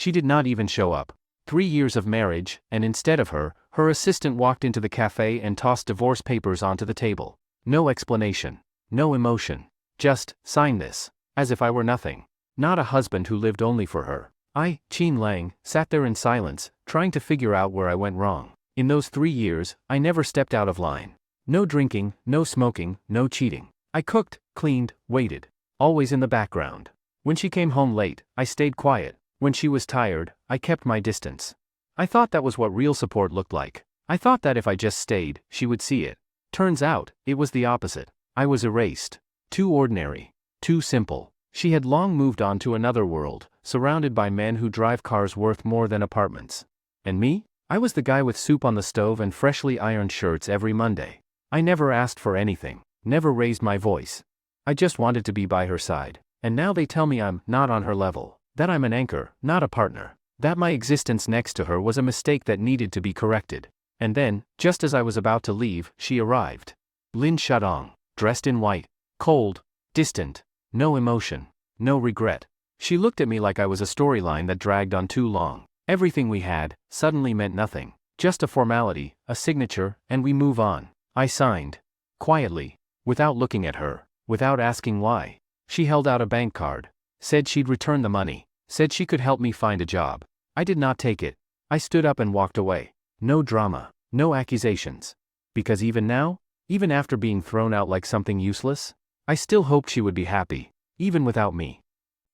She did not even show up. 3 years of marriage, and instead of her, her assistant walked into the cafe and tossed divorce papers onto the table. No explanation. No emotion. Just, sign this. As if I were nothing. Not a husband who lived only for her. I, Qin Lang, sat there in silence, trying to figure out where I went wrong. In those 3 years, I never stepped out of line. No drinking, no smoking, no cheating. I cooked, cleaned, waited. Always in the background. When she came home late, I stayed quiet. When she was tired, I kept my distance. I thought that was what real support looked like. I thought that if I just stayed, she would see it. Turns out, it was the opposite. I was erased. Too ordinary. Too simple. She had long moved on to another world, surrounded by men who drive cars worth more than apartments. And me? I was the guy with soup on the stove and freshly ironed shirts every Monday. I never asked for anything, never raised my voice. I just wanted to be by her side. And now they tell me I'm not on her level, that I'm an anchor, not a partner, that my existence next to her was a mistake that needed to be corrected. And then, just as I was about to leave, she arrived. Lynn Shaang, dressed in white, cold, distant, no emotion, no regret. She looked at me like I was a storyline that dragged on too long. Everything we had suddenly meant nothing. Just a formality, a signature, and we move on. I signed. Quietly. Without looking at her. Without asking why. She held out a bank card. Said she'd return the money. Said she could help me find a job. I did not take it. I stood up and walked away. No drama. No accusations. Because even now, even after being thrown out like something useless, I still hoped she would be happy, even without me.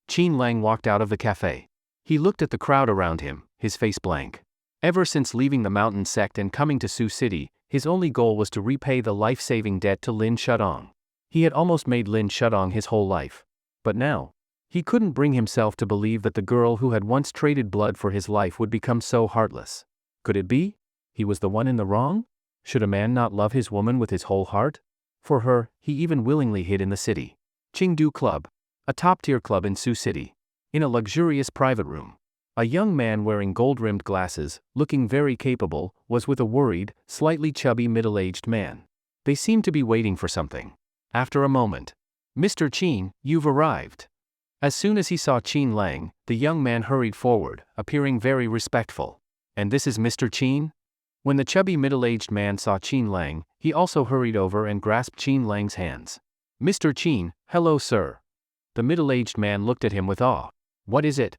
Qin Lang walked out of the cafe. He looked at the crowd around him, his face blank. Ever since leaving the mountain sect and coming to Sioux City, his only goal was to repay the life-saving debt to Lynn Shaang. He had almost made Lynn Shaang his whole life. But now, he couldn't bring himself to believe that the girl who had once traded blood for his life would become so heartless. Could it be? He was the one in the wrong? Should a man not love his woman with his whole heart? For her, he even willingly hid in the city. Chengdu Club. A top-tier club in Sioux City. In a luxurious private room. A young man wearing gold-rimmed glasses, looking very capable, was with a worried, slightly chubby middle-aged man. They seemed to be waiting for something. After a moment. Mr. Qin, you've arrived. As soon as he saw Qin Lang, the young man hurried forward, appearing very respectful. And this is Mr. Qin? When the chubby middle-aged man saw Qin Lang, he also hurried over and grasped Qin Lang's hands. Mr. Qin, hello sir. The middle-aged man looked at him with awe. What is it?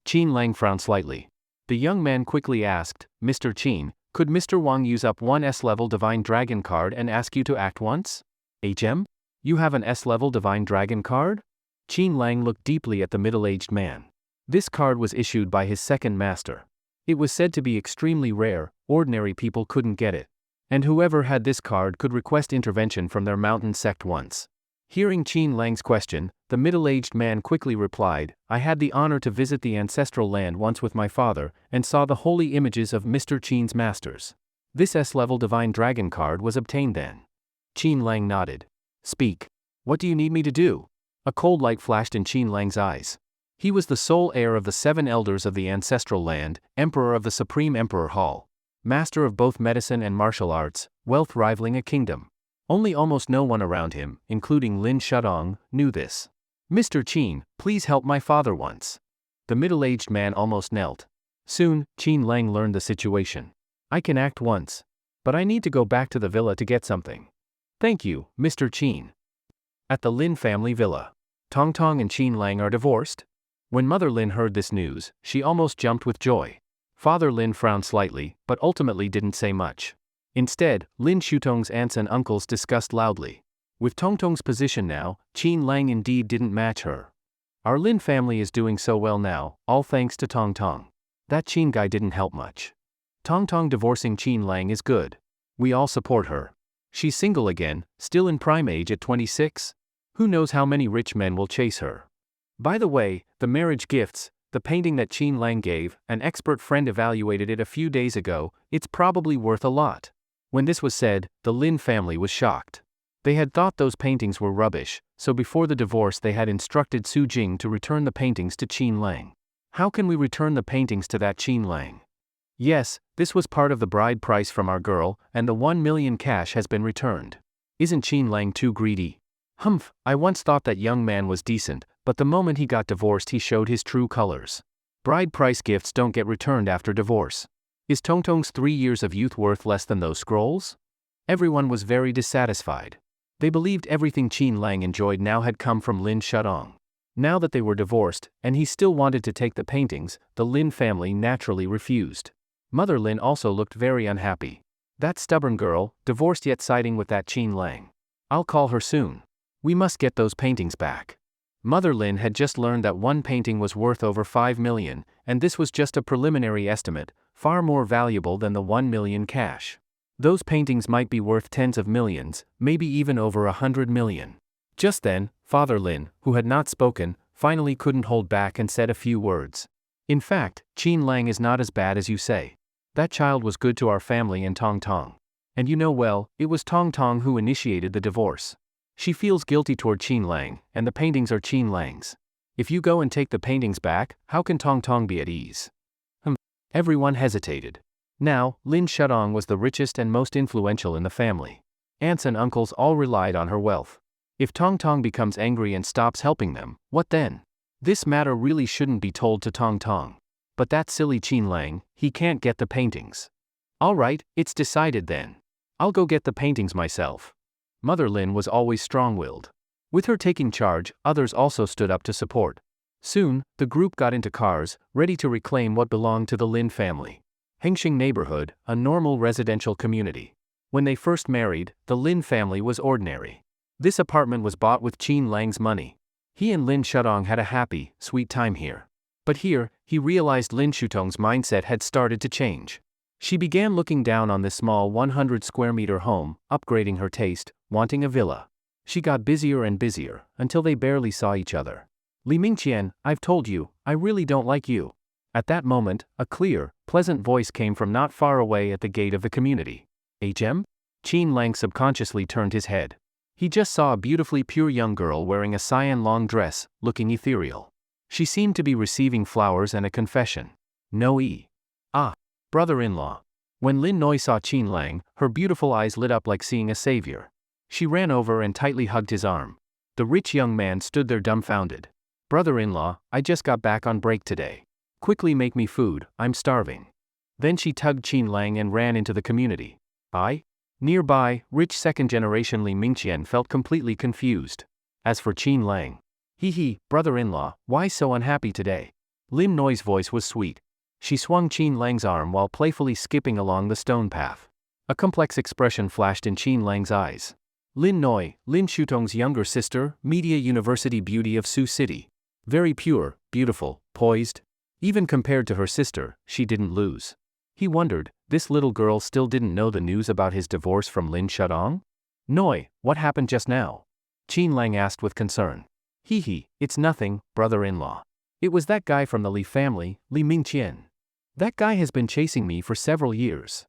Qin Lang frowned slightly. The young man quickly asked, Mr. Qin, could Mr. Wong use up one S-level Divine Dragon card and ask you to act once? HM? You have an S-level Divine Dragon card? Qin Lang looked deeply at the middle-aged man. This card was issued by his second master. It was said to be extremely rare, ordinary people couldn't get it. And whoever had this card could request intervention from their mountain sect once. Hearing Qin Lang's question, the middle-aged man quickly replied, I had the honor to visit the ancestral land once with my father, and saw the holy images of Mr. Qin's masters. This S-level Divine Dragon card was obtained then. Qin Lang nodded. Speak. What do you need me to do? A cold light flashed in Qin Lang's eyes. He was the sole heir of the 7 elders of the ancestral land, emperor of the Supreme Emperor Hall. Master of both medicine and martial arts, wealth rivaling a kingdom. Only almost no one around him, including Lynn Shaang, knew this. Mr. Qin, please help my father once. The middle-aged man almost knelt. Soon, Qin Lang learned the situation. I can act once. But I need to go back to the villa to get something. Thank you, Mr. Qin. At the Lin family villa. Tong Tong and Qin Lang are divorced? When Mother Lin heard this news, she almost jumped with joy. Father Lin frowned slightly, but ultimately didn't say much. Instead, Lin Shutong's aunts and uncles discussed loudly. With Tong Tong's position now, Qin Lang indeed didn't match her. Our Lin family is doing so well now, all thanks to Tong Tong. That Qin guy didn't help much. Tong Tong divorcing Qin Lang is good. We all support her. She's single again, still in prime age at 26. Who knows how many rich men will chase her. By the way, the marriage gifts, the painting that Qin Lang gave, an expert friend evaluated it a few days ago, it's probably worth a lot. When this was said, the Lin family was shocked. They had thought those paintings were rubbish, so before the divorce they had instructed Su Jing to return the paintings to Qin Lang. How can we return the paintings to that Qin Lang? Yes, this was part of the bride price from our girl, and the 1 million cash has been returned. Isn't Qin Lang too greedy? Humph, I once thought that young man was decent, but the moment he got divorced he showed his true colors. Bride price gifts don't get returned after divorce. Is Tongtong's 3 years of youth worth less than those scrolls? Everyone was very dissatisfied. They believed everything Qin Lang enjoyed now had come from Lynn Shaang. Now that they were divorced, and he still wanted to take the paintings, the Lin family naturally refused. Mother Lin also looked very unhappy. That stubborn girl, divorced yet siding with that Qin Lang. I'll call her soon. We must get those paintings back. Mother Lin had just learned that one painting was worth over 5 million, and this was just a preliminary estimate, far more valuable than the 1 million cash. Those paintings might be worth tens of millions, maybe even over 100 million. Just then, Father Lin, who had not spoken, finally couldn't hold back and said a few words. In fact, Qin Lang is not as bad as you say. That child was good to our family and Tong Tong. And you know well, it was Tong Tong who initiated the divorce. She feels guilty toward Qin Lang, and the paintings are Qin Lang's. If you go and take the paintings back, how can Tong Tong be at ease? Everyone hesitated. Now, Lynn Shaang was the richest and most influential in the family. Aunts and uncles all relied on her wealth. If Tong Tong becomes angry and stops helping them, what then? This matter really shouldn't be told to Tong Tong. But that silly Qin Lang, he can't get the paintings. All right, it's decided then. I'll go get the paintings myself. Mother Lin was always strong-willed. With her taking charge, others also stood up to support. Soon, the group got into cars, ready to reclaim what belonged to the Lin family. Hengxing neighborhood, a normal residential community. When they first married, the Lin family was ordinary. This apartment was bought with Qin Lang's money. He and Lin Shaang had a happy, sweet time here. But here, he realized Lin Shutong's mindset had started to change. She began looking down on this small 100 square meter home, upgrading her taste, wanting a villa. She got busier and busier, until they barely saw each other. Li Mingqian, I've told you, I really don't like you. At that moment, a clear, pleasant voice came from not far away at the gate of the community. HM? Qin Lang subconsciously turned his head. He just saw a beautifully pure young girl wearing a cyan long dress, looking ethereal. She seemed to be receiving flowers and a confession. No e. Ah, brother-in-law. When Lin Noi saw Qin Lang, her beautiful eyes lit up like seeing a savior. She ran over and tightly hugged his arm. The rich young man stood there dumbfounded. Brother-in-law, I just got back on break today. Quickly make me food, I'm starving. Then she tugged Qin Lang and ran into the community. Nearby, rich second-generation Li Mingqian felt completely confused. As for Qin Lang, brother-in-law, why so unhappy today? Lim Noi's voice was sweet. She swung Qin Lang's arm while playfully skipping along the stone path. A complex expression flashed in Qin Lang's eyes. Lin Noi, Lin Shutong's younger sister, Media University beauty of Sioux City. Very pure, beautiful, poised. Even compared to her sister, she didn't lose. He wondered, this little girl still didn't know the news about his divorce from Lin Shaang? Noi, what happened just now? Qin Lang asked with concern. It's nothing, brother-in-law. It was that guy from the Li family, Li Mingqian. That guy has been chasing me for several years.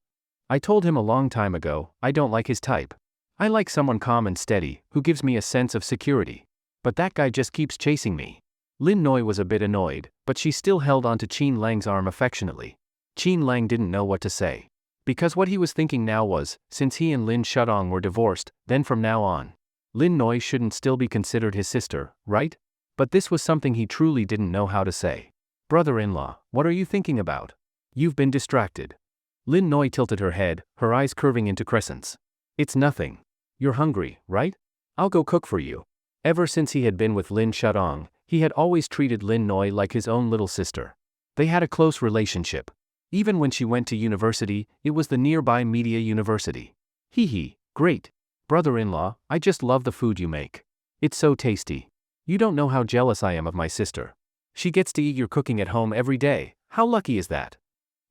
I told him a long time ago, I don't like his type. I like someone calm and steady, who gives me a sense of security. But that guy just keeps chasing me. Lin Noi was a bit annoyed, but she still held onto Qin Lang's arm affectionately. Qin Lang didn't know what to say. Because what he was thinking now was, since he and Lin Shaang were divorced, then from now on, Lin Noi shouldn't still be considered his sister, right? But this was something he truly didn't know how to say. Brother-in-law, what are you thinking about? You've been distracted. Lin Noi tilted her head, her eyes curving into crescents. It's nothing. You're hungry, right? I'll go cook for you. Ever since he had been with Lin Shaang, he had always treated Lin Noi like his own little sister. They had a close relationship. Even when she went to university, it was the nearby Media University. Great. Brother-in-law, I just love the food you make. It's so tasty. You don't know how jealous I am of my sister. She gets to eat your cooking at home every day. How lucky is that?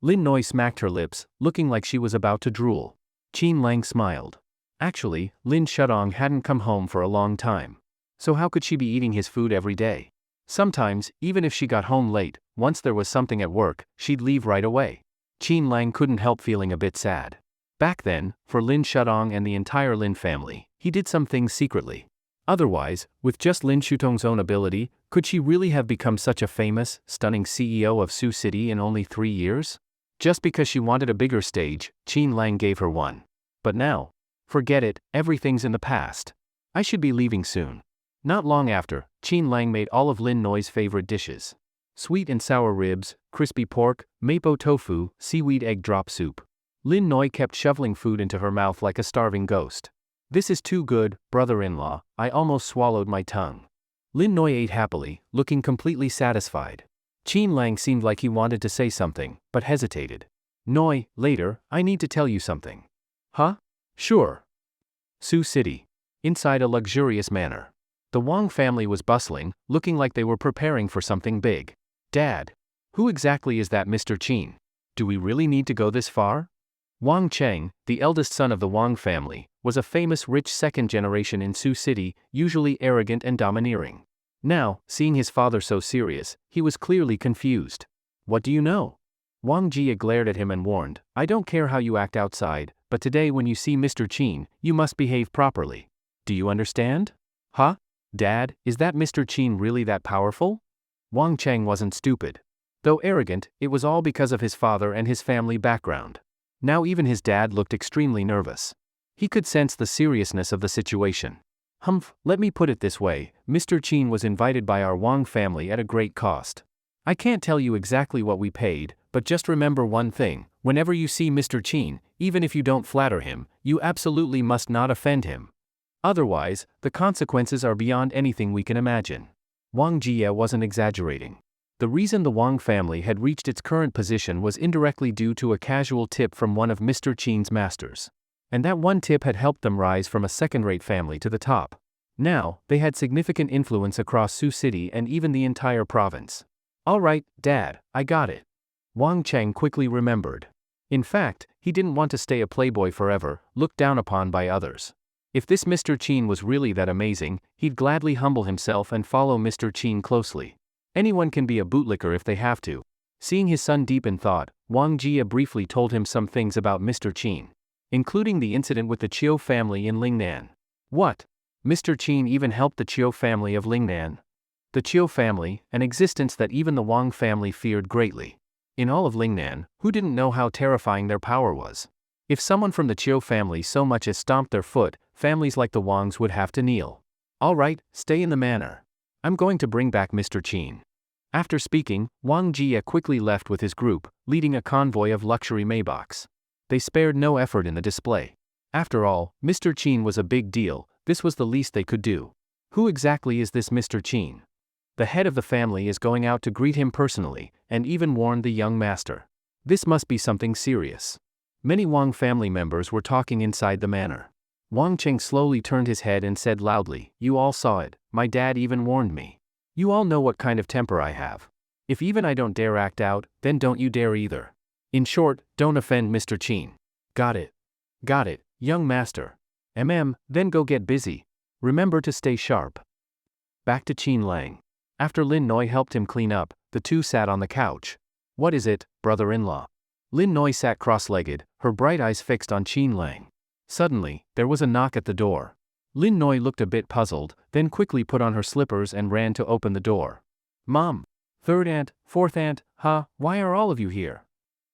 Lin Noi smacked her lips, looking like she was about to drool. Qin Lang smiled. Actually, Lin Shaang hadn't come home for a long time. So how could she be eating his food every day? Sometimes, even if she got home late, once there was something at work, she'd leave right away. Qin Lang couldn't help feeling a bit sad. Back then, for Lin Shaang and the entire Lin family, he did some things secretly. Otherwise, with just Lin Shutong's own ability, could she really have become such a famous, stunning CEO of Sioux City in only 3 years? Just because she wanted a bigger stage, Qin Lang gave her one. But now, forget it, everything's in the past. I should be leaving soon. Not long after, Qin Lang made all of Lin Noi's favorite dishes. Sweet and sour ribs, crispy pork, mapo tofu, seaweed egg drop soup. Lin Noi kept shoveling food into her mouth like a starving ghost. This is too good, brother-in-law, I almost swallowed my tongue. Lin Noi ate happily, looking completely satisfied. Qin Lang seemed like he wanted to say something, but hesitated. Noi, later, I need to tell you something. Huh? Sure. Sioux City. Inside a luxurious manor. The Wong family was bustling, looking like they were preparing for something big. Dad. Who exactly is that Mr. Qin? Do we really need to go this far? Wang Cheng, the eldest son of the Wong family, was a famous rich second generation in Sioux City, usually arrogant and domineering. Now, seeing his father so serious, he was clearly confused. What do you know? Wang Jia glared at him and warned, I don't care how you act outside, but today when you see Mr. Qin, you must behave properly. Do you understand? Huh? Dad, is that Mr. Qin really that powerful? Wang Cheng wasn't stupid. Though arrogant, it was all because of his father and his family background. Now even his dad looked extremely nervous. He could sense the seriousness of the situation. Humph, let me put it this way, Mr. Qin was invited by our Wong family at a great cost. I can't tell you exactly what we paid, but just remember one thing, whenever you see Mr. Qin, even if you don't flatter him, you absolutely must not offend him. Otherwise, the consequences are beyond anything we can imagine. Wang Jia wasn't exaggerating. The reason the Wong family had reached its current position was indirectly due to a casual tip from one of Mr. Qin's masters. And that one tip had helped them rise from a second-rate family to the top. Now, they had significant influence across Sioux City and even the entire province. All right, Dad, I got it. Wang Cheng quickly remembered. In fact, he didn't want to stay a playboy forever, looked down upon by others. If this Mr. Qin was really that amazing, he'd gladly humble himself and follow Mr. Qin closely. Anyone can be a bootlicker if they have to. Seeing his son deep in thought, Wang Jia briefly told him some things about Mr. Qin, including the incident with the Chiu family in Lingnan. What? Mr. Qin even helped the Chiu family of Lingnan? The Chiu family, an existence that even the Wang family feared greatly. In all of Lingnan, who didn't know how terrifying their power was? If someone from the Chiu family so much as stomped their foot, families like the Wangs would have to kneel. All right, stay in the manor. I'm going to bring back Mr. Qin. After speaking, Wang Jia quickly left with his group, leading a convoy of luxury Maybachs. They spared no effort in the display. After all, Mr. Qin was a big deal, this was the least they could do. Who exactly is this Mr. Qin? The head of the family is going out to greet him personally, and even warned the young master. This must be something serious. Many Wang family members were talking inside the manor. Wang Cheng slowly turned his head and said loudly, You all saw it, my dad even warned me. You all know what kind of temper I have. If even I don't dare act out, then don't you dare either. In short, don't offend Mr. Qin. Got it. Got it, young master. Then go get busy. Remember to stay sharp. Back to Qin Lang. After Lin Noi helped him clean up, the two sat on the couch. What is it, brother-in-law? Lin Noi sat cross-legged, her bright eyes fixed on Qin Lang. Suddenly, there was a knock at the door. Lin Noi looked a bit puzzled, then quickly put on her slippers and ran to open the door. Mom! Third aunt, fourth aunt, why are all of you here?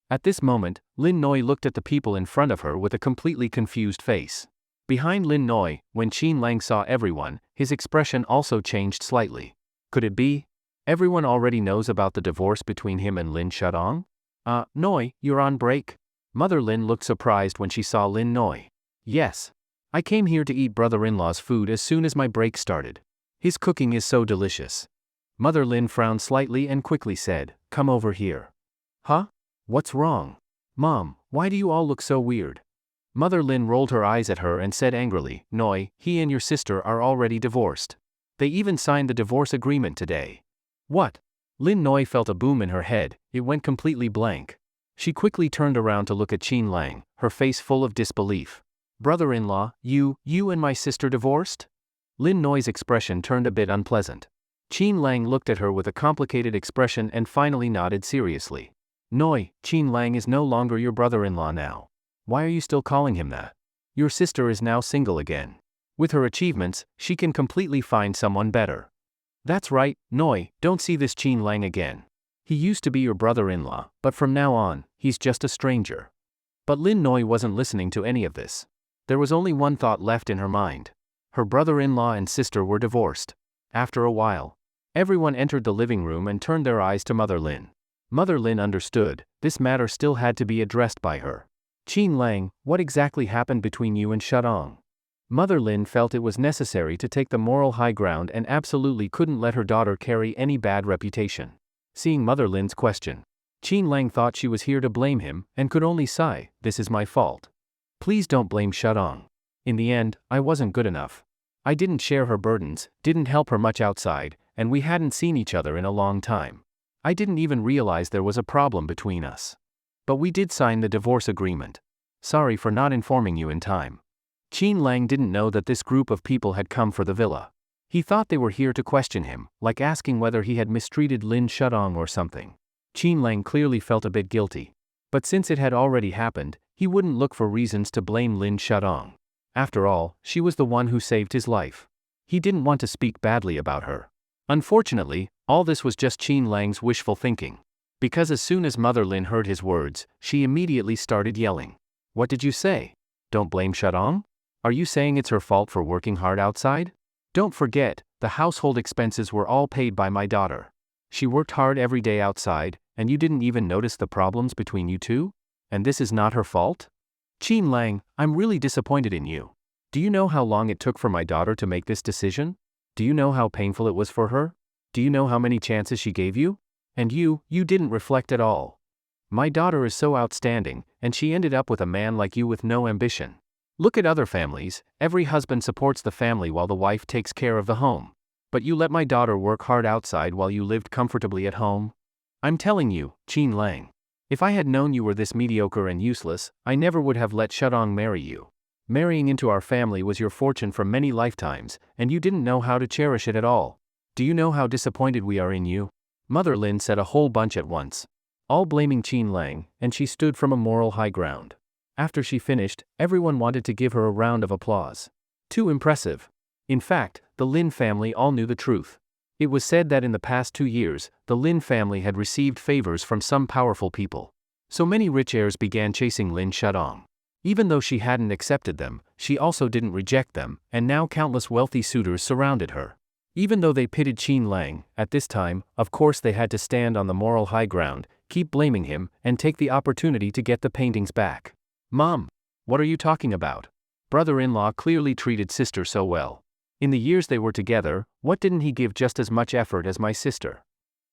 At this moment, Lin Noi looked at the people in front of her with a completely confused face. Behind Lin Noi, when Qin Lang saw everyone, his expression also changed slightly. Could it be? Everyone already knows about the divorce between him and Lin Shaang? Noi, you're on break? Mother Lin looked surprised when she saw Lin Noi. Yes. I came here to eat brother-in-law's food as soon as my break started. His cooking is so delicious. Mother Lin frowned slightly and quickly said, Come over here. Huh? What's wrong? Mom, why do you all look so weird? Mother Lin rolled her eyes at her and said angrily, Noi, he and your sister are already divorced. They even signed the divorce agreement today. What? Lin Noi felt a boom in her head, it went completely blank. She quickly turned around to look at Qin Lang, her face full of disbelief. Brother-in-law, you and my sister divorced? Lin Noi's expression turned a bit unpleasant. Qin Lang looked at her with a complicated expression and finally nodded seriously. Noi, Qin Lang is no longer your brother-in-law now. Why are you still calling him that? Your sister is now single again. With her achievements, she can completely find someone better. That's right, Noi, don't see this Qin Lang again. He used to be your brother-in-law, but from now on, he's just a stranger. But Lin Noi wasn't listening to any of this. There was only one thought left in her mind. Her brother-in-law and sister were divorced. After a while. Everyone entered the living room and turned their eyes to Mother Lin. Mother Lin understood, this matter still had to be addressed by her. Qin Lang, what exactly happened between you and Shudong? Mother Lin felt it was necessary to take the moral high ground and absolutely couldn't let her daughter carry any bad reputation. Seeing Mother Lin's question, Qin Lang thought she was here to blame him and could only sigh, this is my fault. Please don't blame Shudong. In the end, I wasn't good enough. I didn't share her burdens, didn't help her much outside, and we hadn't seen each other in a long time. I didn't even realize there was a problem between us. But we did sign the divorce agreement. Sorry for not informing you in time. Qin Lang didn't know that this group of people had come for the villa. He thought they were here to question him, like asking whether he had mistreated Lin Shaang or something. Qin Lang clearly felt a bit guilty. But since it had already happened, he wouldn't look for reasons to blame Lin Shaang. After all, she was the one who saved his life. He didn't want to speak badly about her. Unfortunately, all this was just Qin Lang's wishful thinking. Because as soon as Mother Lin heard his words, she immediately started yelling. What did you say? Don't blame Shudong? Are you saying it's her fault for working hard outside? Don't forget, the household expenses were all paid by my daughter. She worked hard every day outside, and you didn't even notice the problems between you two? And this is not her fault? Qin Lang, I'm really disappointed in you. Do you know how long it took for my daughter to make this decision? Do you know how painful it was for her? Do you know how many chances she gave you? And you didn't reflect at all. My daughter is so outstanding, and she ended up with a man like you with no ambition. Look at other families, every husband supports the family while the wife takes care of the home. But you let my daughter work hard outside while you lived comfortably at home? I'm telling you, Qin Lang. If I had known you were this mediocre and useless, I never would have let Shudong marry you. Marrying into our family was your fortune for many lifetimes, and you didn't know how to cherish it at all. Do you know how disappointed we are in you? Mother Lin said a whole bunch at once, all blaming Qin Lang, and she stood from a moral high ground. After she finished, everyone wanted to give her a round of applause. Too impressive. In fact, the Lin family all knew the truth. It was said that in the past 2 years, the Lin family had received favors from some powerful people. So many rich heirs began chasing Lin Shaang. Even though she hadn't accepted them, she also didn't reject them, and now countless wealthy suitors surrounded her. Even though they pitied Qin Lang, at this time, of course they had to stand on the moral high ground, keep blaming him, and take the opportunity to get the paintings back. Mom, what are you talking about? Brother-in-law clearly treated sister so well. In the years they were together, what didn't he give just as much effort as my sister?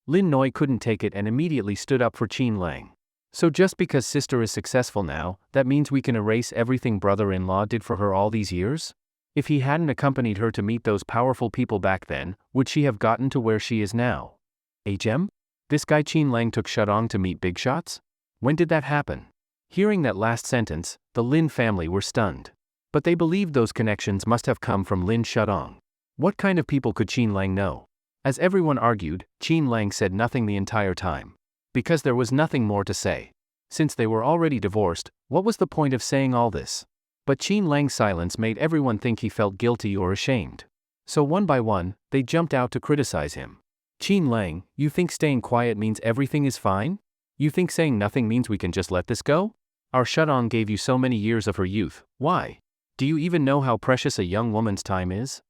Lin Noi couldn't take it and immediately stood up for Qin Lang. So just because sister is successful now, that means we can erase everything brother-in-law did for her all these years? If he hadn't accompanied her to meet those powerful people back then, would she have gotten to where she is now? This guy Qin Lang took Shudong to meet big shots? When did that happen? Hearing that last sentence, the Lin family were stunned. But they believed those connections must have come from Lin Shaang. What kind of people could Qin Lang know? As everyone argued, Qin Lang said nothing the entire time. Because there was nothing more to say. Since they were already divorced, what was the point of saying all this? But Qin Lang's silence made everyone think he felt guilty or ashamed. So one by one, they jumped out to criticize him. Qin Lang, you think staying quiet means everything is fine? You think saying nothing means we can just let this go? Our Shudong gave you so many years of her youth, why? Do you even know how precious a young woman's time is?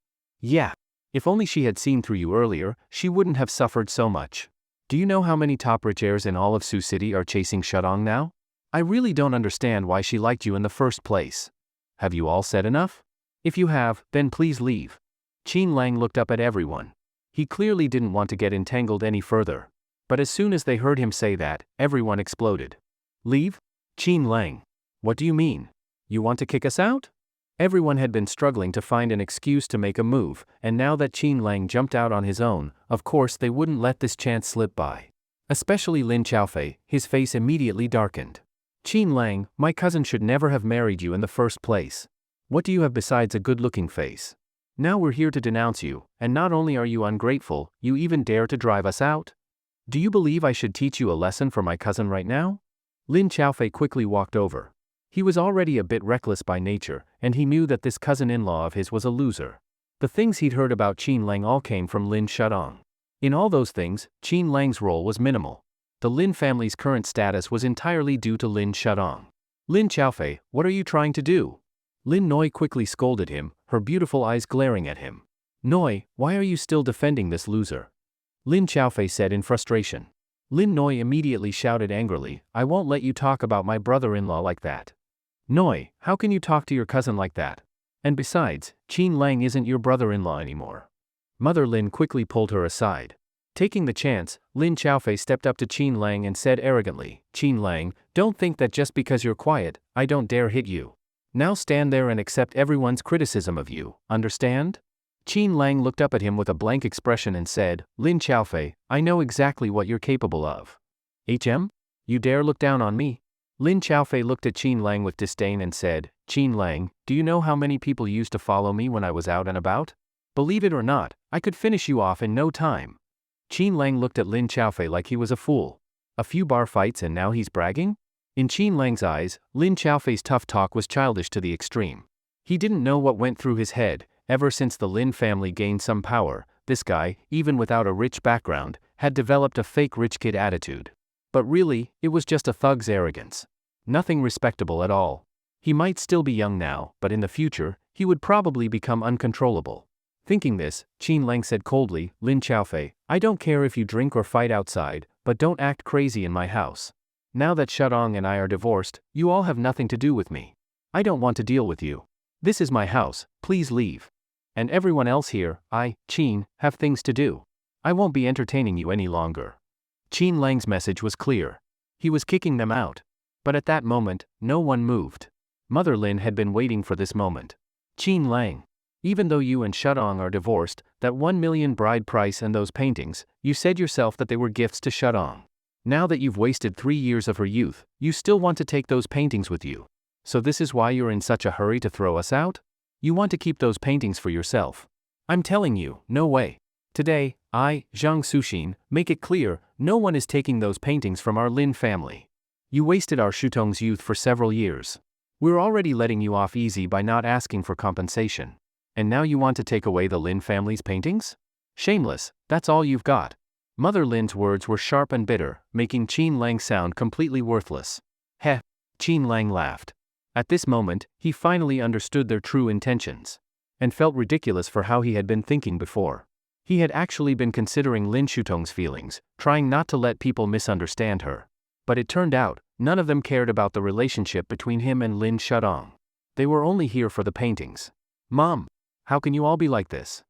Yeah. If only she had seen through you earlier, she wouldn't have suffered so much. Do you know how many top rich heirs in all of Sioux City are chasing Shudong now? I really don't understand why she liked you in the first place. Have you all said enough? If you have, then please leave. Qin Lang looked up at everyone. He clearly didn't want to get entangled any further. But as soon as they heard him say that, everyone exploded. Leave? Qin Lang. What do you mean? You want to kick us out? Everyone had been struggling to find an excuse to make a move, and now that Qin Lang jumped out on his own, of course they wouldn't let this chance slip by. Especially Lin Xiaofei, his face immediately darkened. Qin Lang, my cousin should never have married you in the first place. What do you have besides a good-looking face? Now we're here to denounce you, and not only are you ungrateful, you even dare to drive us out? Do you believe I should teach you a lesson for my cousin right now? Lin Xiaofei quickly walked over. He was already a bit reckless by nature, and he knew that this cousin-in-law of his was a loser. The things he'd heard about Qin Lang all came from Lin Shaang. In all those things, Qin Lang's role was minimal. The Lin family's current status was entirely due to Lin Shaang. Lin Xiaofei, what are you trying to do? Lin Noi quickly scolded him, her beautiful eyes glaring at him. Noi, why are you still defending this loser? Lin Xiaofei said in frustration. Lin Noi immediately shouted angrily, I won't let you talk about my brother-in-law like that. Noi, how can you talk to your cousin like that? And besides, Qin Lang isn't your brother-in-law anymore. Mother Lin quickly pulled her aside. Taking the chance, Lin Xiaofei stepped up to Qin Lang and said arrogantly, Qin Lang, don't think that just because you're quiet, I don't dare hit you. Now stand there and accept everyone's criticism of you, understand? Qin Lang looked up at him with a blank expression and said, Lin Xiaofei, I know exactly what you're capable of. You dare look down on me? Lin Xiaofei looked at Qin Lang with disdain and said, Qin Lang, do you know how many people used to follow me when I was out and about? Believe it or not, I could finish you off in no time. Qin Lang looked at Lin Xiaofei like he was a fool. A few bar fights and now he's bragging? In Qin Lang's eyes, Lin Xiaofei's tough talk was childish to the extreme. He didn't know what went through his head. Ever since the Lin family gained some power, this guy, even without a rich background, had developed a fake rich kid attitude. But really, it was just a thug's arrogance. Nothing respectable at all. He might still be young now, but in the future, he would probably become uncontrollable. Thinking this, Qin Lang said coldly, Lin Xiaofei, I don't care if you drink or fight outside, but don't act crazy in my house. Now that Shudong and I are divorced, you all have nothing to do with me. I don't want to deal with you. This is my house, please leave. And everyone else here, Qin, have things to do. I won't be entertaining you any longer. Qin Lang's message was clear. He was kicking them out. But at that moment, no one moved. Mother Lin had been waiting for this moment. Qin Lang, even though you and Shudong are divorced, that 1 million bride price and those paintings, you said yourself that they were gifts to Shudong. Now that you've wasted 3 years of her youth, you still want to take those paintings with you. So this is why you're in such a hurry to throw us out? You want to keep those paintings for yourself. I'm telling you, no way. Today, I, Zhang Suxin, make it clear, no one is taking those paintings from our Lin family. You wasted our Shutong's youth for several years. We're already letting you off easy by not asking for compensation. And now you want to take away the Lin family's paintings? Shameless, that's all you've got. Mother Lin's words were sharp and bitter, making Qin Lang sound completely worthless. Heh, Qin Lang laughed. At this moment, he finally understood their true intentions. And felt ridiculous for how he had been thinking before. He had actually been considering Lin Shutong's feelings, trying not to let people misunderstand her. But it turned out, none of them cared about the relationship between him and Lin Shudong. They were only here for the paintings. Mom, how can you all be like this?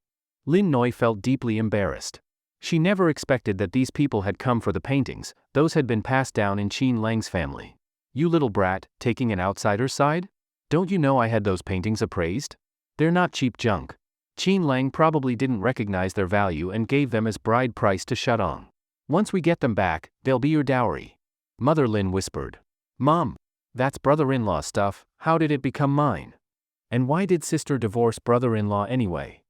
Lin Noi felt deeply embarrassed. She never expected that these people had come for the paintings, those had been passed down in Qin Lang's family. You little brat, taking an outsider's side? Don't you know I had those paintings appraised? They're not cheap junk. Qin Lang probably didn't recognize their value and gave them as bride price to Shudong. Once we get them back, they'll be your dowry. Mother Lin whispered. Mom, that's brother-in-law stuff, how did it become mine? And why did sister divorce brother-in-law anyway?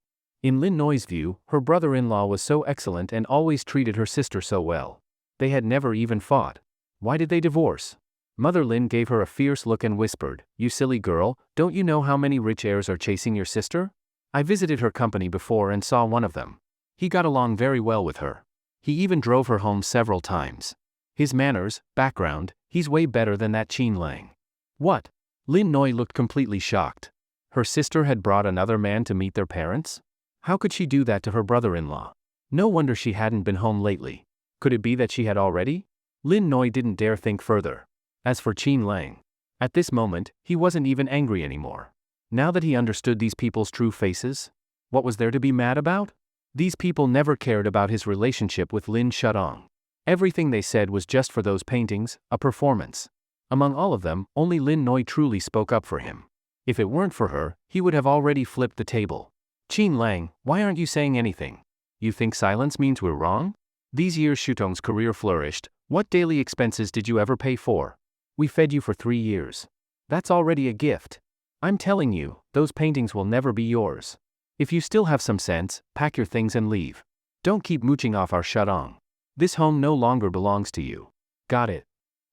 In Lin Noi's view, her brother-in-law was so excellent and always treated her sister so well. They had never even fought. Why did they divorce? Mother Lin gave her a fierce look and whispered, You silly girl, don't you know how many rich heirs are chasing your sister? I visited her company before and saw one of them. He got along very well with her. He even drove her home several times. His manners, background, he's way better than that Qin Lang. What? Lin Noi looked completely shocked. Her sister had brought another man to meet their parents? How could she do that to her brother-in-law? No wonder she hadn't been home lately. Could it be that she had already? Lin Noi didn't dare think further. As for Qin Lang, at this moment, he wasn't even angry anymore. Now that he understood these people's true faces, what was there to be mad about? These people never cared about his relationship with Lin Shudong. Everything they said was just for those paintings, a performance. Among all of them, only Lin Noi truly spoke up for him. If it weren't for her, he would have already flipped the table. Qin Lang, why aren't you saying anything? You think silence means we're wrong? These years Shutong's career flourished. What daily expenses did you ever pay for? We fed you for 3 years. That's already a gift. I'm telling you, those paintings will never be yours. If you still have some sense, pack your things and leave. Don't keep mooching off our Shudong. This home no longer belongs to you. Got it?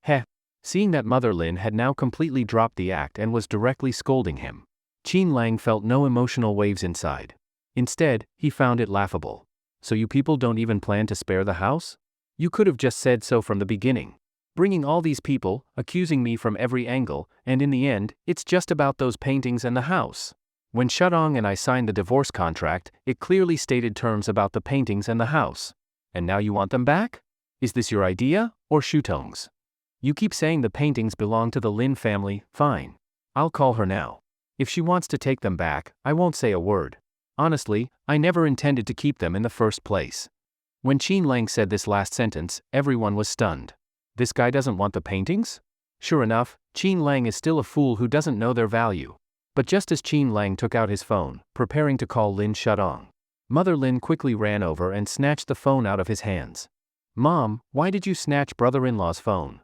Heh. Seeing that Mother Lin had now completely dropped the act and was directly scolding him, Qin Lang felt no emotional waves inside. Instead, he found it laughable. So you people don't even plan to spare the house? You could have just said so from the beginning. Bringing all these people, accusing me from every angle, and in the end, it's just about those paintings and the house. When Shudong and I signed the divorce contract, it clearly stated terms about the paintings and the house. And now you want them back? Is this your idea, or Shutong's? You keep saying the paintings belong to the Lin family, fine. I'll call her now. If she wants to take them back, I won't say a word. Honestly, I never intended to keep them in the first place. When Qin Lang said this last sentence, everyone was stunned. This guy doesn't want the paintings? Sure enough, Qin Lang is still a fool who doesn't know their value. But just as Qin Lang took out his phone, preparing to call Lynn Shaang, Mother Lin quickly ran over and snatched the phone out of his hands. Mom, why did you snatch brother-in-law's phone?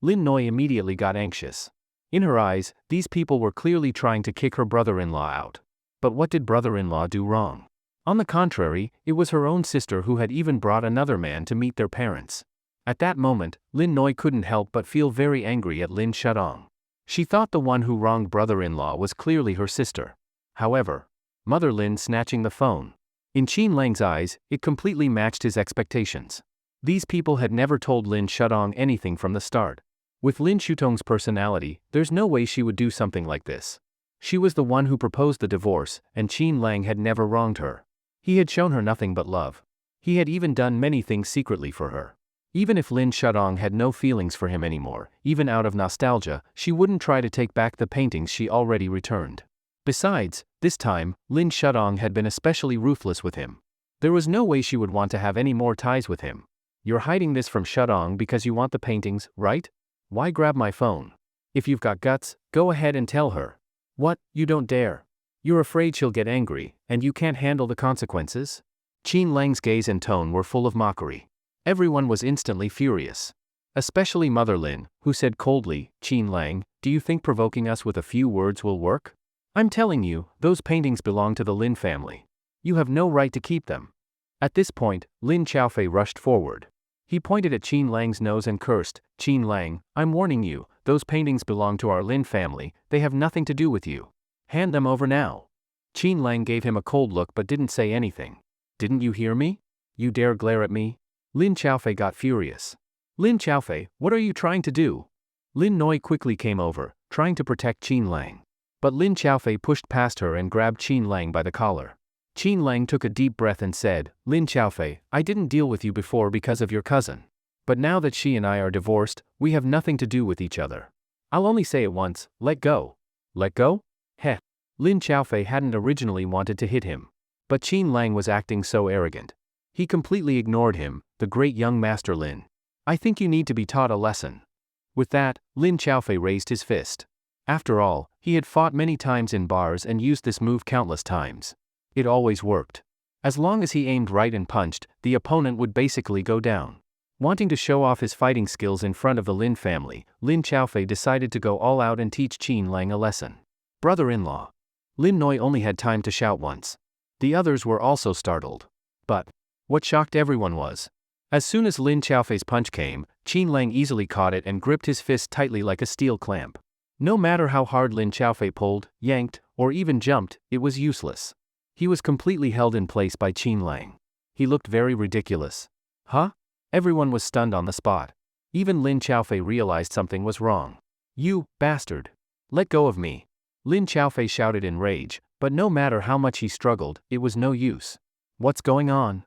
Lin Noi immediately got anxious. In her eyes, these people were clearly trying to kick her brother-in-law out. But what did brother-in-law do wrong? On the contrary, it was her own sister who had even brought another man to meet their parents. At that moment, Lin Noi couldn't help but feel very angry at Lin Shaang. She thought the one who wronged brother-in-law was clearly her sister. However, Mother Lin snatching the phone. In Qin Lang's eyes, it completely matched his expectations. These people had never told Lin Shaang anything from the start. With Lin Shutong's personality, there's no way she would do something like this. She was the one who proposed the divorce, and Qin Lang had never wronged her. He had shown her nothing but love. He had even done many things secretly for her. Even if Lin Shaang had no feelings for him anymore, even out of nostalgia, she wouldn't try to take back the paintings she already returned. Besides, this time, Lin Shaang had been especially ruthless with him. There was no way she would want to have any more ties with him. You're hiding this from Shaang because you want the paintings, right? Why grab my phone? If you've got guts, go ahead and tell her. What, you don't dare? You're afraid she'll get angry, and you can't handle the consequences? Qin Lang's gaze and tone were full of mockery. Everyone was instantly furious. Especially Mother Lin, who said coldly, Qin Lang, do you think provoking us with a few words will work? I'm telling you, those paintings belong to the Lin family. You have no right to keep them. At this point, Lin Xiaofei rushed forward. He pointed at Qin Lang's nose and cursed, Qin Lang, I'm warning you, those paintings belong to our Lin family, they have nothing to do with you. Hand them over now. Qin Lang gave him a cold look but didn't say anything. Didn't you hear me? You dare glare at me? Lin Xiaofei got furious. Lin Xiaofei, what are you trying to do? Lin Noi quickly came over, trying to protect Qin Lang. But Lin Xiaofei pushed past her and grabbed Qin Lang by the collar. Qin Lang took a deep breath and said, Lin Xiaofei, I didn't deal with you before because of your cousin. But now that she and I are divorced, we have nothing to do with each other. I'll only say it once, let go. Let go? Heh. Lin Xiaofei hadn't originally wanted to hit him. But Qin Lang was acting so arrogant. He completely ignored him, the great young master Lin. I think you need to be taught a lesson. With that, Lin Xiaofei raised his fist. After all, he had fought many times in bars and used this move countless times. It always worked. As long as he aimed right and punched, the opponent would basically go down. Wanting to show off his fighting skills in front of the Lin family, Lin Xiaofei decided to go all out and teach Qin Lang a lesson. Brother-in-law. Lin Noi only had time to shout once. The others were also startled. But what shocked everyone was, as soon as Lin Xiaofei's punch came, Qin Lang easily caught it and gripped his fist tightly like a steel clamp. No matter how hard Lin Xiaofei pulled, yanked, or even jumped, it was useless. He was completely held in place by Qin Lang. He looked very ridiculous. Huh? Everyone was stunned on the spot. Even Lin Xiaofei realized something was wrong. You bastard! Let go of me! Lin Xiaofei shouted in rage, but no matter how much he struggled, it was no use. What's going on?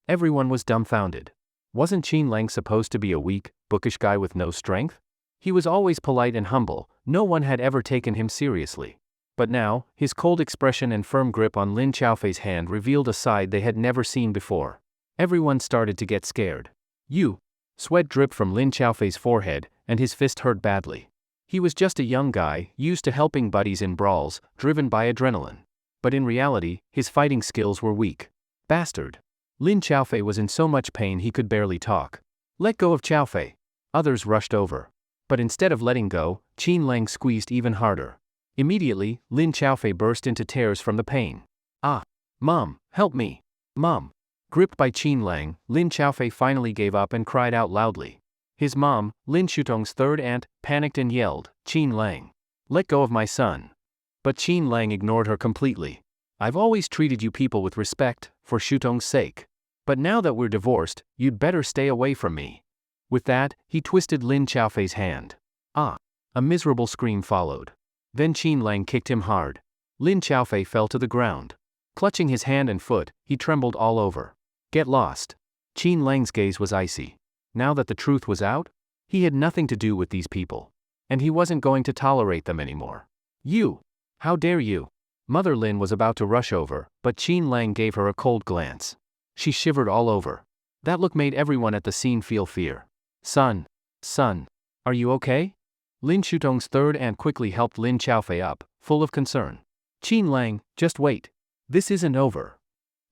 Everyone was dumbfounded. Wasn't Qin Lang supposed to be a weak, bookish guy with no strength? He was always polite and humble, no one had ever taken him seriously. But now, his cold expression and firm grip on Lin Xiaofei's hand revealed a side they had never seen before. Everyone started to get scared. You! Sweat dripped from Lin Xiaofei's forehead, and his fist hurt badly. He was just a young guy, used to helping buddies in brawls, driven by adrenaline. But in reality, his fighting skills were weak. Bastard! Lin Xiaofei was in so much pain he could barely talk. Let go of Xiaofei! Others rushed over. But instead of letting go, Qin Lang squeezed even harder. Immediately, Lin Xiaofei burst into tears from the pain. Ah! Mom, help me! Mom! Gripped by Qin Lang, Lin Xiaofei finally gave up and cried out loudly. His mom, Lin Shutong's third aunt, panicked and yelled, Qin Lang! Let go of my son! But Qin Lang ignored her completely. I've always treated you people with respect, for Shutong's sake. But now that we're divorced, you'd better stay away from me. With that, he twisted Lin Xiaofei's hand. Ah! A miserable scream followed. Then Qin Lang kicked him hard. Lin Xiaofei fell to the ground. Clutching his hand and foot, he trembled all over. Get lost! Qin Lang's gaze was icy. Now that the truth was out, he had nothing to do with these people. And he wasn't going to tolerate them anymore. You! How dare you! Mother Lin was about to rush over, but Qin Lang gave her a cold glance. She shivered all over. That look made everyone at the scene feel fear. Son, are you okay? Lin Shutong's third aunt quickly helped Lin Xiaofei up, full of concern. Qin Lang, just wait. This isn't over.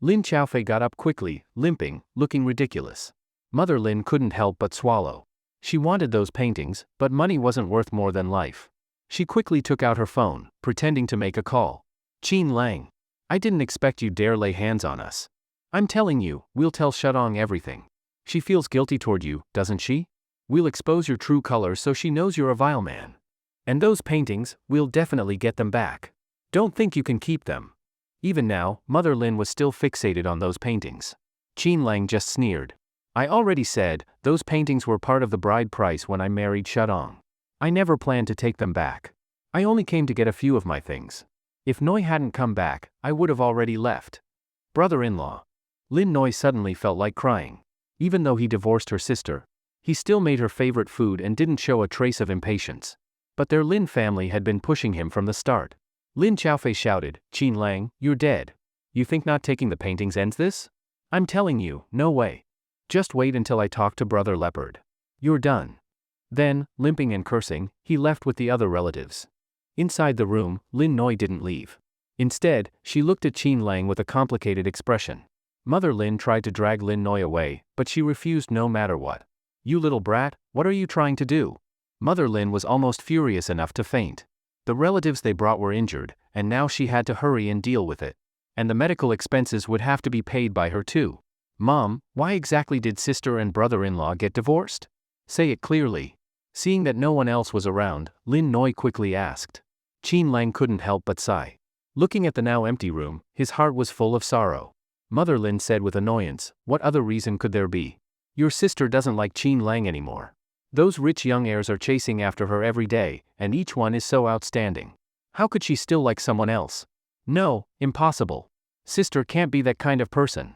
Lin Xiaofei got up quickly, limping, looking ridiculous. Mother Lin couldn't help but swallow. She wanted those paintings, but money wasn't worth more than life. She quickly took out her phone, pretending to make a call. Qin Lang, I didn't expect you dare lay hands on us. I'm telling you, we'll tell Shutong everything. She feels guilty toward you, doesn't she? We'll expose your true colors so she knows you're a vile man. And those paintings, we'll definitely get them back. Don't think you can keep them. Even now, Mother Lin was still fixated on those paintings. Qin Lang just sneered. I already said, those paintings were part of the bride price when I married Shutong. I never planned to take them back. I only came to get a few of my things. If Noi hadn't come back, I would have already left. Brother-in-law. Lin Noi suddenly felt like crying. Even though he divorced her sister, he still made her favorite food and didn't show a trace of impatience. But their Lin family had been pushing him from the start. Lin Xiaofei shouted, Qin Lang, you're dead. You think not taking the paintings ends this? I'm telling you, no way. Just wait until I talk to Brother Leopard. You're done. Then, limping and cursing, he left with the other relatives. Inside the room, Lin Noi didn't leave. Instead, she looked at Qin Lang with a complicated expression. Mother Lin tried to drag Lin Noi away, but she refused no matter what. You little brat, what are you trying to do? Mother Lin was almost furious enough to faint. The relatives they brought were injured, and now she had to hurry and deal with it. And the medical expenses would have to be paid by her too. Mom, why exactly did sister and brother-in-law get divorced? Say it clearly. Seeing that no one else was around, Lin Noi quickly asked. Qin Lang couldn't help but sigh. Looking at the now empty room, his heart was full of sorrow. Mother Lin said with annoyance, what other reason could there be? Your sister doesn't like Qin Lang anymore. Those rich young heirs are chasing after her every day, and each one is so outstanding. How could she still like someone else? No, impossible. Sister can't be that kind of person.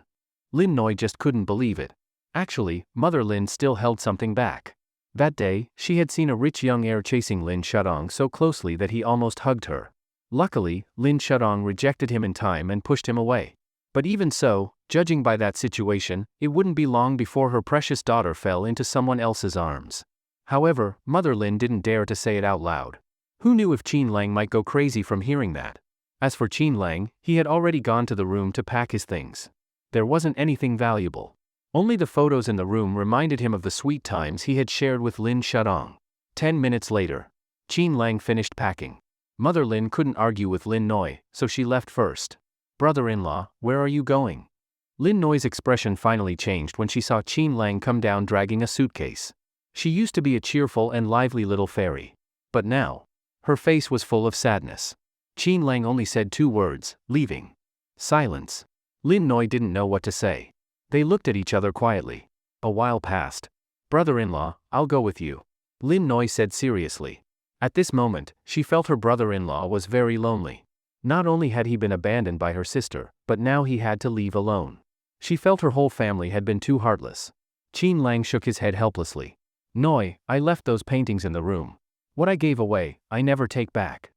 Lin Noi just couldn't believe it. Actually, Mother Lin still held something back. That day, she had seen a rich young heir chasing Lin Shutong so closely that he almost hugged her. Luckily, Lin Shutong rejected him in time and pushed him away. But even so, judging by that situation, it wouldn't be long before her precious daughter fell into someone else's arms. However, Mother Lin didn't dare to say it out loud. Who knew if Qin Lang might go crazy from hearing that? As for Qin Lang, he had already gone to the room to pack his things. There wasn't anything valuable. Only the photos in the room reminded him of the sweet times he had shared with Lin Shutong. 10 minutes later, Qin Lang finished packing. Mother Lin couldn't argue with Lin Noi, so she left first. Brother-in-law, where are you going? Lin Noi's expression finally changed when she saw Qin Lang come down dragging a suitcase. She used to be a cheerful and lively little fairy. But now, her face was full of sadness. Qin Lang only said 2 words, leaving. Silence. Lin Noi didn't know what to say. They looked at each other quietly. A while passed. Brother-in-law, I'll go with you. Lin Noi said seriously. At this moment, she felt her brother-in-law was very lonely. Not only had he been abandoned by her sister, but now he had to leave alone. She felt her whole family had been too heartless. Qin Lang shook his head helplessly. Noi, I left those paintings in the room. What I gave away, I never take back.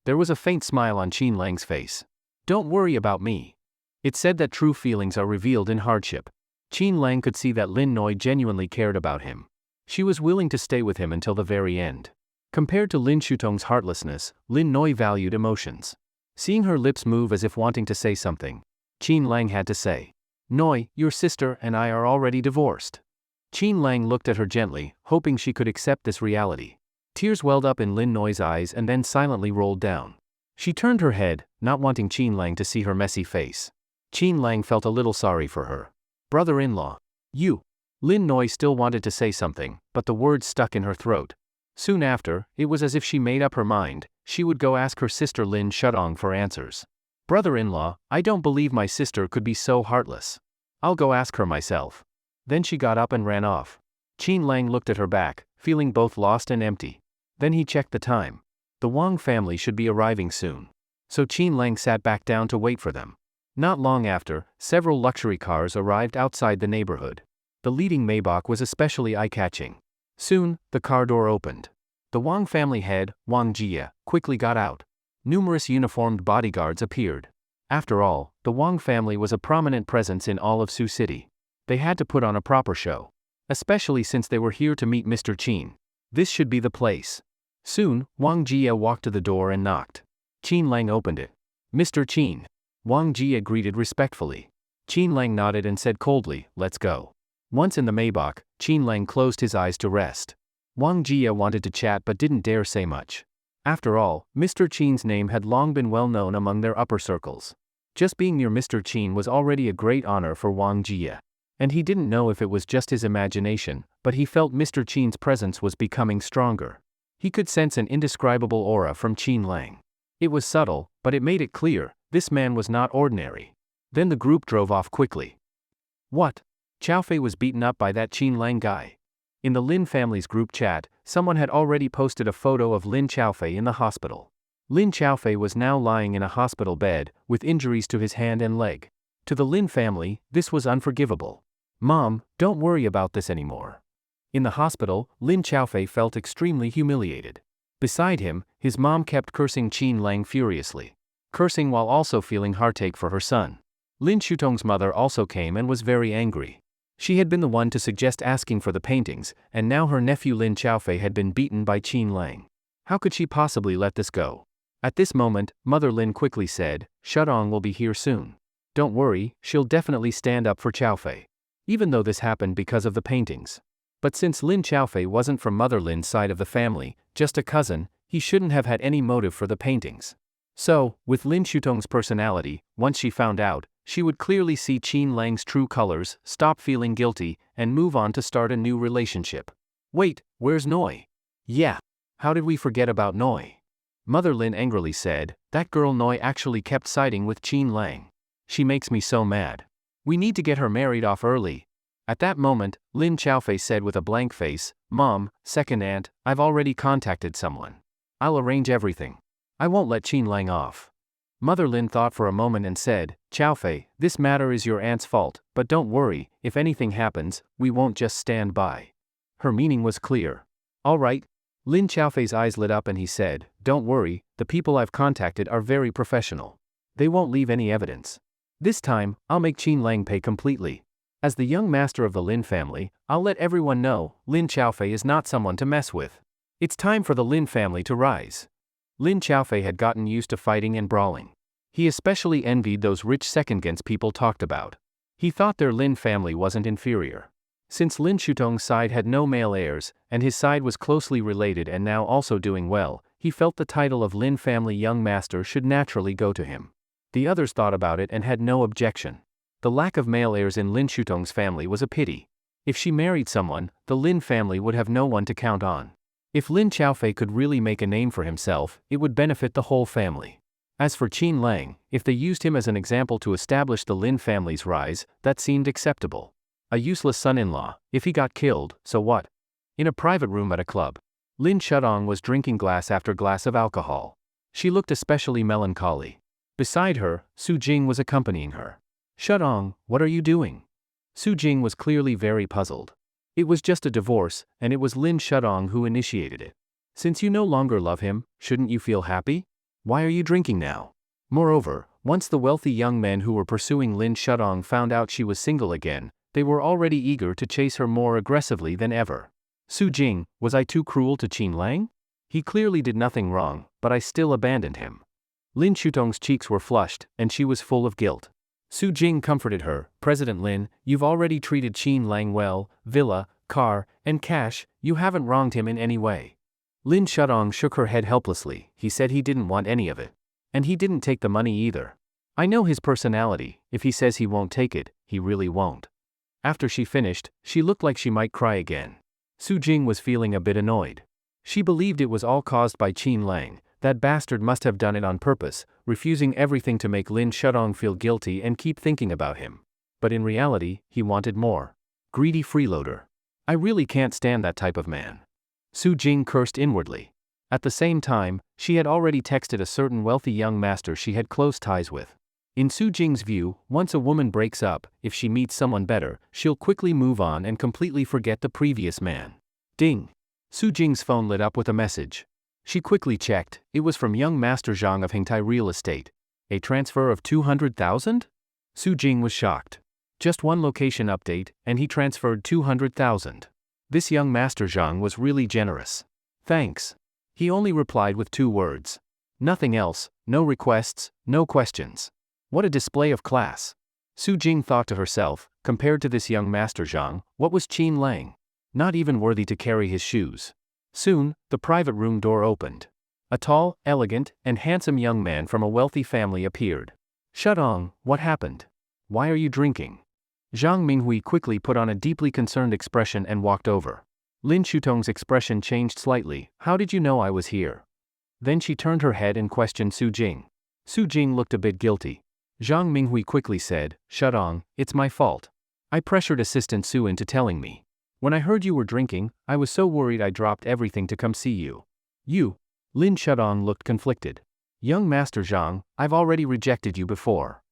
There was a faint smile on Qin Lang's face. Don't worry about me. It said that true feelings are revealed in hardship. Qin Lang could see that Lin Noi genuinely cared about him. She was willing to stay with him until the very end. Compared to Lin Shutong's heartlessness, Lin Noi valued emotions. Seeing her lips move as if wanting to say something, Qin Lang had to say, Noi, your sister and I are already divorced. Qin Lang looked at her gently, hoping she could accept this reality. Tears welled up in Lin Noi's eyes and then silently rolled down. She turned her head, not wanting Qin Lang to see her messy face. Qin Lang felt a little sorry for her. Brother-in-law. You. Lin Noi still wanted to say something, but the words stuck in her throat. Soon after, it was as if she made up her mind, she would go ask her sister Lin Shutong for answers. Brother-in-law, I don't believe my sister could be so heartless. I'll go ask her myself. Then she got up and ran off. Qin Lang looked at her back, feeling both lost and empty. Then he checked the time. The Wong family should be arriving soon. So Qin Lang sat back down to wait for them. Not long after, several luxury cars arrived outside the neighborhood. The leading Maybach was especially eye-catching. Soon, the car door opened. The Wong family head, Wang Jia, quickly got out. Numerous uniformed bodyguards appeared. After all, the Wong family was a prominent presence in all of Sioux City. They had to put on a proper show. Especially since they were here to meet Mr. Qin. This should be the place. Soon, Wang Jia walked to the door and knocked. Qin Lang opened it. Mr. Qin. Wang Jia greeted respectfully. Qin Lang nodded and said coldly, let's go. Once in the Maybach, Qin Lang closed his eyes to rest. Wang Jia wanted to chat but didn't dare say much. After all, Mr. Qin's name had long been well known among their upper circles. Just being near Mr. Qin was already a great honor for Wang Jia. And he didn't know if it was just his imagination, but he felt Mr. Qin's presence was becoming stronger. He could sense an indescribable aura from Qin Lang. It was subtle, but it made it clear, this man was not ordinary. Then the group drove off quickly. What? Chao Fei was beaten up by that Qin Lang guy. In the Lin family's group chat, someone had already posted a photo of Lin Xiaofei in the hospital. Lin Xiaofei was now lying in a hospital bed, with injuries to his hand and leg. To the Lin family, this was unforgivable. Mom, don't worry about this anymore. In the hospital, Lin Xiaofei felt extremely humiliated. Beside him, his mom kept cursing Qin Lang furiously. Cursing while also feeling heartache for her son. Lin Shutong's mother also came and was very angry. She had been the one to suggest asking for the paintings, and now her nephew Lin Xiaofei had been beaten by Qin Lang. How could she possibly let this go? At this moment, Mother Lin quickly said, Shutong will be here soon. Don't worry, she'll definitely stand up for Xiaofei. Even though this happened because of the paintings. But since Lin Xiaofei wasn't from Mother Lin's side of the family, just a cousin, he shouldn't have had any motive for the paintings. So, with Lin Shutong's personality, once she found out, she would clearly see Qin Lang's true colors, stop feeling guilty, and move on to start a new relationship. Wait, where's Noi? Yeah. How did we forget about Noi? Mother Lin angrily said, that girl Noi actually kept siding with Qin Lang. She makes me so mad. We need to get her married off early. At that moment, Lin Xiaofei said with a blank face, Mom, second aunt, I've already contacted someone. I'll arrange everything. I won't let Qin Lang off. Mother Lin thought for a moment and said, Xiaofei, this matter is your aunt's fault, but don't worry, if anything happens, we won't just stand by. Her meaning was clear. All right. Lin Xiaofei's eyes lit up and he said, don't worry, the people I've contacted are very professional. They won't leave any evidence. This time, I'll make Qin Lang pay completely. As the young master of the Lin family, I'll let everyone know, Lin Xiaofei is not someone to mess with. It's time for the Lin family to rise. Lin Xiaofei had gotten used to fighting and brawling. He especially envied those rich second-gens people talked about. He thought their Lin family wasn't inferior. Since Lin Shutong's side had no male heirs, and his side was closely related and now also doing well, he felt the title of Lin family young master should naturally go to him. The others thought about it and had no objection. The lack of male heirs in Lin Shutong's family was a pity. If she married someone, the Lin family would have no one to count on. If Lin Xiaofei could really make a name for himself, it would benefit the whole family. As for Qin Lang, if they used him as an example to establish the Lin family's rise, that seemed acceptable. A useless son-in-law, if he got killed, so what? In a private room at a club, Lin Shutong was drinking glass after glass of alcohol. She looked especially melancholy. Beside her, Su Jing was accompanying her. Shutong, what are you doing? Su Jing was clearly very puzzled. It was just a divorce, and it was Lin Shutong who initiated it. Since you no longer love him, shouldn't you feel happy? Why are you drinking now? Moreover, once the wealthy young men who were pursuing Lin Shutong found out she was single again, they were already eager to chase her more aggressively than ever. Su Jing, was I too cruel to Qin Lang? He clearly did nothing wrong, but I still abandoned him. Lin Shutong's cheeks were flushed, and she was full of guilt. Su Jing comforted her, President Lin, you've already treated Qin Lang well, villa, car, and cash, you haven't wronged him in any way. Lin Shutong shook her head helplessly, he said he didn't want any of it. And he didn't take the money either. I know his personality, if he says he won't take it, he really won't. After she finished, she looked like she might cry again. Su Jing was feeling a bit annoyed. She believed it was all caused by Qin Lang. That bastard must have done it on purpose, refusing everything to make Lin Shutong feel guilty and keep thinking about him. But in reality, he wanted more. Greedy freeloader. I really can't stand that type of man. Su Jing cursed inwardly. At the same time, she had already texted a certain wealthy young master she had close ties with. In Su Jing's view, once a woman breaks up, if she meets someone better, she'll quickly move on and completely forget the previous man. Ding! Su Jing's phone lit up with a message. She quickly checked. It was from young Master Zhang of Hengtai Real Estate. A transfer of 200,000? Su Jing was shocked. Just one location update, and he transferred 200,000. This young Master Zhang was really generous. Thanks. He only replied with 2 words. Nothing else, no requests, no questions. What a display of class. Su Jing thought to herself, compared to this young Master Zhang, what was Qin Lang? Not even worthy to carry his shoes. Soon, the private room door opened. A tall, elegant, and handsome young man from a wealthy family appeared. Shudong, what happened? Why are you drinking? Zhang Minghui quickly put on a deeply concerned expression and walked over. Lin Shutong's expression changed slightly. How did you know I was here? Then she turned her head and questioned Su Jing. Su Jing looked a bit guilty. Zhang Minghui quickly said, Shudong, it's my fault. I pressured Assistant Su into telling me. When I heard you were drinking, I was so worried I dropped everything to come see you. You? Lin Shudong looked conflicted. Young Master Zhang, I've already rejected you before.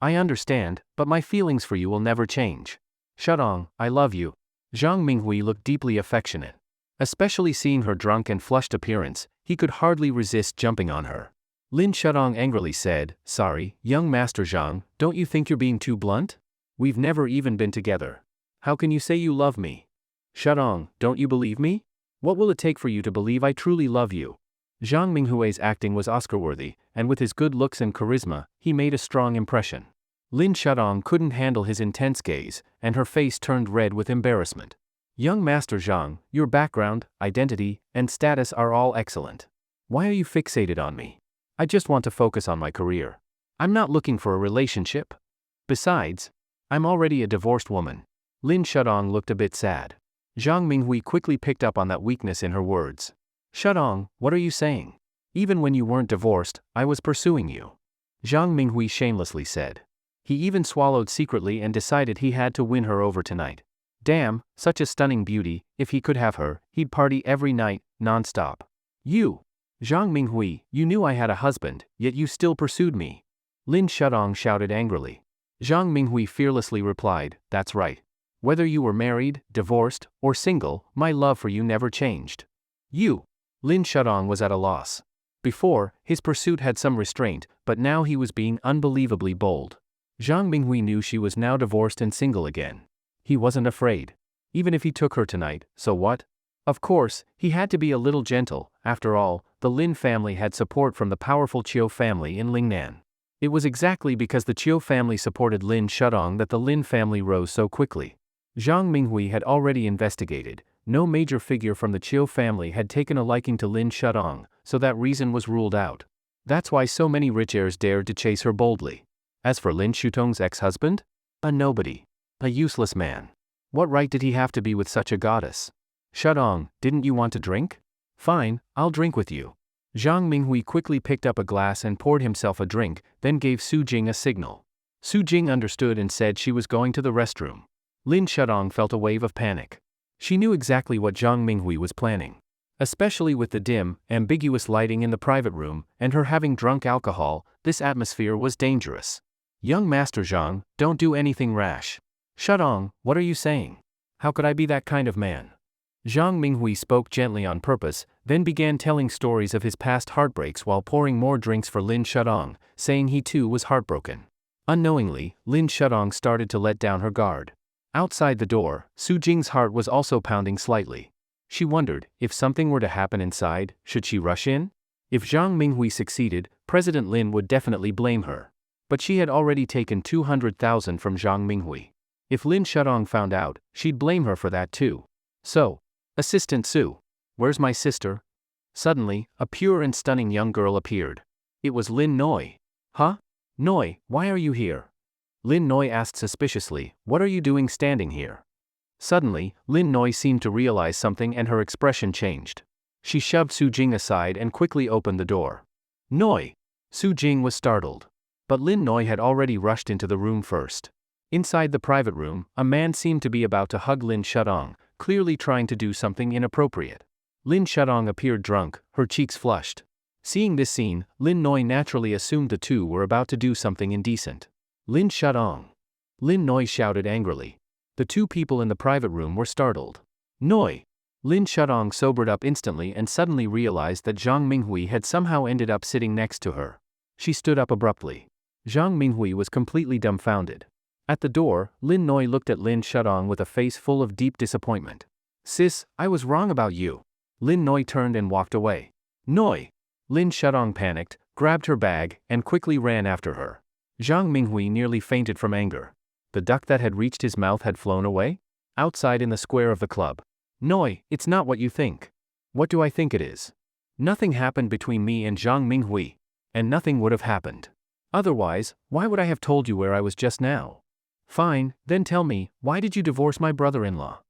I understand, but my feelings for you will never change. Shudong, I love you. Zhang Minghui looked deeply affectionate. Especially seeing her drunk and flushed appearance, he could hardly resist jumping on her. Lin Shudong angrily said, Sorry, young Master Zhang, don't you think you're being too blunt? We've never even been together. How can you say you love me? Shudong, don't you believe me? What will it take for you to believe I truly love you? Zhang Minghui's acting was Oscar-worthy, and with his good looks and charisma, he made a strong impression. Lin Shudong couldn't handle his intense gaze, and her face turned red with embarrassment. Young Master Zhang, your background, identity, and status are all excellent. Why are you fixated on me? I just want to focus on my career. I'm not looking for a relationship. Besides, I'm already a divorced woman. Lin Shudong looked a bit sad. Zhang Minghui quickly picked up on that weakness in her words. Shudong, what are you saying? Even when you weren't divorced, I was pursuing you. Zhang Minghui shamelessly said. He even swallowed secretly and decided he had to win her over tonight. Damn, such a stunning beauty, if he could have her, he'd party every night, non-stop. You! Zhang Minghui, you knew I had a husband, yet you still pursued me. Lin Shudong shouted angrily. Zhang Minghui fearlessly replied, That's right. Whether you were married, divorced, or single, my love for you never changed. You! Lin Shudong was at a loss. Before, his pursuit had some restraint, but now he was being unbelievably bold. Zhang Minghui knew she was now divorced and single again. He wasn't afraid. Even if he took her tonight, so what? Of course, he had to be a little gentle. After all, the Lin family had support from the powerful Chiu family in Lingnan. It was exactly because the Chiu family supported Lin Shudong that the Lin family rose so quickly. Zhang Minghui had already investigated. No major figure from the Chiu family had taken a liking to Lin Shudong, so that reason was ruled out. That's why so many rich heirs dared to chase her boldly. As for Lin Shutong's ex-husband? A nobody. A useless man. What right did he have to be with such a goddess? Shudong, didn't you want to drink? Fine, I'll drink with you. Zhang Minghui quickly picked up a glass and poured himself a drink, then gave Su Jing a signal. Su Jing understood and said she was going to the restroom. Lin Shudong felt a wave of panic. She knew exactly what Zhang Minghui was planning. Especially with the dim, ambiguous lighting in the private room, and her having drunk alcohol, this atmosphere was dangerous. Young Master Zhang, don't do anything rash. Shudong, what are you saying? How could I be that kind of man? Zhang Minghui spoke gently on purpose, then began telling stories of his past heartbreaks while pouring more drinks for Lin Shudong, saying he too was heartbroken. Unknowingly, Lin Shudong started to let down her guard. Outside the door, Su Jing's heart was also pounding slightly. She wondered, if something were to happen inside, should she rush in? If Zhang Minghui succeeded, President Lin would definitely blame her. But she had already taken 200,000 from Zhang Minghui. If Lin Shudong found out, she'd blame her for that too. So, Assistant Su, where's my sister? Suddenly, a pure and stunning young girl appeared. It was Lin Noi. Huh? Noi, why are you here? Lin Noi asked suspiciously, what are you doing standing here? Suddenly, Lin Noi seemed to realize something and her expression changed. She shoved Su Jing aside and quickly opened the door. Noi! Su Jing was startled. But Lin Noi had already rushed into the room first. Inside the private room, a man seemed to be about to hug Lin Shudong, clearly trying to do something inappropriate. Lin Shudong appeared drunk, her cheeks flushed. Seeing this scene, Lin Noi naturally assumed the two were about to do something indecent. Lin Shaang. Lin Noi shouted angrily. The two people in the private room were startled. Noi! Lin Shaang sobered up instantly and suddenly realized that Zhang Minghui had somehow ended up sitting next to her. She stood up abruptly. Zhang Minghui was completely dumbfounded. At the door, Lin Noi looked at Lin Shaang with a face full of deep disappointment. Sis, I was wrong about you. Lin Noi turned and walked away. Noi! Lin Shaang panicked, grabbed her bag, and quickly ran after her. Zhang Minghui nearly fainted from anger. The duck that had reached his mouth had flown away? Outside in the square of the club. Noi, it's not what you think. What do I think it is? Nothing happened between me and Zhang Minghui. And nothing would have happened. Otherwise, why would I have told you where I was just now? Fine, then tell me, why did you divorce my brother-in-law?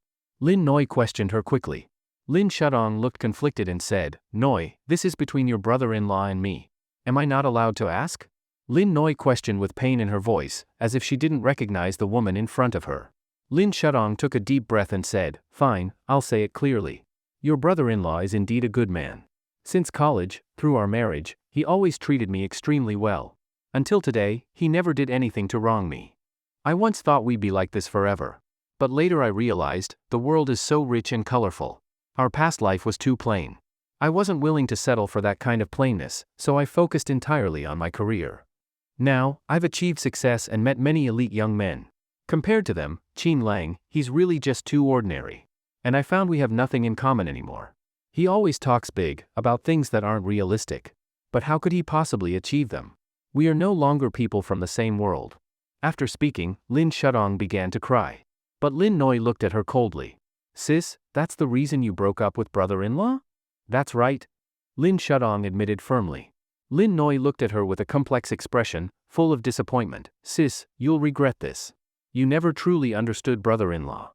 Lin Noi questioned her quickly. Lin Shaang looked conflicted and said, Noi, this is between your brother-in-law and me. Am I not allowed to ask? Lin Noi questioned with pain in her voice, as if she didn't recognize the woman in front of her. Lin Shaang took a deep breath and said, Fine, I'll say it clearly. Your brother-in-law is indeed a good man. Since college, through our marriage, he always treated me extremely well. Until today, he never did anything to wrong me. I once thought we'd be like this forever. But later I realized, the world is so rich and colorful. Our past life was too plain. I wasn't willing to settle for that kind of plainness, so I focused entirely on my career. Now, I've achieved success and met many elite young men. Compared to them, Qin Lang, he's really just too ordinary. And I found we have nothing in common anymore. He always talks big, about things that aren't realistic. But how could he possibly achieve them? We are no longer people from the same world. After speaking, Lin Shaang began to cry. But Lin Noi looked at her coldly. Sis, that's the reason you broke up with brother-in-law? That's right. Lin Shaang admitted firmly. Lin Noi looked at her with a complex expression, full of disappointment. Sis, you'll regret this. You never truly understood brother-in-law.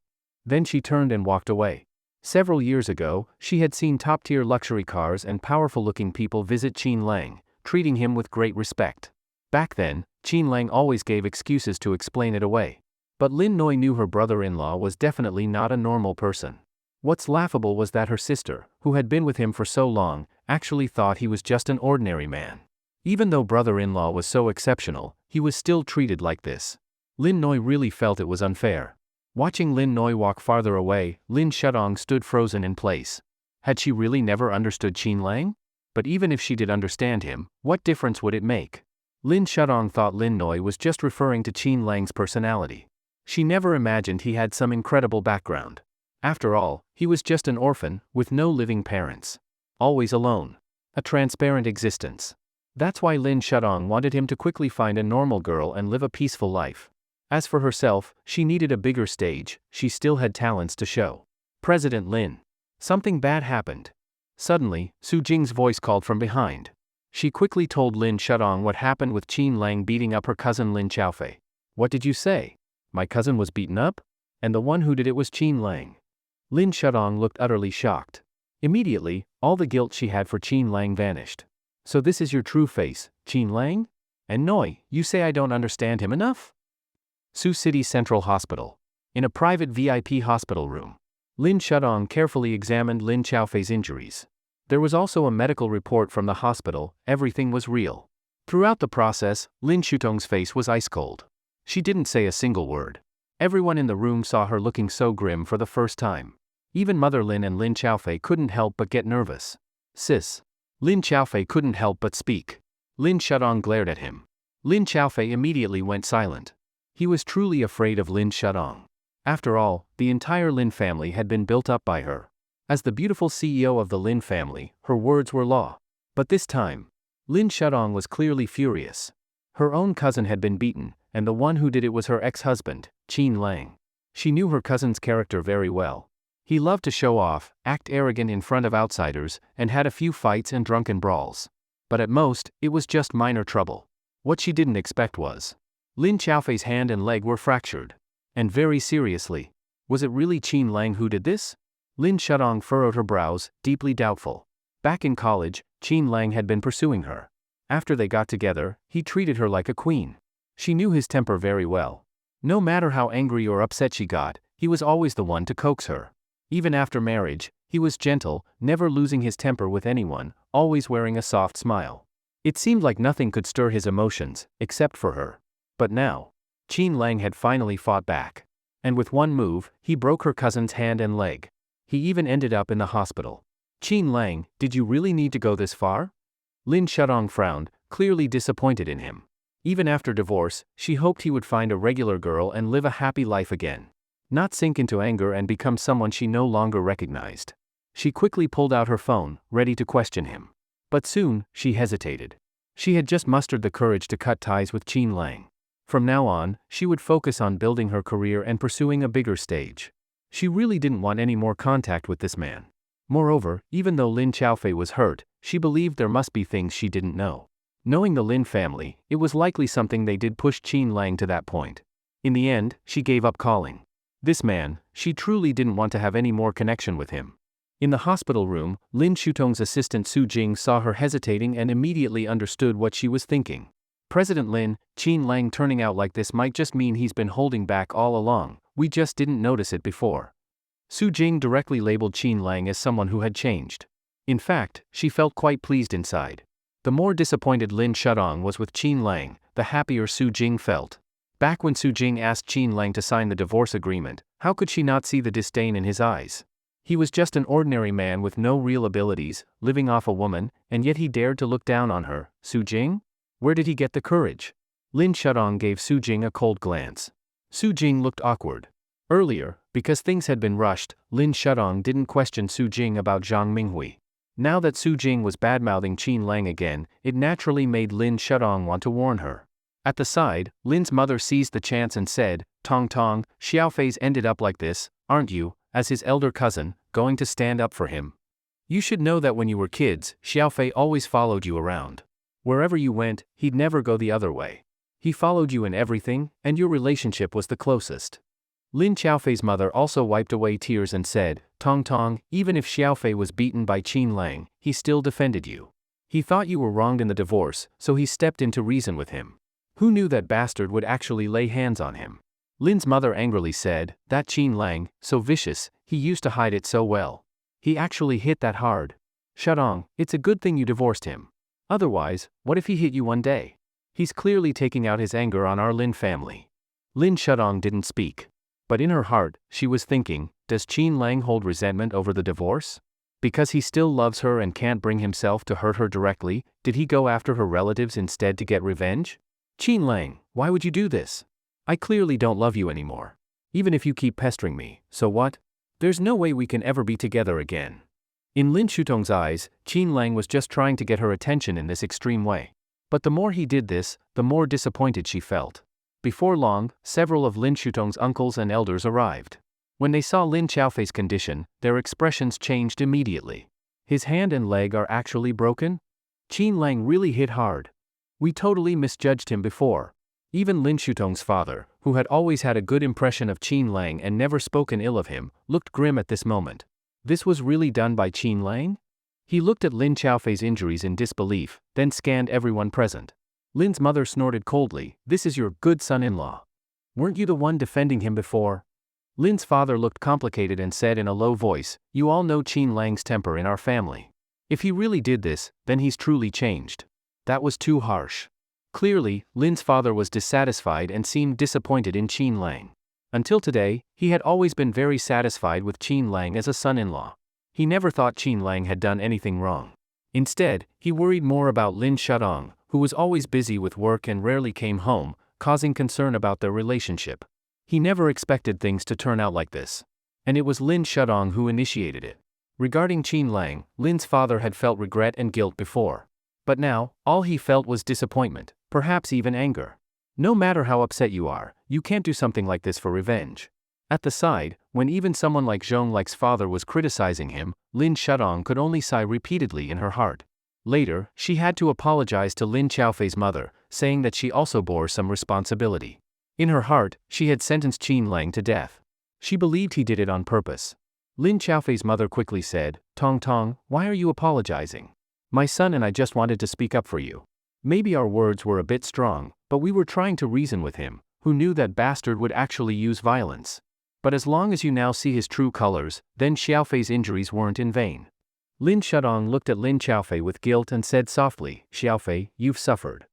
Then she turned and walked away. Several years ago, she had seen top-tier luxury cars and powerful-looking people visit Qin Lang, treating him with great respect. Back then, Qin Lang always gave excuses to explain it away. But Lin Noi knew her brother-in-law was definitely not a normal person. What's laughable was that her sister, who had been with him for so long, actually thought he was just an ordinary man. Even though brother-in-law was so exceptional, he was still treated like this. Lin Noi really felt it was unfair. Watching Lin Noi walk farther away, Lin Shaang stood frozen in place. Had she really never understood Qin Lang? But even if she did understand him, what difference would it make? Lin Shaang thought Lin Noi was just referring to Qin Lang's personality. She never imagined he had some incredible background. After all, he was just an orphan, with no living parents. Always alone. A transparent existence. That's why Lin Shaang wanted him to quickly find a normal girl and live a peaceful life. As for herself, she needed a bigger stage, she still had talents to show. President Lin. Something bad happened. Suddenly, Su Jing's voice called from behind. She quickly told Lin Shaang what happened with Qin Lang beating up her cousin Lin Xiaofei. What did you say? My cousin was beaten up? And the one who did it was Qin Lang. Lin Shaang looked utterly shocked. Immediately, all the guilt she had for Qin Lang vanished. So this is your true face, Qin Lang? And Noi, you say I don't understand him enough? Sioux City Central Hospital. In a private VIP hospital room. Lin Shaang carefully examined Lin Xiaofei's injuries. There was also a medical report from the hospital, everything was real. Throughout the process, Lin Shutong's face was ice cold. She didn't say a single word. Everyone in the room saw her looking so grim for the first time. Even Mother Lin and Lin Xiaofei couldn't help but get nervous. Sis. Lin Xiaofei couldn't help but speak. Lin Shaang glared at him. Lin Xiaofei immediately went silent. He was truly afraid of Lin Shaang. After all, the entire Lin family had been built up by her. As the beautiful CEO of the Lin family, her words were law. But this time, Lin Shaang was clearly furious. Her own cousin had been beaten, and the one who did it was her ex-husband, Qin Lang. She knew her cousin's character very well. He loved to show off, act arrogant in front of outsiders, and had a few fights and drunken brawls. But at most, it was just minor trouble. What she didn't expect was Lin Xiaofei's hand and leg were fractured. And very seriously. Was it really Qin Lang who did this? Lin Shaang furrowed her brows, deeply doubtful. Back in college, Qin Lang had been pursuing her. After they got together, he treated her like a queen. She knew his temper very well. No matter how angry or upset she got, he was always the one to coax her. Even after marriage, he was gentle, never losing his temper with anyone, always wearing a soft smile. It seemed like nothing could stir his emotions, except for her. But now, Qin Lang had finally fought back. And with one move, he broke her cousin's hand and leg. He even ended up in the hospital. Qin Lang, did you really need to go this far? Lynn Shaang frowned, clearly disappointed in him. Even after divorce, she hoped he would find a regular girl and live a happy life again. Not sink into anger and become someone she no longer recognized. She quickly pulled out her phone, ready to question him. But soon, she hesitated. She had just mustered the courage to cut ties with Qin Lang. From now on, she would focus on building her career and pursuing a bigger stage. She really didn't want any more contact with this man. Moreover, even though Lin Xiaofei was hurt, she believed there must be things she didn't know. Knowing the Lin family, it was likely something they did push Qin Lang to that point. In the end, she gave up calling. This man, she truly didn't want to have any more connection with him. In the hospital room, Lin Shutong's assistant Su Jing saw her hesitating and immediately understood what she was thinking. President Lin, Qin Lang turning out like this might just mean he's been holding back all along, we just didn't notice it before. Su Jing directly labeled Qin Lang as someone who had changed. In fact, she felt quite pleased inside. The more disappointed Lin Shaang was with Qin Lang, the happier Su Jing felt. Back when Su Jing asked Qin Lang to sign the divorce agreement, how could she not see the disdain in his eyes? He was just an ordinary man with no real abilities, living off a woman, and yet he dared to look down on her. Su Jing? Where did he get the courage? Lin Shaang gave Su Jing a cold glance. Su Jing looked awkward. Earlier, because things had been rushed, Lin Shaang didn't question Su Jing about Zhang Minghui. Now that Su Jing was badmouthing Qin Lang again, it naturally made Lin Shaang want to warn her. At the side, Lin's mother seized the chance and said, Tong Tong, Xiaofei's ended up like this, aren't you, as his elder cousin, going to stand up for him? You should know that when you were kids, Xiaofei always followed you around. Wherever you went, he'd never go the other way. He followed you in everything, and your relationship was the closest. Lin Xiaofei's mother also wiped away tears and said, Tong Tong, even if Xiaofei was beaten by Qin Lang, he still defended you. He thought you were wronged in the divorce, so he stepped in to reason with him. Who knew that bastard would actually lay hands on him? Lin's mother angrily said, that Qin Lang, so vicious, he used to hide it so well. He actually hit that hard. Shaang, it's a good thing you divorced him. Otherwise, what if he hit you one day? He's clearly taking out his anger on our Lin family. Lin Shaang didn't speak. But in her heart, she was thinking, does Qin Lang hold resentment over the divorce? Because he still loves her and can't bring himself to hurt her directly, did he go after her relatives instead to get revenge? Qin Lang, why would you do this? I clearly don't love you anymore. Even if you keep pestering me, so what? There's no way we can ever be together again. In Lin Shutong's eyes, Qin Lang was just trying to get her attention in this extreme way. But the more he did this, the more disappointed she felt. Before long, several of Lin Shutong's uncles and elders arrived. When they saw Lin Xiaofei's condition, their expressions changed immediately. His hand and leg are actually broken? Qin Lang really hit hard. We totally misjudged him before. Even Lin Shutong's father, who had always had a good impression of Qin Lang and never spoken ill of him, looked grim at this moment. This was really done by Qin Lang? He looked at Lin Xiaofei's injuries in disbelief, then scanned everyone present. Lin's mother snorted coldly, this is your good son-in-law. Weren't you the one defending him before? Lin's father looked complicated and said in a low voice, you all know Qin Lang's temper in our family. If he really did this, then he's truly changed. That was too harsh. Clearly, Lin's father was dissatisfied and seemed disappointed in Qin Lang. Until today, he had always been very satisfied with Qin Lang as a son-in-law. He never thought Qin Lang had done anything wrong. Instead, he worried more about Lin Shaang, who was always busy with work and rarely came home, causing concern about their relationship. He never expected things to turn out like this. And it was Lin Shaang who initiated it. Regarding Qin Lang, Lin's father had felt regret and guilt before. But now, all he felt was disappointment, perhaps even anger. No matter how upset you are, you can't do something like this for revenge. At the side, when even someone like Zhong Like's father was criticizing him, Lin Shaang could only sigh repeatedly in her heart. Later, she had to apologize to Lin Xiaofei's mother, saying that she also bore some responsibility. In her heart, she had sentenced Qin Lang to death. She believed he did it on purpose. Lin Xiaofei's mother quickly said, Tong Tong, why are you apologizing? My son and I just wanted to speak up for you. Maybe our words were a bit strong, but we were trying to reason with him, who knew that bastard would actually use violence. But as long as you now see his true colors, then Xiaofei's injuries weren't in vain. Lin Shaang looked at Lin Xiaofei with guilt and said softly, Xiaofei, you've suffered.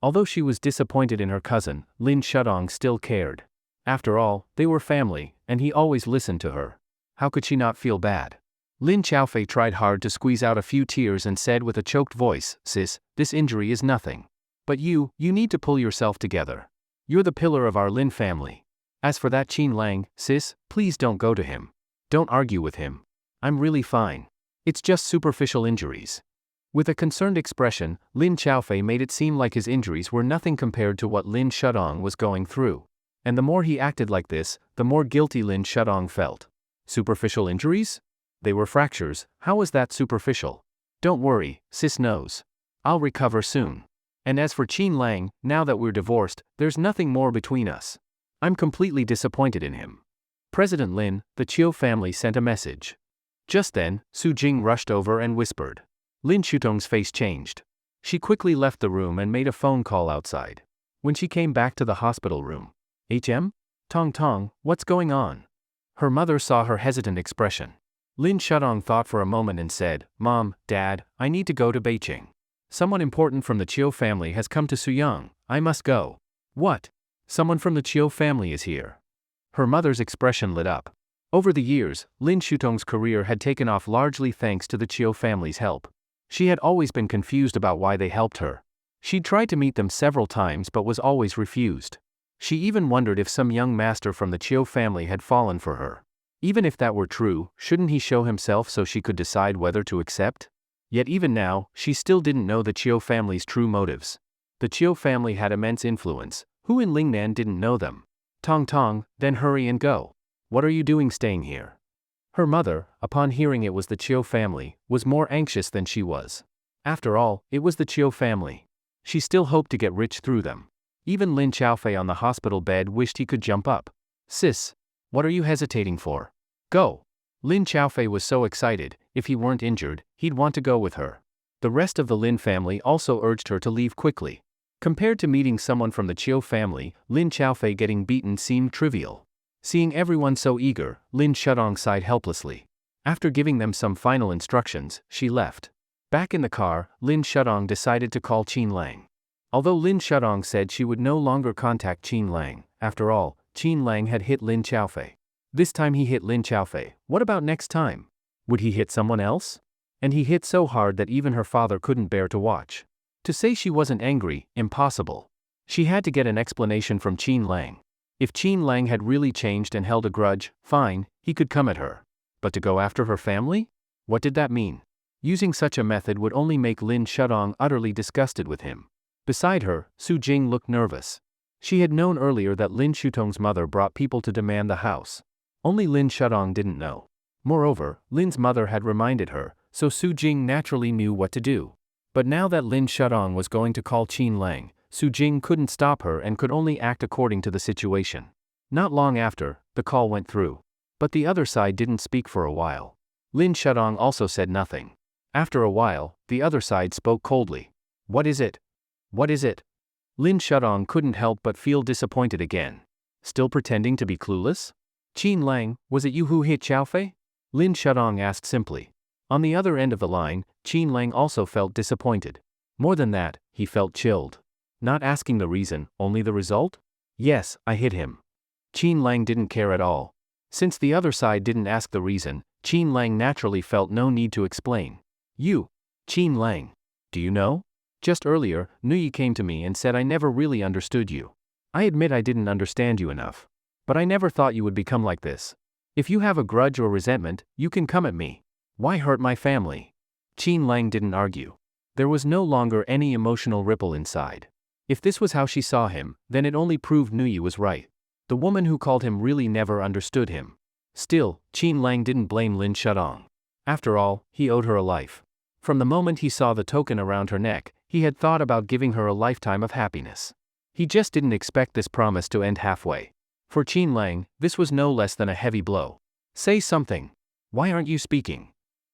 Although she was disappointed in her cousin, Lin Shaang still cared. After all, they were family, and he always listened to her. How could she not feel bad? Lin Xiaofei tried hard to squeeze out a few tears and said with a choked voice, Sis, this injury is nothing. But you need to pull yourself together. You're the pillar of our Lin family. As for that Qin Lang, sis, please don't go to him. Don't argue with him. I'm really fine. It's just superficial injuries. With a concerned expression, Lin Xiaofei made it seem like his injuries were nothing compared to what Lin Shaang was going through. And the more he acted like this, the more guilty Lin Shaang felt. Superficial injuries? They were fractures. How was that superficial? Don't worry, sis knows. I'll recover soon. And as for Qin Lang, now that we're divorced, there's nothing more between us. I'm completely disappointed in him. President Lin, the Chiu family sent a message. Just then, Su Jing rushed over and whispered. Lin Shutong's face changed. She quickly left the room and made a phone call outside. When she came back to the hospital room, Tong Tong, what's going on? Her mother saw her hesitant expression. Lin Shaang thought for a moment and said, Mom, Dad, I need to go to Beijing. Someone important from the Chiu family has come to Suyang. I must go. What? Someone from the Chiu family is here. Her mother's expression lit up. Over the years, Lin Shutong's career had taken off largely thanks to the Chiu family's help. She had always been confused about why they helped her. She'd tried to meet them several times but was always refused. She even wondered if some young master from the Chiu family had fallen for her. Even if that were true, shouldn't he show himself so she could decide whether to accept? Yet even now, she still didn't know the Chiu family's true motives. The Chiu family had immense influence. Who in Lingnan didn't know them? Tong, then hurry and go. What are you doing staying here? Her mother, upon hearing it was the Chiu family, was more anxious than she was. After all, it was the Chiu family. She still hoped to get rich through them. Even Lin Xiaofei on the hospital bed wished he could jump up. Sis, what are you hesitating for? Go. Lin Xiaofei was so excited, if he weren't injured, he'd want to go with her. The rest of the Lin family also urged her to leave quickly. Compared to meeting someone from the Chiu family, Lin Xiaofei getting beaten seemed trivial. Seeing everyone so eager, Lin Shaang sighed helplessly. After giving them some final instructions, she left. Back in the car, Lin Shaang decided to call Qin Lang. Although Lin Shaang said she would no longer contact Qin Lang, after all, Qin Lang had hit Lin Xiaofei. This time he hit Lin Xiaofei. What about next time? Would he hit someone else? And he hit so hard that even her father couldn't bear to watch. To say she wasn't angry, impossible. She had to get an explanation from Qin Lang. If Qin Lang had really changed and held a grudge, fine, he could come at her. But to go after her family? What did that mean? Using such a method would only make Lin Shaang utterly disgusted with him. Beside her, Su Jing looked nervous. She had known earlier that Lin Shutong's mother brought people to demand the house. Only Lin Shaang didn't know. Moreover, Lin's mother had reminded her, so Su Jing naturally knew what to do. But now that Lin Shaang was going to call Qin Lang, Su Jing couldn't stop her and could only act according to the situation. Not long after, the call went through. But the other side didn't speak for a while. Lin Shaang also said nothing. After a while, the other side spoke coldly. What is it? What is it? Lin Shaang couldn't help but feel disappointed again. Still pretending to be clueless? Qin Lang, was it you who hit Xiaofei? Lin Shaang asked simply. On the other end of the line, Qin Lang also felt disappointed. More than that, he felt chilled. Not asking the reason, only the result? Yes, I hit him. Qin Lang didn't care at all. Since the other side didn't ask the reason, Qin Lang naturally felt no need to explain. You, Qin Lang. Do you know? Just earlier, Nuyi came to me and said I never really understood you. I admit I didn't understand you enough. But I never thought you would become like this. If you have a grudge or resentment, you can come at me. Why hurt my family? Qin Lang didn't argue. There was no longer any emotional ripple inside. If this was how she saw him, then it only proved Nuyi was right. The woman who called him really never understood him. Still, Qin Lang didn't blame Lin Shaang. After all, he owed her a life. From the moment he saw the token around her neck, he had thought about giving her a lifetime of happiness. He just didn't expect this promise to end halfway. For Qin Lang, this was no less than a heavy blow. Say something. Why aren't you speaking?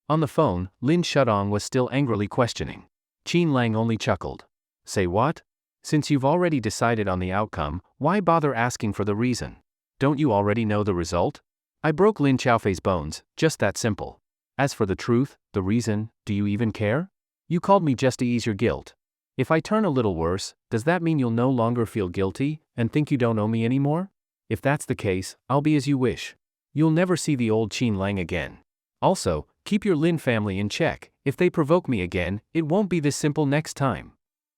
On the phone, Lin Shaang was still angrily questioning. Qin Lang only chuckled. Say what? Since you've already decided on the outcome, why bother asking for the reason? Don't you already know the result? I broke Lin Xiaofei's bones, just that simple. As for the truth, the reason, do you even care? You called me just to ease your guilt. If I turn a little worse, does that mean you'll no longer feel guilty and think you don't owe me anymore? If that's the case, I'll be as you wish. You'll never see the old Qin Lang again. Also, keep your Lin family in check. If they provoke me again, it won't be this simple next time.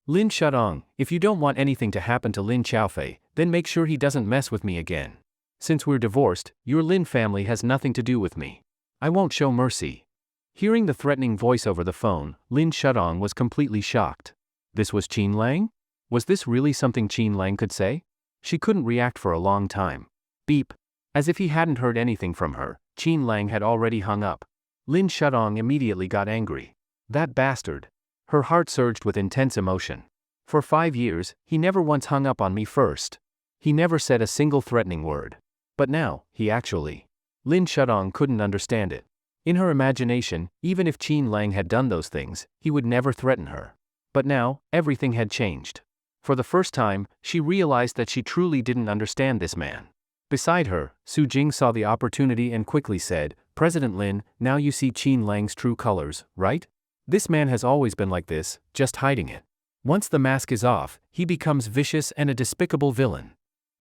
Lin Shaang, if you don't want anything to happen to Lin Xiaofei, then make sure he doesn't mess with me again. Since we're divorced, your Lin family has nothing to do with me. I won't show mercy. Hearing the threatening voice over the phone, Lin Shaang was completely shocked. This was Qin Lang? Was this really something Qin Lang could say? She couldn't react for a long time. Beep. As if he hadn't heard anything from her, Qin Lang had already hung up. Lin Shaang immediately got angry. That bastard. Her heart surged with intense emotion. For 5 years, he never once hung up on me first. He never said a single threatening word. But now, he actually. Lin Shaang couldn't understand it. In her imagination, even if Qin Lang had done those things, he would never threaten her. But now, everything had changed. For the first time, she realized that she truly didn't understand this man. Beside her, Su Jing saw the opportunity and quickly said, President Lin, now you see Qin Lang's true colors, right? This man has always been like this, just hiding it. Once the mask is off, he becomes vicious and a despicable villain.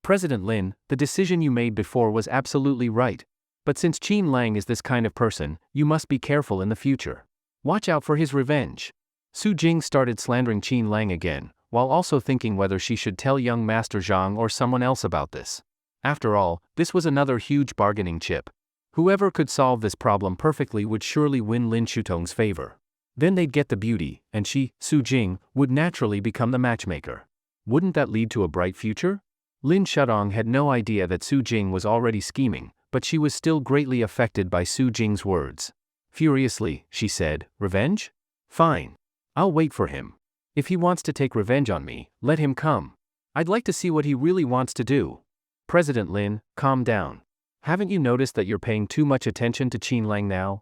President Lin, the decision you made before was absolutely right. But since Qin Lang is this kind of person, you must be careful in the future. Watch out for his revenge. Su Jing started slandering Qin Lang again, while also thinking whether she should tell young Master Zhang or someone else about this. After all, this was another huge bargaining chip. Whoever could solve this problem perfectly would surely win Lin Shutong's favor. Then they'd get the beauty, and she, Su Jing, would naturally become the matchmaker. Wouldn't that lead to a bright future? Lin Shaang had no idea that Su Jing was already scheming, but she was still greatly affected by Su Jing's words. Furiously, she said, Revenge? Fine. I'll wait for him. If he wants to take revenge on me, let him come. I'd like to see what he really wants to do. President Lin, calm down. Haven't you noticed that you're paying too much attention to Qin Lang now?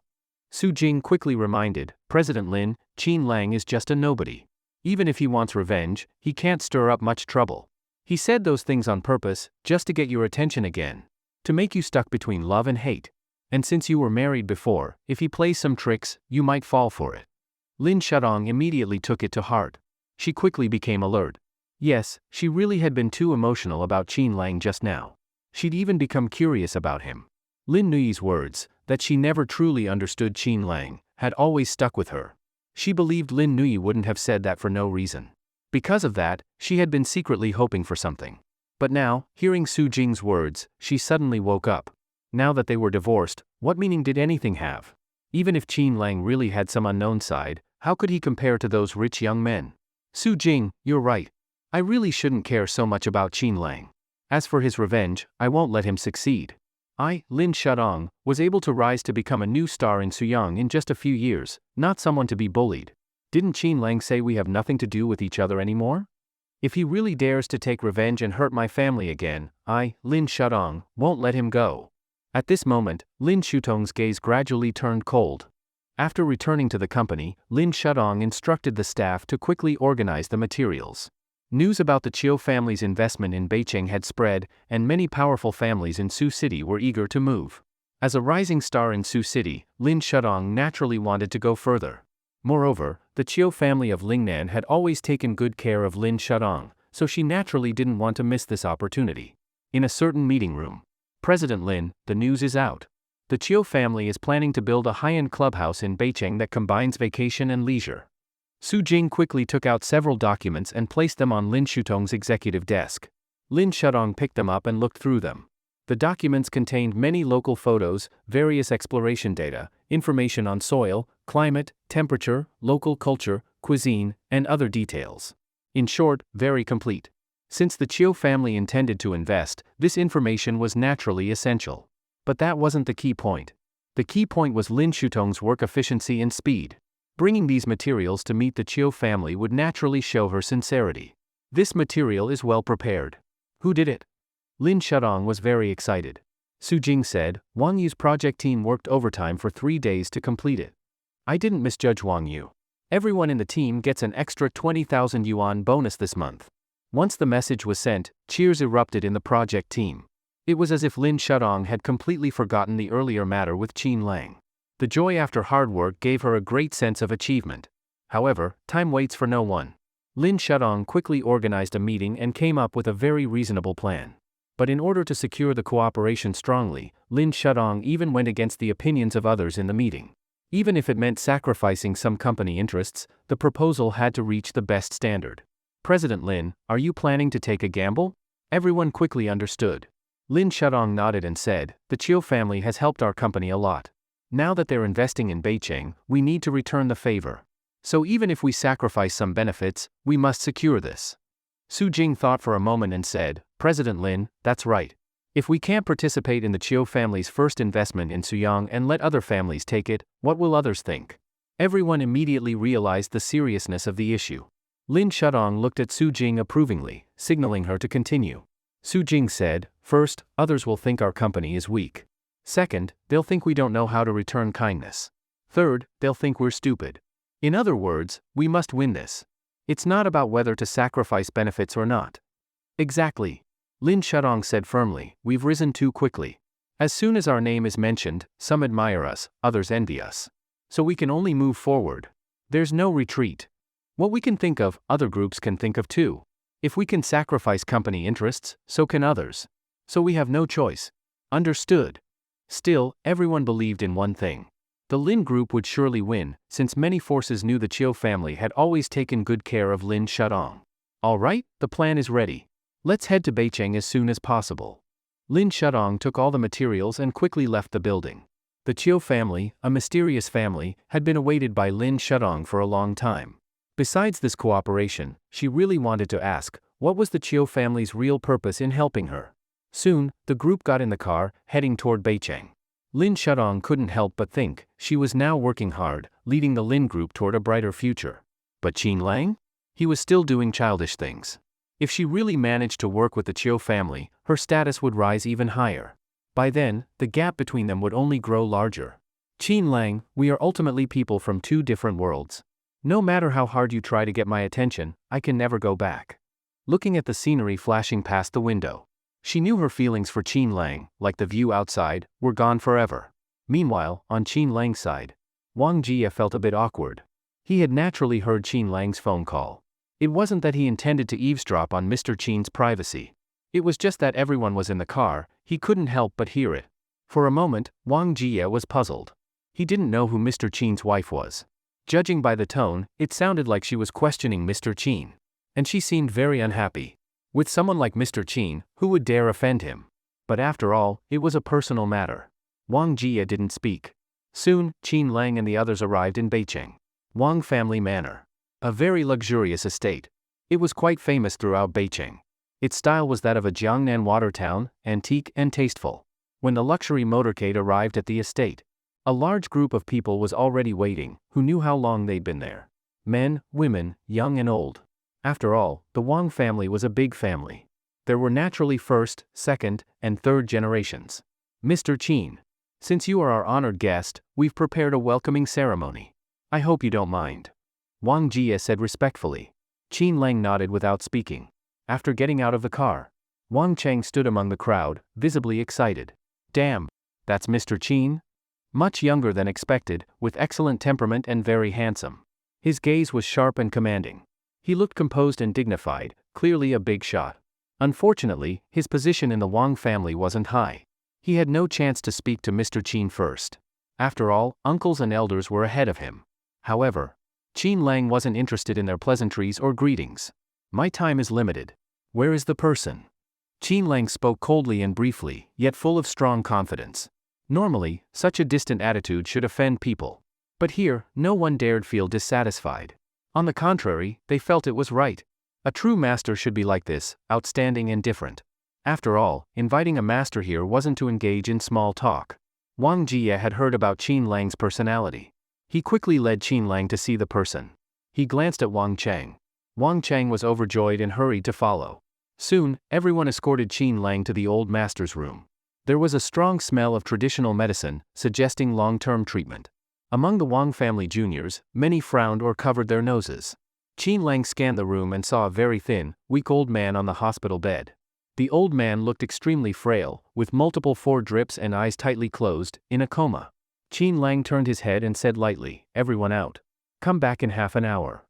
Su Jing quickly reminded, President Lin, Qin Lang is just a nobody. Even if he wants revenge, he can't stir up much trouble. He said those things on purpose, just to get your attention again. To make you stuck between love and hate. And since you were married before, if he plays some tricks, you might fall for it. Lin Shaang immediately took it to heart. She quickly became alert. Yes, she really had been too emotional about Qin Lang just now. She'd even become curious about him. Lin Nui's words, that she never truly understood Qin Lang, had always stuck with her. She believed Lin Nui wouldn't have said that for no reason. Because of that, she had been secretly hoping for something. But now, hearing Su Jing's words, she suddenly woke up. Now that they were divorced, what meaning did anything have? Even if Qin Lang really had some unknown side, how could he compare to those rich young men? Su Jing, you're right. I really shouldn't care so much about Qin Lang. As for his revenge, I won't let him succeed. I, Lin Shaang, was able to rise to become a new star in Suyang in just a few years, not someone to be bullied. Didn't Qin Lang say we have nothing to do with each other anymore? If he really dares to take revenge and hurt my family again, I, Lin Shaang, won't let him go. At this moment, Lin Shutong's gaze gradually turned cold. After returning to the company, Lin Shaang instructed the staff to quickly organize the materials. News about the Chiu family's investment in Beicheng had spread, and many powerful families in Sioux City were eager to move. As a rising star in Sioux City, Lin Shaang naturally wanted to go further. Moreover, the Chiu family of Lingnan had always taken good care of Lin Shaang, so she naturally didn't want to miss this opportunity. In a certain meeting room. President Lin, the news is out. The Chiu family is planning to build a high-end clubhouse in Beicheng that combines vacation and leisure. Su Jing quickly took out several documents and placed them on Lin Shutong's executive desk. Lin Shaang picked them up and looked through them. The documents contained many local photos, various exploration data, information on soil, climate, temperature, local culture, cuisine, and other details. In short, very complete. Since the Chiu family intended to invest, this information was naturally essential. But that wasn't the key point. The key point was Lin Shutong's work efficiency and speed. Bringing these materials to meet the Chiu family would naturally show her sincerity. This material is well prepared. Who did it? Lin Shaang was very excited. Su Jing said, Wang Yu's project team worked overtime for 3 days to complete it. I didn't misjudge Wang Yu. Everyone in the team gets an extra 20,000 yuan bonus this month. Once the message was sent, cheers erupted in the project team. It was as if Lin Shaang had completely forgotten the earlier matter with Qin Lang. The joy after hard work gave her a great sense of achievement. However, time waits for no one. Lynn Shaang quickly organized a meeting and came up with a very reasonable plan. But in order to secure the cooperation strongly, Lynn Shaang even went against the opinions of others in the meeting. Even if it meant sacrificing some company interests, the proposal had to reach the best standard. President Lin, are you planning to take a gamble? Everyone quickly understood. Lynn Shaang nodded and said, the Chiu family has helped our company a lot. Now that they're investing in Beicheng, we need to return the favor. So even if we sacrifice some benefits, we must secure this. Su Jing thought for a moment and said, President Lin, that's right. If we can't participate in the Chiu family's first investment in Suyang and let other families take it, what will others think? Everyone immediately realized the seriousness of the issue. Lynn Shaang looked at Su Jing approvingly, signaling her to continue. Su Jing said, first, others will think our company is weak. Second, they'll think we don't know how to return kindness. Third, they'll think we're stupid. In other words, we must win this. It's not about whether to sacrifice benefits or not. Exactly. Lynn Shaang said firmly, we've risen too quickly. As soon as our name is mentioned, some admire us, others envy us. So we can only move forward. There's no retreat. What we can think of, other groups can think of too. If we can sacrifice company interests, so can others. So we have no choice. Understood. Still, everyone believed in one thing. The Lin group would surely win, since many forces knew the Chiu family had always taken good care of Lynn Shaang. All right, the plan is ready. Let's head to Beicheng as soon as possible. Lynn Shaang took all the materials and quickly left the building. The Chiu family, a mysterious family, had been awaited by Lynn Shaang for a long time. Besides this cooperation, she really wanted to ask, what was the Chiu family's real purpose in helping her? Soon, the group got in the car, heading toward Beicheng. Lynn Shaang couldn't help but think, she was now working hard, leading the Lin group toward a brighter future. But Qin Lang? He was still doing childish things. If she really managed to work with the Chiu family, her status would rise even higher. By then, the gap between them would only grow larger. Qin Lang, we are ultimately people from two different worlds. No matter how hard you try to get my attention, I can never go back. Looking at the scenery flashing past the window, she knew her feelings for Qin Lang, like the view outside, were gone forever. Meanwhile, on Qin Lang's side, Wang Jie felt a bit awkward. He had naturally heard Qin Lang's phone call. It wasn't that he intended to eavesdrop on Mr. Qin's privacy. It was just that everyone was in the car, he couldn't help but hear it. For a moment, Wang Jie was puzzled. He didn't know who Mr. Qin's wife was. Judging by the tone, it sounded like she was questioning Mr. Qin. And she seemed very unhappy. With someone like Mr. Qin, who would dare offend him? But after all, it was a personal matter. Wang Jie didn't speak. Soon, Qin Lang and the others arrived in Beicheng. Wang Family Manor. A very luxurious estate. It was quite famous throughout Beicheng. Its style was that of a Jiangnan water town, antique and tasteful. When the luxury motorcade arrived at the estate, a large group of people was already waiting, who knew how long they'd been there. Men, women, young and old. After all, the Wong family was a big family. There were naturally first, second, and third generations. Mr. Qin, since you are our honored guest, we've prepared a welcoming ceremony. I hope you don't mind. Wang Jie said respectfully. Qin Lang nodded without speaking. After getting out of the car, Wang Cheng stood among the crowd, visibly excited. Damn, that's Mr. Qin? Much younger than expected, with excellent temperament and very handsome. His gaze was sharp and commanding. He looked composed and dignified, clearly a big shot. Unfortunately, his position in the Wang family wasn't high. He had no chance to speak to Mr. Qin first. After all, uncles and elders were ahead of him. However, Qin Lang wasn't interested in their pleasantries or greetings. My time is limited. Where is the person? Qin Lang spoke coldly and briefly, yet full of strong confidence. Normally, such a distant attitude should offend people. But here, no one dared feel dissatisfied. On the contrary, they felt it was right. A true master should be like this, outstanding and different. After all, inviting a master here wasn't to engage in small talk. Wang Jie had heard about Qin Lang's personality. He quickly led Qin Lang to see the person. He glanced at Wang Cheng. Wang Cheng was overjoyed and hurried to follow. Soon, everyone escorted Qin Lang to the old master's room. There was a strong smell of traditional medicine, suggesting long-term treatment. Among the Wang family juniors, many frowned or covered their noses. Qin Lang scanned the room and saw a very thin, weak old man on the hospital bed. The old man looked extremely frail, with multiple 4 drips and eyes tightly closed, in a coma. Qin Lang turned his head and said lightly, "Everyone out. Come back in half an hour."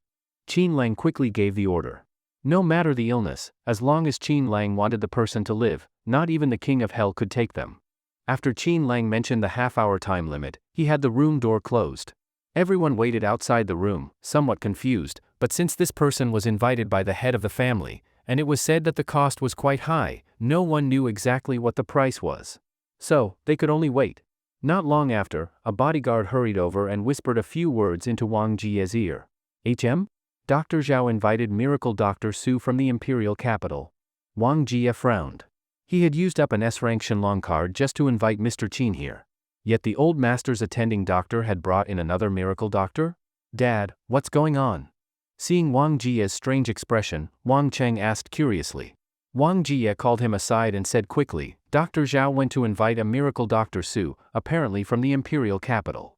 Qin Lang quickly gave the order. No matter the illness, as long as Qin Lang wanted the person to live, not even the king of hell could take them. After Qin Lang mentioned the half-hour time limit, he had the room door closed. Everyone waited outside the room, somewhat confused, but since this person was invited by the head of the family, and it was said that the cost was quite high, no one knew exactly what the price was. So, they could only wait. Not long after, a bodyguard hurried over and whispered a few words into Wang Jie's ear. "HM? Dr. Zhao invited Miracle Dr. Su from the imperial capital." Wang Jie frowned. He had used up an S-rank Shenlong card just to invite Mr. Qin here. Yet the old master's attending doctor had brought in another miracle doctor? "Dad, what's going on?" Seeing Wang Jie's strange expression, Wang Cheng asked curiously. Wang Jie called him aside and said quickly, "Dr. Zhao went to invite a miracle Dr. Su, apparently from the imperial capital."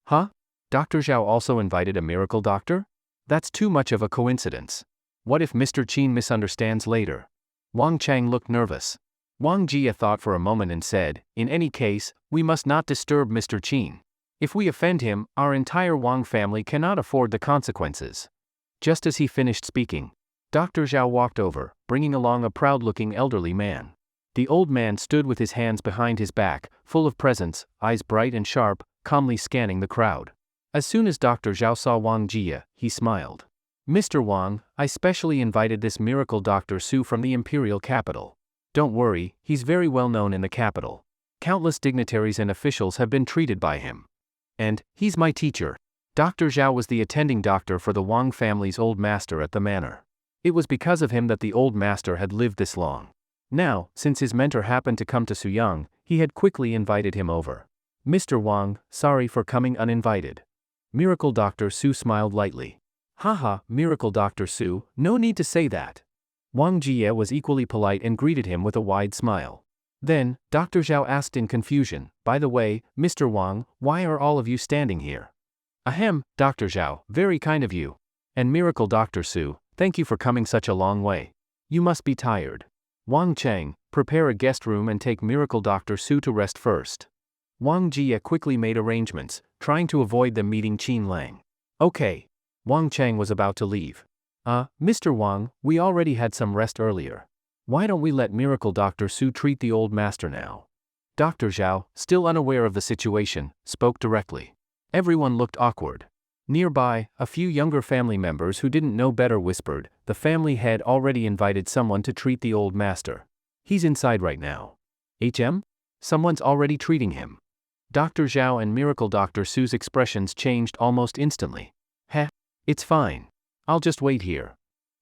"Huh? Dr. Zhao also invited a miracle doctor? That's too much of a coincidence. What if Mr. Qin misunderstands later?" Wang Cheng looked nervous. Wang Jie thought for a moment and said, "In any case, we must not disturb Mr. Qin. If we offend him, our entire Wang family cannot afford the consequences." Just as he finished speaking, Dr. Zhao walked over, bringing along a proud-looking elderly man. The old man stood with his hands behind his back, full of presence, eyes bright and sharp, calmly scanning the crowd. As soon as Dr. Zhao saw Wang Jie, he smiled. "Mr. Wang, I specially invited this miracle Dr. Su from the imperial capital. Don't worry, he's very well known in the capital. Countless dignitaries and officials have been treated by him. And, he's my teacher." Dr. Zhao was the attending doctor for the Wang family's old master at the manor. It was because of him that the old master had lived this long. Now, since his mentor happened to come to Suyang, he had quickly invited him over. "Mr. Wang, sorry for coming uninvited." Miracle Dr. Su smiled lightly. "Haha, Miracle Dr. Su, no need to say that." Wang Jie was equally polite and greeted him with a wide smile. Then, Dr. Zhao asked in confusion, "By the way, Mr. Wang, why are all of you standing here?" "Ahem, Dr. Zhao, very kind of you. And Miracle Dr. Su, thank you for coming such a long way. You must be tired. Wang Cheng, prepare a guest room and take Miracle Dr. Su to rest first." Wang Jie quickly made arrangements, trying to avoid them meeting Qin Lang. "Okay." Wang Cheng was about to leave. Mr. Wang, we already had some rest earlier. Why don't we let Miracle Dr. Su treat the old master now?" Dr. Zhao, still unaware of the situation, spoke directly. Everyone looked awkward. Nearby, a few younger family members who didn't know better whispered, "The family had already invited someone to treat the old master. He's inside right now." "HM? Someone's already treating him." Dr. Zhao and Miracle Dr. Su's expressions changed almost instantly. "Heh. It's fine. I'll just wait here."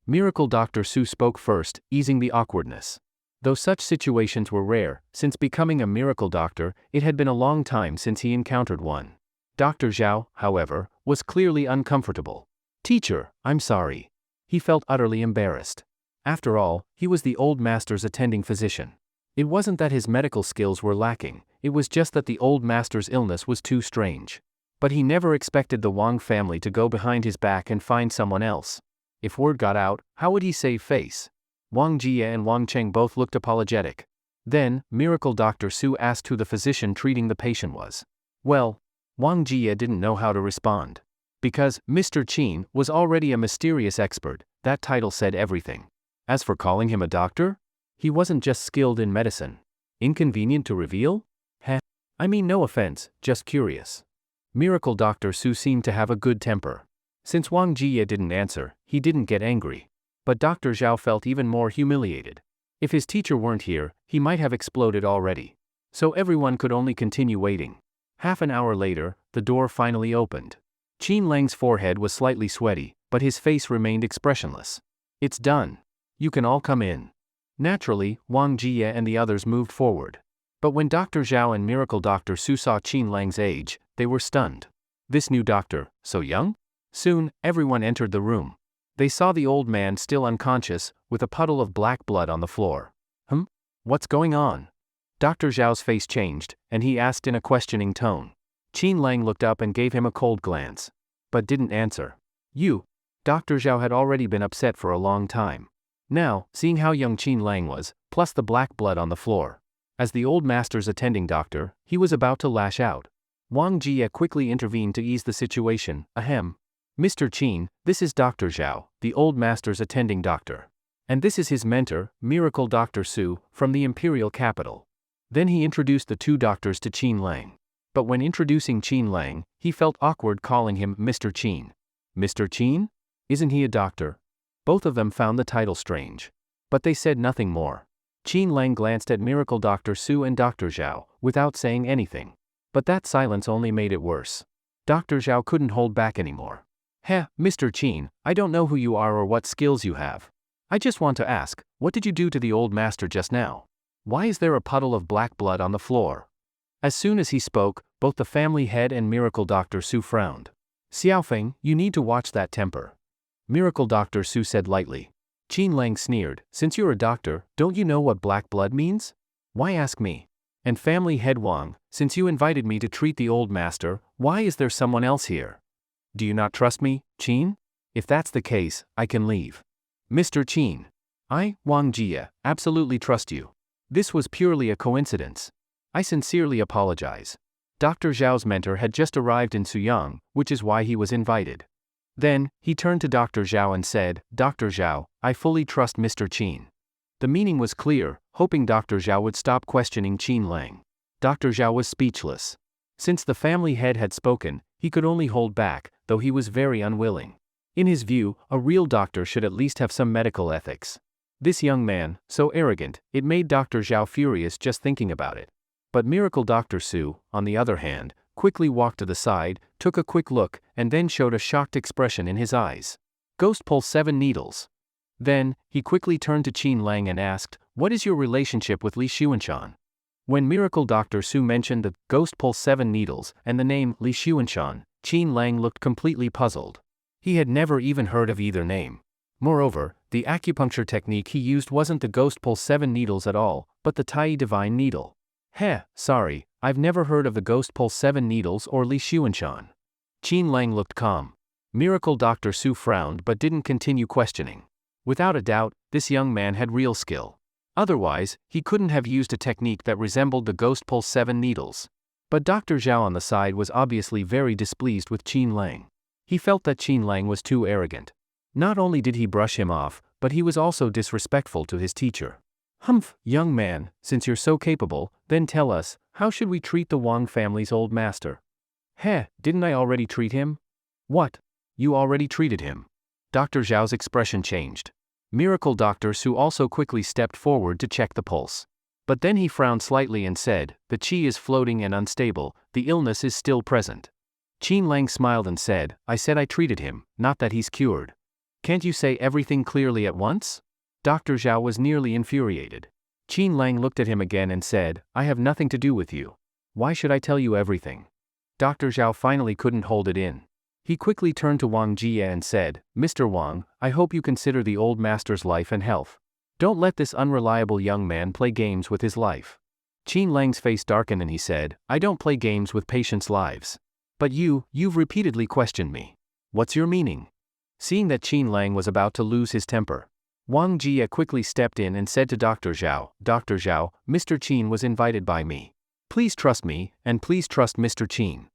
Miracle Dr. Su spoke first, easing the awkwardness. Though such situations were rare, since becoming a miracle doctor, it had been a long time since he encountered one. Dr. Zhao, however, was clearly uncomfortable. "Teacher, I'm sorry." He felt utterly embarrassed. After all, he was the old master's attending physician. It wasn't that his medical skills were lacking, it was just that the old master's illness was too strange. But he never expected the Wang family to go behind his back and find someone else. If word got out, how would he save face? Wang Jie and Wang Cheng both looked apologetic. Then, Miracle Dr. Su asked who the physician treating the patient was. Well, Wang Jie didn't know how to respond. Because Mr. Qin was already a mysterious expert, that title said everything. As for calling him a doctor? He wasn't just skilled in medicine. Inconvenient to reveal? Heh. I mean, no offense, just curious. Miracle Dr. Su seemed to have a good temper. Since Wang Jie didn't answer, he didn't get angry. But Dr. Zhao felt even more humiliated. If his teacher weren't here, he might have exploded already. So everyone could only continue waiting. Half an hour later, the door finally opened. Qin Lang's forehead was slightly sweaty, but his face remained expressionless. "It's done. You can all come in." Naturally, Wang Jie and the others moved forward. But when Dr. Zhao and Miracle Dr. Su saw Qin Lang's age, they were stunned. This new doctor, so young? Soon, everyone entered the room. They saw the old man still unconscious, with a puddle of black blood on the floor. What's going on? Dr. Zhao's face changed, and he asked in a questioning tone. Qin Lang looked up and gave him a cold glance. But didn't answer. "You." Dr. Zhao had already been upset for a long time. Now, seeing how young Qin Lang was, plus the black blood on the floor. As the old master's attending doctor, he was about to lash out. Wang Jie quickly intervened to ease the situation. Ahem. Mr. Qin, this is Dr. Zhao, the old master's attending doctor. And this is his mentor, Miracle Dr. Su, from the imperial capital. Then he introduced the two doctors to Qin Lang. But when introducing Qin Lang, he felt awkward calling him Mr. Qin. Mr. Qin? Isn't he a doctor? Both of them found the title strange. But they said nothing more. Qin Lang glanced at Miracle Dr. Su and Dr. Zhao, without saying anything. But that silence only made it worse. Dr. Zhao couldn't hold back anymore. Heh, Mr. Qin, I don't know who you are or what skills you have. I just want to ask, what did you do to the old master just now? Why is there a puddle of black blood on the floor? As soon as he spoke, both the family head and Miracle Dr. Su frowned. Xiaofeng, you need to watch that temper. Miracle Dr. Su said lightly. Qin Lang sneered, since you're a doctor, don't you know what black blood means? Why ask me? And family head Wong, since you invited me to treat the old master, why is there someone else here? Do you not trust me, Qin? If that's the case, I can leave. Mr. Qin. I, Wang Jie, absolutely trust you. This was purely a coincidence. I sincerely apologize. Dr. Zhao's mentor had just arrived in Suyang, which is why he was invited. Then, he turned to Dr. Zhao and said, Dr. Zhao, I fully trust Mr. Qin. The meaning was clear, hoping Dr. Zhao would stop questioning Qin Lang. Dr. Zhao was speechless. Since the family head had spoken, he could only hold back, though he was very unwilling. In his view, a real doctor should at least have some medical ethics. This young man, so arrogant, it made Dr. Zhao furious just thinking about it. But Miracle Dr. Su, on the other hand, quickly walked to the side, took a quick look, and then showed a shocked expression in his eyes. Ghost Pulse 7 needles. Then, he quickly turned to Qin Lang and asked, what is your relationship with Li Xuanshan? When Miracle Dr. Su mentioned the Ghost Pulse 7 needles and the name Li Xuanshan, Qin Lang looked completely puzzled. He had never even heard of either name. Moreover, the acupuncture technique he used wasn't the Ghost Pulse 7 needles at all, but the Tai Divine Needle. Heh, sorry, I've never heard of the Ghost Pulse 7 needles or Li Xuanshan. Qin Lang looked calm. Miracle Dr. Su frowned but didn't continue questioning. Without a doubt, this young man had real skill. Otherwise, he couldn't have used a technique that resembled the Ghost Pulse 7 needles. But Dr. Zhao on the side was obviously very displeased with Qin Lang. He felt that Qin Lang was too arrogant. Not only did he brush him off, but he was also disrespectful to his teacher. Humph, young man, since you're so capable, then tell us, how should we treat the Wong family's old master? Heh, didn't I already treat him? What? You already treated him? Dr. Zhao's expression changed. Miracle Dr. Su also quickly stepped forward to check the pulse. But then he frowned slightly and said, the qi is floating and unstable, the illness is still present. Qin Lang smiled and said, I said I treated him, not that he's cured. Can't you say everything clearly at once? Dr. Zhao was nearly infuriated. Qin Lang looked at him again and said, I have nothing to do with you. Why should I tell you everything? Dr. Zhao finally couldn't hold it in. He quickly turned to Wang Jie and said, Mr. Wang, I hope you consider the old master's life and health. Don't let this unreliable young man play games with his life. Qin Lang's face darkened and he said, I don't play games with patients' lives. But you've repeatedly questioned me. What's your meaning? Seeing that Qin Lang was about to lose his temper, Wang Jie quickly stepped in and said to Dr. Zhao, Dr. Zhao, Mr. Qin was invited by me. Please trust me, and please trust Mr. Qin.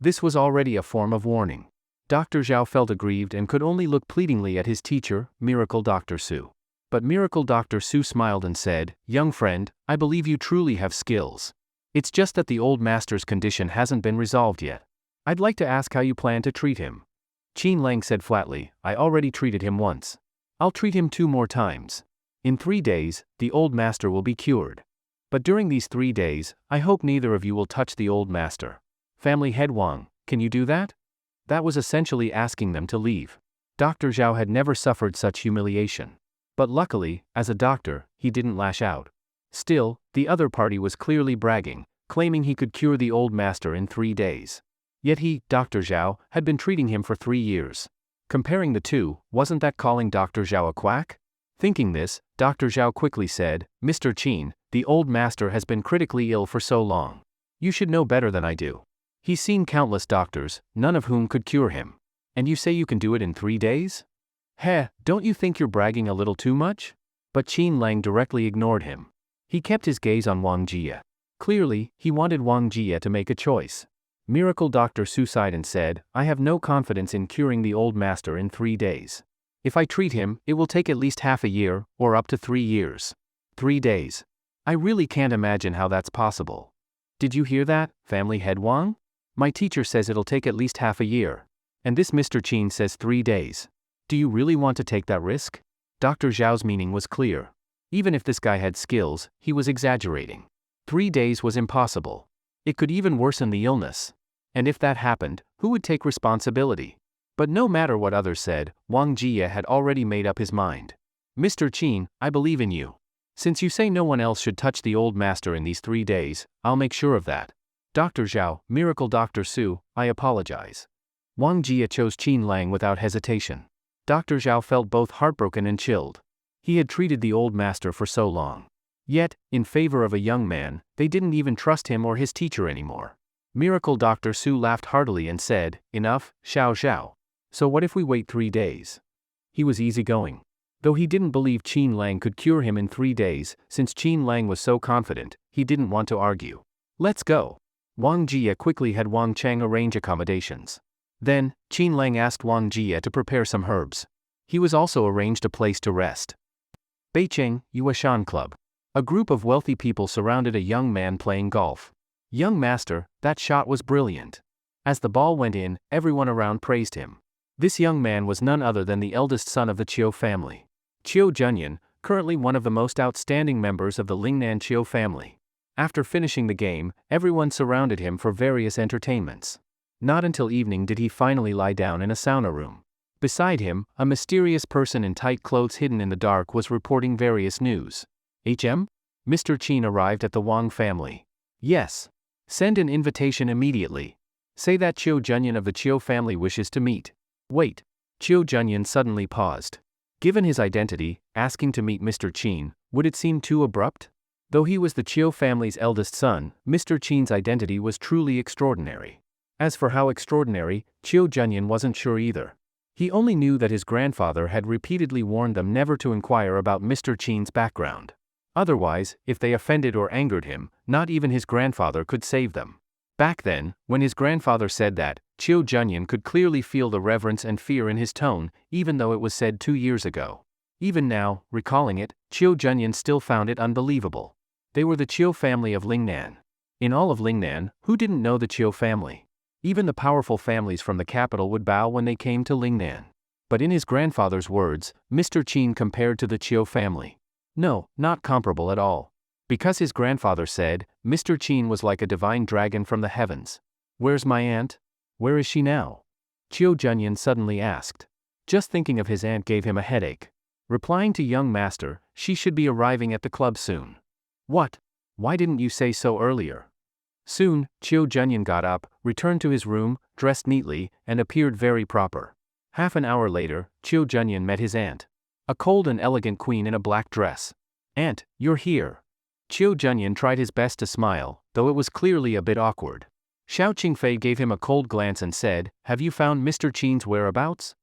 This was already a form of warning. Dr. Zhao felt aggrieved and could only look pleadingly at his teacher, Miracle Dr. Su. But Miracle Dr. Su smiled and said, Young friend, I believe you truly have skills. It's just that the old master's condition hasn't been resolved yet. I'd like to ask how you plan to treat him. Qin Lang said flatly, I already treated him once. I'll treat him 2 more times. In 3 days, the old master will be cured. But during these 3 days, I hope neither of you will touch the old master. Family head Wang, can you do that? That was essentially asking them to leave. Dr. Zhao had never suffered such humiliation. But luckily, as a doctor, he didn't lash out. Still, the other party was clearly bragging, claiming he could cure the old master in 3 days. Yet he, Dr. Zhao, had been treating him for 3 years. Comparing the two, wasn't that calling Dr. Zhao a quack? Thinking this, Dr. Zhao quickly said, Mr. Qin, the old master has been critically ill for so long. You should know better than I do. He's seen countless doctors, none of whom could cure him. And you say you can do it in 3 days? Heh, don't you think you're bragging a little too much? But Qin Lang directly ignored him. He kept his gaze on Wang Jie. Clearly, he wanted Wang Jie to make a choice. Miracle Dr. Su sighed and said, I have no confidence in curing the old master in 3 days. If I treat him, it will take at least half a year, or up to 3 years. 3 days. I really can't imagine how that's possible. Did you hear that, family head Wong? My teacher says it'll take at least half a year. And this Mr. Chin says 3 days. Do you really want to take that risk? Dr. Zhao's meaning was clear. Even if this guy had skills, he was exaggerating. 3 days was impossible. It could even worsen the illness. And if that happened, who would take responsibility? But no matter what others said, Wang Jie had already made up his mind. Mr. Chin, I believe in you. Since you say no one else should touch the old master in these 3 days, I'll make sure of that. Dr. Zhao, Miracle Dr. Su, I apologize. Wang Jie chose Qin Lang without hesitation. Dr. Zhao felt both heartbroken and chilled. He had treated the old master for so long. Yet, in favor of a young man, they didn't even trust him or his teacher anymore. Miracle Dr. Su laughed heartily and said, Enough, Xiao Xiao. So what if we wait 3 days? He was easygoing. Though he didn't believe Qin Lang could cure him in 3 days, since Qin Lang was so confident, he didn't want to argue. Let's go. Wang Jie quickly had Wang Chang arrange accommodations. Then, Qin Lang asked Wang Jie to prepare some herbs. He was also arranged a place to rest. Beicheng, Yuashan Club. A group of wealthy people surrounded a young man playing golf. Young master, that shot was brilliant. As the ball went in, everyone around praised him. This young man was none other than the eldest son of the Qiu family. Qiu Junyan, currently one of the most outstanding members of the Lingnan Qiu family. After finishing the game, everyone surrounded him for various entertainments. Not until evening did he finally lie down in a sauna room. Beside him, a mysterious person in tight clothes hidden in the dark was reporting various news. HM? Mr. Qin arrived at the Wong family. Yes. Send an invitation immediately. Say that Qiu Junyan of the Qiu family wishes to meet. Wait. Qiu Junyan suddenly paused. Given his identity, asking to meet Mr. Qin, would it seem too abrupt? Though he was the Qiu family's eldest son, Mr. Qin's identity was truly extraordinary. As for how extraordinary, Qiu Junyan wasn't sure either. He only knew that his grandfather had repeatedly warned them never to inquire about Mr. Qin's background. Otherwise, if they offended or angered him, not even his grandfather could save them. Back then, when his grandfather said that, Qiu Junyan could clearly feel the reverence and fear in his tone, even though it was said 2 years ago. Even now, recalling it, Qiu Junyan still found it unbelievable. They were the Qiu family of Lingnan. In all of Lingnan, who didn't know the Qiu family? Even the powerful families from the capital would bow when they came to Lingnan. But in his grandfather's words, Mr. Qin compared to the Qiu family. No, not comparable at all. Because his grandfather said, Mr. Qin was like a divine dragon from the heavens. Where's my aunt? Where is she now? Qiu Junyan suddenly asked. Just thinking of his aunt gave him a headache. Replying to young master, she should be arriving at the club soon. What? Why didn't you say so earlier? Soon, Qiu Junyan got up, returned to his room, dressed neatly, and appeared very proper. Half an hour later, Qiu Junyan met his aunt. A cold and elegant queen in a black dress. Aunt, you're here. Qiu Junyan tried his best to smile, though it was clearly a bit awkward. Xiao Qingfei gave him a cold glance and said, Have you found Mr. Qin's whereabouts?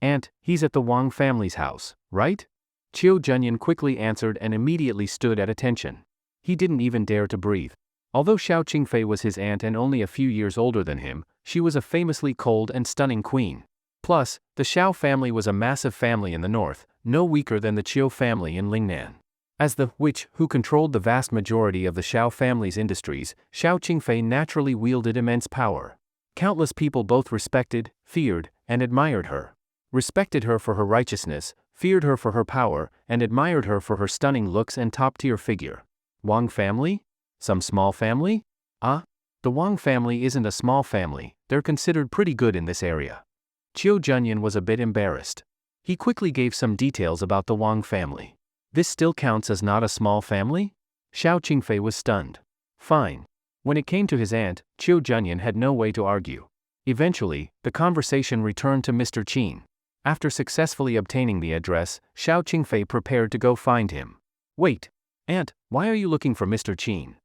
Aunt, he's at the Wang family's house, right? Qiu Junyan quickly answered and immediately stood at attention. He didn't even dare to breathe. Although Xiao Qingfei was his aunt and only a few years older than him, she was a famously cold and stunning queen. Plus, the Xiao family was a massive family in the north, no weaker than the Qiu family in Lingnan. As the witch who controlled the vast majority of the Xiao family's industries, Xiao Qingfei naturally wielded immense power. Countless people both respected, feared, and admired her. Respected her for her righteousness, feared her for her power, and admired her for her stunning looks and top-tier figure. Wang family? Some small family? The Wang family isn't a small family, they're considered pretty good in this area. Qiu Junyan was a bit embarrassed. He quickly gave some details about the Wang family. This still counts as not a small family? Xiao Qingfei was stunned. Fine. When it came to his aunt, Qiu Junyan had no way to argue. Eventually, the conversation returned to Mr. Qin. After successfully obtaining the address, Xiao Qingfei prepared to go find him. Wait. Aunt, why are you looking for Mr. Qin?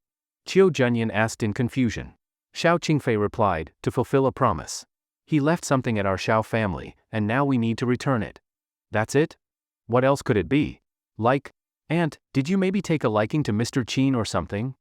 Qiu Junyan asked in confusion. Xiao Qingfei replied, to fulfill a promise. He left something at our Xiao family, and now we need to return it. That's it? What else could it be? Like, Aunt, did you maybe take a liking to Mr. Qin or something?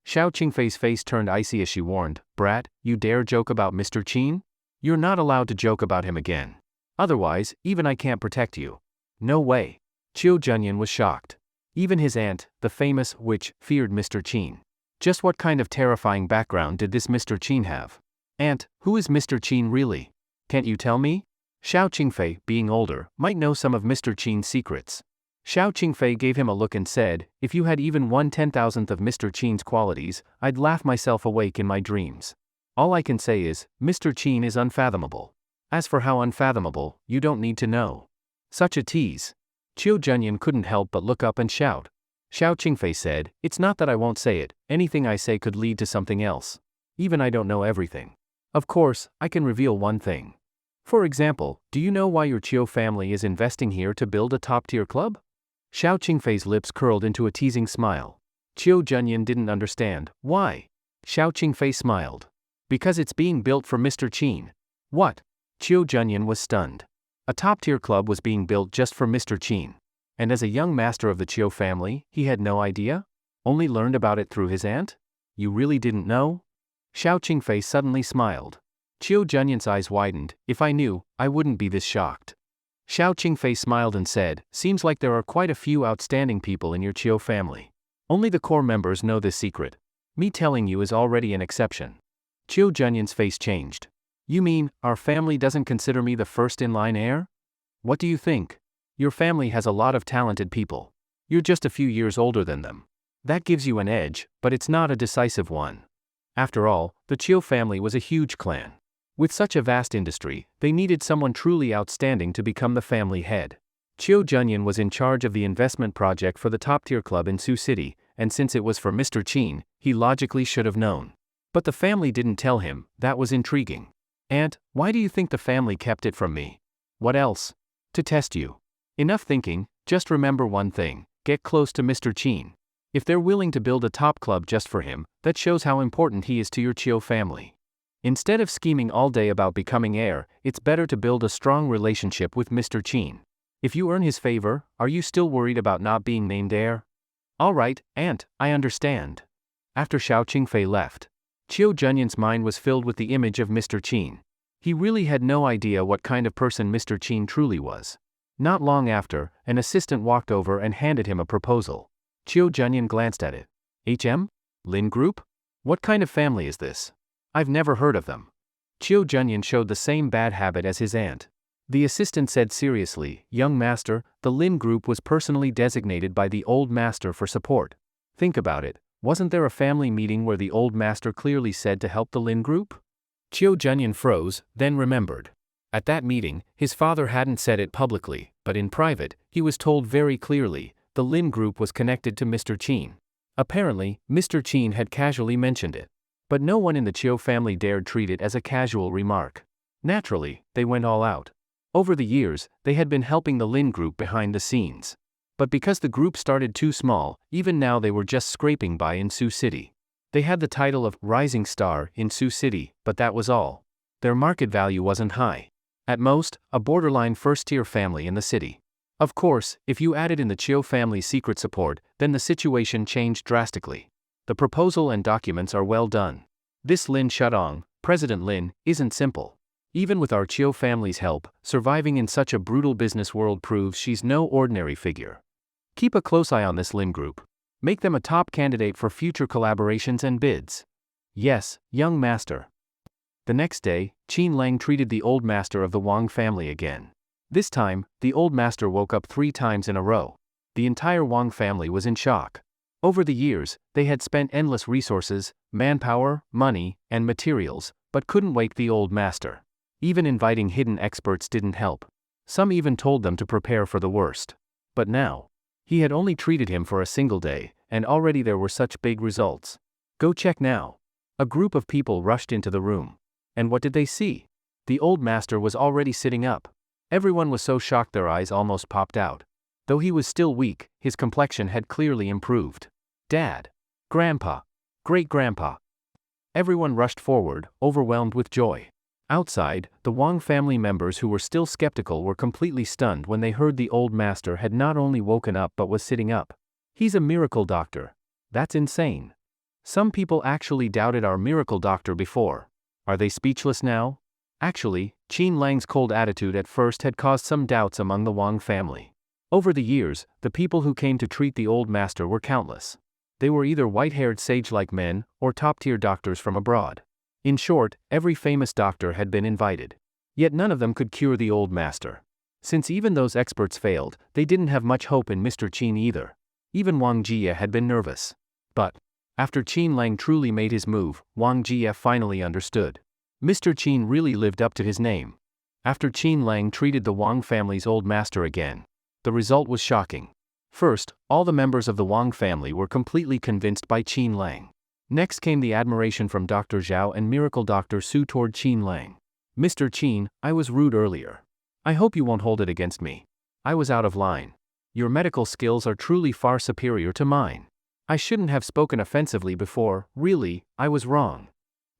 Xiao Qingfei's face turned icy as she warned, "Brat, you dare joke about Mr. Qin? You're not allowed to joke about him again. Otherwise, even I can't protect you." "No way." Qiu Junyan was shocked. Even his aunt, the famous witch, feared Mr. Qin. Just what kind of terrifying background did this Mr. Qin have? "Aunt, who is Mr. Qin really? Can't you tell me?" Xiao Qingfei, being older, might know some of Mr. Qin's secrets. Xiao Qingfei gave him a look and said, "If you had even 1/10,000th of Mr. Qin's qualities, I'd laugh myself awake in my dreams. All I can say is, Mr. Qin is unfathomable. As for how unfathomable, you don't need to know." Such a tease. Qiu Junyan couldn't help but look up and shout. Xiao Qingfei said, "It's not that I won't say it, anything I say could lead to something else. Even I don't know everything. Of course, I can reveal one thing. For example, do you know why your Qiu family is investing here to build a top-tier club?" Xiao Qingfei's lips curled into a teasing smile. Qiu Junyan didn't understand. Why? Xiao Qingfei smiled. "Because it's being built for Mr. Qin." "What?" Qiu Junyan was stunned. A top-tier club was being built just for Mr. Qin. And as a young master of the Qiu family, he had no idea? Only learned about it through his aunt? You really didn't know? Xiao Qingfei suddenly smiled. Qiu Junyan's eyes widened. "If I knew, I wouldn't be this shocked." Xiao Qingfei smiled and said, "Seems like there are quite a few outstanding people in your Qiu family. Only the core members know this secret. Me telling you is already an exception." Qiu Junyan's face changed. "You mean, our family doesn't consider me the first-in-line heir? What do you think? Your family has a lot of talented people. You're just a few years older than them. That gives you an edge, but it's not a decisive one. After all, the Qiu family was a huge clan. With such a vast industry, they needed someone truly outstanding to become the family head. Qiu Junyan was in charge of the investment project for the top-tier club in Sioux City, and since it was for Mr. Qin, he logically should have known. But the family didn't tell him. That was intriguing. "Aunt, why do you think the family kept it from me?" "What else?" "To test you. Enough thinking, just remember one thing, get close to Mr. Qin. If they're willing to build a top club just for him, that shows how important he is to your Qiu family. Instead of scheming all day about becoming heir, it's better to build a strong relationship with Mr. Qin. If you earn his favor, are you still worried about not being named heir?" "All right, aunt, I understand." After Xiao Qingfei left, Qiu Junyan's mind was filled with the image of Mr. Qin. He really had no idea what kind of person Mr. Qin truly was. Not long after, an assistant walked over and handed him a proposal. Qiu Junyan glanced at it. "HM? Lin Group? What kind of family is this? I've never heard of them." Qiu Junyan showed the same bad habit as his aunt. The assistant said seriously, "Young master, the Lin Group was personally designated by the old master for support. Think about it, wasn't there a family meeting where the old master clearly said to help the Lin Group?" Qiu Junyan froze, then remembered. At that meeting, his father hadn't said it publicly, but in private, he was told very clearly, the Lin Group was connected to Mr. Qin. Apparently, Mr. Qin had casually mentioned it. But no one in the Qiu family dared treat it as a casual remark. Naturally, they went all out. Over the years, they had been helping the Lin Group behind the scenes. But because the group started too small, even now they were just scraping by in Sioux City. They had the title of Rising Star in Sioux City, but that was all. Their market value wasn't high. At most, a borderline first-tier family in the city. Of course, if you added in the Qiu family's secret support, then the situation changed drastically. The proposal and documents are well done. This Lynn Shaang, President Lin, isn't simple. Even with our Qiu family's help, surviving in such a brutal business world proves she's no ordinary figure. Keep a close eye on this Lin Group. Make them a top candidate for future collaborations and bids." "Yes, young master." The next day, Qin Lang treated the old master of the Wong family again. This time, the old master woke up 3 times in a row. The entire Wong family was in shock. Over the years, they had spent endless resources, manpower, money, and materials, but couldn't wake the old master. Even inviting hidden experts didn't help. Some even told them to prepare for the worst. But now, he had only treated him for a single day, and already there were such big results. "Go check now." A group of people rushed into the room. And what did they see? The old master was already sitting up. Everyone was so shocked their eyes almost popped out. Though he was still weak, his complexion had clearly improved. "Dad! Grandpa! Great-grandpa!" Everyone rushed forward, overwhelmed with joy. Outside, the Wong family members who were still skeptical were completely stunned when they heard the old master had not only woken up but was sitting up. "He's a miracle doctor. That's insane." Some people actually doubted our miracle doctor before. Are they speechless now? Actually, Qin Lang's cold attitude at first had caused some doubts among the Wong family. Over the years, the people who came to treat the old master were countless. They were either white-haired sage-like men, or top-tier doctors from abroad. In short, every famous doctor had been invited. Yet none of them could cure the old master. Since even those experts failed, they didn't have much hope in Mr. Qin either. Even Wang Jie had been nervous. But after Qin Lang truly made his move, Wang Jie finally understood. Mr. Qin really lived up to his name. After Qin Lang treated the Wong family's old master again, the result was shocking. First, all the members of the Wong family were completely convinced by Qin Lang. Next came the admiration from Dr. Zhao and Miracle Dr. Su toward Qin Lang. Mr. Qin, I was rude earlier. I hope you won't hold it against me. I was out of line. Your medical skills are truly far superior to mine. I shouldn't have spoken offensively before, really, I was wrong.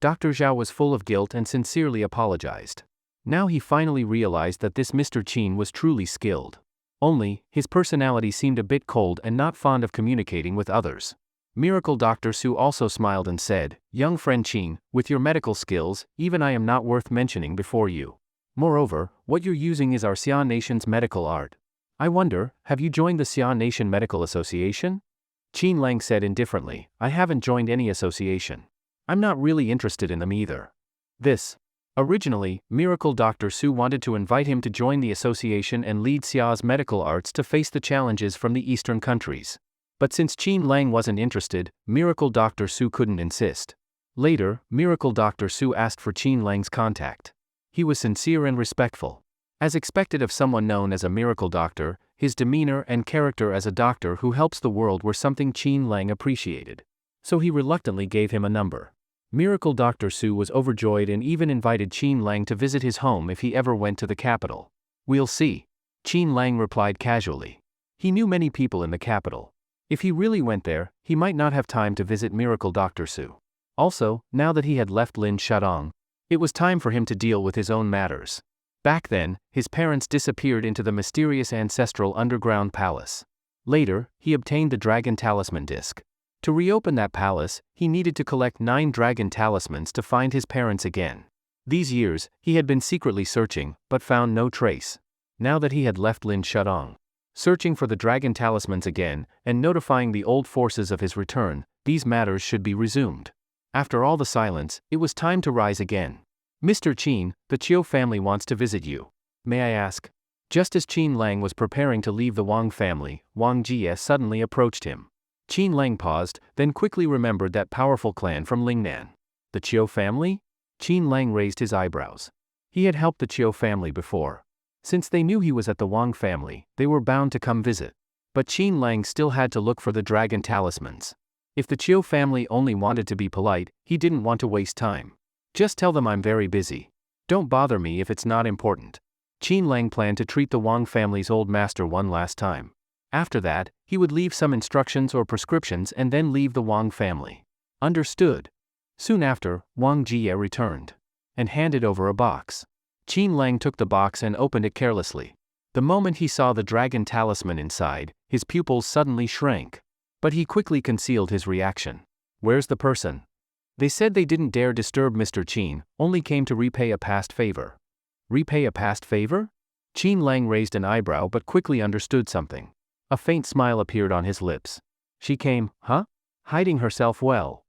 Dr. Zhao was full of guilt and sincerely apologized. Now he finally realized that this Mr. Qin was truly skilled. Only, his personality seemed a bit cold and not fond of communicating with others. Miracle Dr. Su also smiled and said, Young friend Qin, with your medical skills, even I am not worth mentioning before you. Moreover, what you're using is our Xian Nation's medical art. I wonder, have you joined the Xian Nation Medical Association? Qin Lang said indifferently, I haven't joined any association. I'm not really interested in them either. Originally, Miracle Dr. Su wanted to invite him to join the association and lead Xia's medical arts to face the challenges from the eastern countries. But since Qin Lang wasn't interested, Miracle Dr. Su couldn't insist. Later, Miracle Dr. Su asked for Qin Lang's contact. He was sincere and respectful. As expected of someone known as a miracle doctor, his demeanor and character as a doctor who helps the world were something Qin Lang appreciated. So he reluctantly gave him a number. Miracle Dr. Su was overjoyed and even invited Qin Lang to visit his home if he ever went to the capital. We'll see. Qin Lang replied casually. He knew many people in the capital. If he really went there, he might not have time to visit Miracle Dr. Su. Also, now that he had left Lynn Shaang, it was time for him to deal with his own matters. Back then, his parents disappeared into the mysterious ancestral underground palace. Later, he obtained the Dragon Talisman Disc. To reopen that palace, he needed to collect 9 dragon talismans to find his parents again. These years, he had been secretly searching, but found no trace. Now that he had left Lynn Shaang, searching for the dragon talismans again, and notifying the old forces of his return, these matters should be resumed. After all the silence, it was time to rise again. Mr. Qin, the Chiu family wants to visit you. May I ask? Just as Qin Lang was preparing to leave the Wong family, Wang Jie suddenly approached him. Qin Lang paused, then quickly remembered that powerful clan from Lingnan. The Chiu family? Qin Lang raised his eyebrows. He had helped the Chiu family before. Since they knew he was at the Wong family, they were bound to come visit. But Qin Lang still had to look for the dragon talismans. If the Chiu family only wanted to be polite, he didn't want to waste time. Just tell them I'm very busy. Don't bother me if it's not important. Qin Lang planned to treat the Wong family's old master one last time. After that, he would leave some instructions or prescriptions and then leave the Wong family. Understood. Soon after, Wang Jie returned and handed over a box. Qin Lang took the box and opened it carelessly. The moment he saw the dragon talisman inside, his pupils suddenly shrank. But he quickly concealed his reaction. Where's the person? They said they didn't dare disturb Mr. Qin, only came to repay a past favor. Repay a past favor? Qin Lang raised an eyebrow but quickly understood something. A faint smile appeared on his lips. She came, huh? Hiding herself well.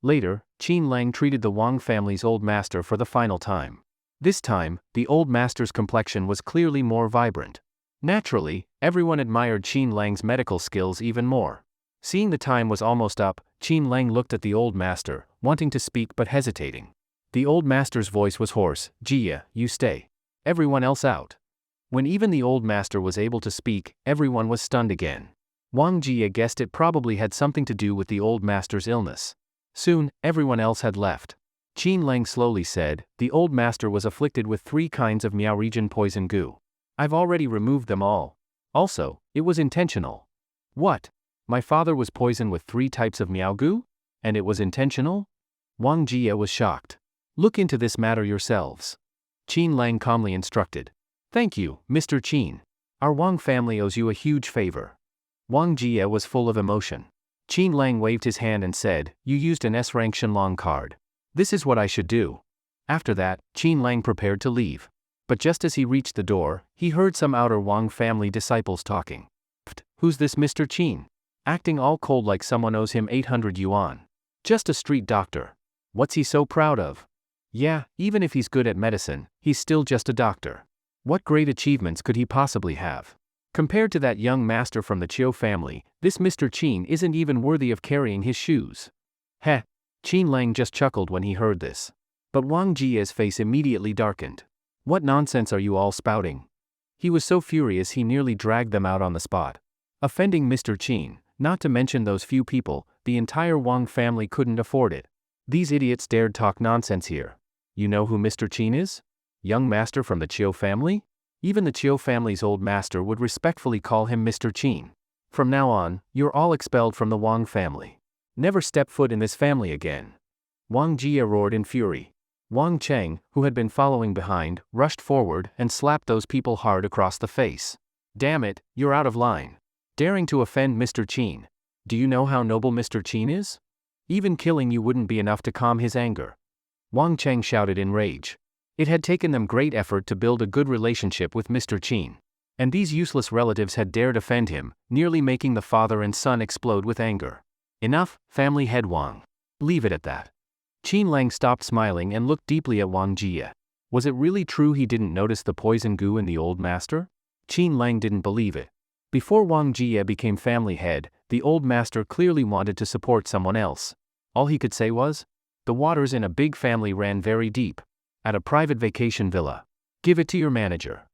Later, Qin Lang treated the Wong family's old master for the final time. This time, the old master's complexion was clearly more vibrant. Naturally, everyone admired Qin Lang's medical skills even more. Seeing the time was almost up, Qin Lang looked at the old master, wanting to speak but hesitating. The old master's voice was hoarse. Jie, you stay. Everyone else out. When even the old master was able to speak, everyone was stunned again. Wang Jie guessed it probably had something to do with the old master's illness. Soon, everyone else had left. Qin Lang slowly said, the old master was afflicted with 3 kinds of Miao region poison goo. I've already removed them all. Also, it was intentional. What? My father was poisoned with 3 types of Miao goo? And it was intentional? Wang Jie was shocked. Look into this matter yourselves. Qin Lang calmly instructed. Thank you, Mr. Qin. Our Wong family owes you a huge favor. Wang Jie was full of emotion. Qin Lang waved his hand and said, "You used an S-rank Shenlong card. This is what I should do." After that, Qin Lang prepared to leave. But just as he reached the door, he heard some outer Wong family disciples talking. "Pfft, who's this Mr. Qin? Acting all cold like someone owes him 800 yuan. Just a street doctor. What's he so proud of? Yeah, even if he's good at medicine, he's still just a doctor. What great achievements could he possibly have? Compared to that young master from the Chiu family, this Mr. Qin isn't even worthy of carrying his shoes." Heh. Qin Lang just chuckled when he heard this. But Wang Jie's face immediately darkened. "What nonsense are you all spouting?" He was so furious he nearly dragged them out on the spot. Offending Mr. Qin, not to mention those few people, the entire Wang family couldn't afford it. These idiots dared talk nonsense here. You know who Mr. Qin is? Young master from the Chiu family? Even the Chiu family's old master would respectfully call him Mr. Qin. From now on, you're all expelled from the Wang family. Never step foot in this family again. Wang Jie roared in fury. Wang Cheng, who had been following behind, rushed forward and slapped those people hard across the face. "Damn it, you're out of line. Daring to offend Mr. Qin. Do you know how noble Mr. Qin is? Even killing you wouldn't be enough to calm his anger." Wang Cheng shouted in rage. It had taken them great effort to build a good relationship with Mr. Qin. And these useless relatives had dared offend him, nearly making the father and son explode with anger. "Enough, family head Wang. Leave it at that." Qin Lang stopped smiling and looked deeply at Wang Jie. Was it really true he didn't notice the poison goo in the old master? Qin Lang didn't believe it. Before Wang Jie became family head, the old master clearly wanted to support someone else. All he could say was, "The waters in a big family ran very deep. At a private vacation villa. Give it to your manager."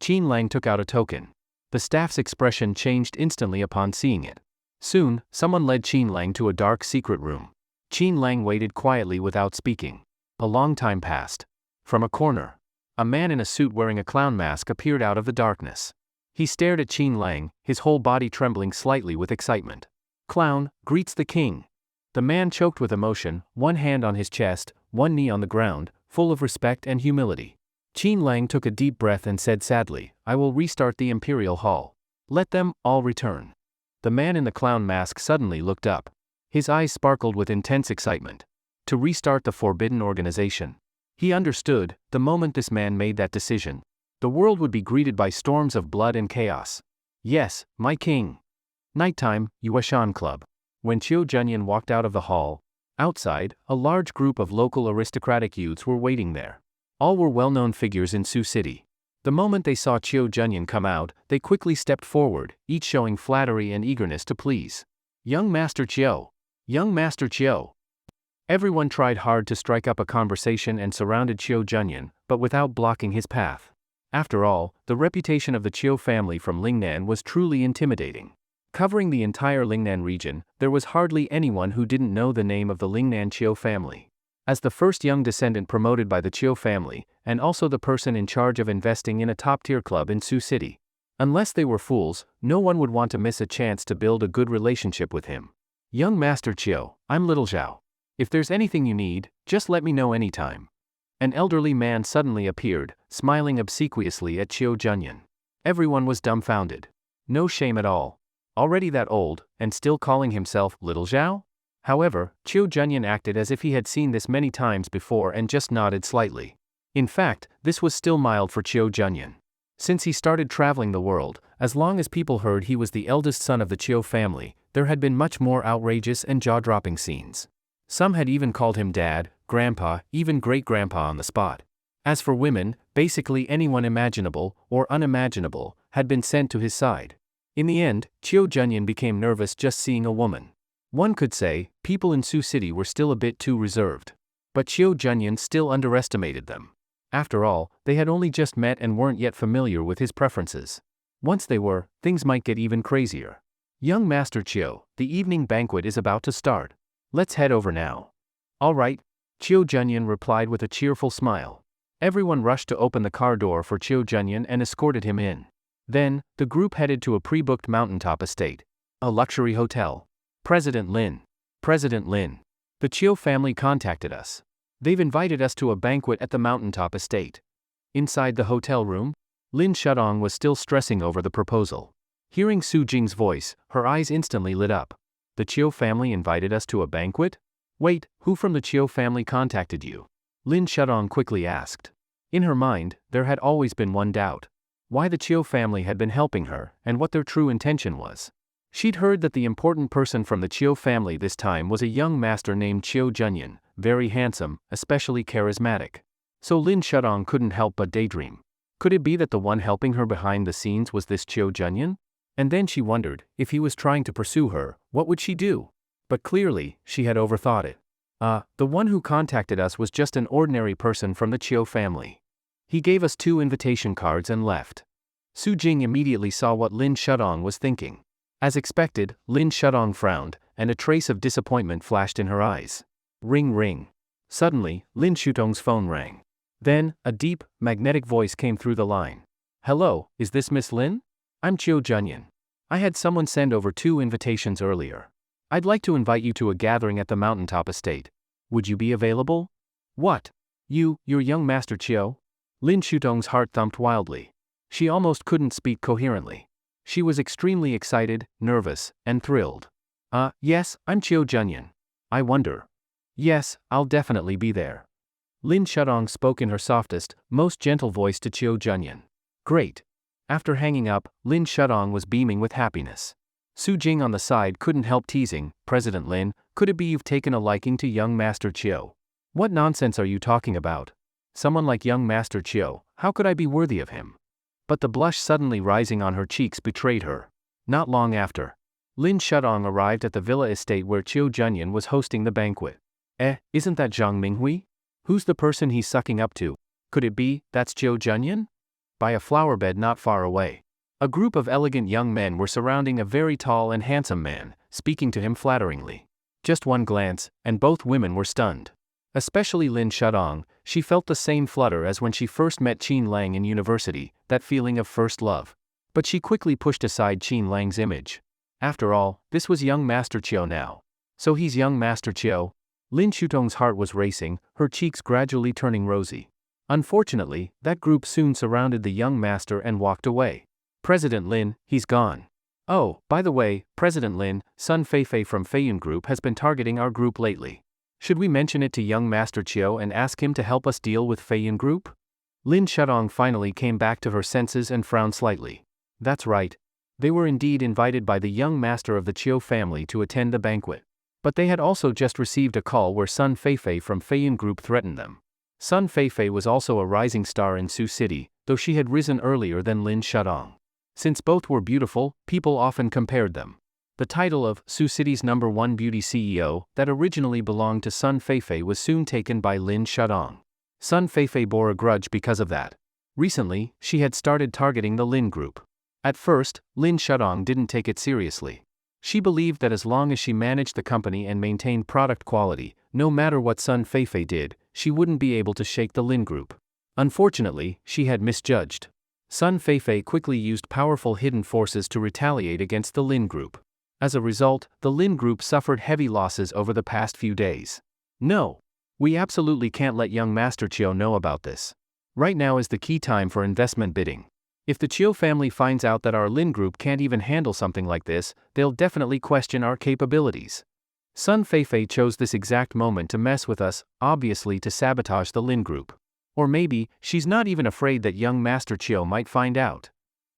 Qin Lang took out a token. The staff's expression changed instantly upon seeing it. Soon, someone led Qin Lang to a dark secret room. Qin Lang waited quietly without speaking. A long time passed. From a corner, a man in a suit wearing a clown mask appeared out of the darkness. He stared at Qin Lang, his whole body trembling slightly with excitement. "Clown, greets the king." The man choked with emotion, one hand on his chest, one knee on the ground, full of respect and humility. Qin Lang took a deep breath and said sadly, "I will restart the Imperial Hall. Let them all return." The man in the clown mask suddenly looked up. His eyes sparkled with intense excitement. To restart the forbidden organization. He understood, the moment this man made that decision, the world would be greeted by storms of blood and chaos. "Yes, my king." Nighttime, Yueshan Club. When Chiu Junyan walked out of the hall, outside, a large group of local aristocratic youths were waiting there. All were well-known figures in Sioux City. The moment they saw Chiu Junyan come out, they quickly stepped forward, each showing flattery and eagerness to please. "Young Master Chiu! Young Master Chiu!" Everyone tried hard to strike up a conversation and surrounded Chiu Junyan, but without blocking his path. After all, the reputation of the Chiu family from Lingnan was truly intimidating. Covering the entire Lingnan region, there was hardly anyone who didn't know the name of the Lingnan Chiu family. As the first young descendant promoted by the Chiu family, and also the person in charge of investing in a top-tier club in Sioux City. Unless they were fools, no one would want to miss a chance to build a good relationship with him. "Young Master Chiu, I'm Little Zhao. If there's anything you need, just let me know anytime." An elderly man suddenly appeared, smiling obsequiously at Chiu Junyan. Everyone was dumbfounded. No shame at all. Already that old, and still calling himself Little Zhao? However, Chiu Junyan acted as if he had seen this many times before and just nodded slightly. In fact, this was still mild for Chiu Junyan. Since he started traveling the world, as long as people heard he was the eldest son of the Chiu family, there had been much more outrageous and jaw-dropping scenes. Some had even called him dad, grandpa, even great-grandpa on the spot. As for women, basically anyone imaginable, or unimaginable, had been sent to his side. In the end, Chiu Junyan became nervous just seeing a woman. One could say, people in Sioux City were still a bit too reserved. But Chiu Junyan still underestimated them. After all, they had only just met and weren't yet familiar with his preferences. Once they were, things might get even crazier. "Young Master Chiu, the evening banquet is about to start. Let's head over now." "All right," Chiu Junyan replied with a cheerful smile. Everyone rushed to open the car door for Chiu Junyan and escorted him in. Then, the group headed to a pre-booked mountaintop estate. A luxury hotel. President Lin. President Lin. The Chiu family contacted us. They've invited us to a banquet at the mountaintop estate. Inside the hotel room, Lynn Shaang was still stressing over the proposal. Hearing Su Jing's voice, her eyes instantly lit up. The Chiu family invited us to a banquet? Wait, who from the Chiu family contacted you? Lynn Shaang quickly asked. In her mind, there had always been one doubt. Why the Chiu family had been helping her, and what their true intention was. She'd heard that the important person from the Chiu family this time was a young master named Chiu Junyan, very handsome, especially charismatic. So Lynn Shaang couldn't help but daydream. Could it be that the one helping her behind the scenes was this Chiu Junyan? And then she wondered, if he was trying to pursue her, what would she do? But clearly, she had overthought it. The one who contacted us was just an ordinary person from the Chiu family. He gave us 2 invitation cards and left. Su Jing immediately saw what Lynn Shaang was thinking. As expected, Lynn Shaang frowned, and a trace of disappointment flashed in her eyes. Ring ring. Suddenly, Lin Shutong's phone rang. Then, a deep, magnetic voice came through the line. Hello, is this Miss Lin? I'm Chiu Junyan. I had someone send over 2 invitations earlier. I'd like to invite you to a gathering at the mountaintop estate. Would you be available? What? Your young master Chiu? Lin Shutong's heart thumped wildly. She almost couldn't speak coherently. She was extremely excited, nervous, and thrilled. Yes, I'm Chiu Junyan. I wonder. Yes, I'll definitely be there. Lin Shaang spoke in her softest, most gentle voice to Chiu Junyan. Great. After hanging up, Lin Shaang was beaming with happiness. Su Jing on the side couldn't help teasing, President Lin, could it be you've taken a liking to young Master Chiu? What nonsense are you talking about? Someone like young Master Chiu, how could I be worthy of him? But the blush suddenly rising on her cheeks betrayed her. Not long after, Lin Shaang arrived at the villa estate where Chiu Junyan was hosting the banquet. Isn't that Zhang Minghui? Who's the person he's sucking up to? Could it be, that's Chiu Junyan? By a flower bed not far away, a group of elegant young men were surrounding a very tall and handsome man, speaking to him flatteringly. Just one glance, and both women were stunned. Especially Lin Shaang, she felt the same flutter as when she first met Qin Lang in university, that feeling of first love. But she quickly pushed aside Qin Lang's image. After all, this was young Master Chiu now. So he's young Master Chiu? Lin Shutong's heart was racing, her cheeks gradually turning rosy. Unfortunately, that group soon surrounded the young master and walked away. President Lin, he's gone. Oh, by the way, President Lin, Sun Feifei from Feiyun Group has been targeting our group lately. Should we mention it to young Master Chiu and ask him to help us deal with Feiyun Group? Lin Shaang finally came back to her senses and frowned slightly. That's right. They were indeed invited by the young master of the Chiu family to attend the banquet. But they had also just received a call where Sun Feifei from Feiyun Group threatened them. Sun Feifei was also a rising star in Sioux City, though she had risen earlier than Lin Shaang. Since both were beautiful, people often compared them. The title of Sioux City's #1 beauty CEO that originally belonged to Sun Feifei was soon taken by Lin Shaang. Sun Feifei bore a grudge because of that. Recently, she had started targeting the Lin Group. At first, Lin Shaang didn't take it seriously. She believed that as long as she managed the company and maintained product quality, no matter what Sun Feifei did, she wouldn't be able to shake the Lin Group. Unfortunately, she had misjudged. Sun Feifei quickly used powerful hidden forces to retaliate against the Lin Group. As a result, the Lin Group suffered heavy losses over the past few days. No. We absolutely can't let young Master Chiu know about this. Right now is the key time for investment bidding. If the Chiu family finds out that our Lin Group can't even handle something like this, they'll definitely question our capabilities. Sun Feifei chose this exact moment to mess with us, obviously to sabotage the Lin Group. Or maybe, she's not even afraid that young Master Chiu might find out.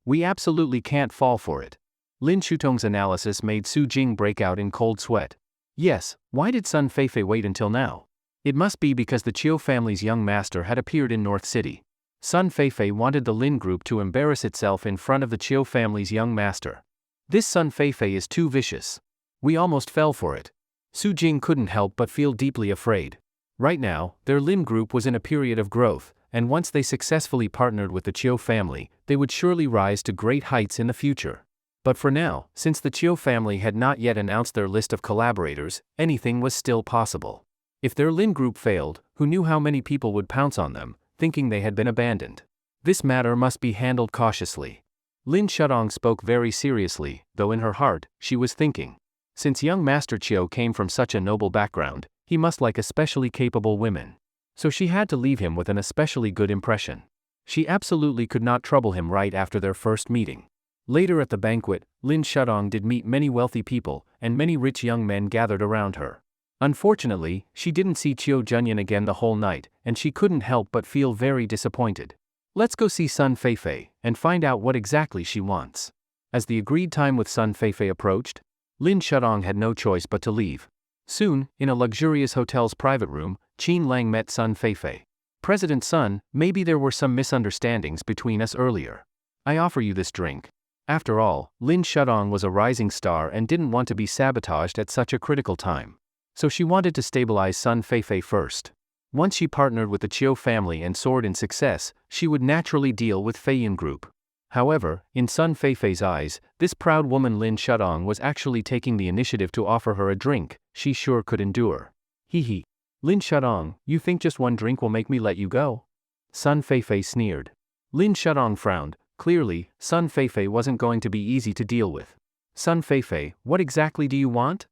We absolutely can't fall for it. Lin Shutong's analysis made Su Jing break out in cold sweat. Yes, why did Sun Feifei wait until now? It must be because the Chiu family's young master had appeared in North City. Sun Feifei wanted the Lin Group to embarrass itself in front of the Chiu family's young master. This Sun Feifei is too vicious. We almost fell for it. Su Jing couldn't help but feel deeply afraid. Right now, their Lin Group was in a period of growth, and once they successfully partnered with the Chiu family, they would surely rise to great heights in the future. But for now, since the Chiu family had not yet announced their list of collaborators, anything was still possible. If their Lin Group failed, who knew how many people would pounce on them, thinking they had been abandoned? This matter must be handled cautiously. Lin Shaang spoke very seriously, though in her heart, she was thinking. Since young Master Chiu came from such a noble background, he must like especially capable women. So she had to leave him with an especially good impression. She absolutely could not trouble him right after their first meeting. Later at the banquet, Lynn Shaang did meet many wealthy people, and many rich young men gathered around her. Unfortunately, she didn't see Chiu Junyan again the whole night, and she couldn't help but feel very disappointed. Let's go see Sun Feifei and find out what exactly she wants. As the agreed time with Sun Feifei approached, Lynn Shaang had no choice but to leave. Soon, in a luxurious hotel's private room, Qin Lang met Sun Feifei. President Sun, maybe there were some misunderstandings between us earlier. I offer you this drink. After all, Lynn Shaang was a rising star and didn't want to be sabotaged at such a critical time. So she wanted to stabilize Sun Feifei first. Once she partnered with the Chiu family and soared in success, she would naturally deal with Feiyan Group. However, in Sun Feifei's eyes, this proud woman Lynn Shaang was actually taking the initiative to offer her a drink she sure could endure. Hee. Lynn Shaang, you think just one drink will make me let you go? Sun Feifei sneered. Lynn Shaang frowned. Clearly, Sun Feifei wasn't going to be easy to deal with. Sun Feifei, what exactly do you want?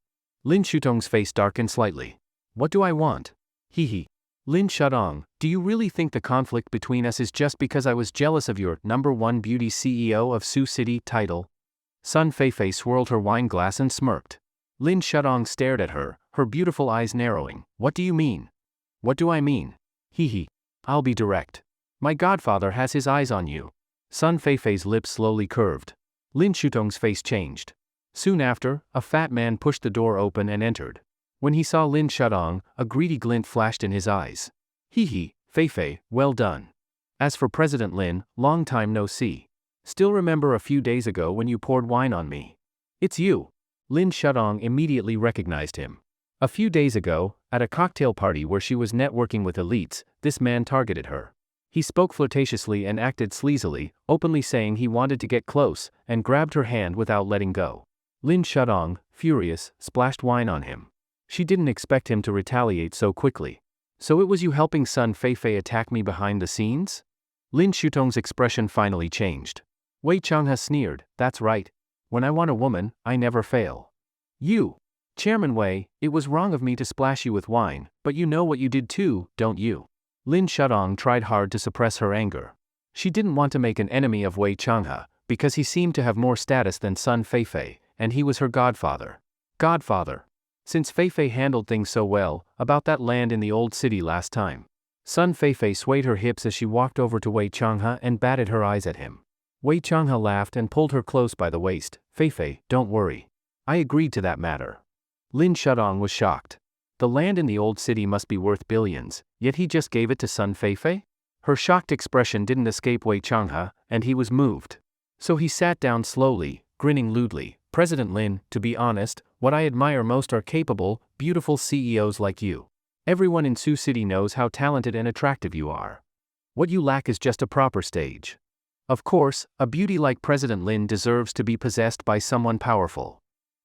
Lin Shutong's face darkened slightly. What do I want? Hee. Lin Shaang, do you really think the conflict between us is just because I was jealous of your #1 beauty CEO of Sioux City title? Sun Feifei swirled her wine glass and smirked. Lin Shaang stared at her, her beautiful eyes narrowing. What do you mean? What do I mean? Hee. I'll be direct. My godfather has his eyes on you. Sun Feifei's lips slowly curved. Lin Shutong's face changed. Soon after, a fat man pushed the door open and entered. When he saw Lin Shaang, a greedy glint flashed in his eyes. Hee, Feifei, well done. As for President Lin, long time no see. Still remember a few days ago when you poured wine on me? It's you. Lin Shaang immediately recognized him. A few days ago, at a cocktail party where she was networking with elites, this man targeted her. He spoke flirtatiously and acted sleazily, openly saying he wanted to get close, and grabbed her hand without letting go. Lin Shaang, furious, splashed wine on him. She didn't expect him to retaliate so quickly. So it was you helping Sun Feifei attack me behind the scenes? Lin Shutong's expression finally changed. Wei Changhe sneered, that's right. When I want a woman, I never fail. You. Chairman Wei, it was wrong of me to splash you with wine, but you know what you did too, don't you? Lin Shaang tried hard to suppress her anger. She didn't want to make an enemy of Wei Changhe, because he seemed to have more status than Sun Feifei, and he was her godfather. Godfather. Since Feifei handled things so well, about that land in the old city last time. Sun Feifei swayed her hips as she walked over to Wei Changhe and batted her eyes at him. Wei Changhe laughed and pulled her close by the waist. Feifei, don't worry. I agreed to that matter. Lin Shaang was shocked. The land in the old city must be worth billions, yet he just gave it to Sun Feifei? Her shocked expression didn't escape Wei Changhe, and he was moved. So he sat down slowly, grinning lewdly. President Lin, to be honest, what I admire most are capable, beautiful CEOs like you. Everyone in Sioux City knows how talented and attractive you are. What you lack is just a proper stage. Of course, a beauty like President Lin deserves to be possessed by someone powerful.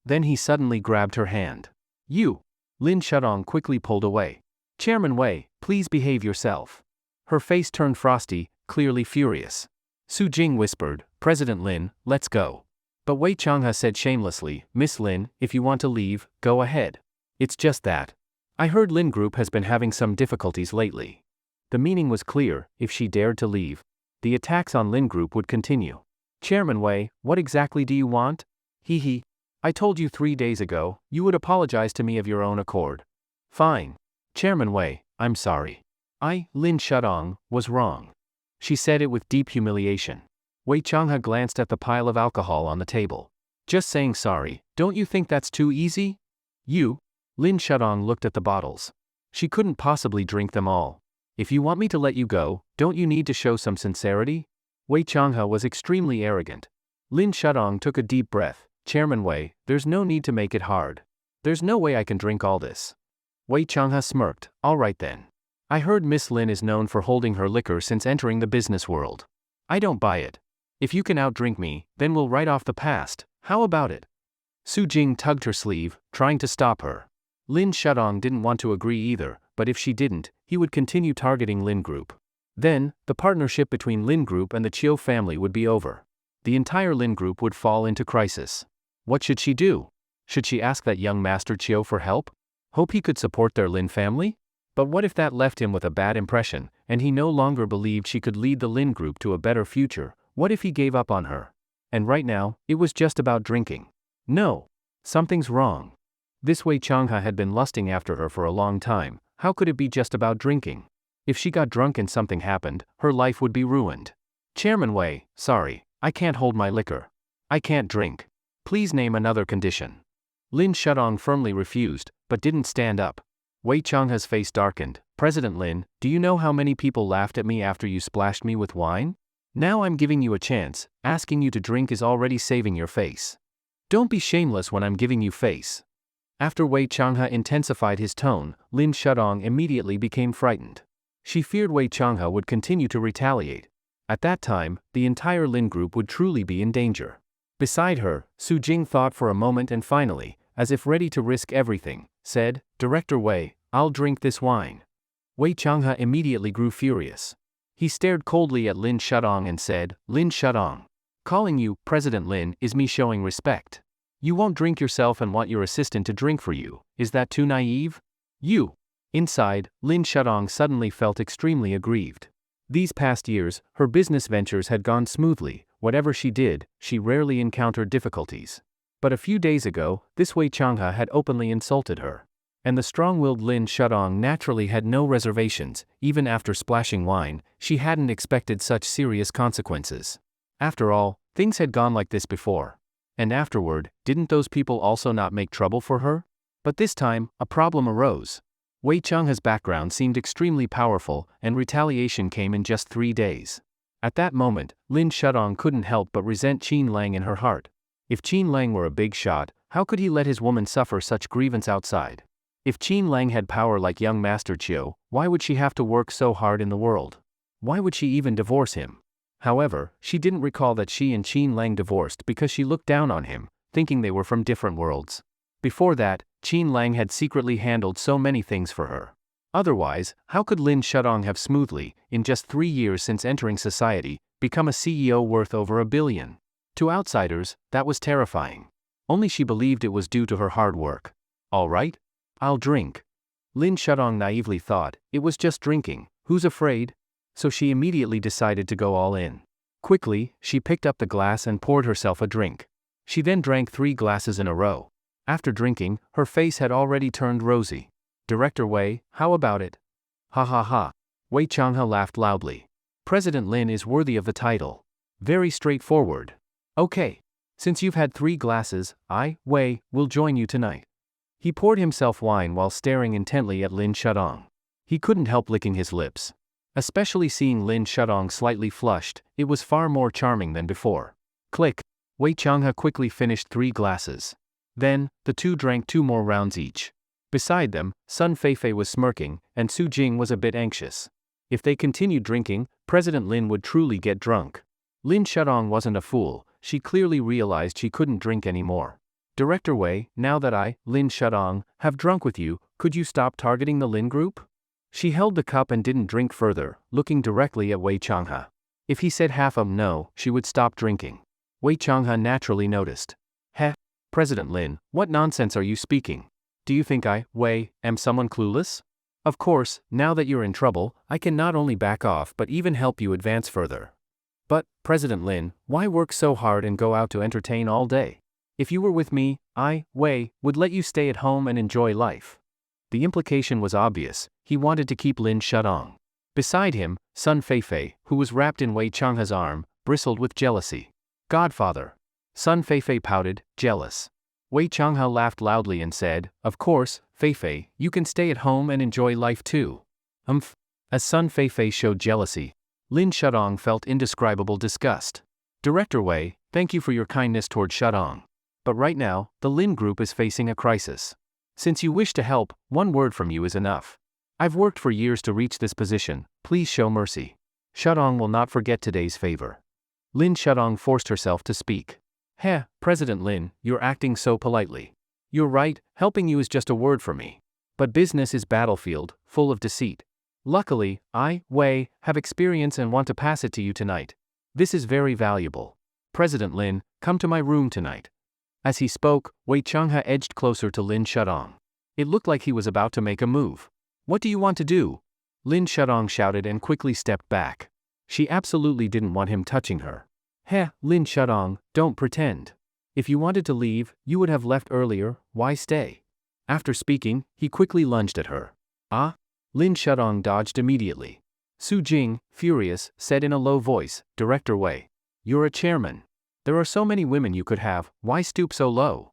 Then he suddenly grabbed her hand. You. Lin Shaang quickly pulled away. Chairman Wei, please behave yourself. Her face turned frosty, clearly furious. Su Jing whispered, President Lin, let's go. But Wei Changhe said shamelessly, Miss Lin, if you want to leave, go ahead. It's just that. I heard Lin Group has been having some difficulties lately. The meaning was clear, if she dared to leave, the attacks on Lin Group would continue. Chairman Wei, what exactly do you want? Hee. I told you 3 days ago, you would apologize to me of your own accord. Fine. Chairman Wei, I'm sorry. Lin Shaang, was wrong. She said it with deep humiliation. Wei Changhe glanced at the pile of alcohol on the table. Just saying sorry, don't you think that's too easy? You? Lin Shaang looked at the bottles. She couldn't possibly drink them all. If you want me to let you go, don't you need to show some sincerity? Wei Changhe was extremely arrogant. Lin Shaang took a deep breath. Chairman Wei, there's no need to make it hard. There's no way I can drink all this. Wei Changhe smirked. All right then. I heard Miss Lin is known for holding her liquor since entering the business world. I don't buy it. If you can outdrink me, then we'll write off the past. How about it? Su Jing tugged her sleeve, trying to stop her. Lin Shaang didn't want to agree either, but if she didn't, he would continue targeting Lin Group. Then, the partnership between Lin Group and the Chiu family would be over. The entire Lin Group would fall into crisis. What should she do? Should she ask that young Master Chiu for help? Hope he could support their Lin family? But what if that left him with a bad impression, and he no longer believed she could lead the Lin Group to a better future? What if he gave up on her? And right now, it was just about drinking. No. Something's wrong. This Wei Changha had been lusting after her for a long time. How could it be just about drinking? If she got drunk and something happened, her life would be ruined. Chairman Wei, sorry, I can't hold my liquor. I can't drink. Please name another condition. Lin Shaang firmly refused, but didn't stand up. Wei Changha's face darkened. President Lin, do you know how many people laughed at me after you splashed me with wine? Now I'm giving you a chance. Asking you to drink is already saving your face. Don't be shameless when I'm giving you face. After Wei Changha intensified his tone, Lin Shaang immediately became frightened. She feared Wei Changha would continue to retaliate. At that time, the entire Lin group would truly be in danger. Beside her, Su Jing thought for a moment and finally, as if ready to risk everything, said, Director Wei, I'll drink this wine. Wei Changha immediately grew furious. He stared coldly at Lin Shaang and said, Lin Shaang, calling you President Lin is me showing respect. You won't drink yourself and want your assistant to drink for you, is that too naive? You. Inside, Lin Shaang suddenly felt extremely aggrieved. These past years, her business ventures had gone smoothly. Whatever she did, she rarely encountered difficulties. But a few days ago, this Wei Changha had openly insulted her. And the strong-willed Lin Shaang naturally had no reservations. Even after splashing wine, she hadn't expected such serious consequences. After all, things had gone like this before. And afterward, didn't those people also not make trouble for her? But this time, a problem arose. Wei Changha's background seemed extremely powerful, and retaliation came in just 3 days. At that moment, Lin Shaang couldn't help but resent Qin Lang in her heart. If Qin Lang were a big shot, how could he let his woman suffer such grievance outside? If Qin Lang had power like young Master Chiu, why would she have to work so hard in the world? Why would she even divorce him? However, she didn't recall that she and Qin Lang divorced because she looked down on him, thinking they were from different worlds. Before that, Qin Lang had secretly handled so many things for her. Otherwise, how could Lin Shaang have smoothly, in just 3 years since entering society, become a CEO worth over $1 billion? To outsiders, that was terrifying. Only she believed it was due to her hard work. All right, I'll drink. Lin Shaang naively thought, it was just drinking, who's afraid? So she immediately decided to go all in. Quickly, she picked up the glass and poured herself a drink. She then drank 3 glasses in a row. After drinking, her face had already turned rosy. Director Wei, how about it? Ha ha ha. Wei Changha laughed loudly. President Lin is worthy of the title. Very straightforward. Okay. Since you've had 3 glasses, I, Wei, will join you tonight. He poured himself wine while staring intently at Lin Shaang. He couldn't help licking his lips. Especially seeing Lin Shaang slightly flushed, it was far more charming than before. Click. Wei Changha quickly finished 3 glasses. Then, the two drank 2 more rounds each. Beside them, Sun Feifei was smirking, and Su Jing was a bit anxious. If they continued drinking, President Lin would truly get drunk. Lin Shaang wasn't a fool. She clearly realized she couldn't drink anymore. Director Wei, now that I, Lin Shaang, have drunk with you, could you stop targeting the Lin group? She held the cup and didn't drink further, looking directly at Wei Changha. If he said half no, she would stop drinking. Wei Changha naturally noticed. Heh, President Lin, what nonsense are you speaking? Do you think I, Wei, am someone clueless? Of course, now that you're in trouble, I can not only back off but even help you advance further. But, President Lin, why work so hard and go out to entertain all day? If you were with me, I, Wei, would let you stay at home and enjoy life. The implication was obvious. He wanted to keep Lin Shaang. Beside him, Sun Feifei, who was wrapped in Wei Changha's arm, bristled with jealousy. Godfather. Sun Feifei pouted, jealous. Wei Changha laughed loudly and said, Of course, Feifei, you can stay at home and enjoy life too. As Sun Feifei showed jealousy, Lin Shaang felt indescribable disgust. Director Wei, thank you for your kindness toward Shaang. But right now, the Lin group is facing a crisis. Since you wish to help, 1 word from you is enough. I've worked for years to reach this position, please show mercy. Shaang will not forget today's favor. Lin Shaang forced herself to speak. Heh, President Lin, you're acting so politely. You're right, helping you is just a word for me. But business is battlefield, full of deceit. Luckily, I, Wei, have experience and want to pass it to you tonight. This is very valuable. President Lin, come to my room tonight. As he spoke, Wei Changha edged closer to Lin Shaang. It looked like he was about to make a move. What do you want to do? Lin Shaang shouted and quickly stepped back. She absolutely didn't want him touching her. Heh, Lin Shaang, don't pretend. If you wanted to leave, you would have left earlier, why stay? After speaking, he quickly lunged at her. Ah? Lin Shaang dodged immediately. Su Jing, furious, said in a low voice, Director Wei. You're a chairman. There are so many women you could have, why stoop so low?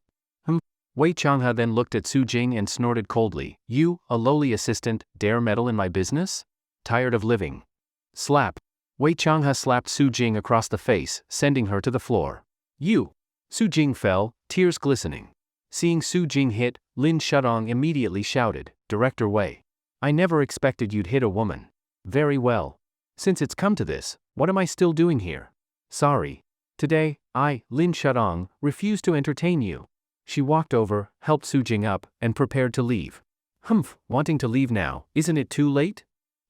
Wei Changhe then looked at Su Jing and snorted coldly, You, a lowly assistant, dare meddle in my business? Tired of living. Slap. Wei Changhe slapped Su Jing across the face, sending her to the floor. You! Su Jing fell, tears glistening. Seeing Su Jing hit, Lin Shaang immediately shouted, Director Wei. I never expected you'd hit a woman. Very well. Since it's come to this, what am I still doing here? Sorry. Today, I, Lin Shaang, refuse to entertain you. She walked over, helped Su Jing up, and prepared to leave. Humph, wanting to leave now, isn't it too late?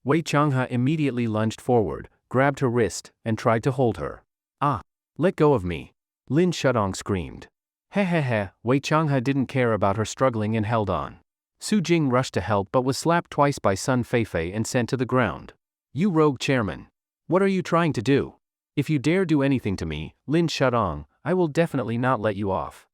Wei Changhe immediately lunged forward, grabbed her wrist, and tried to hold her. Ah! Let go of me! Lin Shaang screamed. Heh, Wei Changhe didn't care about her struggling and held on. Su Jing rushed to help but was slapped twice by Sun Feifei and sent to the ground. You rogue chairman! What are you trying to do? If you dare do anything to me, Lin Shaang, I will definitely not let you off.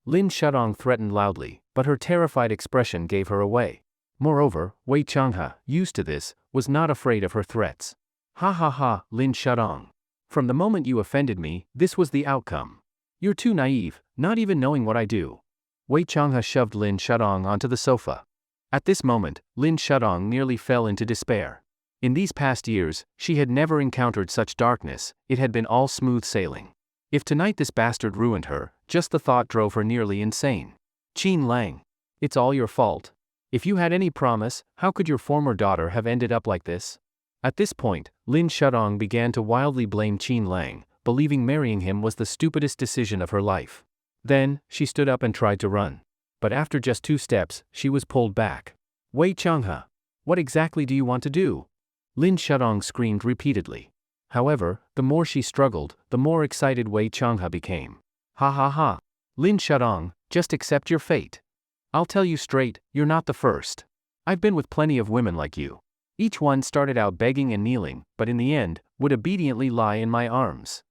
Lin Shaang threatened loudly, but her terrified expression gave her away. Moreover, Wei Changhe, used to this, was not afraid of her threats. Ha, Lin Shaang. From the moment you offended me, this was the outcome. You're too naive, not even knowing what I do. Wei Changhe shoved Lin Shaang onto the sofa. At this moment, Lin Shaang nearly fell into despair. In these past years, she had never encountered such darkness, it had been all smooth sailing. If tonight this bastard ruined her, just the thought drove her nearly insane. Qin Lang. It's all your fault. If you had any promise, how could your former daughter have ended up like this? At this point, Lin Shaang began to wildly blame Qin Lang, believing marrying him was the stupidest decision of her life. Then, she stood up and tried to run. But after just 2 steps, she was pulled back. Wei Changhe. What exactly do you want to do? Lin Shaang screamed repeatedly. However, the more she struggled, the more excited Wei Changhe became. Ha. Lin Shaang, just accept your fate. I'll tell you straight, you're not the first. I've been with plenty of women like you. Each one started out begging and kneeling, but in the end, would obediently lie in my arms.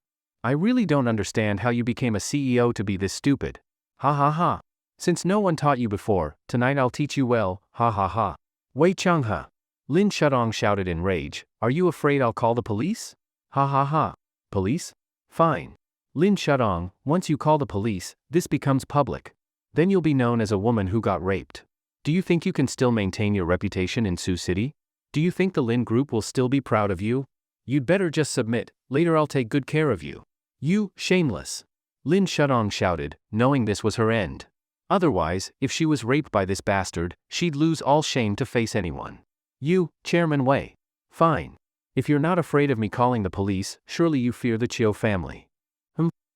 I really don't understand how you became a CEO to be this stupid. Ha. Since no one taught you before, tonight I'll teach you well, ha. Wei Changhe. Lin Shaang shouted in rage, Are you afraid I'll call the police? Ha. Police? Fine. Lin Shaang, once you call the police, this becomes public. Then you'll be known as a woman who got raped. Do you think you can still maintain your reputation in Sioux City? Do you think the Lin Group will still be proud of you? You'd better just submit, later I'll take good care of you. You, shameless. Lin Shaang shouted, knowing this was her end. Otherwise, if she was raped by this bastard, she'd lose all shame to face anyone. You, Chairman Wei. Fine. If you're not afraid of me calling the police, surely you fear the Chiu family.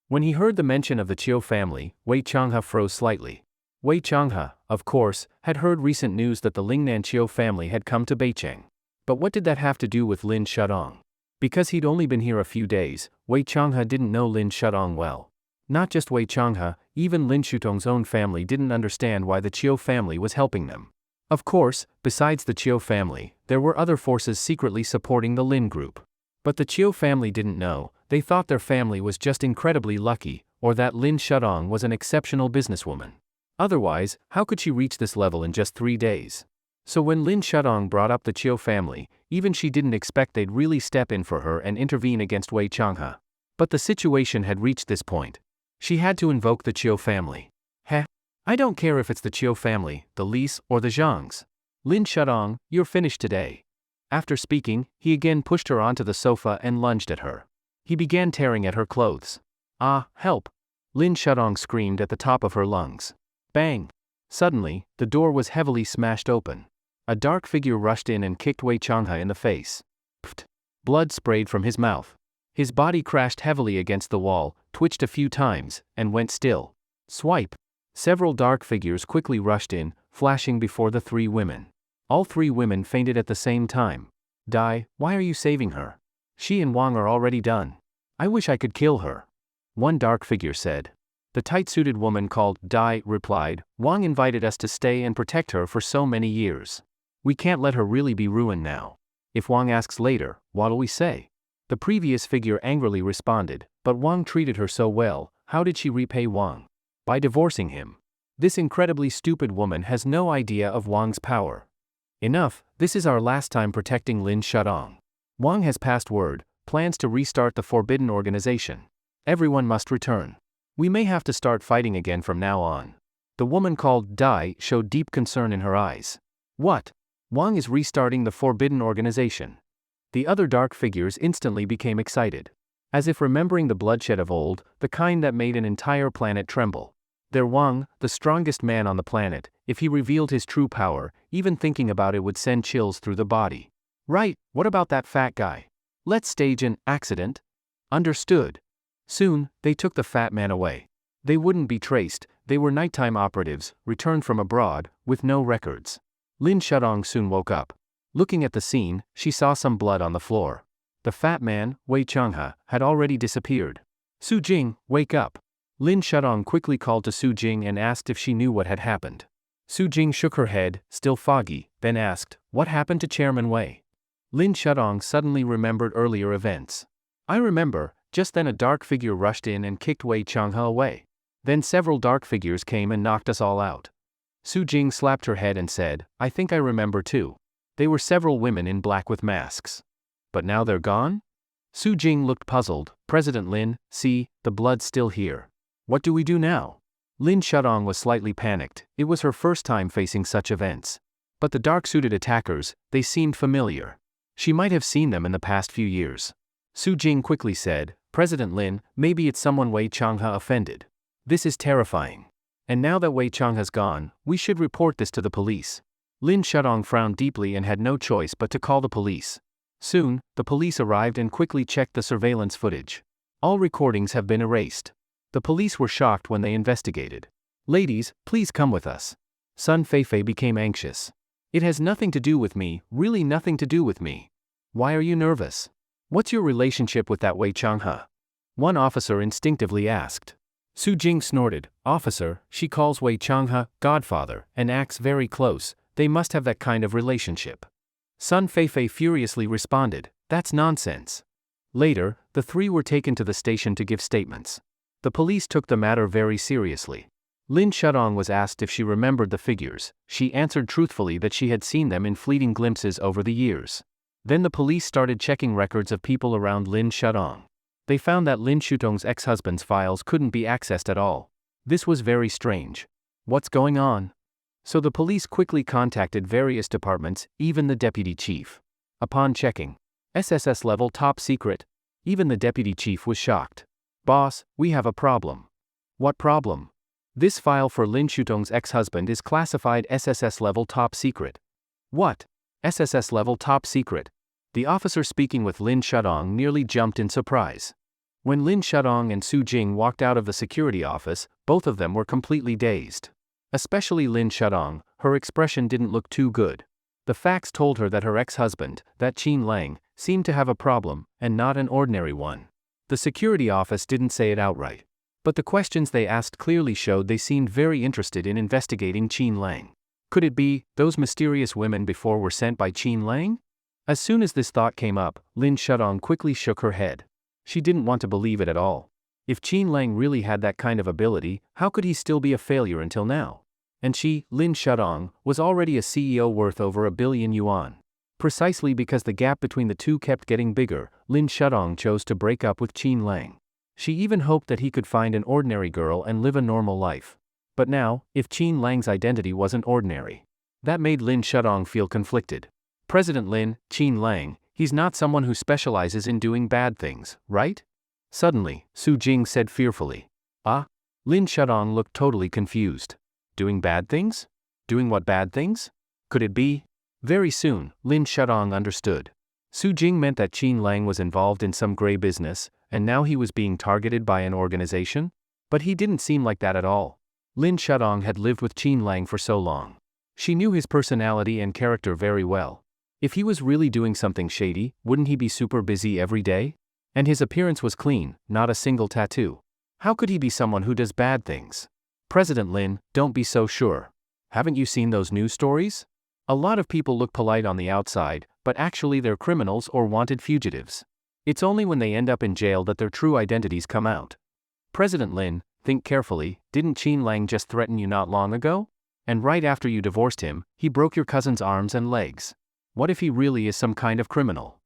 When he heard the mention of the Chiu family, Wei Changhe froze slightly. Wei Changhe, of course, had heard recent news that the Lingnan Chiu family had come to Beicheng. But what did that have to do with Lin Shaang? Because he'd only been here a few days, Wei Changhe didn't know Lin Shaang well. Not just Wei Changhe, even Lin Shutong's own family didn't understand why the Chiu family was helping them. Of course, besides the Chiu family, there were other forces secretly supporting the Lin Group. But the Chiu family didn't know, they thought their family was just incredibly lucky, or that Lin Shaang was an exceptional businesswoman. Otherwise, how could she reach this level in just 3 days? So when Lin Shaang brought up the Chiu family, even she didn't expect they'd really step in for her and intervene against Wei Changhe. But the situation had reached this point. She had to invoke the Chiu family. I don't care if it's the Chiu family, the Lis, or the Zhangs. Lin Shaang, you're finished today. After speaking, he again pushed her onto the sofa and lunged at her. He began tearing at her clothes. Ah, help! Lin Shaang screamed at the top of her lungs. Bang! Suddenly, the door was heavily smashed open. A dark figure rushed in and kicked Wei Changhe in the face. Pfft! Blood sprayed from his mouth. His body crashed heavily against the wall, twitched a few times, and went still. Swipe! Several dark figures quickly rushed in, flashing before the 3 women. All 3 women fainted at the same time. Dai, why are you saving her? She and Wong are already done. I wish I could kill her. One dark figure said. The tight-suited woman called Dai replied, Wong invited us to stay and protect her for so many years. We can't let her really be ruined now. If Wong asks later, what'll we say? The previous figure angrily responded, but Wong treated her so well, how did she repay Wong? By divorcing him. This incredibly stupid woman has no idea of Wong's power. Enough, this is our last time protecting Lynn Shaang. Wong has passed word, plans to restart the forbidden organization. Everyone must return. We may have to start fighting again from now on. The woman called Dai showed deep concern in her eyes. What? Wong is restarting the forbidden organization. The other dark figures instantly became excited. As if remembering the bloodshed of old, the kind that made an entire planet tremble. Their Wong, the strongest man on the planet, if he revealed his true power, even thinking about it would send chills through the body. Right, what about that fat guy? Let's stage an accident. Understood. Soon, they took the fat man away. They wouldn't be traced, they were nighttime operatives, returned from abroad, with no records. Lynn Shaang soon woke up. Looking at the scene, she saw some blood on the floor. The fat man, Wei Changhe, had already disappeared. Su Jing, wake up. Lynn Shaang quickly called to Su Jing and asked if she knew what had happened. Su Jing shook her head, still foggy, then asked, what happened to Chairman Wei? Lynn Shaang suddenly remembered earlier events. I remember, just then a dark figure rushed in and kicked Wei Changhe away. Then several dark figures came and knocked us all out. Su Jing slapped her head and said, I think I remember too. They were several women in black with masks. But now they're gone? Su Jing looked puzzled. President Lin, see, the blood's still here. What do we do now? Lynn Shaang was slightly panicked. It was her first time facing such events. But the dark-suited attackers, they seemed familiar. She might have seen them in the past few years. Su Jing quickly said, President Lin, maybe it's someone Wei Changhe offended. This is terrifying. And now that Wei Changhe's gone, we should report this to the police. Lynn Shaang frowned deeply and had no choice but to call the police. Soon, the police arrived and quickly checked the surveillance footage. All recordings have been erased. The police were shocked when they investigated. Ladies, please come with us. Sun Feifei became anxious. It has nothing to do with me, really nothing to do with me. Why are you nervous? What's your relationship with that Wei Changhe? One officer instinctively asked. Su Jing snorted, Officer, she calls Wei Changhe godfather and acts very close, they must have that kind of relationship. Sun Feifei furiously responded, that's nonsense. Later, the three were taken to the station to give statements. The police took the matter very seriously. Lynn Shaang was asked if she remembered the figures. She answered truthfully that she had seen them in fleeting glimpses over the years. Then the police started checking records of people around Lynn Shaang. They found that Lin Shutong's ex-husband's files couldn't be accessed at all. This was very strange. What's going on? So the police quickly contacted various departments, even the deputy chief. Upon checking, SSS level top secret, even the deputy chief was shocked. Boss, we have a problem. What problem? This file for Lin Shutong's ex-husband is classified SSS level top secret. What? SSS level top secret? The officer speaking with Lynn Shaang nearly jumped in surprise. When Lynn Shaang and Su Jing walked out of the security office, both of them were completely dazed. Especially Lynn Shaang, her expression didn't look too good. The facts told her that her ex-husband, that Qin Lang, seemed to have a problem, and not an ordinary one. The security office didn't say it outright. But the questions they asked clearly showed they seemed very interested in investigating Qin Lang. Could it be, those mysterious women before were sent by Qin Lang? As soon as this thought came up, Lynn Shaang quickly shook her head. She didn't want to believe it at all. If Qin Lang really had that kind of ability, how could he still be a failure until now? And she, Lynn Shaang, was already a CEO worth over $1 billion. Precisely because the gap between the two kept getting bigger, Lynn Shaang chose to break up with Qin Lang. She even hoped that he could find an ordinary girl and live a normal life. But now, if Qin Lang's identity wasn't ordinary, that made Lynn Shaang feel conflicted. President Lin, Qin Lang, he's not someone who specializes in doing bad things, right? Suddenly, Su Jing said fearfully. Ah? Lynn Shaang looked totally confused. Doing bad things? Doing what bad things? Could it be? Very soon, Lynn Shaang understood. Su Jing meant that Qin Lang was involved in some gray business, and now he was being targeted by an organization? But he didn't seem like that at all. Lynn Shaang had lived with Qin Lang for so long. She knew his personality and character very well. If he was really doing something shady, wouldn't he be super busy every day? And his appearance was clean, not a single tattoo. How could he be someone who does bad things? President Lin, don't be so sure. Haven't you seen those news stories? A lot of people look polite on the outside, but actually they're criminals or wanted fugitives. It's only when they end up in jail that their true identities come out. President Lin, think carefully, didn't Qin Lang just threaten you not long ago? And right after you divorced him, he broke your cousin's arms and legs. What if he really is some kind of criminal?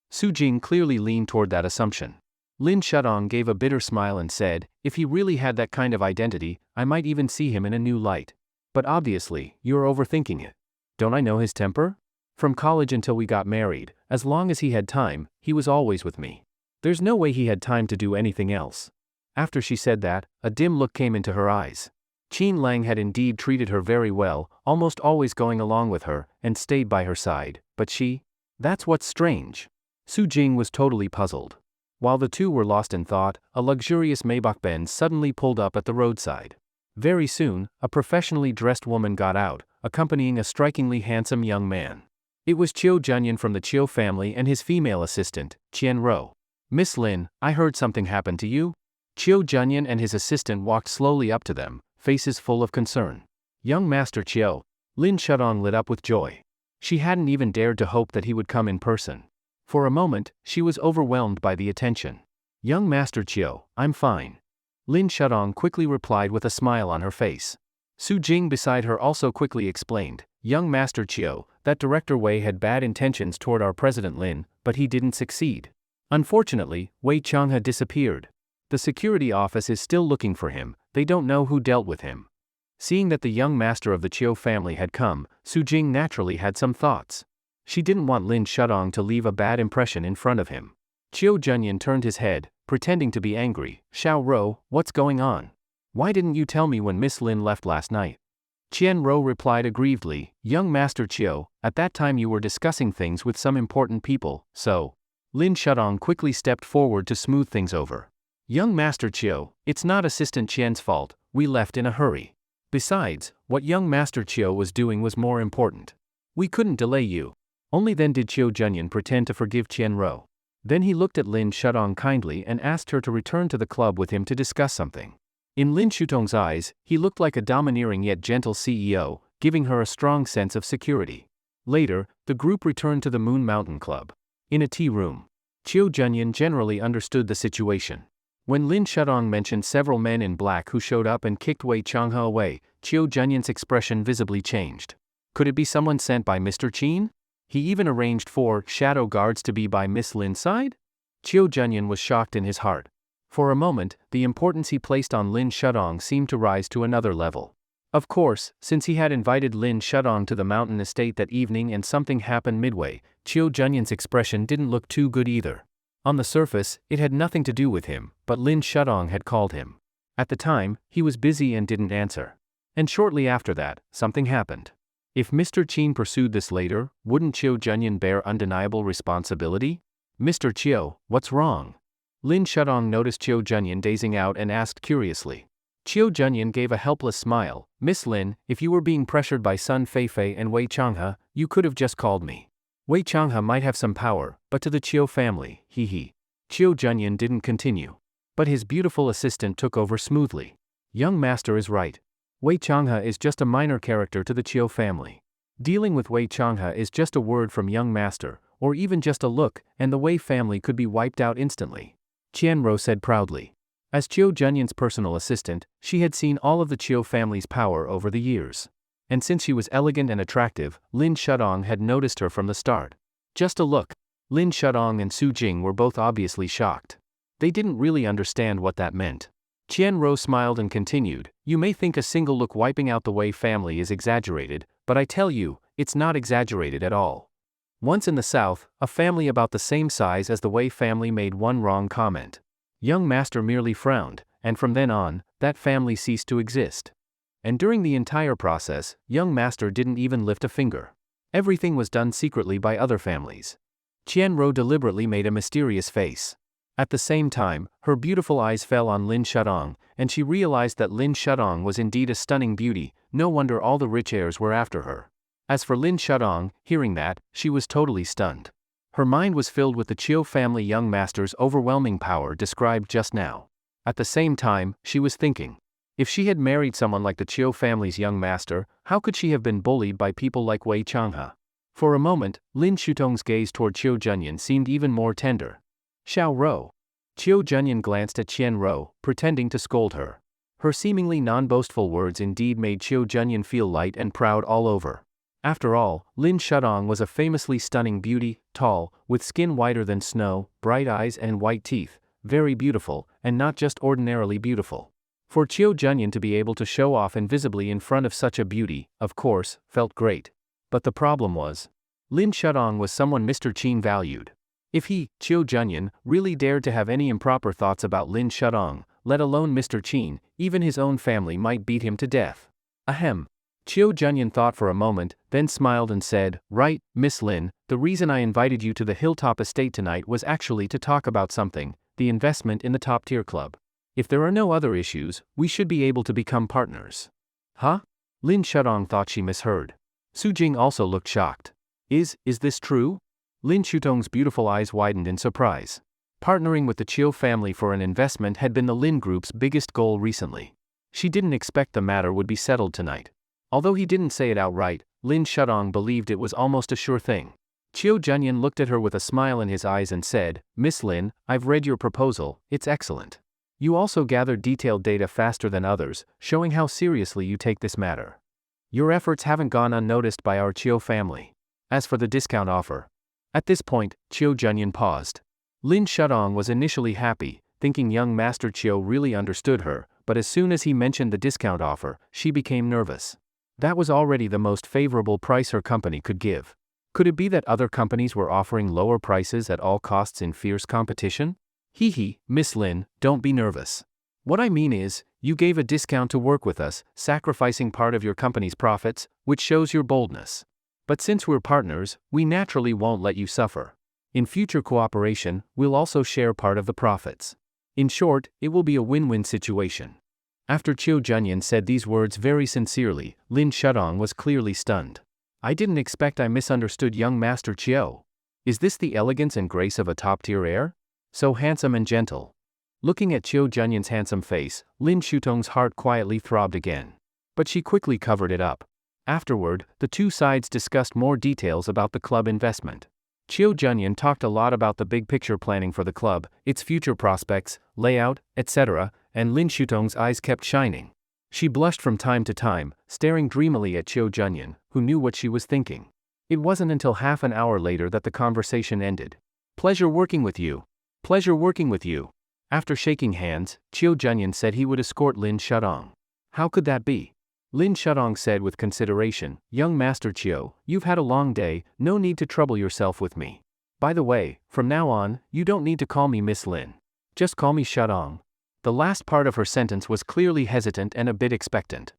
Su Jing clearly leaned toward that assumption. Lin Shaang gave a bitter smile and said, if he really had that kind of identity, I might even see him in a new light. But obviously, you're overthinking it. Don't I know his temper? From college until we got married, as long as he had time, he was always with me. There's no way he had time to do anything else. After she said that, a dim look came into her eyes. Qin Lang had indeed treated her very well, almost always going along with her, and stayed by her side, but she? That's what's strange. Su Jing was totally puzzled. While the two were lost in thought, a luxurious Maybach Benz suddenly pulled up at the roadside. Very soon, a professionally dressed woman got out, accompanying a strikingly handsome young man. It was Chiu Junyan from the Chiu family and his female assistant, Qian Ro. Miss Lin, I heard something happened to you? Chiu Junyan and his assistant walked slowly up to them, faces full of concern. Young Master Chiu. Lin Shaang lit up with joy. She hadn't even dared to hope that he would come in person. For a moment, she was overwhelmed by the attention. Young Master Chiu, I'm fine. Lin Shaang quickly replied with a smile on her face. Su Jing beside her also quickly explained, Young Master Chiu, that Director Wei had bad intentions toward our President Lin, but he didn't succeed. Unfortunately, Wei Changhe disappeared. The security office is still looking for him, they don't know who dealt with him. Seeing that the young master of the Chiu family had come, Su Jing naturally had some thoughts. She didn't want Lin Shaang to leave a bad impression in front of him. Chiu Junyan turned his head, pretending to be angry. Xiao Ro, what's going on? Why didn't you tell me when Miss Lin left last night? Qian Ro replied aggrievedly, Young Master Chiu, at that time you were discussing things with some important people, so. Lin Shaang quickly stepped forward to smooth things over. Young Master Chiu, it's not Assistant Qian's fault, we left in a hurry. Besides, what young Master Chiu was doing was more important. We couldn't delay you. Only then did Chiu Junyan pretend to forgive Qian Ro. Then he looked at Lin Shaang kindly and asked her to return to the club with him to discuss something. In Lin Shutong's eyes, he looked like a domineering yet gentle CEO, giving her a strong sense of security. Later, the group returned to the Moon Mountain Club. In a tea room, Chiu Junyan generally understood the situation. When Lin Shaang mentioned several men in black who showed up and kicked Wei Changhe away, Chiu Junyan's expression visibly changed. Could it be someone sent by Mr. Qin? He even arranged 4 shadow guards to be by Miss Lin's side? Chiu Junyan was shocked in his heart. For a moment, the importance he placed on Lin Shaang seemed to rise to another level. Of course, since he had invited Lin Shaang to the mountain estate that evening and something happened midway, Chiu Junyan's expression didn't look too good either. On the surface, it had nothing to do with him, but Lin Shaang had called him. At the time, he was busy and didn't answer. And shortly after that, something happened. If Mr. Qin pursued this later, wouldn't Chiu Junyan bear undeniable responsibility? Mr. Chiu, what's wrong? Lin Shaang noticed Chiu Junyan dazing out and asked curiously. Chiu Junyan gave a helpless smile. Miss Lin, if you were being pressured by Sun Feifei and Wei Changhe, you could have just called me. Wei Changhe might have some power, but to the Chiu family, he. Chiu Junyan didn't continue. But his beautiful assistant took over smoothly. Young master is right. Wei Changhe is just a minor character to the Chiu family. Dealing with Wei Changhe is just a word from young master, or even just a look, and the Wei family could be wiped out instantly. Qian Ro said proudly. As Chiu Junyan's personal assistant, she had seen all of the Chiu family's power over the years. And since she was elegant and attractive, Lin Shaang had noticed her from the start. Just a look. Lin Shaang and Su Jing were both obviously shocked. They didn't really understand what that meant. Qian Ro smiled and continued, you may think a single look wiping out the Wei family is exaggerated, but I tell you, it's not exaggerated at all. Once in the south, a family about the same size as the Wei family made one wrong comment. Young master merely frowned, and from then on, that family ceased to exist. And during the entire process, young master didn't even lift a finger. Everything was done secretly by other families. Qian Ro deliberately made a mysterious face. At the same time, her beautiful eyes fell on Lin Shaang, and she realized that Lin Shaang was indeed a stunning beauty. No wonder all the rich heirs were after her. As for Lin Shaang, hearing that, she was totally stunned. Her mind was filled with the Chiu family young master's overwhelming power described just now. At the same time, she was thinking, if she had married someone like the Chiu family's young master, how could she have been bullied by people like Wei Changhe? For a moment, Lin Shutong's gaze toward Chiu Junyan seemed even more tender. Xiao Ro. Chiu Junyan glanced at Qian Ro, pretending to scold her. Her seemingly non-boastful words indeed made Chiu Junyan feel light and proud all over. After all, Lynn Shaang was a famously stunning beauty, tall, with skin whiter than snow, bright eyes and white teeth, very beautiful, and not just ordinarily beautiful. For Chiu Junyan to be able to show off invisibly in front of such a beauty, of course, felt great. But the problem was, Lynn Shaang was someone Mr. Qin valued. If he, Chiu Junyan, really dared to have any improper thoughts about Lynn Shaang, let alone Mr. Qin, even his own family might beat him to death. Ahem. Chiu Junyan thought for a moment, then smiled and said, "Right, Miss Lin, the reason I invited you to the Hilltop Estate tonight was actually to talk about something, the investment in the top-tier club. If there are no other issues, we should be able to become partners." Huh? Lin Shaang thought she misheard. Su Jing also looked shocked. Is this true? Lin Shutong's beautiful eyes widened in surprise. Partnering with the Chiu family for an investment had been the Lin Group's biggest goal recently. She didn't expect the matter would be settled tonight. Although he didn't say it outright, Lin Shaang believed it was almost a sure thing. Chiu Junyan looked at her with a smile in his eyes and said, "Miss Lin, I've read your proposal, it's excellent. You also gathered detailed data faster than others, showing how seriously you take this matter. Your efforts haven't gone unnoticed by our Chiu family. As for the discount offer." At this point, Chiu Junyan paused. Lin Shaang was initially happy, thinking young Master Chiu really understood her, but as soon as he mentioned the discount offer, she became nervous. That was already the most favorable price her company could give. Could it be that other companies were offering lower prices at all costs in fierce competition? Hee, Miss Lin, don't be nervous. What I mean is, you gave a discount to work with us, sacrificing part of your company's profits, which shows your boldness. But since we're partners, we naturally won't let you suffer. In future cooperation, we'll also share part of the profits. In short, it will be a win-win situation. After Chiu Junyan said these words very sincerely, Lin Shaang was clearly stunned. I didn't expect I misunderstood young Master Chiu. Is this the elegance and grace of a top-tier heir? So handsome and gentle. Looking at Chiu Junyan's handsome face, Lin Shutong's heart quietly throbbed again. But she quickly covered it up. Afterward, the two sides discussed more details about the club investment. Chiu Junyan talked a lot about the big picture planning for the club, its future prospects, layout, etc., and Lin Shutong's eyes kept shining. She blushed from time to time, staring dreamily at Chiu Junyan, who knew what she was thinking. It wasn't until half an hour later that the conversation ended. "Pleasure working with you. Pleasure working with you." After shaking hands, Chiu Junyan said he would escort Lin Shaang. "How could that be?" Lin Shaang said with consideration, "Young Master Chiu, you've had a long day, no need to trouble yourself with me. By the way, from now on, you don't need to call me Miss Lin. Just call me Shaang." The last part of her sentence was clearly hesitant and a bit expectant.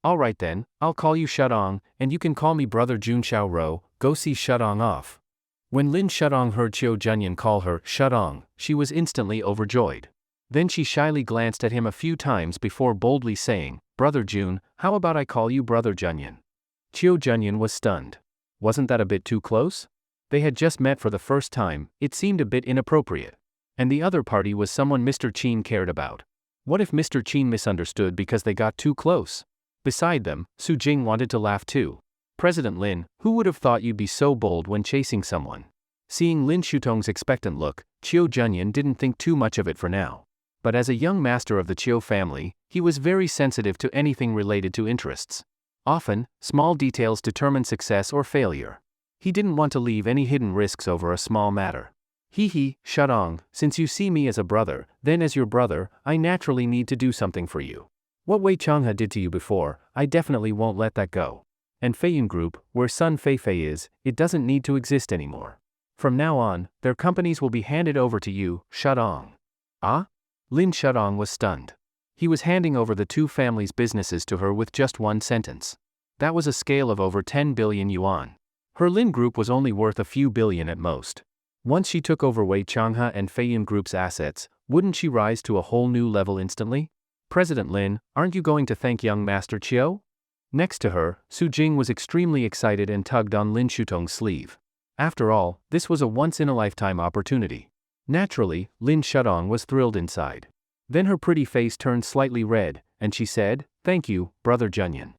"All right then, I'll call you Shaang, and you can call me Brother Jun Xiao Ro, go see Shaang off." When Lin Shaang heard Chiu Junyan call her Shaang, she was instantly overjoyed. Then she shyly glanced at him a few times before boldly saying, "Brother Jun, how about I call you Brother Junyan?" Chiu Junyan was stunned. Wasn't that a bit too close? They had just met for the first time, it seemed a bit inappropriate. And the other party was someone Mr. Qin cared about. What if Mr. Qin misunderstood because they got too close? Beside them, Su Jing wanted to laugh too. "President Lin, who would have thought you'd be so bold when chasing someone?" Seeing Lin Shutong's expectant look, Chiu Junyan didn't think too much of it for now. But as a young master of the Chiu family, he was very sensitive to anything related to interests. Often, small details determine success or failure. He didn't want to leave any hidden risks over a small matter. Shaang, since you see me as a brother, then as your brother, I naturally need to do something for you. What Wei Changhe did to you before, I definitely won't let that go. And Feiyun Group, where Sun Feifei is, it doesn't need to exist anymore. From now on, their companies will be handed over to you, Shaang." Ah? Lin Shaang was stunned. He was handing over the two families' businesses to her with just one sentence. That was a scale of over 10 billion yuan. Her Lin Group was only worth a few billion at most. Once she took over Wei Changhe and Feiyun Group's assets, wouldn't she rise to a whole new level instantly? "President Lin, aren't you going to thank young Master Chiu?" Next to her, Su Jing was extremely excited and tugged on Lin Shutong's sleeve. After all, this was a once-in-a-lifetime opportunity. Naturally, Lin Shaang was thrilled inside. Then her pretty face turned slightly red, and she said, "Thank you, Brother Junyan."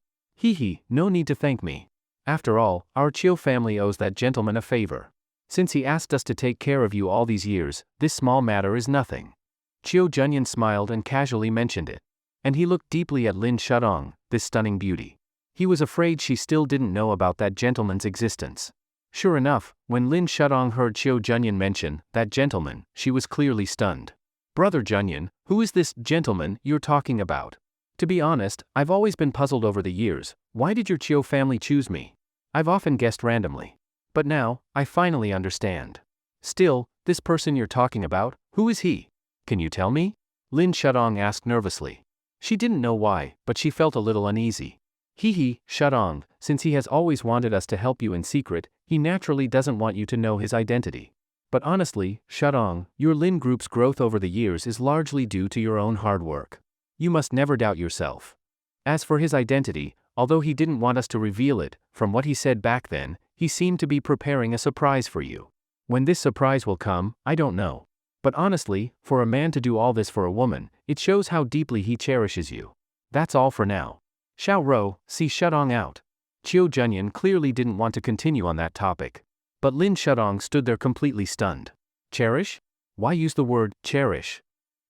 No need to thank me. After all, our Chiu family owes that gentleman a favor. Since he asked us to take care of you all these years, this small matter is nothing. Chiu Junyan smiled and casually mentioned it. And he looked deeply at Lynn Shaang, this stunning beauty. He was afraid she still didn't know about that gentleman's existence. Sure enough, when Lynn Shaang heard Chiu Junyan mention that gentleman, she was clearly stunned. Brother Junyan, who is this gentleman you're talking about? To be honest, I've always been puzzled over the years. Why did your Chiu family choose me? I've often guessed randomly. But now, I finally understand. Still, this person you're talking about, who is he? Can you tell me? Lynn Shaang asked nervously. She didn't know why, but she felt a little uneasy. Shaang, since he has always wanted us to help you in secret, he naturally doesn't want you to know his identity. But honestly, Shaang, your Lin group's growth over the years is largely due to your own hard work. You must never doubt yourself. As for his identity, although he didn't want us to reveal it, from what he said back then, he seemed to be preparing a surprise for you. When this surprise will come, I don't know. But honestly, for a man to do all this for a woman, it shows how deeply he cherishes you. That's all for now. Xiao Ro, see Shaang out. Chiu Junyan clearly didn't want to continue on that topic. But Lin Shaang stood there completely stunned. Cherish? Why use the word cherish?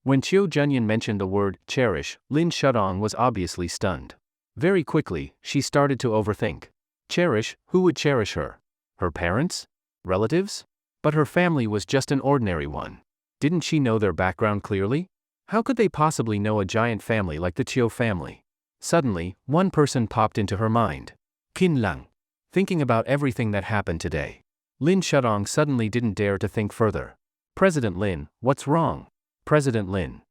When Chiu Junyan mentioned the word cherish, Lin Shaang was obviously stunned. Very quickly, she started to overthink. Cherish, who would cherish her? Her parents? Relatives? But her family was just an ordinary one. Didn't she know their background clearly? How could they possibly know a giant family like the Chiu family? Suddenly, one person popped into her mind. Qin Lang. Thinking about everything that happened today, Lin Shaang suddenly didn't dare to think further. President Lin, what's wrong? President Lin.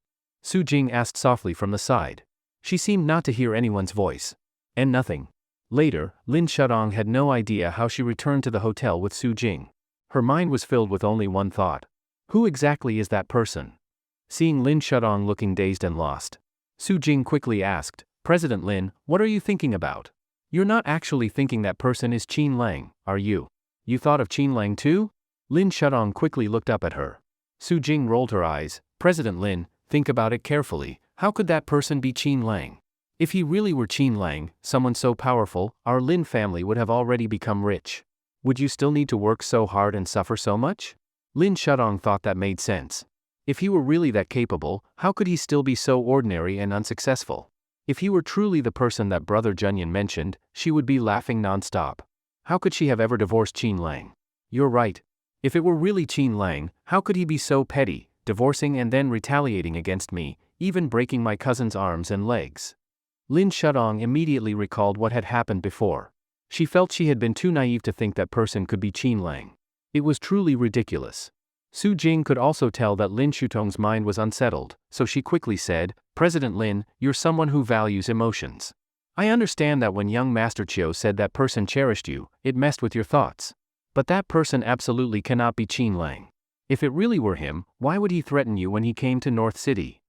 Su Jing asked softly from the side. She seemed not to hear anyone's voice. And nothing. Later, Lin Shaang had no idea how she returned to the hotel with Su Jing. Her mind was filled with only one thought. Who exactly is that person? Seeing Lin Shaang looking dazed and lost, Su Jing quickly asked, President Lin, what are you thinking about? You're not actually thinking that person is Qin Lang, are you? You thought of Qin Lang too? Lin Shaang quickly looked up at her. Su Jing rolled her eyes. President Lin, think about it carefully. How could that person be Qin Lang? If he really were Qin Lang, someone so powerful, our Lin family would have already become rich. Would you still need to work so hard and suffer so much? Lin Shaang thought that made sense. If he were really that capable, how could he still be so ordinary and unsuccessful? If he were truly the person that Brother Junyan mentioned, she would be laughing non-stop. How could she have ever divorced Qin Lang? You're right. If it were really Qin Lang, how could he be so petty, divorcing and then retaliating against me, even breaking my cousin's arms and legs? Lin Shaang immediately recalled what had happened before. She felt she had been too naive to think that person could be Qin Lang. It was truly ridiculous. Su Jing could also tell that Lin Shutong's mind was unsettled, so she quickly said, President Lin, you're someone who values emotions. I understand that when young Master Chiu said that person cherished you, it messed with your thoughts. But that person absolutely cannot be Qin Lang. If it really were him, why would he threaten you when he came to North City?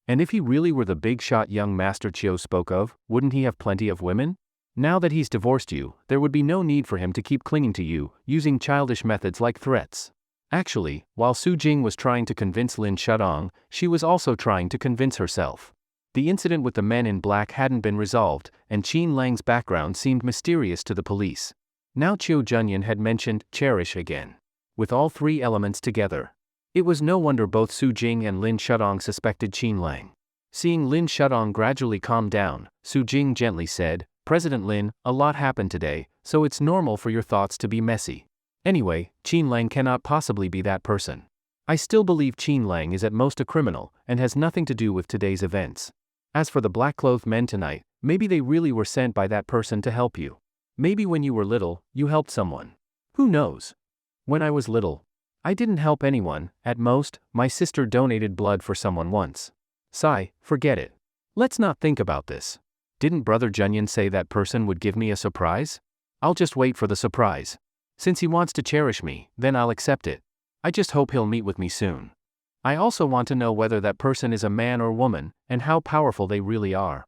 And if he really were the big shot young Master Chiu spoke of, wouldn't he have plenty of women? Now that he's divorced you, there would be no need for him to keep clinging to you, using childish methods like threats. Actually, while Su Jing was trying to convince Lin Shaang, she was also trying to convince herself. The incident with the men in black hadn't been resolved, and Qin Lang's background seemed mysterious to the police. Now Chiu Junyan had mentioned cherish again. With all three elements together, it was no wonder both Su Jing and Lin Shaang suspected Qin Lang. Seeing Lin Shaang gradually calm down, Su Jing gently said, President Lin, a lot happened today, so it's normal for your thoughts to be messy. Anyway, Qin Lang cannot possibly be that person. I still believe Qin Lang is at most a criminal, and has nothing to do with today's events. As for the black-clothed men tonight, maybe they really were sent by that person to help you. Maybe when you were little, you helped someone. Who knows? When I was little, I didn't help anyone. At most, my sister donated blood for someone once. Sigh, forget it. Let's not think about this. Didn't Brother Junyan say that person would give me a surprise? I'll just wait for the surprise. Since he wants to cherish me, then I'll accept it. I just hope he'll meet with me soon. I also want to know whether that person is a man or woman, and how powerful they really are.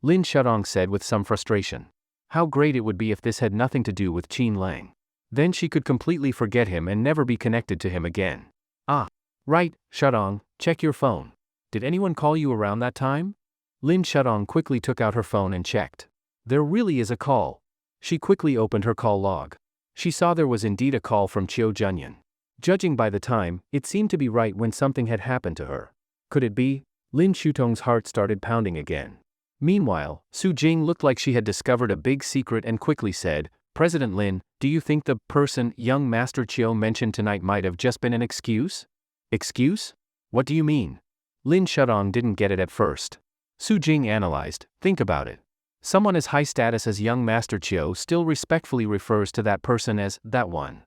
Lin Shaang said with some frustration. How great it would be if this had nothing to do with Qin Lang. Then she could completely forget him and never be connected to him again. Ah. Right, Shaang, check your phone. Did anyone call you around that time? Lin Shaang quickly took out her phone and checked. There really is a call. She quickly opened her call log. She saw there was indeed a call from Chiu Junyan. Judging by the time, it seemed to be right when something had happened to her. Could it be? Lin Shutong's heart started pounding again. Meanwhile, Su Jing looked like she had discovered a big secret and quickly said, President Lin, do you think the person young Master Chiu mentioned tonight might have just been an excuse? Excuse? What do you mean? Lin Shutong didn't get it at first. Su Jing analyzed, think about it. Someone as high status as young Master Chiu still respectfully refers to that person as that one.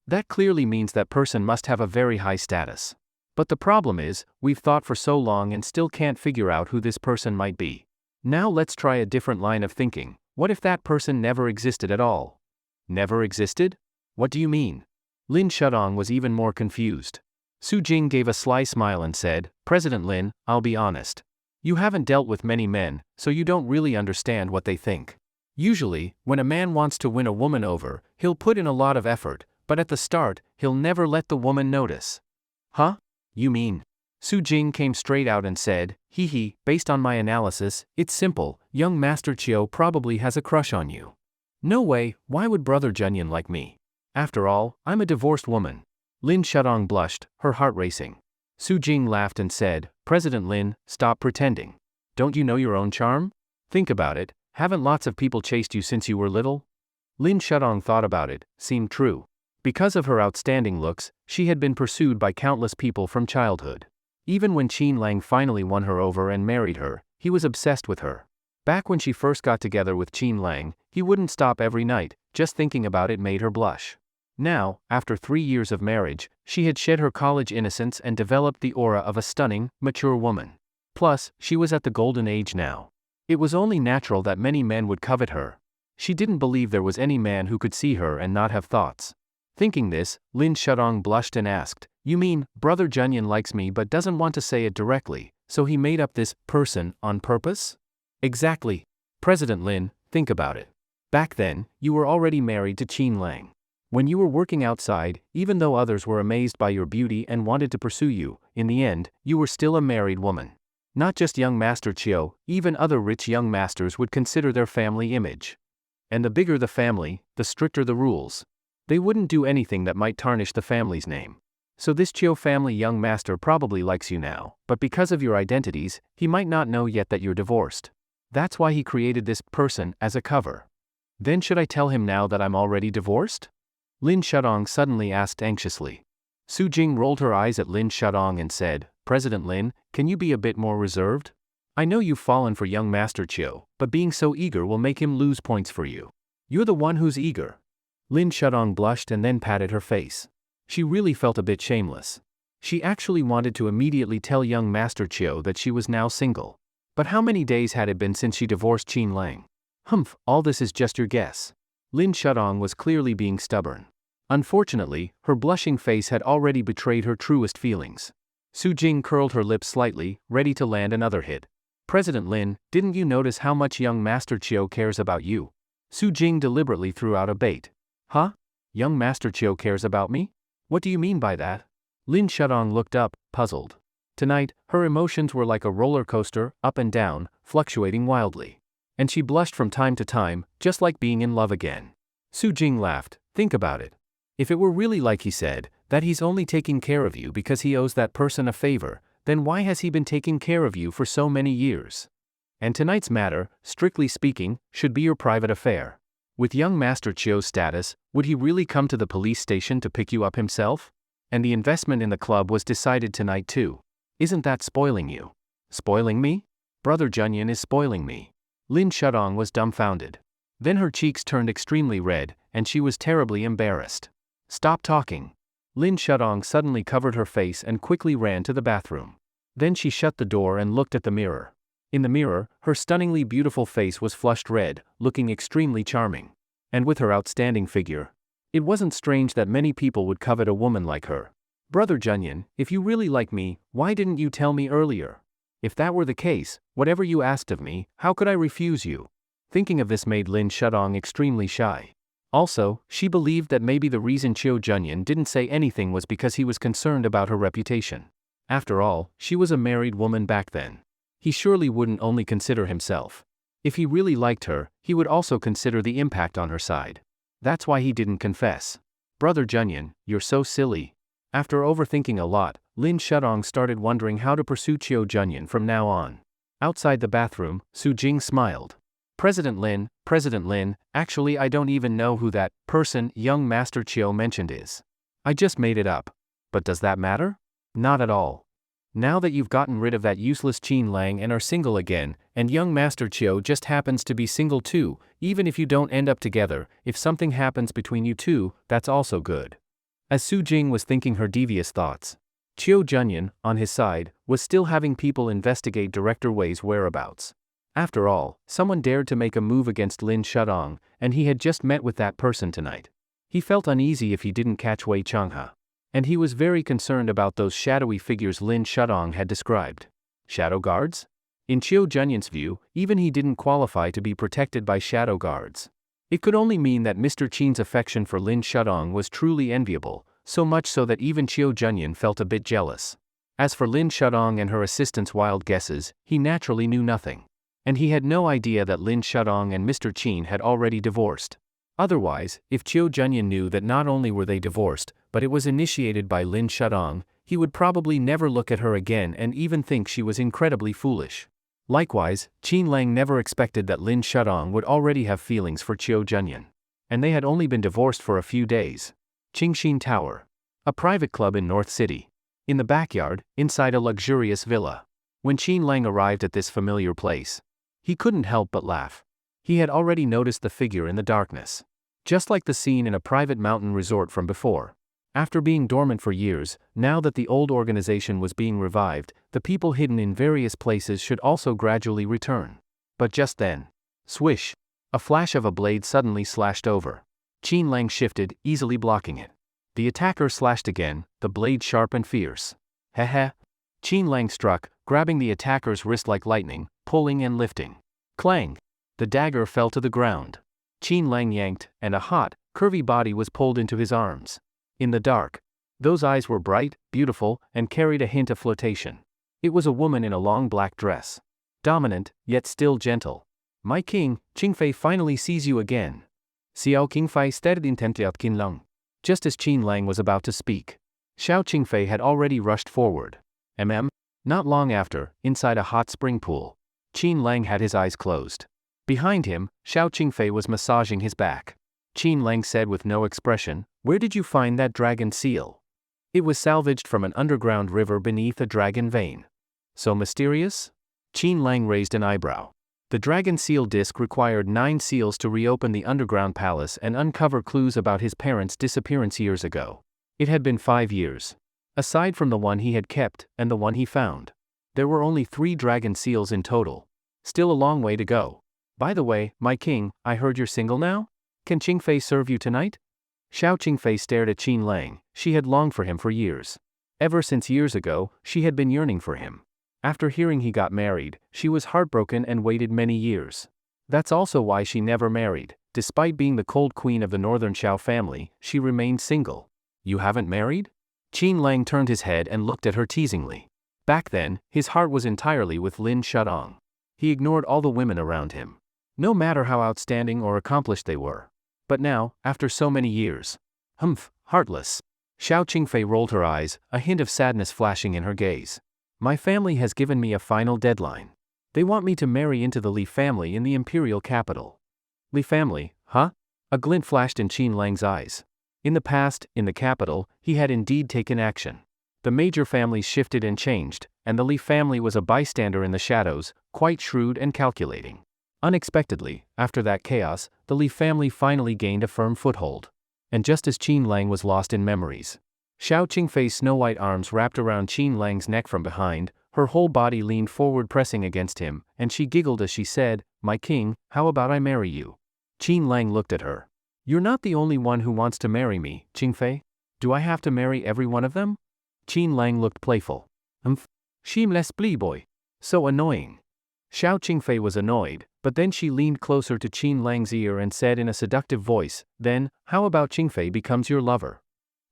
That clearly means that person must have a very high status. But the problem is, we've thought for so long and still can't figure out who this person might be. Now let's try a different line of thinking. What if that person never existed at all? Never existed? What do you mean? Lin Shutong was even more confused. Su Jing gave a sly smile and said, President Lin, I'll be honest. You haven't dealt with many men, so you don't really understand what they think. Usually, when a man wants to win a woman over, he'll put in a lot of effort, but at the start, he'll never let the woman notice. Huh? You mean? Su Jing came straight out and said, based on my analysis, it's simple, young Master Chiu probably has a crush on you. No way, why would Brother Junyan like me? After all, I'm a divorced woman. Lin Shutong blushed, her heart racing. Su Jing laughed and said, President Lin, stop pretending. Don't you know your own charm? Think about it, haven't lots of people chased you since you were little? Lin Shutong thought about it, seemed true. Because of her outstanding looks, she had been pursued by countless people from childhood. Even when Qin Lang finally won her over and married her, he was obsessed with her. Back when she first got together with Qin Lang, he wouldn't stop every night, just thinking about it made her blush. Now, after 3 years of marriage, she had shed her college innocence and developed the aura of a stunning, mature woman. Plus, she was at the golden age now. It was only natural that many men would covet her. She didn't believe there was any man who could see her and not have thoughts. Thinking this, Lin Shutong blushed and asked, You mean, Brother Junyan likes me but doesn't want to say it directly, so he made up this person on purpose? Exactly. President Lin, think about it. Back then, you were already married to Qin Lang. When you were working outside, even though others were amazed by your beauty and wanted to pursue you, in the end, you were still a married woman. Not just young Master Chiu, even other rich young masters would consider their family image. And the bigger the family, the stricter the rules. They wouldn't do anything that might tarnish the family's name. So this Chiu family young master probably likes you now, but because of your identities, he might not know yet that you're divorced. That's why he created this person as a cover. Then should I tell him now that I'm already divorced? Lin Shutong suddenly asked anxiously. Su Jing rolled her eyes at Lin Shutong and said, President Lin, can you be a bit more reserved? I know you've fallen for young Master Chiu, but being so eager will make him lose points for you. You're the one who's eager. Lin Shutong blushed and then patted her face. She really felt a bit shameless. She actually wanted to immediately tell young Master Chiu that she was now single. But how many days had it been since she divorced Qin Lang? Humph, all this is just your guess. Lin Shutong was clearly being stubborn. Unfortunately, her blushing face had already betrayed her truest feelings. Su Jing curled her lips slightly, ready to land another hit. President Lin, didn't you notice how much young Master Chiu cares about you? Su Jing deliberately threw out a bait. Huh? Young Master Chiu cares about me? What do you mean by that? Lin Shutong looked up, puzzled. Tonight, her emotions were like a roller coaster, up and down, fluctuating wildly. And she blushed from time to time, just like being in love again. Su Jing laughed, think about it. If it were really like he said, that he's only taking care of you because he owes that person a favor, then why has he been taking care of you for so many years? And tonight's matter, strictly speaking, should be your private affair. With young Master Chiu's status, would he really come to the police station to pick you up himself? And the investment in the club was decided tonight too. Isn't that spoiling you? Spoiling me? Brother Junyan is spoiling me. Lin Shutong was dumbfounded. Then her cheeks turned extremely red, and she was terribly embarrassed. Stop talking. Lin Shutong suddenly covered her face and quickly ran to the bathroom. Then she shut the door and looked at the mirror. In the mirror, her stunningly beautiful face was flushed red, looking extremely charming. And with her outstanding figure, it wasn't strange that many people would covet a woman like her. Brother Junyan, if you really like me, why didn't you tell me earlier? If that were the case, whatever you asked of me, how could I refuse you? Thinking of this made Lin Shutong extremely shy. Also, she believed that maybe the reason Chiu Junyan didn't say anything was because he was concerned about her reputation. After all, she was a married woman back then. He surely wouldn't only consider himself. If he really liked her, he would also consider the impact on her side. That's why he didn't confess. Brother Junyan, you're so silly. After overthinking a lot, Lynn Shaang started wondering how to pursue Chiu Junyan from now on. Outside the bathroom, Su Jing smiled. President Lin, actually I don't even know who that person young Master Chiu mentioned is. I just made it up. But does that matter? Not at all. Now that you've gotten rid of that useless Qin Lang and are single again, and young Master Chiu just happens to be single too, even if you don't end up together, if something happens between you two, that's also good. As Su Jing was thinking her devious thoughts, Chiu Junyan, on his side, was still having people investigate Director Wei's whereabouts. After all, someone dared to make a move against Lynn Shaang, and he had just met with that person tonight. He felt uneasy if he didn't catch Wei Changhe. And he was very concerned about those shadowy figures Lynn Shaang had described. Shadow guards? In Chiu Junyan's view, even he didn't qualify to be protected by shadow guards. It could only mean that Mr. Qin's affection for Lynn Shaang was truly enviable, so much so that even Chiu Junyan felt a bit jealous. As for Lynn Shaang and her assistant's wild guesses, he naturally knew nothing. And he had no idea that Lynn Shaang and Mr. Qin had already divorced. Otherwise, if Chiu Junyan knew that not only were they divorced, but it was initiated by Lynn Shaang, he would probably never look at her again and even think she was incredibly foolish. Likewise, Qin Lang never expected that Lynn Shaang would already have feelings for Chiu Junyan. And they had only been divorced for a few days. Qingxin Tower. A private club in North City. In the backyard, inside a luxurious villa. When Qin Lang arrived at this familiar place, he couldn't help but laugh. He had already noticed the figure in the darkness. Just like the scene in a private mountain resort from before. After being dormant for years, now that the old organization was being revived, the people hidden in various places should also gradually return. But just then, swish! A flash of a blade suddenly slashed over. Qin Lang shifted, easily blocking it. The attacker slashed again, the blade sharp and fierce. Heh. Qin Lang struck, grabbing the attacker's wrist like lightning, pulling and lifting. Clang! The dagger fell to the ground. Qin Lang yanked, and a hot, curvy body was pulled into his arms. In the dark, those eyes were bright, beautiful, and carried a hint of flirtation. It was a woman in a long black dress. Dominant, yet still gentle. My king, Qingfei finally sees you again. Xiao Qingfei stared intently at Qin Lang. Just as Qin Lang was about to speak, Xiao Qingfei had already rushed forward. Not long after, inside a hot spring pool, Qin Lang had his eyes closed. Behind him, Xiao Qingfei was massaging his back. Qin Lang said with no expression, "Where did you find that dragon seal?" "It was salvaged from an underground river beneath a dragon vein." "So mysterious?" Qin Lang raised an eyebrow. The dragon seal disc required 9 seals to reopen the underground palace and uncover clues about his parents' disappearance years ago. It had been 5 years. Aside from the one he had kept, and the one he found, there were only 3 dragon seals in total. Still a long way to go. "By the way, my king, I heard you're single now? Can Qingfei serve you tonight?" Xiao Qingfei stared at Qin Lang. She had longed for him for years. Ever since years ago, she had been yearning for him. After hearing he got married, she was heartbroken and waited many years. That's also why she never married. Despite being the cold queen of the northern Xiao family, she remained single. "You haven't married?" Qin Lang turned his head and looked at her teasingly. Back then, his heart was entirely with Lynn Shaang. He ignored all the women around him, no matter how outstanding or accomplished they were. But now, after so many years, heartless. Xiao Qingfei rolled her eyes, a hint of sadness flashing in her gaze. "My family has given me a final deadline. They want me to marry into the Li family in the imperial capital." "Li family, huh?" A glint flashed in Qin Lang's eyes. In the past, in the capital, he had indeed taken action. The major families shifted and changed, and the Li family was a bystander in the shadows, quite shrewd and calculating. Unexpectedly, after that chaos, the Li family finally gained a firm foothold. And just as Qin Lang was lost in memories, Xiao Qingfei's snow-white arms wrapped around Qin Lang's neck from behind, her whole body leaned forward pressing against him, and she giggled as she said, "My king, how about I marry you?" Qin Lang looked at her. "You're not the only one who wants to marry me, Qingfei. Do I have to marry every one of them?" Qin Lang looked playful. Shameless boy. So annoying." Xiao Qingfei was annoyed, but then she leaned closer to Qin Lang's ear and said in a seductive voice, "Then, how about Qingfei becomes your lover?"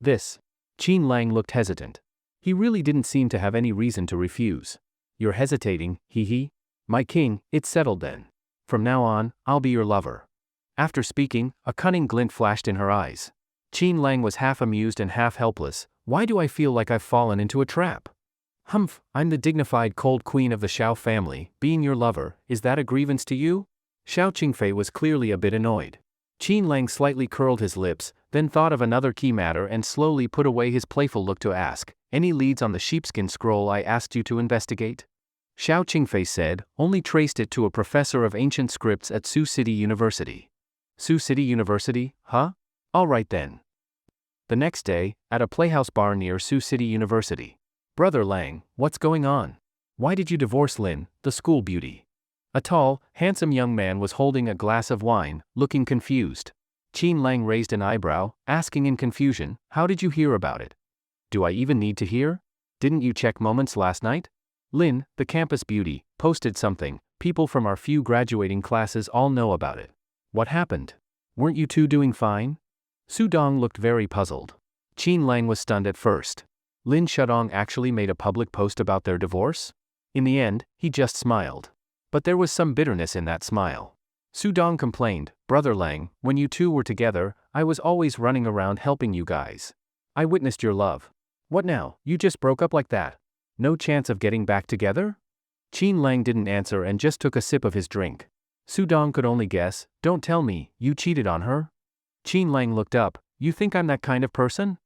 This. Qin Lang looked hesitant. He really didn't seem to have any reason to refuse. "You're hesitating, he. My king, it's settled then. From now on, I'll be your lover." After speaking, a cunning glint flashed in her eyes. Qin Lang was half amused and half helpless. Why do I feel like I've fallen into a trap? Humph, I'm the dignified cold queen of the Xiao family, being your lover, is that a grievance to you? Xiao Qingfei was clearly a bit annoyed. Qin Lang slightly curled his lips, then thought of another key matter and slowly put away his playful look to ask, any leads on the sheepskin scroll I asked you to investigate? Xiao Qingfei said, only traced it to a professor of ancient scripts at Sioux City University. Sioux City University, huh? All right then. The next day, at a playhouse bar near Sioux City University. Brother Lang, what's going on? Why did you divorce Lynn, the school beauty? A tall, handsome young man was holding a glass of wine, looking confused. Qin Lang raised an eyebrow, asking in confusion, how did you hear about it? Do I even need to hear? Didn't you check moments last night? Lynn, the campus beauty, posted something, people from our few graduating classes all know about it. What happened? Weren't you two doing fine? Su Dong looked very puzzled. Qin Lang was stunned at first. Lynn Shaang actually made a public post about their divorce? In the end, he just smiled. But there was some bitterness in that smile. Su Dong complained, Brother Lang, when you two were together, I was always running around helping you guys. I witnessed your love. What now, you just broke up like that? No chance of getting back together? Qin Lang didn't answer and just took a sip of his drink. Su Dong could only guess, don't tell me, you cheated on her? Qin Lang looked up, you think I'm that kind of person?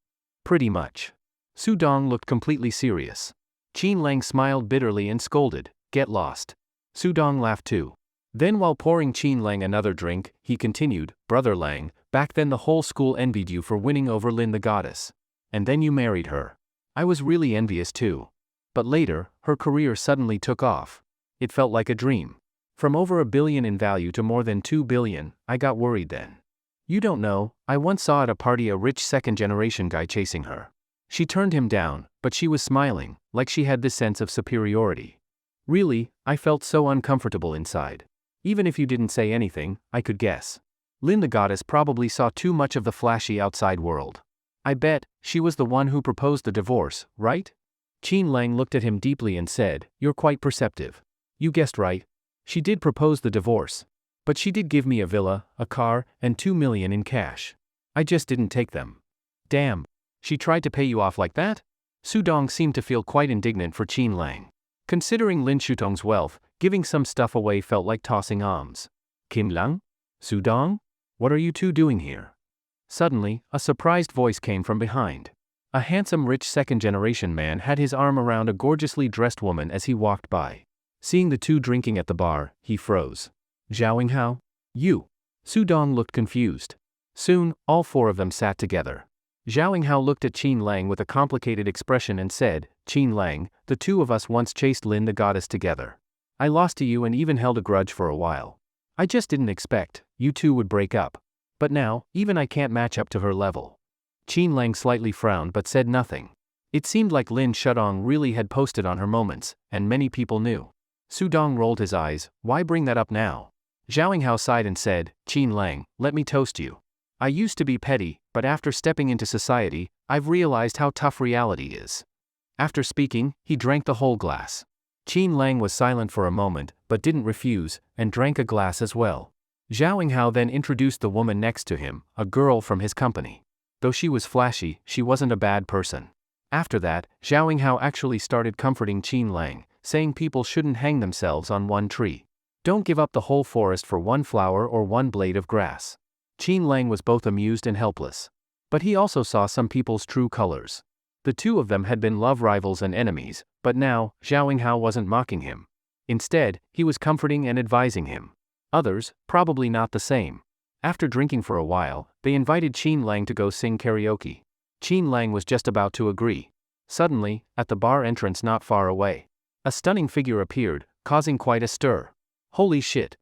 Pretty much. Su Dong looked completely serious. Qin Lang smiled bitterly and scolded, get lost. Su Dong laughed too. Then while pouring Qin Lang another drink, he continued, Brother Lang, back then the whole school envied you for winning over Lynn the goddess. And then you married her. I was really envious too. But later, her career suddenly took off. It felt like a dream. From over $1 billion in value to more than $2 billion, I got worried then. You don't know, I once saw at a party a rich second-generation guy chasing her. She turned him down, but she was smiling, like she had this sense of superiority. Really, I felt so uncomfortable inside. Even if you didn't say anything, I could guess. Lynn the goddess probably saw too much of the flashy outside world. I bet, she was the one who proposed the divorce, right? Qin Lang looked at him deeply and said, you're quite perceptive. You guessed right. She did propose the divorce. But she did give me a villa, a car, and $2 million in cash. I just didn't take them. Damn. She tried to pay you off like that? Su Dong seemed to feel quite indignant for Qin Lang. Considering Lin Shutong's wealth, giving some stuff away felt like tossing alms. Kim Lang? Su Dong? What are you two doing here? Suddenly, a surprised voice came from behind. A handsome rich second-generation man had his arm around a gorgeously dressed woman as he walked by. Seeing the two drinking at the bar, he froze. Zhao Hao? You? Su Dong looked confused. Soon, all four of them sat together. Zhao Hao looked at Qin Lang with a complicated expression and said, Qin Lang, the two of us once chased Lynn the goddess together. I lost to you and even held a grudge for a while. I just didn't expect you two would break up. But now, even I can't match up to her level. Qin Lang slightly frowned but said nothing. It seemed like Lynn Shaang really had posted on her moments, and many people knew. Su Dong rolled his eyes, why bring that up now? Zhao Hao sighed and said, Qin Lang, let me toast you. I used to be petty, but after stepping into society, I've realized how tough reality is. After speaking, he drank the whole glass. Qin Lang was silent for a moment, but didn't refuse, and drank a glass as well. Zhao Hao then introduced the woman next to him, a girl from his company. Though she was flashy, she wasn't a bad person. After that, Zhao Hao actually started comforting Qin Lang, saying people shouldn't hang themselves on one tree. Don't give up the whole forest for one flower or one blade of grass. Qin Lang was both amused and helpless. But he also saw some people's true colors. The two of them had been love rivals and enemies, but now, Zhao Hao wasn't mocking him. Instead, he was comforting and advising him. Others, probably not the same. After drinking for a while, they invited Qin Lang to go sing karaoke. Qin Lang was just about to agree. Suddenly, at the bar entrance not far away, a stunning figure appeared, causing quite a stir. Holy shit!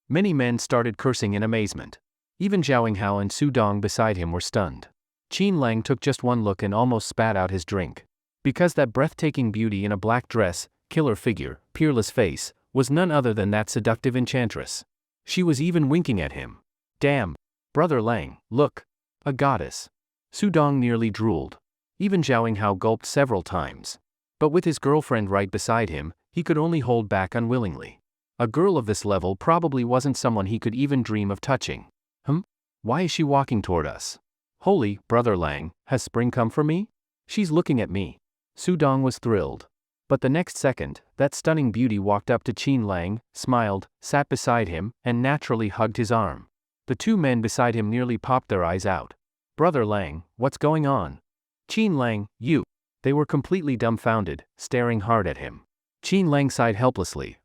Many men started cursing in amazement. Even Zhao Hao and Su Dong beside him were stunned. Qin Lang took just one look and almost spat out his drink. Because that breathtaking beauty in a black dress, killer figure, peerless face, was none other than that seductive enchantress. She was even winking at him. Damn! Brother Lang, look! A goddess. Su Dong nearly drooled. Even Zhao Hao gulped several times. But with his girlfriend right beside him, he could only hold back unwillingly. A girl of this level probably wasn't someone he could even dream of touching. Why is she walking toward us? Holy, Brother Lang, has spring come for me? She's looking at me. Sudong was thrilled. But the next second, that stunning beauty walked up to Qin Lang, smiled, sat beside him, and naturally hugged his arm. The two men beside him nearly popped their eyes out. Brother Lang, what's going on? Qin Lang, you. They were completely dumbfounded, staring hard at him. Qin Lang sighed helplessly.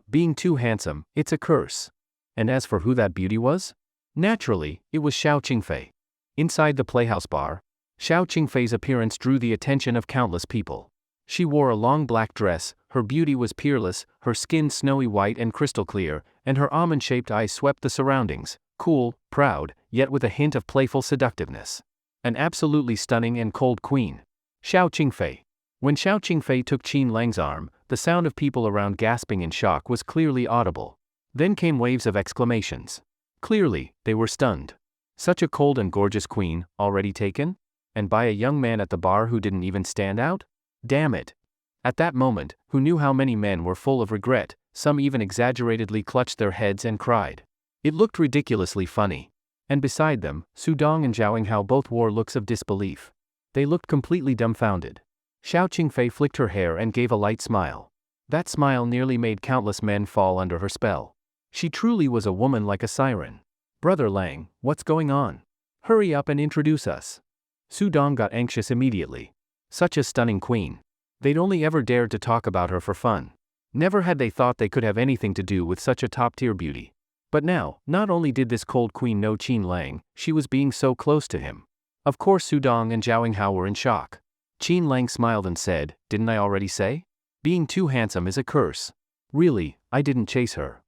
Being too handsome, it's a curse. And as for who that beauty was? Naturally, it was Xiao Qingfei. Inside the playhouse bar, Xiao Qingfei's appearance drew the attention of countless people. She wore a long black dress, her beauty was peerless, her skin snowy white and crystal clear, and her almond-shaped eyes swept the surroundings, cool, proud, yet with a hint of playful seductiveness. An absolutely stunning and cold queen. Xiao Qingfei. When Xiao Qingfei took Qin Lang's arm, the sound of people around gasping in shock was clearly audible. Then came waves of exclamations. Clearly, they were stunned. Such a cold and gorgeous queen, already taken? And by a young man at the bar who didn't even stand out? Damn it. At that moment, who knew how many men were full of regret, some even exaggeratedly clutched their heads and cried. It looked ridiculously funny. And beside them, Sudong and Zhao both wore looks of disbelief. They looked completely dumbfounded. Xiao Qingfei flicked her hair and gave a light smile. That smile nearly made countless men fall under her spell. She truly was a woman like a siren. Brother Lang, what's going on? Hurry up and introduce us. Sudong got anxious immediately. Such a stunning queen. They'd only ever dared to talk about her for fun. Never had they thought they could have anything to do with such a top-tier beauty. But now, not only did this cold queen know Qin Lang, she was being so close to him. Of course Sudong and Zhao were in shock. Qin Lang smiled and said, "Didn't I already say? Being too handsome is a curse. Really, I didn't chase her."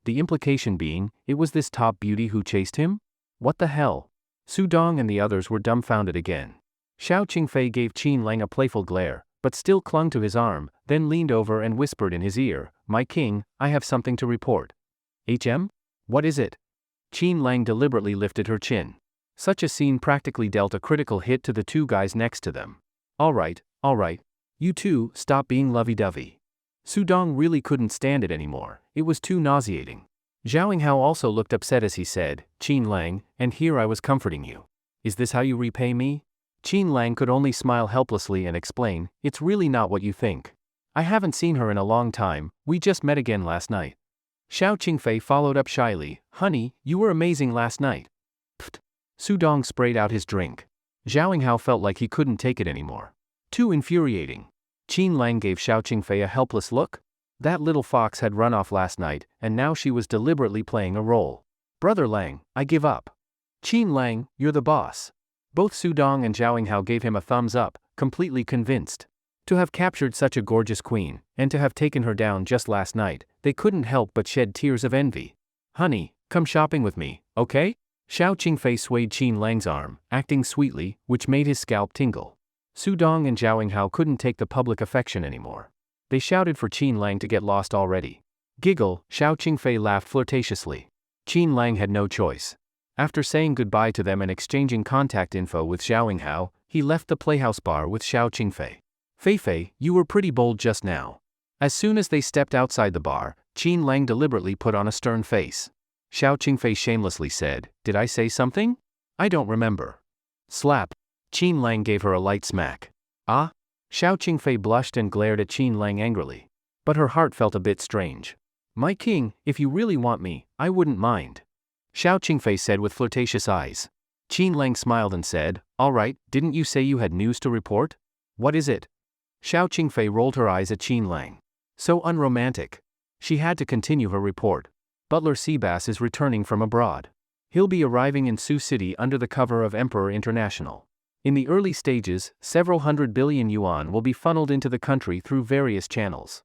The implication being, it was this top beauty who chased him? What the hell? Sudong and the others were dumbfounded again. Xiao Qingfei gave Qin Lang a playful glare, but still clung to his arm, then leaned over and whispered in his ear, "My king, I have something to report." What is it? Qin Lang deliberately lifted her chin. Such a scene practically dealt a critical hit to the two guys next to them. All right. You two, stop being lovey-dovey. Sudong really couldn't stand it anymore, it was too nauseating. Zhao also looked upset as he said, "Qin Lang, and here I was comforting you. Is this how you repay me?" Qin Lang could only smile helplessly and explain, "It's really not what you think. I haven't seen her in a long time, we just met again last night." Xiao Qingfei followed up shyly, "Honey, you were amazing last night." Pfft. Sudong sprayed out his drink. Zhao felt like he couldn't take it anymore. Too infuriating. Qin Lang gave Xiao Qingfei a helpless look. That little fox had run off last night, and now she was deliberately playing a role. "Brother Lang, I give up." "Qin Lang, you're the boss." Both Sudong and Zhao gave him a thumbs up, completely convinced. To have captured such a gorgeous queen, and to have taken her down just last night, they couldn't help but shed tears of envy. "Honey, come shopping with me, okay?" Xiao Qingfei swayed Qin Lang's arm, acting sweetly, which made his scalp tingle. Sudong and Zhao couldn't take the public affection anymore. They shouted for Qin Lang to get lost already. Giggle, Xiao Qingfei laughed flirtatiously. Qin Lang had no choice. After saying goodbye to them and exchanging contact info with Zhao, he left the playhouse bar with Xiao Qingfei. "Fei, you were pretty bold just now." As soon as they stepped outside the bar, Qin Lang deliberately put on a stern face. Xiao Qingfei shamelessly said, "Did I say something? I don't remember." Slap. Qin Lang gave her a light smack. "Ah?" Xiao Qingfei blushed and glared at Qin Lang angrily. But her heart felt a bit strange. "My king, if you really want me, I wouldn't mind," Xiao Qingfei said with flirtatious eyes. Qin Lang smiled and said, "All right, didn't you say you had news to report? What is it?" Xiao Qingfei rolled her eyes at Qin Lang. So unromantic. She had to continue her report. Butler Seabass is returning from abroad. He'll be arriving in Sioux City under the cover of Emperor International. In the early stages, several hundred billion yuan will be funneled into the country through various channels.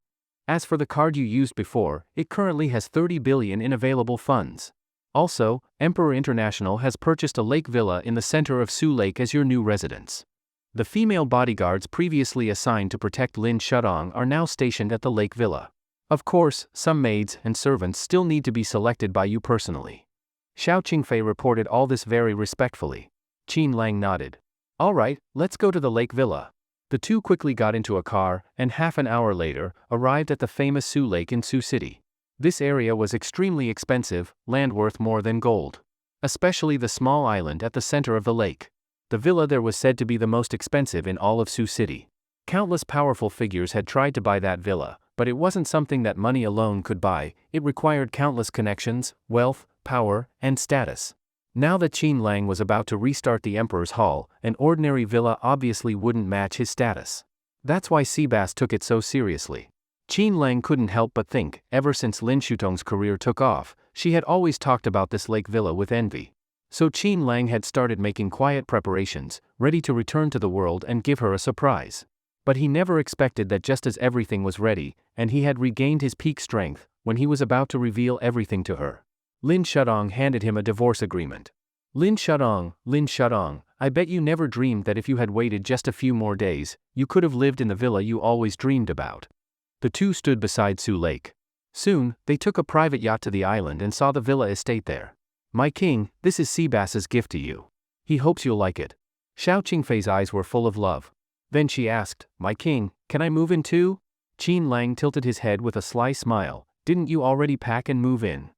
As for the card you used before, it currently has 30 billion in available funds. Also, Emperor International has purchased a lake villa in the center of Sioux Lake as your new residence. The female bodyguards previously assigned to protect Lynn Shaang are now stationed at the lake villa. Of course, some maids and servants still need to be selected by you personally. Xiao Qingfei reported all this very respectfully. Qin Lang nodded. "All right, let's go to the lake villa." The two quickly got into a car, and half an hour later, arrived at the famous Sioux Lake in Sioux City. This area was extremely expensive, land worth more than gold. especially the small island at the center of the lake. The villa there was said to be the most expensive in all of Sioux City. Countless powerful figures had tried to buy that villa, but it wasn't something that money alone could buy. It required countless connections, wealth, power, and status. Now that Qin Lang was about to restart the Emperor's Hall, an ordinary villa obviously wouldn't match his status. That's why Seabass took it so seriously. Qin Lang couldn't help but think, ever since Lin Shutong's career took off, she had always talked about this lake villa with envy. So Qin Lang had started making quiet preparations, ready to return to the world and give her a surprise. But he never expected that just as everything was ready, and he had regained his peak strength, when he was about to reveal everything to her, Lynn Shaang handed him a divorce agreement. Lynn Shaang, I bet you never dreamed that if you had waited just a few more days, you could have lived in the villa you always dreamed about. The two stood beside Sioux Lake. Soon, they took a private yacht to the island and saw the villa estate there. My king, this is Seabass's gift to you. He hopes you'll like it. Xiao Qingfei's eyes were full of love. Then she asked, My king, can I move in too? Qin Lang tilted his head with a sly smile. Didn't you already pack and move in?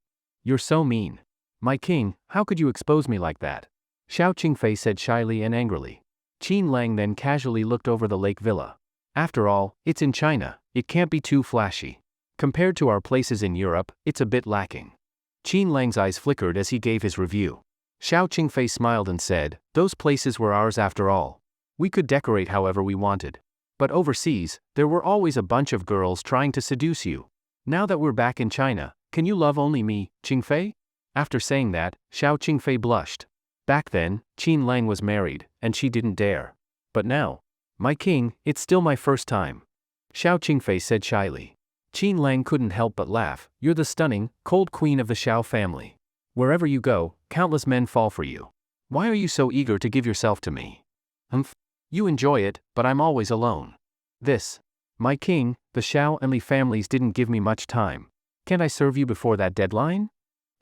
You're so mean. My king, how could you expose me like that? Xiao Qingfei said shyly and angrily. Qin Lang then casually looked over the lake villa. After all, it's in China, it can't be too flashy. Compared to our places in Europe, it's a bit lacking. Qin Lang's eyes flickered as he gave his review. Xiao Qingfei smiled and said, Those places were ours after all. We could decorate however we wanted. But overseas, there were always a bunch of girls trying to seduce you. Now that we're back in China, can you love only me, Qingfei? After saying that, Xiao Qingfei blushed. Back then, Qin Lang was married, and she didn't dare. But now, my king, it's still my first time. Xiao Qingfei said shyly. Qin Lang couldn't help but laugh. You're the stunning, cold queen of the Xiao family. Wherever you go, countless men fall for you. Why are you so eager to give yourself to me? You enjoy it, but I'm always alone. My king, the Xiao and Li families didn't give me much time. Can't I serve you before that deadline?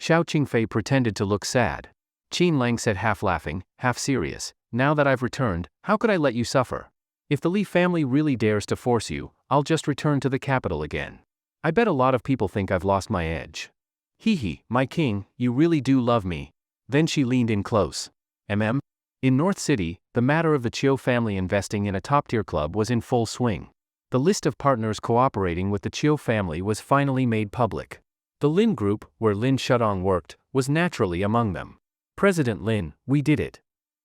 Xiao Qingfei pretended to look sad. Qin Lang said half laughing, half serious, Now that I've returned, how could I let you suffer? If the Li family really dares to force you, I'll just return to the capital again. I bet a lot of people think I've lost my edge. My king, you really do love me. Then she leaned in close. In North City, the matter of the Chiu family investing in a top-tier club was in full swing. The list of partners cooperating with the Chiu family was finally made public. The Lin Group, where Lynn Shaang worked, was naturally among them. President Lin, we did it.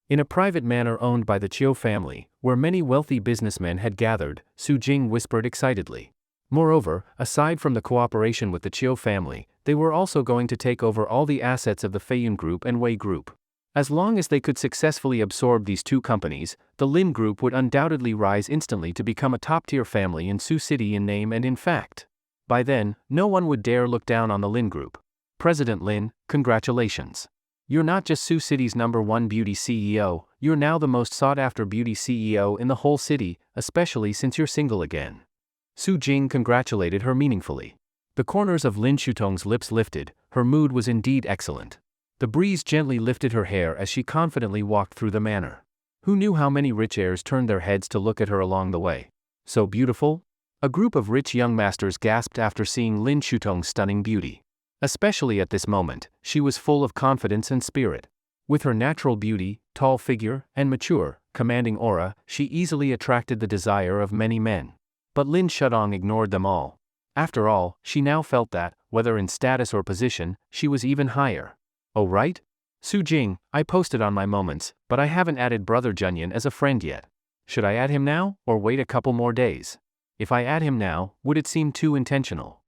In a private manor owned by the Chiu family, where many wealthy businessmen had gathered, Su Jing whispered excitedly. Moreover, aside from the cooperation with the Chiu family, they were also going to take over all the assets of the Feiyun Group and Wei Group. As long as they could successfully absorb these two companies, the Lin Group would undoubtedly rise instantly to become a top-tier family in Sioux City in name and in fact. By then, no one would dare look down on the Lin Group. President Lin, congratulations. You're not just Sioux City's #1 beauty CEO, you're now the most sought-after beauty CEO in the whole city, especially since you're single again. Su Jing congratulated her meaningfully. The corners of Lin Shutong's lips lifted, her mood was indeed excellent. The breeze gently lifted her hair as she confidently walked through the manor. Who knew how many rich heirs turned their heads to look at her along the way? So beautiful? A group of rich young masters gasped after seeing Lin Shutong's stunning beauty. Especially at this moment, she was full of confidence and spirit. With her natural beauty, tall figure, and mature, commanding aura, she easily attracted the desire of many men. But Lin Shaang ignored them all. After all, she now felt that, whether in status or position, she was even higher. Oh right? Su Jing, I posted on my moments, but I haven't added Brother Junyan as a friend yet. Should I add him now, or wait a couple more days? If I add him now, would it seem too intentional?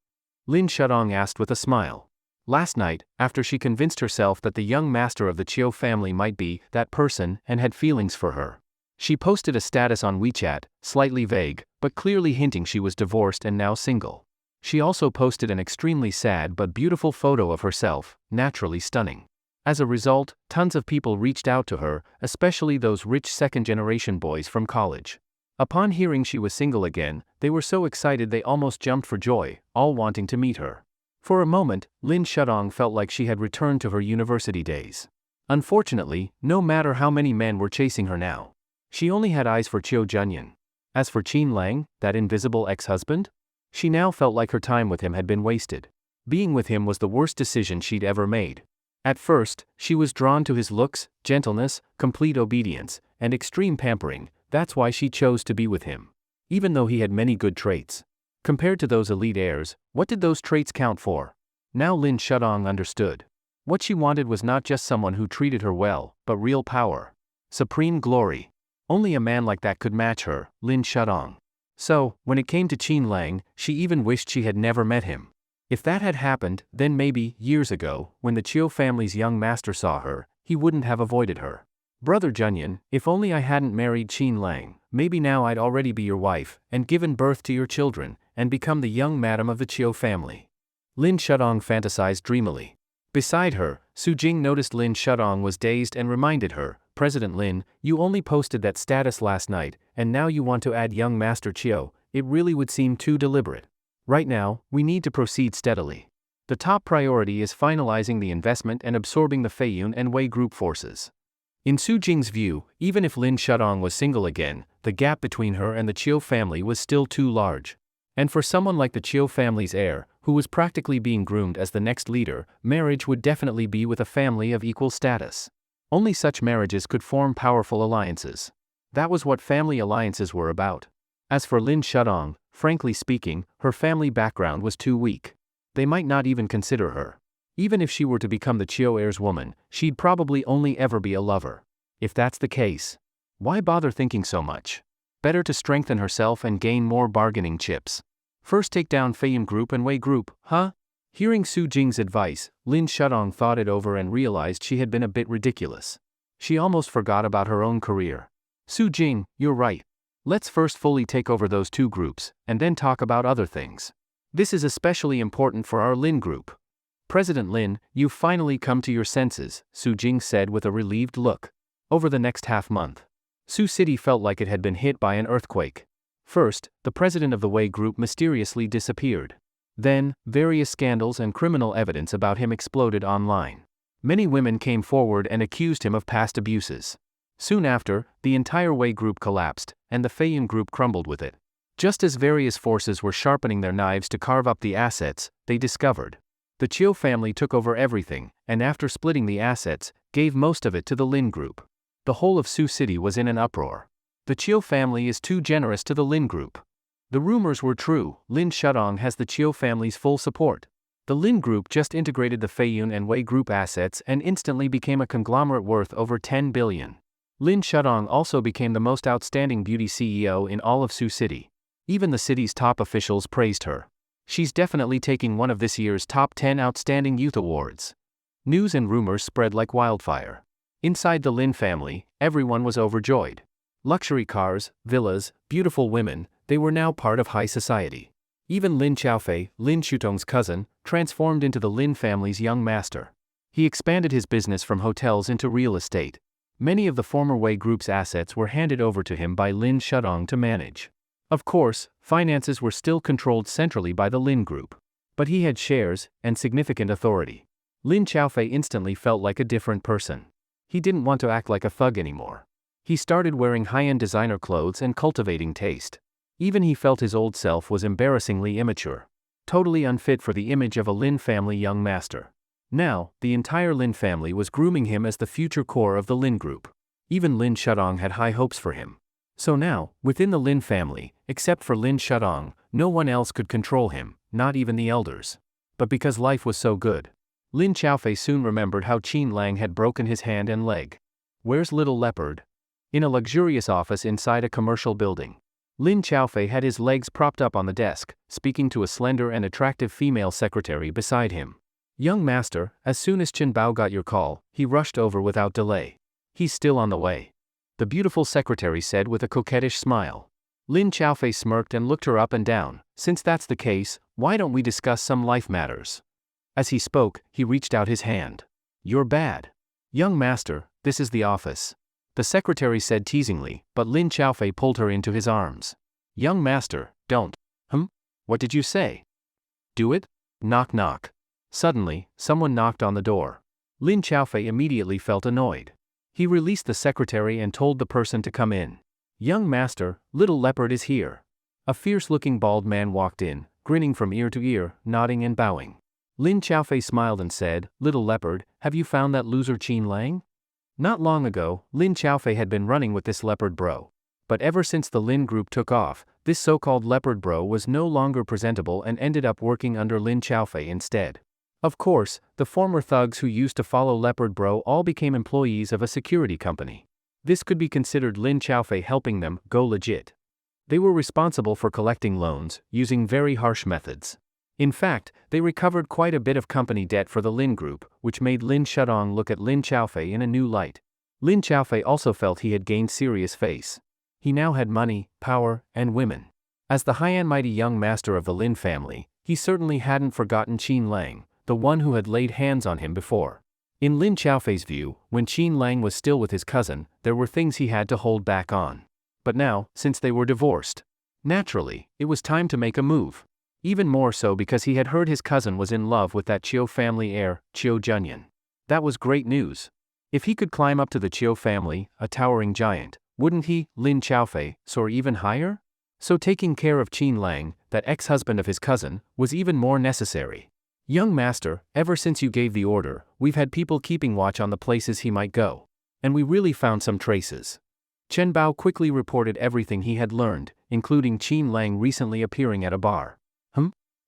Lin Shaang asked with a smile. Last night, after she convinced herself that the young master of the Chiu family might be that person and had feelings for her, she posted a status on WeChat, slightly vague, but clearly hinting she was divorced and now single. She also posted an extremely sad but beautiful photo of herself, naturally stunning. As a result, tons of people reached out to her, especially those rich second-generation boys from college. Upon hearing she was single again, they were so excited they almost jumped for joy, all wanting to meet her. For a moment, Lin Shaang felt like she had returned to her university days. Unfortunately, no matter how many men were chasing her now, she only had eyes for Chiu Junyan. As for Qin Lang, that invisible ex-husband, she now felt like her time with him had been wasted. Being with him was the worst decision she'd ever made. At first, she was drawn to his looks, gentleness, complete obedience, and extreme pampering. That's why she chose to be with him. Even though he had many good traits. Compared to those elite heirs, what did those traits count for? Now Lynn Shaang understood. What she wanted was not just someone who treated her well, but real power. Supreme glory. Only a man like that could match her, Lynn Shaang. So, when it came to Qin Lang, she even wished she had never met him. If that had happened, then maybe, years ago, when the Chiu family's young master saw her, he wouldn't have avoided her. Brother Junyan, if only I hadn't married Qin Lang, maybe now I'd already be your wife, and given birth to your children, and become the young madam of the Chiu family. Lynn Shaang fantasized dreamily. Beside her, Su Jing noticed Lynn Shaang was dazed and reminded her, President Lin, you only posted that status last night, and now you want to add young Master Chiu. It really would seem too deliberate. Right now, we need to proceed steadily. The top priority is finalizing the investment and absorbing the Feiyun and Wei group forces. In Su Jing's view, even if Lynn Shaang was single again, the gap between her and the Chiu family was still too large. And for someone like the Chiu family's heir, who was practically being groomed as the next leader, marriage would definitely be with a family of equal status. Only such marriages could form powerful alliances. That was what family alliances were about. As for Lynn Shaang, frankly speaking, her family background was too weak. They might not even consider her. Even if she were to become the Chiu heir's woman, she'd probably only ever be a lover. If that's the case, why bother thinking so much? Better to strengthen herself and gain more bargaining chips. First take down Feiyun Group and Wei Group, huh? Hearing Su Jing's advice, Lynn Shaang thought it over and realized she had been a bit ridiculous. She almost forgot about her own career. Su Jing, you're right. Let's first fully take over those two groups, and then talk about other things. This is especially important for our Lin group. President Lin, you've finally come to your senses, Su Jing said with a relieved look. Over the next half-month, Su City felt like it had been hit by an earthquake. First, the president of the Wei group mysteriously disappeared. Then, various scandals and criminal evidence about him exploded online. Many women came forward and accused him of past abuses. Soon after, the entire Wei group collapsed, and the Feiyun group crumbled with it. Just as various forces were sharpening their knives to carve up the assets, they discovered. The Chiu family took over everything, and after splitting the assets, gave most of it to the Lin group. The whole of Su City was in an uproar. The Chiu family is too generous to the Lin group. The rumors were true. Lynn Shaang has the Chiu family's full support. The Lin group just integrated the Feiyun and Wei group assets and instantly became a conglomerate worth over 10 billion. Lynn Shaang also became the most outstanding beauty CEO in all of Su City. Even the city's top officials praised her. She's definitely taking one of this year's top 10 outstanding youth awards. News and rumors spread like wildfire. Inside the Lin family, everyone was overjoyed. Luxury cars, villas, beautiful women, they were now part of high society. Even Lin Xiaofei, Lin Shutong's cousin, transformed into the Lin family's young master. He expanded his business from hotels into real estate. Many of the former Wei Group's assets were handed over to him by Lynn Shaang to manage. Of course, finances were still controlled centrally by the Lin Group. But he had shares and significant authority. Lin Xiaofei instantly felt like a different person. He didn't want to act like a thug anymore. He started wearing high-end designer clothes and cultivating taste. Even he felt his old self was embarrassingly immature. Totally unfit for the image of a Lin family young master. Now, the entire Lin family was grooming him as the future core of the Lin Group. Even Lin Shaang had high hopes for him. So now, within the Lin family, except for Lin Shaang, no one else could control him, not even the elders. But because life was so good, Lin Xiaofei soon remembered how Qin Lang had broken his hand and leg. Where's Little Leopard? In a luxurious office inside a commercial building. Lin Xiaofei had his legs propped up on the desk, speaking to a slender and attractive female secretary beside him. Young master, as soon as Chen Bao got your call, he rushed over without delay. He's still on the way. The beautiful secretary said with a coquettish smile. Lin Xiaofei smirked and looked her up and down. Since that's the case, why don't we discuss some life matters? As he spoke, he reached out his hand. You're bad. Young master, this is the office. The secretary said teasingly, but Lin Xiaofei pulled her into his arms. Young master, don't. What did you say? Do it? Knock knock. Suddenly, someone knocked on the door. Lin Xiaofei immediately felt annoyed. He released the secretary and told the person to come in. Young master, Little Leopard is here. A fierce-looking bald man walked in, grinning from ear to ear, nodding and bowing. Lin Xiaofei smiled and said, "Little leopard, have you found that loser Qin Lang?" Not long ago, Lin Xiaofei had been running with this leopard bro. But ever since the Lin group took off, this so-called leopard bro was no longer presentable and ended up working under Lin Xiaofei instead. Of course, the former thugs who used to follow leopard bro all became employees of a security company. This could be considered Lin Xiaofei helping them go legit. They were responsible for collecting loans, using very harsh methods. In fact, they recovered quite a bit of company debt for the Lin group, which made Lin Shaang look at Lin Xiaofei in a new light. Lin Xiaofei also felt he had gained serious face. He now had money, power, and women. As the high and mighty young master of the Lin family, he certainly hadn't forgotten Qin Lang, the one who had laid hands on him before. In Lin Xiaofei's view, when Qin Lang was still with his cousin, there were things he had to hold back on. But now, since they were divorced, naturally, it was time to make a move. Even more so because he had heard his cousin was in love with that Chiu family heir, Chiu Junyan. That was great news. If he could climb up to the Chiu family, a towering giant, wouldn't he, Lin Xiaofei, soar even higher? So taking care of Qin Lang, that ex-husband of his cousin, was even more necessary. Young master, ever since you gave the order, we've had people keeping watch on the places he might go. And we really found some traces. Chen Bao quickly reported everything he had learned, including Qin Lang recently appearing at a bar.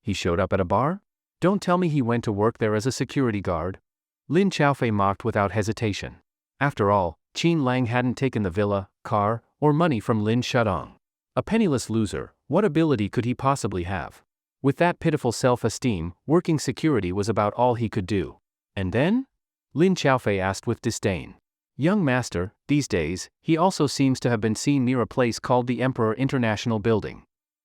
He showed up at a bar? Don't tell me he went to work there as a security guard. Lin Xiaofei mocked without hesitation. After all, Qin Lang hadn't taken the villa, car, or money from Lin Shaang. A penniless loser, what ability could he possibly have? With that pitiful self-esteem, working security was about all he could do. And then? Lin Xiaofei asked with disdain. Young master, these days, he also seems to have been seen near a place called the Emperor International Building.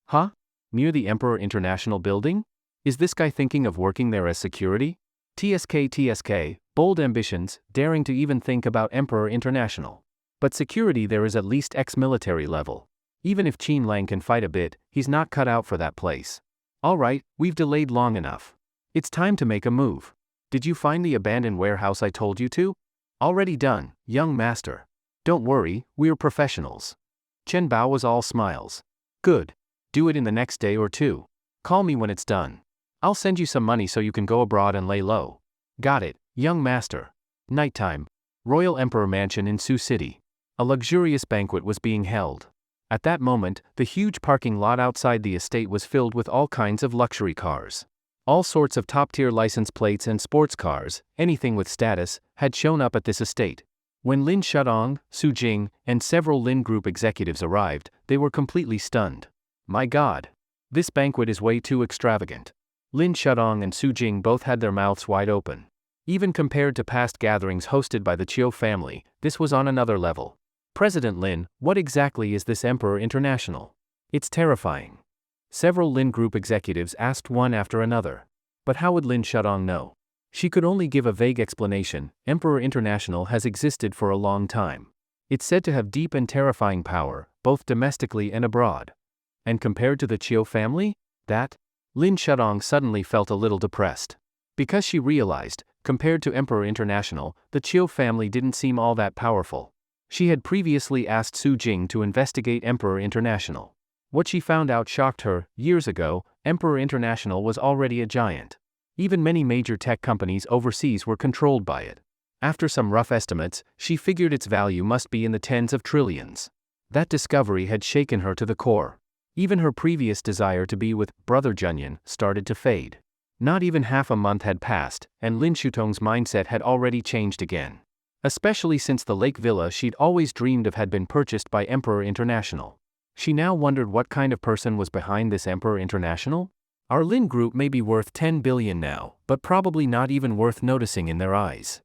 Huh? Near the Emperor International Building? Is this guy thinking of working there as security? TSK, bold ambitions, daring to even think about Emperor International. But security there is at least ex-military level. Even if Qin Lang can fight a bit, he's not cut out for that place. Alright, we've delayed long enough. It's time to make a move. Did you find the abandoned warehouse I told you to? Already done, young master. Don't worry, we're professionals. Chen Bao was all smiles. Good. Do it in the next day or two. Call me when it's done. I'll send you some money so you can go abroad and lay low. Got it, young master. Nighttime. Royal Emperor Mansion in Sioux City. A luxurious banquet was being held. At that moment, the huge parking lot outside the estate was filled with all kinds of luxury cars. All sorts of top-tier license plates and sports cars, anything with status, had shown up at this estate. When Lin Shaang, Su Jing, and several Lin Group executives arrived, they were completely stunned. My God! This banquet is way too extravagant. Lin Shaang and Su Jing both had their mouths wide open. Even compared to past gatherings hosted by the Chiu family, this was on another level. President Lin, what exactly is this Emperor International? It's terrifying. Several Lin Group executives asked one after another. But how would Lin Shaang know? She could only give a vague explanation. Emperor International has existed for a long time. It's said to have deep and terrifying power, both domestically and abroad. And compared to the Chiu family? That? Lin Shaang suddenly felt a little depressed. Because she realized, compared to Emperor International, the Chiu family didn't seem all that powerful. She had previously asked Su Jing to investigate Emperor International. What she found out shocked her. Years ago, Emperor International was already a giant. Even many major tech companies overseas were controlled by it. After some rough estimates, she figured its value must be in the tens of trillions. That discovery had shaken her to the core. Even her previous desire to be with Brother Junyan started to fade. Not even half a month had passed, and Lin Shutong's mindset had already changed again. Especially since the lake villa she'd always dreamed of had been purchased by Emperor International. She now wondered what kind of person was behind this Emperor International? Our Lin Group may be worth 10 billion now, but probably not even worth noticing in their eyes.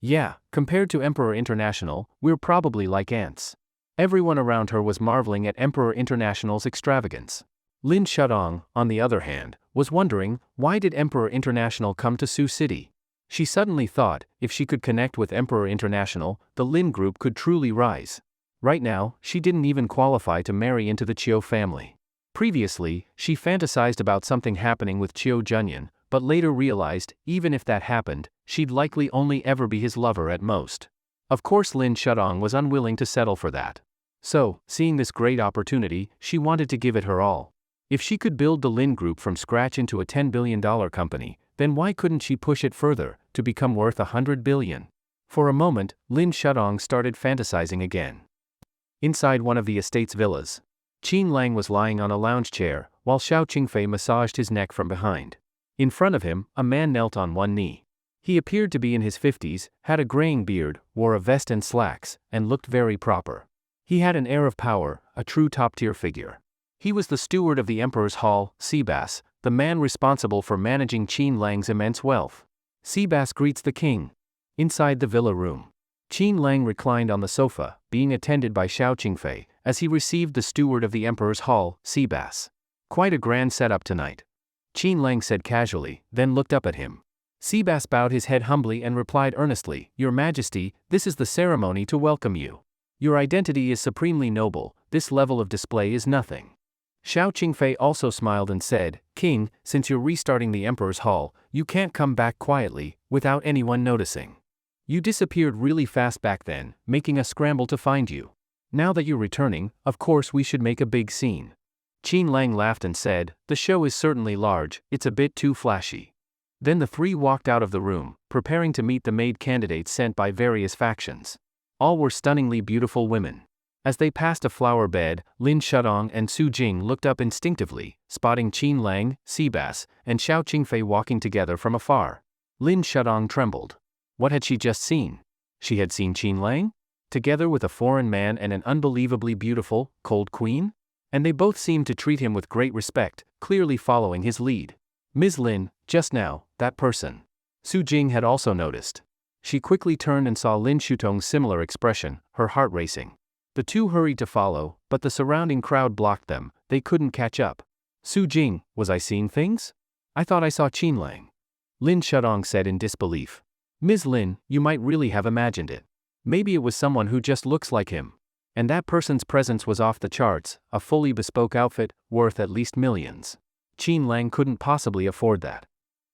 Yeah, compared to Emperor International, we're probably like ants. Everyone around her was marveling at Emperor International's extravagance. Lin Shaang, on the other hand, was wondering, why did Emperor International come to Sioux City? She suddenly thought, if she could connect with Emperor International, the Lin Group could truly rise. Right now, she didn't even qualify to marry into the Chiu family. Previously, she fantasized about something happening with Chiu Junyan, but later realized, even if that happened, she'd likely only ever be his lover at most. Of course Lin Shaang was unwilling to settle for that. So, seeing this great opportunity, she wanted to give it her all. If she could build the Lin Group from scratch into a $10 billion company, Then why couldn't she push it further, to become worth 100 billion? For a moment, Lynn Shaang started fantasizing again. Inside one of the estate's villas, Qin Lang was lying on a lounge chair, while Xiao Qingfei massaged his neck from behind. In front of him, a man knelt on one knee. He appeared to be in his 50s, had a graying beard, wore a vest and slacks, and looked very proper. He had an air of power, a true top-tier figure. He was the steward of the Emperor's Hall, Seabass, the man responsible for managing Qin Lang's immense wealth. Seabass greets the king. Inside the villa room, Qin Lang reclined on the sofa, being attended by Xiao Qingfei, as he received the steward of the Emperor's Hall, Seabass. Quite a grand setup tonight, Qin Lang said casually, then looked up at him. Seabass bowed his head humbly and replied earnestly, Your Majesty, this is the ceremony to welcome you. Your identity is supremely noble, this level of display is nothing. Xiao Qingfei also smiled and said, King, since you're restarting the Emperor's Hall, you can't come back quietly, without anyone noticing. You disappeared really fast back then, making us scramble to find you. Now that you're returning, of course we should make a big scene. Qin Lang laughed and said, The show is certainly large, it's a bit too flashy. Then the three walked out of the room, preparing to meet the maid candidates sent by various factions. All were stunningly beautiful women. As they passed a flower bed, Lin Shaang and Su Jing looked up instinctively, spotting Qin Lang, Seabass, and Xiao Qingfei walking together from afar. Lin Shaang trembled. What had she just seen? She had seen Qin Lang? Together with a foreign man and an unbelievably beautiful, cold queen? And they both seemed to treat him with great respect, clearly following his lead. Ms. Lin, just now, that person. Su Jing had also noticed. She quickly turned and saw Lin Shutong's similar expression, her heart racing. The two hurried to follow, but the surrounding crowd blocked them, they couldn't catch up. Su Jing, was I seeing things? I thought I saw Qin Lang. Lin Shaang said in disbelief. Ms. Lin, you might really have imagined it. Maybe it was someone who just looks like him. And that person's presence was off the charts, a fully bespoke outfit, worth at least millions. Qin Lang couldn't possibly afford that.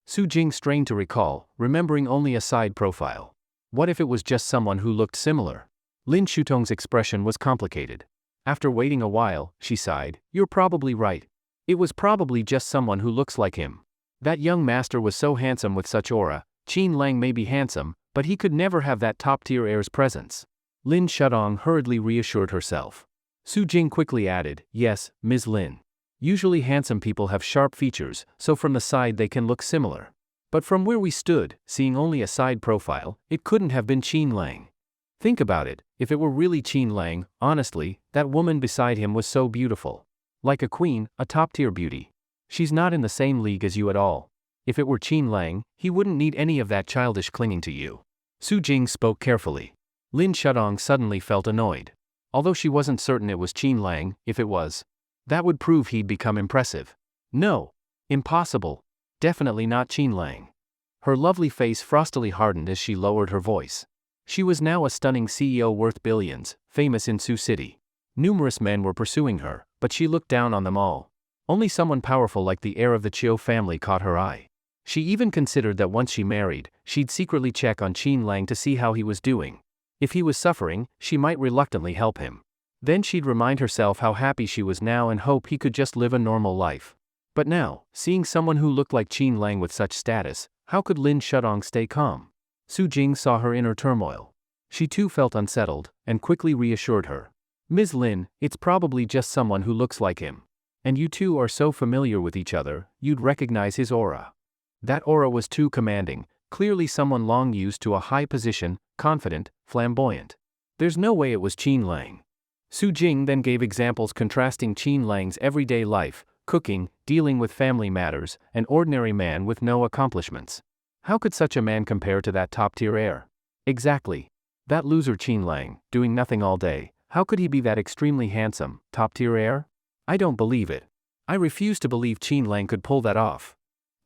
Su Jing strained to recall, remembering only a side profile. What if it was just someone who looked similar? Lin Shutong's expression was complicated. After waiting a while, she sighed, You're probably right. It was probably just someone who looks like him. That young master was so handsome with such aura. Qin Lang may be handsome, but he could never have that top-tier heir's presence. Lin Shaang hurriedly reassured herself. Su Jing quickly added, Yes, Ms. Lin. Usually handsome people have sharp features, so from the side they can look similar. But from where we stood, seeing only a side profile, it couldn't have been Qin Lang. Think about it, if it were really Qin Lang, honestly, that woman beside him was so beautiful. Like a queen, a top-tier beauty. She's not in the same league as you at all. If it were Qin Lang, he wouldn't need any of that childish clinging to you. Su Jing spoke carefully. Lin Shaang suddenly felt annoyed. Although she wasn't certain it was Qin Lang, if it was, that would prove he'd become impressive. No. Impossible. Definitely not Qin Lang. Her lovely face frostily hardened as she lowered her voice. She was now a stunning CEO worth billions, famous in Sioux City. Numerous men were pursuing her, but she looked down on them all. Only someone powerful like the heir of the Chiu family caught her eye. She even considered that once she married, she'd secretly check on Qin Lang to see how he was doing. If he was suffering, she might reluctantly help him. Then she'd remind herself how happy she was now and hope he could just live a normal life. But now, seeing someone who looked like Qin Lang with such status, how could Lin Shaang stay calm? Su Jing saw her inner turmoil. She too felt unsettled, and quickly reassured her. Ms. Lin, it's probably just someone who looks like him. And you two are so familiar with each other, you'd recognize his aura. That aura was too commanding, clearly someone long used to a high position, confident, flamboyant. There's no way it was Qin Lang. Su Jing then gave examples contrasting Qin Lang's everyday life, cooking, dealing with family matters, an ordinary man with no accomplishments. How could such a man compare to that top-tier heir? Exactly. That loser Qin Lang, doing nothing all day, how could he be that extremely handsome, top-tier heir? I don't believe it. I refuse to believe Qin Lang could pull that off.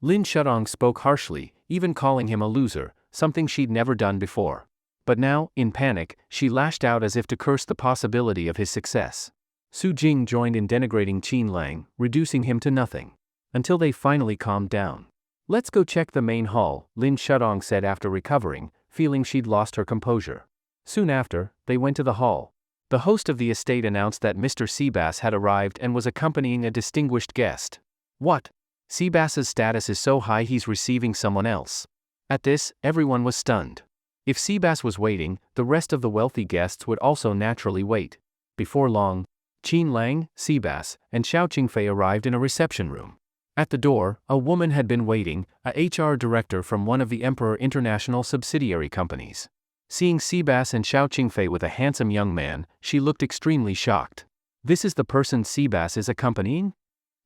Lin Shaang spoke harshly, even calling him a loser, something she'd never done before. But now, in panic, she lashed out as if to curse the possibility of his success. Su Jing joined in denigrating Qin Lang, reducing him to nothing. Until they finally calmed down. Let's go check the main hall, Lin Shaang said after recovering, feeling she'd lost her composure. Soon after, they went to the hall. The host of the estate announced that Mr. Seabass had arrived and was accompanying a distinguished guest. What? Seabass's status is so high he's receiving someone else. At this, everyone was stunned. If Seabass was waiting, the rest of the wealthy guests would also naturally wait. Before long, Qin Lang, Seabass, and Xiao Qingfei arrived in a reception room. At the door, a woman had been waiting, a HR director from one of the Emperor International subsidiary companies. Seeing Seabass and Xiao Qingfei with a handsome young man, she looked extremely shocked. This is the person Seabass is accompanying?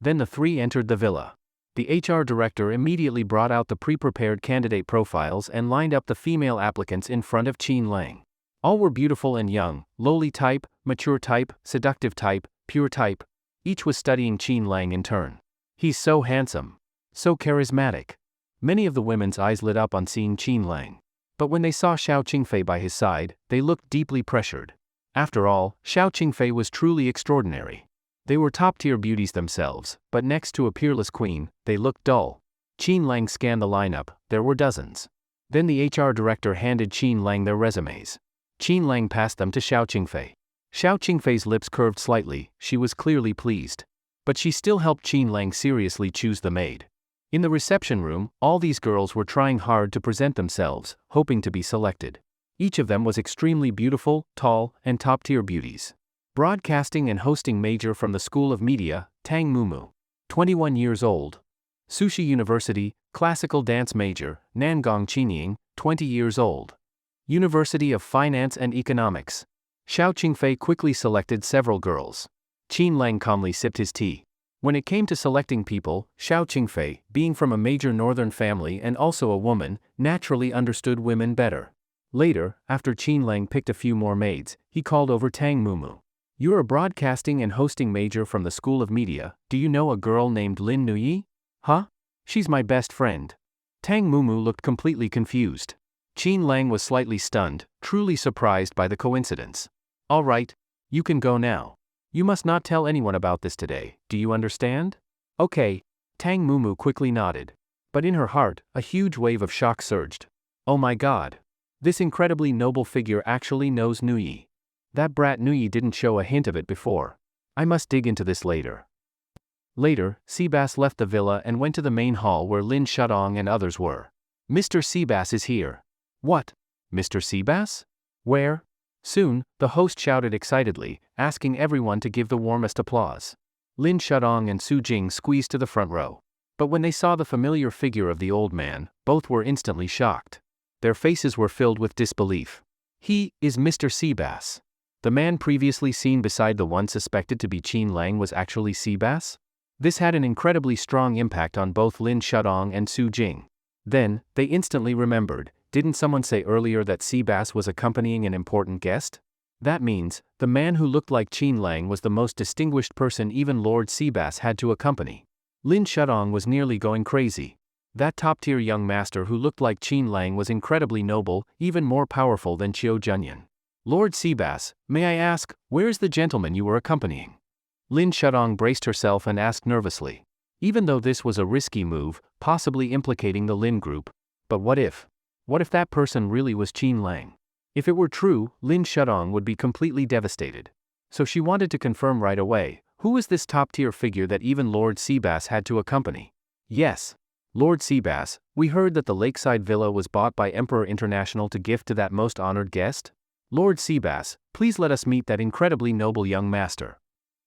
Then the three entered the villa. The HR director immediately brought out the pre-prepared candidate profiles and lined up the female applicants in front of Qin Lang. All were beautiful and young, lowly type, mature type, seductive type, pure type. Each was studying Qin Lang in turn. He's so handsome. So charismatic. Many of the women's eyes lit up on seeing Qin Lang. But when they saw Xiao Qingfei by his side, they looked deeply pressured. After all, Xiao Qingfei was truly extraordinary. They were top-tier beauties themselves, but next to a peerless queen, they looked dull. Qin Lang scanned the lineup, there were dozens. Then the HR director handed Qin Lang their resumes. Qin Lang passed them to Xiao Qingfei. Xiao Qingfei's lips curved slightly, she was clearly pleased. But she still helped Qin Lang seriously choose the maid. In the reception room, all these girls were trying hard to present themselves, hoping to be selected. Each of them was extremely beautiful, tall, and top-tier beauties. Broadcasting and hosting major from the School of Media, Tang Mumu. 21 years old. Sushi University, classical dance major, Nangong Chinying, 20 years old. University of Finance and Economics. Xiao Qingfei quickly selected several girls. Qin Lang calmly sipped his tea. When it came to selecting people, Xiao Qingfei, being from a major northern family and also a woman, naturally understood women better. Later, after Qin Lang picked a few more maids, he called over Tang Mumu. You're a broadcasting and hosting major from the School of Media, do you know a girl named Lin Nuyi? Huh? She's my best friend. Tang Mumu looked completely confused. Qin Lang was slightly stunned, truly surprised by the coincidence. All right, you can go now. You must not tell anyone about this today, do you understand? Okay. Tang Mumu quickly nodded. But in her heart, a huge wave of shock surged. Oh my god. This incredibly noble figure actually knows Nuyi. That brat Nuyi didn't show a hint of it before. I must dig into this later. Later, Seabass left the villa and went to the main hall where Lynn Shaang and others were. Mr. Seabass is here. What? Mr. Seabass? Where? Soon, the host shouted excitedly, asking everyone to give the warmest applause. Lin Shaang and Su Jing squeezed to the front row. But when they saw the familiar figure of the old man, both were instantly shocked. Their faces were filled with disbelief. He is Mr. Seabass. The man previously seen beside the one suspected to be Qin Lang was actually Seabass? This had an incredibly strong impact on both Lin Shaang and Su Jing. Then, they instantly remembered, didn't someone say earlier that Seabass was accompanying an important guest? That means, the man who looked like Qin Lang was the most distinguished person even Lord Seabass had to accompany. Lin Shaang was nearly going crazy. That top-tier young master who looked like Qin Lang was incredibly noble, even more powerful than Qiu Junyan. Lord Seabass, may I ask, where's the gentleman you were accompanying? Lin Shaang braced herself and asked nervously. Even though this was a risky move, possibly implicating the Lin group. But what if? What if that person really was Qin Lang? If it were true, Lin Shaang would be completely devastated. So she wanted to confirm right away, who was this top-tier figure that even Lord Seabass had to accompany? Yes. Lord Seabass, we heard that the lakeside villa was bought by Emperor International to gift to that most honored guest? Lord Seabass, please let us meet that incredibly noble young master.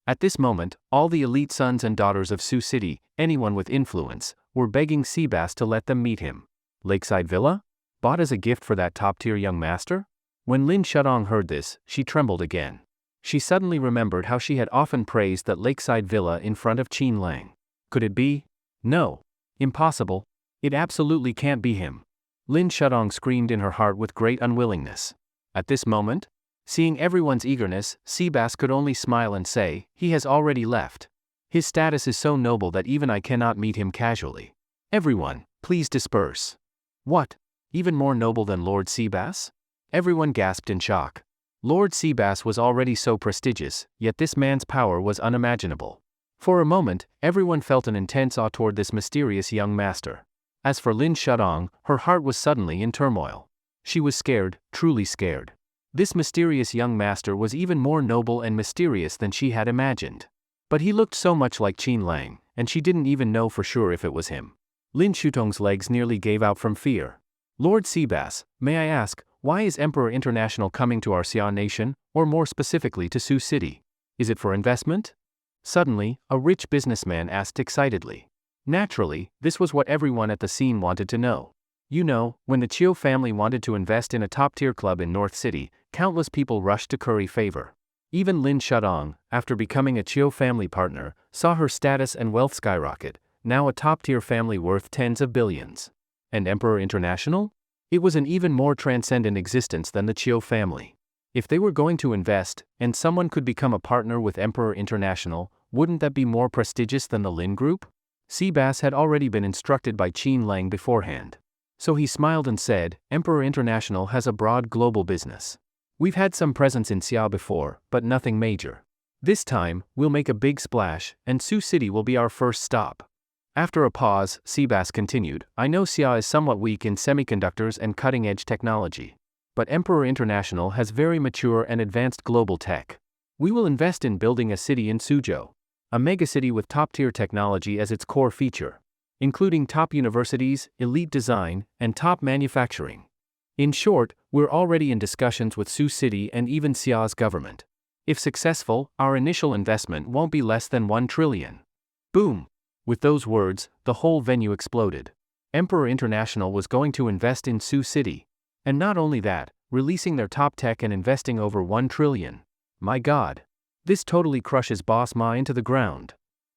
At this moment, all the elite sons and daughters of Sioux City, anyone with influence, were begging Seabass to let them meet him. Lakeside villa? Bought as a gift for that top-tier young master? When Lin Shaang heard this, she trembled again. She suddenly remembered how she had often praised that lakeside villa in front of Qin Lang. Could it be? No. Impossible. It absolutely can't be him. Lin Shaang screamed in her heart with great unwillingness. At this moment, seeing everyone's eagerness, Seabass could only smile and say, he has already left. His status is so noble that even I cannot meet him casually. Everyone, please disperse. What? Even more noble than Lord Seabass? Everyone gasped in shock. Lord Seabass was already so prestigious, yet this man's power was unimaginable. For a moment, everyone felt an intense awe toward this mysterious young master. As for Lin Shaang, her heart was suddenly in turmoil. She was scared, truly scared. This mysterious young master was even more noble and mysterious than she had imagined. But he looked so much like Qin Lang, and she didn't even know for sure if it was him. Lin Shutong's legs nearly gave out from fear. Lord Seabass, may I ask, why is Emperor International coming to our Xia nation, or more specifically to Sioux City? Is it for investment? Suddenly, a rich businessman asked excitedly. Naturally, this was what everyone at the scene wanted to know. You know, when the Chiu family wanted to invest in a top-tier club in North City, countless people rushed to curry favor. Even Lynn Shaang, after becoming a Chiu family partner, saw her status and wealth skyrocket, now a top-tier family worth tens of billions. And Emperor International? It was an even more transcendent existence than the Chiu family. If they were going to invest, and someone could become a partner with Emperor International, wouldn't that be more prestigious than the Lin Group? Seabass had already been instructed by Qin Lang beforehand. So he smiled and said, Emperor International has a broad global business. We've had some presence in Xia before, but nothing major. This time, we'll make a big splash, and Sioux City will be our first stop. After a pause, Seabass continued, I know Xia is somewhat weak in semiconductors and cutting-edge technology. But Emperor International has very mature and advanced global tech. We will invest in building a city in Suzhou, a megacity with top-tier technology as its core feature, including top universities, elite design, and top manufacturing. In short, we're already in discussions with Sioux City and even Xia's government. If successful, our initial investment won't be less than 1 trillion. Boom! With those words, the whole venue exploded. Emperor International was going to invest in Sioux City. And not only that, releasing their top tech and investing over 1 trillion. My God! This totally crushes Boss Ma into the ground.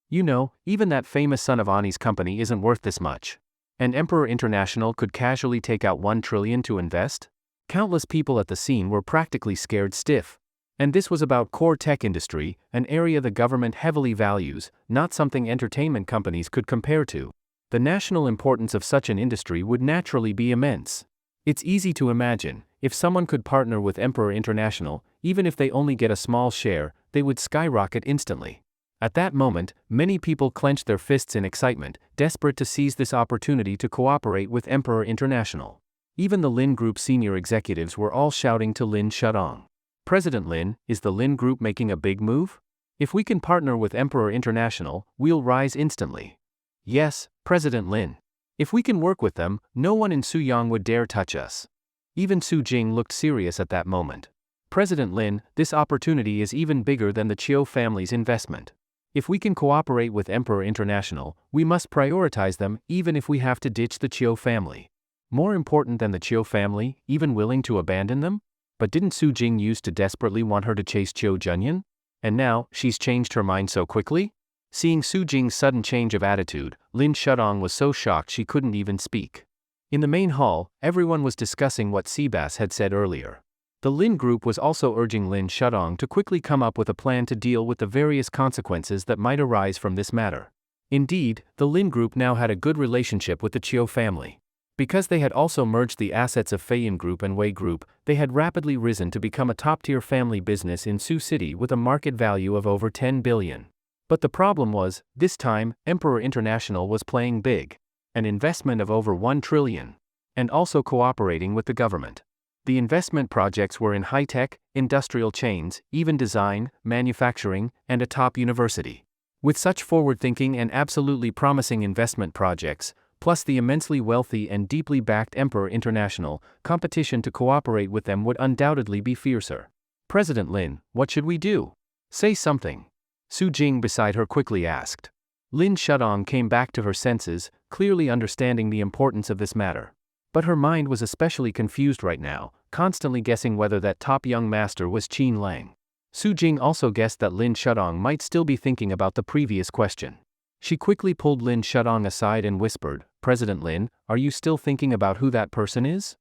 You know, even that famous son of Ani's company isn't worth this much. And Emperor International could casually take out 1 trillion to invest? Countless people at the scene were practically scared stiff. And this was about core tech industry, an area the government heavily values, not something entertainment companies could compare to. The national importance of such an industry would naturally be immense. It's easy to imagine, if someone could partner with Emperor International, even if they only get a small share, they would skyrocket instantly. At that moment, many people clenched their fists in excitement, desperate to seize this opportunity to cooperate with Emperor International. Even the Lin Group senior executives were all shouting to Lin Shaang. President Lin, is the Lin Group making a big move? If we can partner with Emperor International, we'll rise instantly. Yes, President Lin. If we can work with them, no one in Suyang would dare touch us. Even Su Jing looked serious at that moment. President Lin, this opportunity is even bigger than the Chiu family's investment. If we can cooperate with Emperor International, we must prioritize them even if we have to ditch the Chiu family. More important than the Chiu family, even willing to abandon them? But didn't Su Jing used to desperately want her to chase Chiu Junyan? And now, she's changed her mind so quickly? Seeing Su Jing's sudden change of attitude, Lin Shaang was so shocked she couldn't even speak. In the main hall, everyone was discussing what Seabass had said earlier. The Lin Group was also urging Lin Shaang to quickly come up with a plan to deal with the various consequences that might arise from this matter. Indeed, the Lin Group now had a good relationship with the Chiu family. Because they had also merged the assets of Feiyin Group and Wei Group, they had rapidly risen to become a top-tier family business in Sioux City with a market value of over 10 billion. But the problem was, this time, Emperor International was playing big. An investment of over 1 trillion. And also cooperating with the government. The investment projects were in high-tech, industrial chains, even design, manufacturing, and a top university. With such forward-thinking and absolutely promising investment projects, plus the immensely wealthy and deeply backed Emperor International, competition to cooperate with them would undoubtedly be fiercer. President Lin, what should we do? Say something. Su Jing beside her quickly asked. Lin Shaang came back to her senses, clearly understanding the importance of this matter. But her mind was especially confused right now, constantly guessing whether that top young master was Qin Lang. Su Jing also guessed that Lin Shaang might still be thinking about the previous question. She quickly pulled Lin Shaang aside and whispered, President Lin, are you still thinking about who that person is?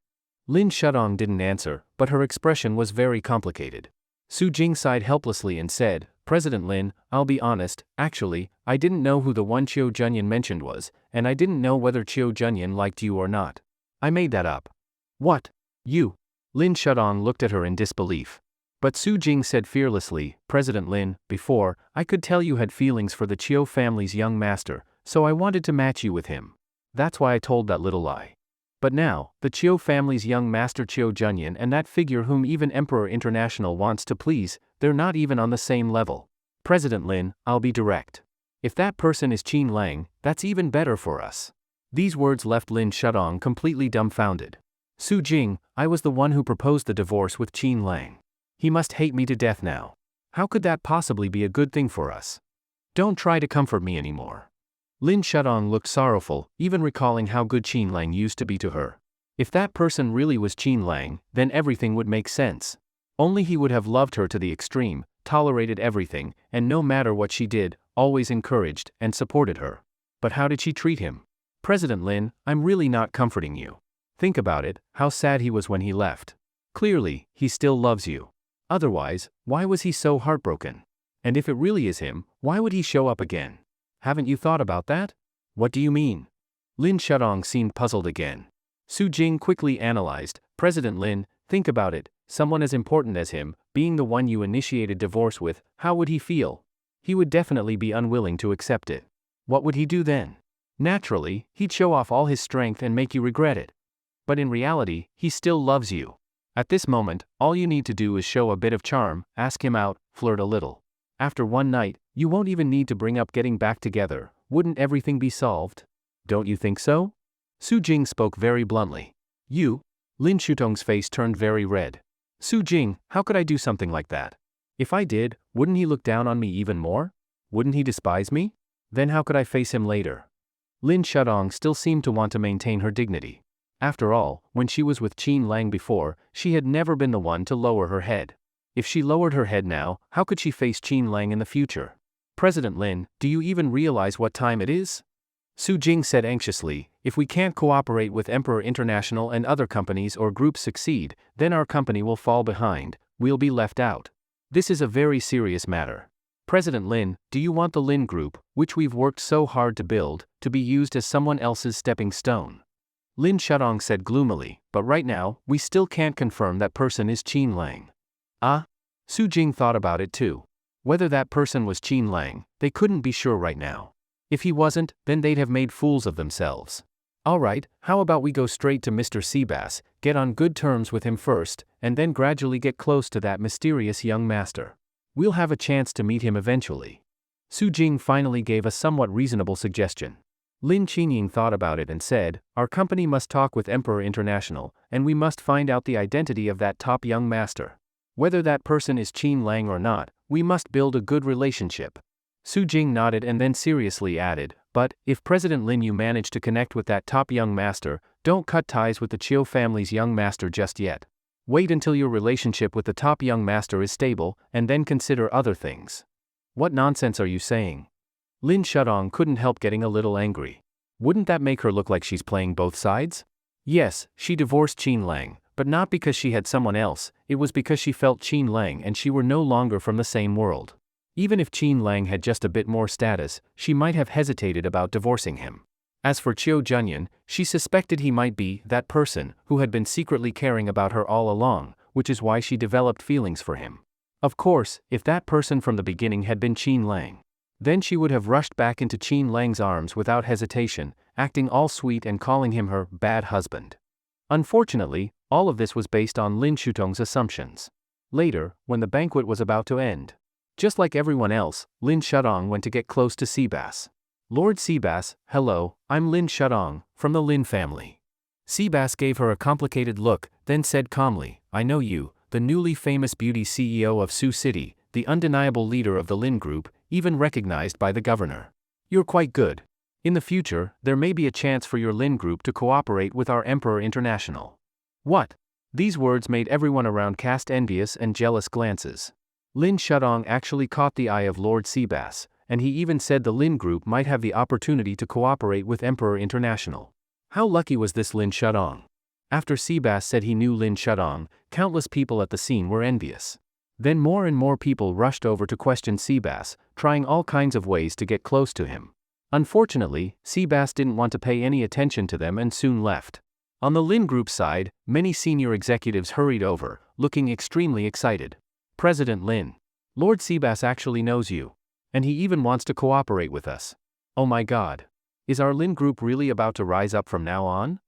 Lin Shaang didn't answer, but her expression was very complicated. Su Jing sighed helplessly and said, President Lin, I'll be honest, actually, I didn't know who the one Chiu Junyan mentioned was, and I didn't know whether Chiu Junyan liked you or not. I made that up. What? You? Lin Shaang looked at her in disbelief. But Su Jing said fearlessly, President Lin, before, I could tell you had feelings for the Chiu family's young master, so I wanted to match you with him. That's why I told that little lie. But now, the Chiu family's young master Chiu Junyan and that figure whom even Emperor International wants to please, they're not even on the same level. President Lin, I'll be direct. If that person is Qin Lang, that's even better for us. These words left Lynn Shaang completely dumbfounded. Su Jing, I was the one who proposed the divorce with Qin Lang. He must hate me to death now. How could that possibly be a good thing for us? Don't try to comfort me anymore. Lynn Shaang looked sorrowful, even recalling how good Qin Lang used to be to her. If that person really was Qin Lang, then everything would make sense. Only he would have loved her to the extreme, tolerated everything, and no matter what she did, always encouraged and supported her. But how did she treat him? President Lin, I'm really not comforting you. Think about it, how sad he was when he left. Clearly, he still loves you. Otherwise, why was he so heartbroken? And if it really is him, why would he show up again? Haven't you thought about that? What do you mean? Lynn Shaang seemed puzzled again. Su Jing quickly analyzed, President Lin, think about it, someone as important as him, being the one you initiated divorce with, how would he feel? He would definitely be unwilling to accept it. What would he do then? Naturally, he'd show off all his strength and make you regret it. But in reality, he still loves you. At this moment, all you need to do is show a bit of charm, ask him out, flirt a little. After one night, you won't even need to bring up getting back together. Wouldn't everything be solved? Don't you think so? Su Jing spoke very bluntly. You? Lin Shutong's face turned very red. Su Jing, how could I do something like that? If I did, wouldn't he look down on me even more? Wouldn't he despise me? Then how could I face him later? Lin Shaang still seemed to want to maintain her dignity. After all, when she was with Qin Lang before, she had never been the one to lower her head. If she lowered her head now, how could she face Qin Lang in the future? President Lin, do you even realize what time it is? Su Jing said anxiously, if we can't cooperate with Emperor International and other companies or groups succeed, then our company will fall behind, we'll be left out. This is a very serious matter. President Lin, do you want the Lin Group, which we've worked so hard to build, to be used as someone else's stepping stone? Lin Shaang said gloomily, but right now, we still can't confirm that person is Qin Lang. Ah? Su Jing thought about it too. Whether that person was Qin Lang, they couldn't be sure right now. If he wasn't, then they'd have made fools of themselves. Alright, how about we go straight to Mr. Seabass, get on good terms with him first, and then gradually get close to that mysterious young master. We'll have a chance to meet him eventually. Su Jing finally gave a somewhat reasonable suggestion. Lin Qinying thought about it and said, our company must talk with Emperor International, and we must find out the identity of that top young master. Whether that person is Qin Lang or not, we must build a good relationship. Su Jing nodded and then seriously added, but, if President Lin you manage to connect with that top young master, don't cut ties with the Chiu family's young master just yet. Wait until your relationship with the top young master is stable, and then consider other things. What nonsense are you saying? Lin Shaang couldn't help getting a little angry. Wouldn't that make her look like she's playing both sides? Yes, she divorced Qin Lang, but not because she had someone else, it was because she felt Qin Lang and she were no longer from the same world. Even if Qin Lang had just a bit more status, she might have hesitated about divorcing him. As for Chiu Junyan, she suspected he might be that person who had been secretly caring about her all along, which is why she developed feelings for him. Of course, if that person from the beginning had been Qin Lang, then she would have rushed back into Qin Lang's arms without hesitation, acting all sweet and calling him her bad husband. Unfortunately, all of this was based on Lin Shutong's assumptions. Later, when the banquet was about to end, just like everyone else, Lin Shaang went to get close to Seabass. Lord Seabass, hello, I'm Lin Shaang, from the Lin family. Seabass gave her a complicated look, then said calmly, I know you, the newly famous beauty CEO of Sioux City, the undeniable leader of the Lin Group, even recognized by the governor. You're quite good. In the future, there may be a chance for your Lin Group to cooperate with our Emperor International. What? These words made everyone around cast envious and jealous glances. Lin Shaang actually caught the eye of Lord Seabass, and he even said the Lin Group might have the opportunity to cooperate with Emperor International. How lucky was this Lin Shaang? After Seabass said he knew Lin Shaang, countless people at the scene were envious. Then more and more people rushed over to question Seabass, trying all kinds of ways to get close to him. Unfortunately, Seabass didn't want to pay any attention to them and soon left. On the Lin Group side, many senior executives hurried over, looking extremely excited. President Lin, Lord Seabass actually knows you. And he even wants to cooperate with us. Oh my god. Is our Lin Group really about to rise up from now on?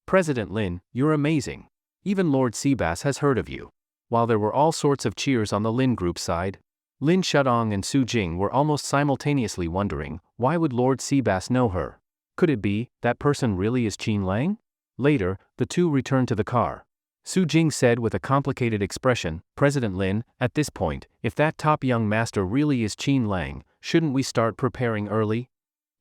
President Lin, you're amazing. Even Lord Seabass has heard of you. While there were all sorts of cheers on the Lin Group side, Lin Shaang and Su Jing were almost simultaneously wondering, why would Lord Seabass know her? Could it be, that person really is Qin Lang? Later, the two returned to the car. Su Jing said with a complicated expression, President Lin, at this point, if that top young master really is Qin Lang, shouldn't we start preparing early?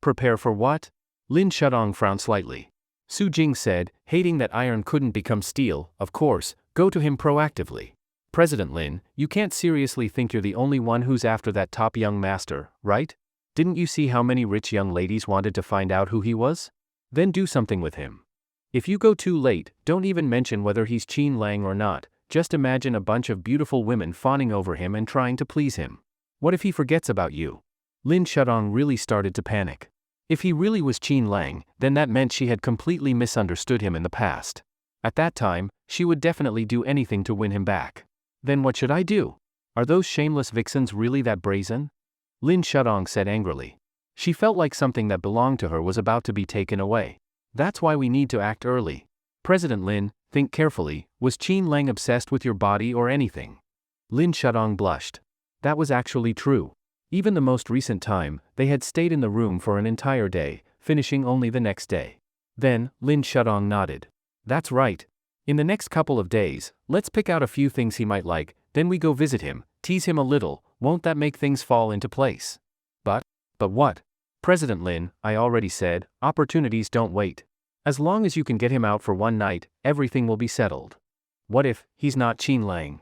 Prepare for what? Lin Shaang frowned slightly. Su Jing said, hating that iron couldn't become steel, of course, go to him proactively. President Lin, you can't seriously think you're the only one who's after that top young master, right? Didn't you see how many rich young ladies wanted to find out who he was? Then do something with him. If you go too late, don't even mention whether he's Qin Lang or not, just imagine a bunch of beautiful women fawning over him and trying to please him. What if he forgets about you? Lin Shaang really started to panic. If he really was Qin Lang, then that meant she had completely misunderstood him in the past. At that time, she would definitely do anything to win him back. Then what should I do? Are those shameless vixens really that brazen? Lin Shaang said angrily. She felt like something that belonged to her was about to be taken away. That's why we need to act early. President Lin, think carefully, was Qin Lang obsessed with your body or anything? Lin Shaang blushed. That was actually true. Even the most recent time, they had stayed in the room for an entire day, finishing only the next day. Then, Lin Shaang nodded. That's right. In the next couple of days, let's pick out a few things he might like, then we go visit him, tease him a little, won't that make things fall into place? But what? President Lin, I already said, opportunities don't wait. As long as you can get him out for one night, everything will be settled. What if he's not Qin Lang?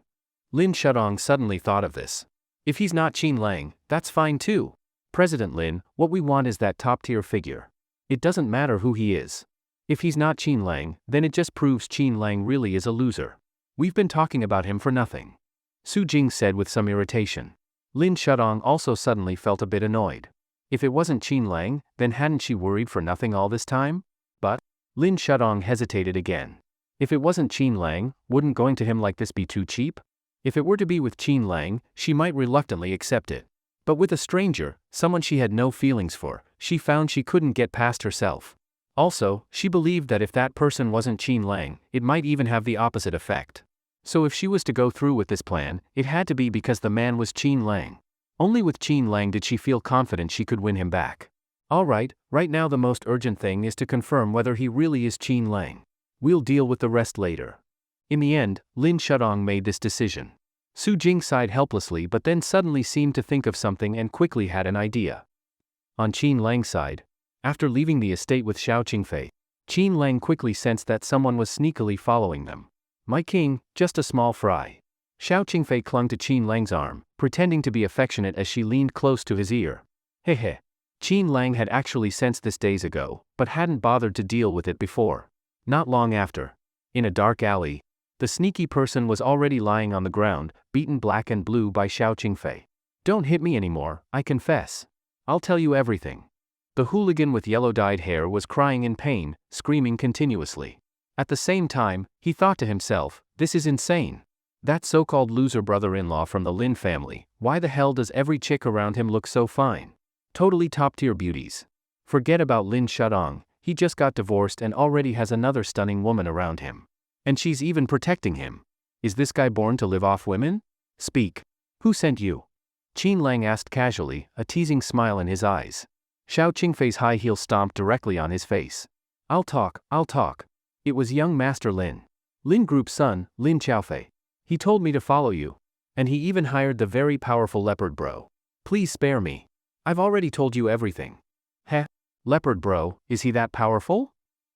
Lin Shaang suddenly thought of this. If he's not Qin Lang, that's fine too. President Lin, what we want is that top-tier figure. It doesn't matter who he is. If he's not Qin Lang, then it just proves Qin Lang really is a loser. We've been talking about him for nothing. Su Jing said with some irritation. Lin Shaang also suddenly felt a bit annoyed. If it wasn't Qin Lang, then hadn't she worried for nothing all this time? But Lin Shaang hesitated again. If it wasn't Qin Lang, wouldn't going to him like this be too cheap? If it were to be with Qin Lang, she might reluctantly accept it. But with a stranger, someone she had no feelings for, she found she couldn't get past herself. Also, she believed that if that person wasn't Qin Lang, it might even have the opposite effect. So if she was to go through with this plan, it had to be because the man was Qin Lang. Only with Qin Lang did she feel confident she could win him back. Alright, right now the most urgent thing is to confirm whether he really is Qin Lang. We'll deal with the rest later. In the end, Lin Shaang made this decision. Su Jing sighed helplessly but then suddenly seemed to think of something and quickly had an idea. On Qin Lang's side, after leaving the estate with Xiao Qingfei, Qin Lang quickly sensed that someone was sneakily following them. My king, just a small fry. Xiao Qingfei clung to Qin Lang's arm, pretending to be affectionate as she leaned close to his ear. Hehe. Qin Lang had actually sensed this days ago, but hadn't bothered to deal with it before. Not long after, in a dark alley, the sneaky person was already lying on the ground, beaten black and blue by Xiao Qingfei. Don't hit me anymore, I confess. I'll tell you everything. The hooligan with yellow-dyed hair was crying in pain, screaming continuously. At the same time, he thought to himself, this is insane. That so-called loser brother-in-law from the Lin family, why the hell does every chick around him look so fine? Totally top-tier beauties. Forget about Lin Shaang, he just got divorced and already has another stunning woman around him. And she's even protecting him. Is this guy born to live off women? Speak. Who sent you? Qin Lang asked casually, a teasing smile in his eyes. Xiao Qingfei's high heel stomped directly on his face. I'll talk. It was young Master Lin. Lin Group's son, Lin Xiaofei. He told me to follow you. And he even hired the very powerful leopard bro. Please spare me. I've already told you everything. Heh? Leopard bro, is he that powerful?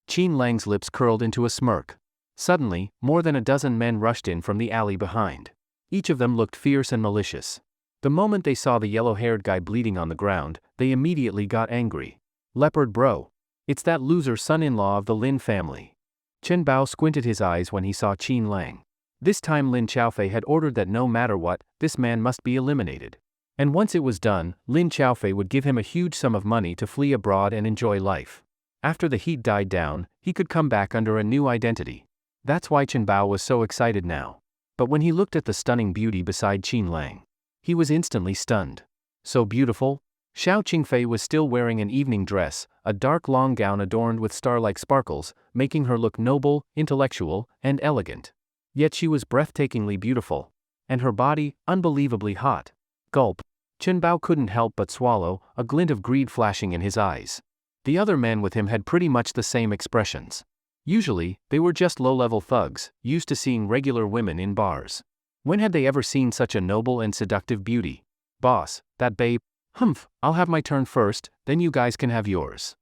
Qin Lang's lips curled into a smirk. Suddenly, more than a dozen men rushed in from the alley behind. Each of them looked fierce and malicious. The moment they saw the yellow-haired guy bleeding on the ground, they immediately got angry. Leopard bro. It's that loser son-in-law of the Lin family. Chen Bao squinted his eyes when he saw Qin Lang. This time Lin Xiaofei had ordered that no matter what, this man must be eliminated. And once it was done, Lin Xiaofei would give him a huge sum of money to flee abroad and enjoy life. After the heat died down, he could come back under a new identity. That's why Chen Bao was so excited now. But when he looked at the stunning beauty beside Qin Lang, he was instantly stunned. So beautiful? Xiao Qingfei was still wearing an evening dress, a dark long gown adorned with star-like sparkles, making her look noble, intellectual, and elegant. Yet she was breathtakingly beautiful. And her body, unbelievably hot. Gulp. Chen Bao couldn't help but swallow, a glint of greed flashing in his eyes. The other men with him had pretty much the same expressions. Usually, they were just low-level thugs, used to seeing regular women in bars. When had they ever seen such a noble and seductive beauty? Boss, that babe. Humph, I'll have my turn first, then you guys can have yours.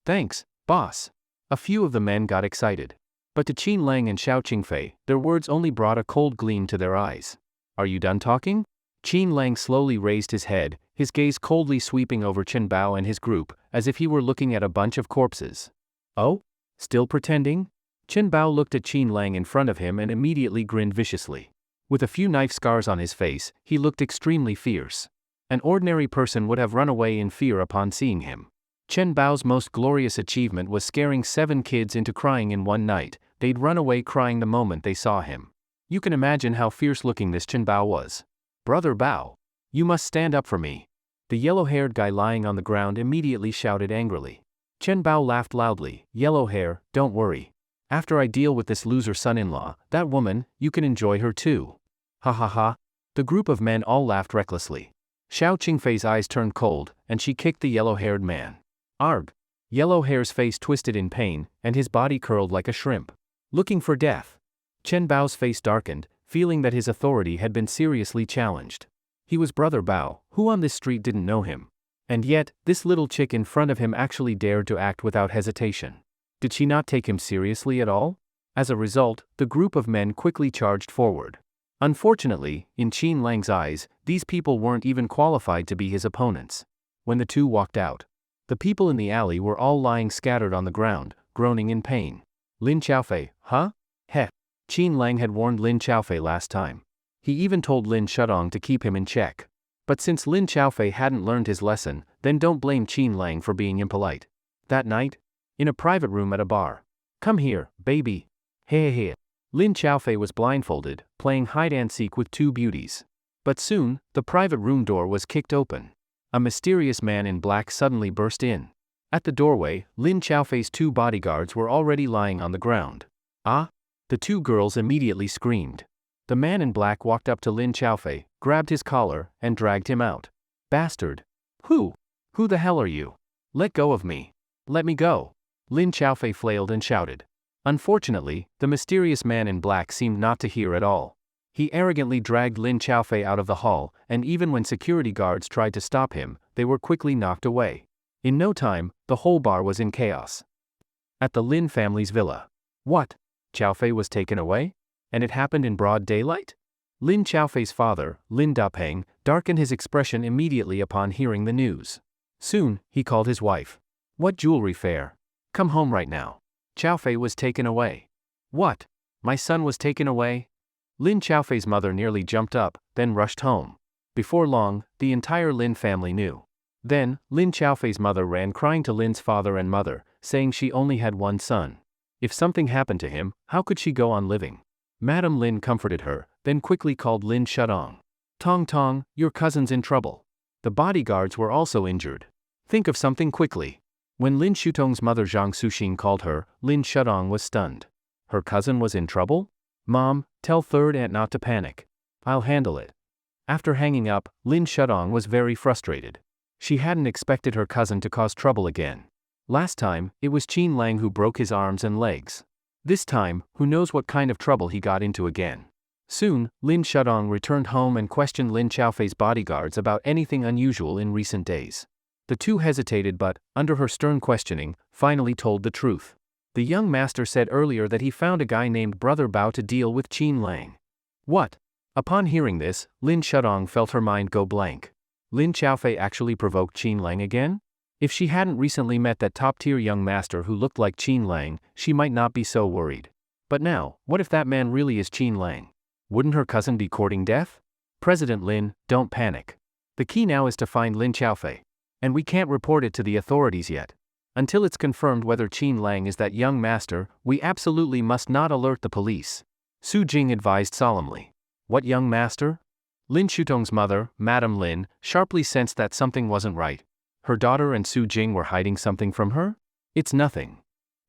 Thanks, boss. A few of the men got excited. But to Qin Lang and Xiao Qingfei, their words only brought a cold gleam to their eyes. Are you done talking? Qin Lang slowly raised his head, his gaze coldly sweeping over Chen Bao and his group, as if he were looking at a bunch of corpses. Oh? Still pretending? Chen Bao looked at Qin Lang in front of him and immediately grinned viciously. With a few knife scars on his face, he looked extremely fierce. An ordinary person would have run away in fear upon seeing him. Chen Bao's most glorious achievement was scaring 7 kids into crying in one night. They'd run away crying the moment they saw him. You can imagine how fierce-looking this Chen Bao was. Brother Bao, you must stand up for me. The yellow-haired guy lying on the ground immediately shouted angrily. Chen Bao laughed loudly. Yellow hair, don't worry. After I deal with this loser son-in-law, that woman, you can enjoy her too. Ha ha ha. The group of men all laughed recklessly. Xiao Qingfei's eyes turned cold, and she kicked the yellow-haired man. Arg! Yellow hair's face twisted in pain, and his body curled like a shrimp. Looking for death. Chen Bao's face darkened, feeling that his authority had been seriously challenged. He was Brother Bao, who on this street didn't know him. And yet, this little chick in front of him actually dared to act without hesitation. Did she not take him seriously at all? As a result, the group of men quickly charged forward. Unfortunately, in Qin Lang's eyes, these people weren't even qualified to be his opponents. When the two walked out, the people in the alley were all lying scattered on the ground, groaning in pain. Lin Xiaofei, huh? Heh. Qin Lang had warned Lin Xiaofei last time. He even told Lin Shaang to keep him in check. But since Lin Xiaofei hadn't learned his lesson, then don't blame Qin Lang for being impolite. That night, in a private room at a bar. Come here, baby. Hey hey hey. Lin Xiaofei was blindfolded, playing hide-and-seek with 2 beauties. But soon, the private room door was kicked open. A mysterious man in black suddenly burst in. At the doorway, Lin Xiaofei's 2 bodyguards were already lying on the ground. Ah? The 2 girls immediately screamed. The man in black walked up to Lin Xiaofei, grabbed his collar, and dragged him out. Bastard! Who the hell are you? Let go of me. Let me go. Lin Xiaofei flailed and shouted. Unfortunately, the mysterious man in black seemed not to hear at all. He arrogantly dragged Lin Xiaofei out of the hall, and even when security guards tried to stop him, they were quickly knocked away. In no time, the whole bar was in chaos. At the Lin family's villa. What? Xiaofei was taken away? And it happened in broad daylight? Lin Xiaofei's father, Lin Dapeng, darkened his expression immediately upon hearing the news. Soon, he called his wife. What jewelry fair? Come home right now. Xiaofei was taken away. What? My son was taken away? Lin Xiaofei's mother nearly jumped up, then rushed home. Before long, the entire Lin family knew. Then, Lin Xiaofei's mother ran crying to Lin's father and mother, saying she only had one son. If something happened to him, how could she go on living? Madame Lin comforted her, then quickly called Lin Shaang. Tong Tong, your cousin's in trouble. The bodyguards were also injured. Think of something quickly. When Lin Shutong's mother Zhang Suxing called her, Lin Shaang was stunned. Her cousin was in trouble? Mom, tell third aunt not to panic. I'll handle it. After hanging up, Lin Shaang was very frustrated. She hadn't expected her cousin to cause trouble again. Last time, it was Qin Lang who broke his arms and legs. This time, who knows what kind of trouble he got into again. Soon, Lin Shaang returned home and questioned Lin Xiaofei's bodyguards about anything unusual in recent days. The two hesitated but, under her stern questioning, finally told the truth. The young master said earlier that he found a guy named Brother Bao to deal with Qin Lang. What? Upon hearing this, Lin Shaang felt her mind go blank. Lin Xiaofei actually provoked Qin Lang again? If she hadn't recently met that top-tier young master who looked like Qin Lang, she might not be so worried. But now, what if that man really is Qin Lang? Wouldn't her cousin be courting death? President Lin, don't panic. The key now is to find Lin Xiaofei. And we can't report it to the authorities yet. Until it's confirmed whether Qin Lang is that young master, we absolutely must not alert the police. Su Jing advised solemnly. What young master? Lin Shutong's mother, Madame Lin, sharply sensed that something wasn't right. Her daughter and Su Jing were hiding something from her? It's nothing.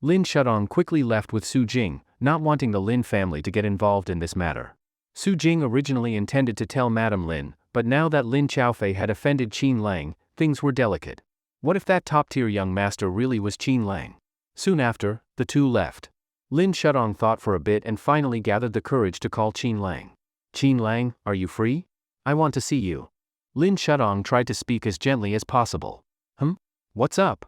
Lin Shaang quickly left with Su Jing, not wanting the Lin family to get involved in this matter. Su Jing originally intended to tell Madame Lin, But now that Lin Xiaofei had offended Qin Lang, things were delicate. What if that top-tier young master really was Qin Lang? Soon after, the two left. Lin Shaang thought for a bit and finally gathered the courage to call Qin Lang. Qin Lang, are you free? I want to see you. Lin Shaang tried to speak as gently as possible. What's up?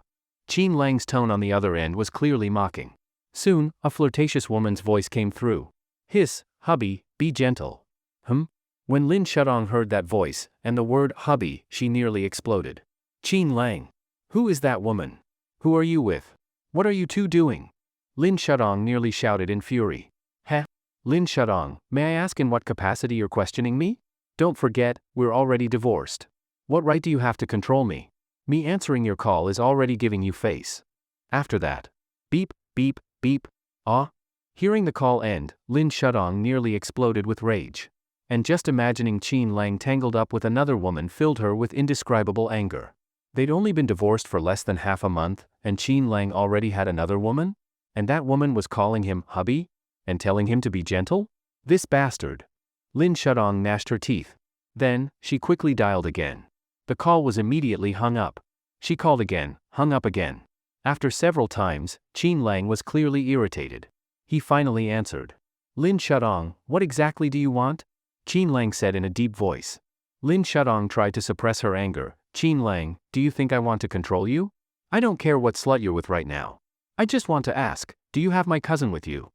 Qin Lang's tone on the other end was clearly mocking. Soon, a flirtatious woman's voice came through. Hiss, hubby, be gentle. When Lin Shaang heard that voice, and the word hubby, she nearly exploded. Qin Lang. Who is that woman? Who are you with? What are you two doing? Lin Shaang nearly shouted in fury. Lin Shaang, may I ask in what capacity you're questioning me? Don't forget, we're already divorced. What right do you have to control me? Me answering your call is already giving you face. After that. Beep, beep, beep. Hearing the call end, Lin Shaang nearly exploded with rage. And just imagining Qin Lang tangled up with another woman filled her with indescribable anger. They'd only been divorced for less than half a month, and Qin Lang already had another woman? And that woman was calling him hubby? And telling him to be gentle? This bastard. Lin Shaang gnashed her teeth. Then, she quickly dialed again. The call was immediately hung up. She called again, hung up again. After several times, Qin Lang was clearly irritated. He finally answered. Lin Shaang, what exactly do you want? Qin Lang said in a deep voice. Lin Shaang tried to suppress her anger. Qin Lang, do you think I want to control you? I don't care what slut you're with right now. I just want to ask, do you have my cousin with you?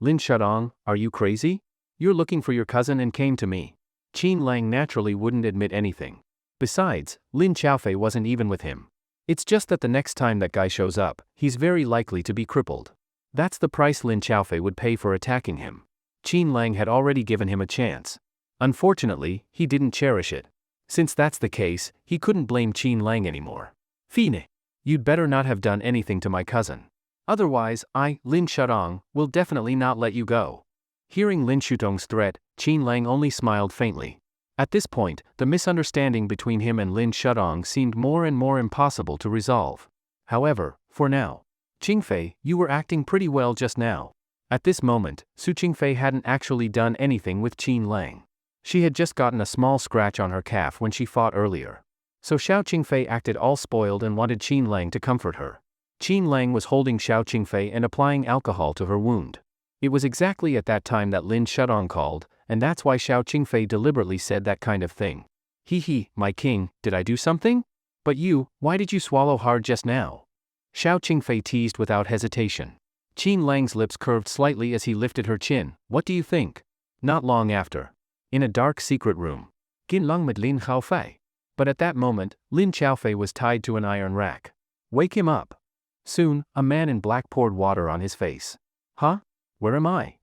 Lin Shaang, are you crazy? You're looking for your cousin and came to me. Qin Lang naturally wouldn't admit anything. Besides, Lin Xiaofei wasn't even with him. It's just that the next time that guy shows up, he's very likely to be crippled. That's the price Lin Xiaofei would pay for attacking him. Qin Lang had already given him a chance. Unfortunately, he didn't cherish it. Since that's the case, he couldn't blame Qin Lang anymore. Fine. You'd better not have done anything to my cousin. Otherwise, Lin Shaang, will definitely not let you go. Hearing Lin Shutong's threat, Qin Lang only smiled faintly. At this point, the misunderstanding between him and Lin Shaang seemed more and more impossible to resolve. However, for now. Qingfei, you were acting pretty well just now. At this moment, Su Qingfei hadn't actually done anything with Qin Lang. She had just gotten a small scratch on her calf when she fought earlier. So Xiao Qingfei acted all spoiled and wanted Qin Lang to comfort her. Qin Lang was holding Xiao Qingfei and applying alcohol to her wound. It was exactly at that time that Lin Shaang called, and that's why Xiao Qingfei deliberately said that kind of thing. My king, did I do something? But you, why did you swallow hard just now? Xiao Qingfei teased without hesitation. Qin Lang's lips curved slightly as he lifted her chin. What do you think? Not long after. In a dark secret room. Qin Lang met Lin Xiaofei. But at that moment, Lin Xiaofei was tied to an iron rack. Wake him up. Soon, a man in black poured water on his face. Where am I?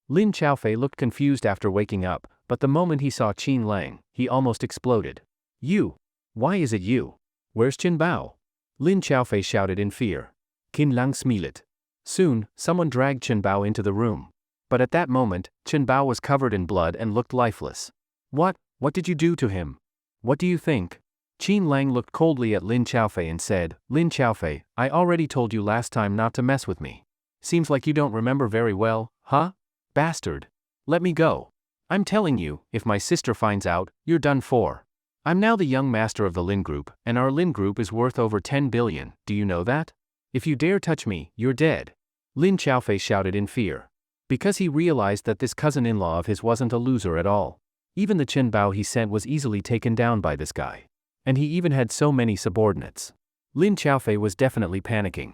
Lin Xiaofei looked confused after waking up, but the moment he saw Qin Lang, he almost exploded. You? Why is it you? Where's Qin Bao? Lin Xiaofei shouted in fear. Qin Lang smilet. Soon, someone dragged Qin Bao into the room. But at that moment, Qin Bao was covered in blood and looked lifeless. What did you do to him? What do you think? Qin Lang looked coldly at Lin Xiaofei and said, Lin Xiaofei, I already told you last time not to mess with me. Seems like you don't remember very well, huh? Bastard. Let me go. I'm telling you, if my sister finds out, you're done for. I'm now the young master of the Lin Group, and our Lin Group is worth over 10 billion, do you know that? If you dare touch me, you're dead. Lin Xiaofei shouted in fear. Because he realized that this cousin-in-law of his wasn't a loser at all. Even the Qin Bao he sent was easily taken down by this guy. And he even had so many subordinates. Lin Xiaofei was definitely panicking.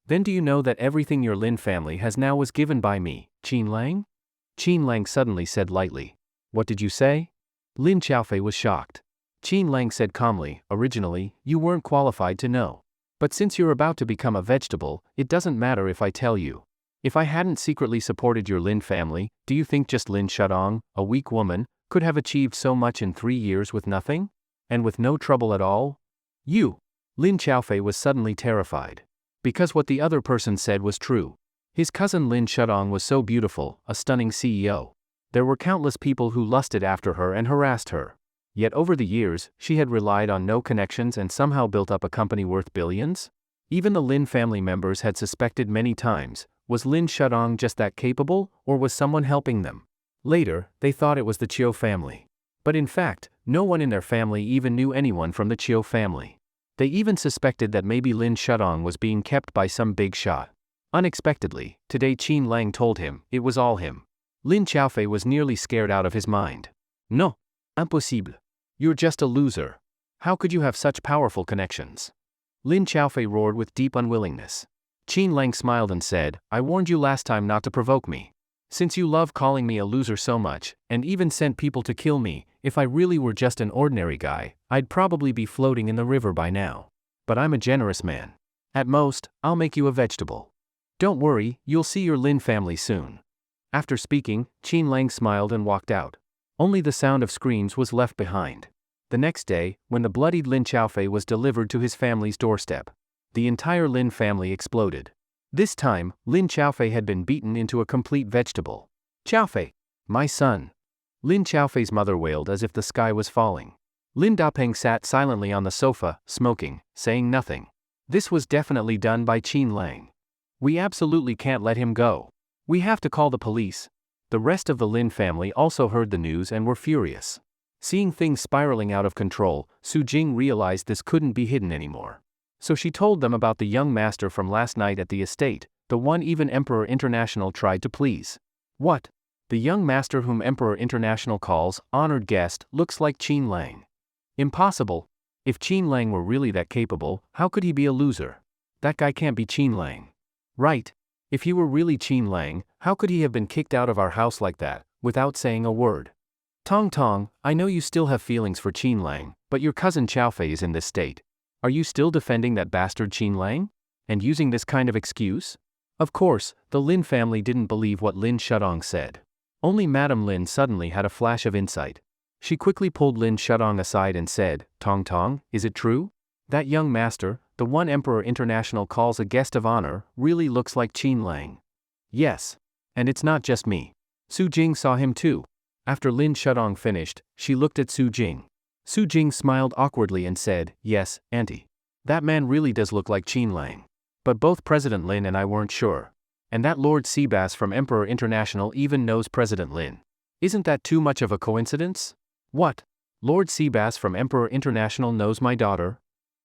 Then do you know that everything your Lin family has now was given by me, Qin Lang? Qin Lang suddenly said lightly. What did you say? Lin Xiaofei was shocked. Qin Lang said calmly, originally, you weren't qualified to know. But since you're about to become a vegetable, it doesn't matter if I tell you. If I hadn't secretly supported your Lin family, do you think just Lin Shaang, a weak woman, could have achieved so much in 3 years with nothing? And with no trouble at all? You! Lin Xiaofei was suddenly terrified. Because what the other person said was true. His cousin Lin Shaang was so beautiful, a stunning CEO. There were countless people who lusted after her and harassed her. Yet over the years, she had relied on no connections and somehow built up a company worth billions? Even the Lin family members had suspected many times, was Lin Shaang just that capable, or was someone helping them? Later, they thought it was the Chiu family. But in fact, no one in their family even knew anyone from the Chiu family. They even suspected that maybe Lin Shaang was being kept by some big shot. Unexpectedly, today Qin Lang told him it was all him. Lin Xiaofei was nearly scared out of his mind. No, impossible. You're just a loser. How could you have such powerful connections? Lin Xiaofei roared with deep unwillingness. Qin Lang smiled and said, I warned you last time not to provoke me. Since you love calling me a loser so much, and even sent people to kill me, if I really were just an ordinary guy, I'd probably be floating in the river by now. But I'm a generous man. At most, I'll make you a vegetable. Don't worry, you'll see your Lin family soon. After speaking, Qin Lang smiled and walked out. Only the sound of screams was left behind. The next day, when the bloodied Lin Xiaofei was delivered to his family's doorstep, the entire Lin family exploded. This time, Lin Xiaofei had been beaten into a complete vegetable. Xiaofei, my son. Lin Xiaofei's mother wailed as if the sky was falling. Lin Dapeng sat silently on the sofa, smoking, saying nothing. This was definitely done by Qin Lang. We absolutely can't let him go. We have to call the police. The rest of the Lin family also heard the news and were furious. Seeing things spiraling out of control, Su Jing realized this couldn't be hidden anymore. So she told them about the young master from last night at the estate, the one even Emperor International tried to please. What? The young master whom Emperor International calls honored guest looks like Qin Lang. Impossible. If Qin Lang were really that capable, how could he be a loser? That guy can't be Qin Lang. Right. If he were really Qin Lang, how could he have been kicked out of our house like that, without saying a word? Tong Tong, I know you still have feelings for Qin Lang, but your cousin Xiaofei is in this state. Are you still defending that bastard Qin Lang? And using this kind of excuse? Of course, the Lin family didn't believe what Lin Shaang said. Only Madame Lin suddenly had a flash of insight. She quickly pulled Lin Shaang aside and said, Tong Tong, is it true? That young master, the one Emperor International calls a guest of honor, really looks like Qin Lang. Yes. And it's not just me. Su Jing saw him too. After Lin Shaang finished, she looked at Su Jing. Su Jing smiled awkwardly and said, yes, auntie. That man really does look like Qin Lang. But both President Lin and I weren't sure. And that Lord Seabass from Emperor International even knows President Lin. Isn't that too much of a coincidence? What? Lord Seabass from Emperor International knows my daughter?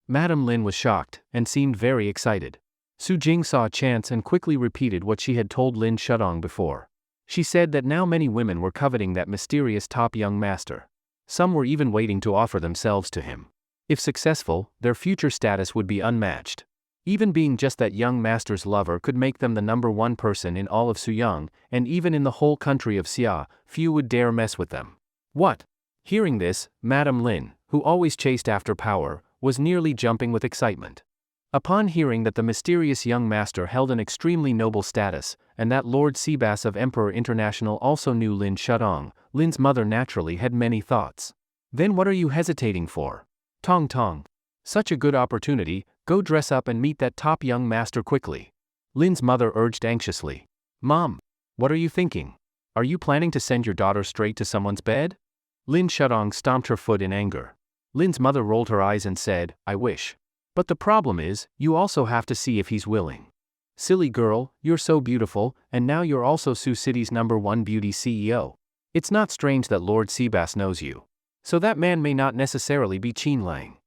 Madame Lin was shocked, and seemed very excited. Su Jing saw a chance and quickly repeated what she had told Lin Shaang before. She said that now many women were coveting that mysterious top young master. Some were even waiting to offer themselves to him. If successful, their future status would be unmatched. Even being just that young master's lover could make them the #1 person in all of Suyang, and even in the whole country of Xia, few would dare mess with them. What? Hearing this, Madame Lin, who always chased after power, was nearly jumping with excitement. Upon hearing that the mysterious young master held an extremely noble status, and that Lord Seabass of Emperor International also knew Lin Shaang, Lin's mother naturally had many thoughts. Then what are you hesitating for? Tong Tong. Such a good opportunity, go dress up and meet that top young master quickly. Lin's mother urged anxiously. Mom, what are you thinking? Are you planning to send your daughter straight to someone's bed? Lin Shaang stomped her foot in anger. Lin's mother rolled her eyes and said, I wish. But the problem is, you also have to see if he's willing. Silly girl, you're so beautiful, and now you're also Sioux City's #1 beauty CEO. It's not strange that Lord Seabass knows you. So that man may not necessarily be Qin Lang.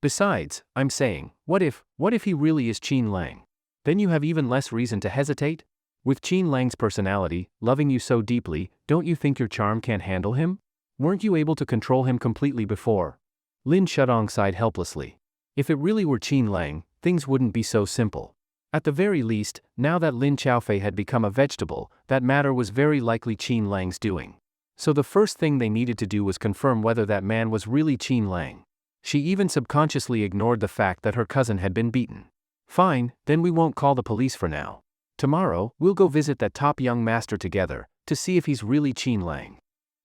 Besides, I'm saying, what if he really is Qin Lang? Then you have even less reason to hesitate? With Qin Lang's personality, loving you so deeply, don't you think your charm can't handle him? Weren't you able to control him completely before? Lin Shaang sighed helplessly. If it really were Qin Lang, things wouldn't be so simple. At the very least, now that Lin Xiaofei had become a vegetable, that matter was very likely Qin Lang's doing. So the first thing they needed to do was confirm whether that man was really Qin Lang. She even subconsciously ignored the fact that her cousin had been beaten. Fine, then we won't call the police for now. Tomorrow, we'll go visit that top young master together, to see if he's really Qin Lang.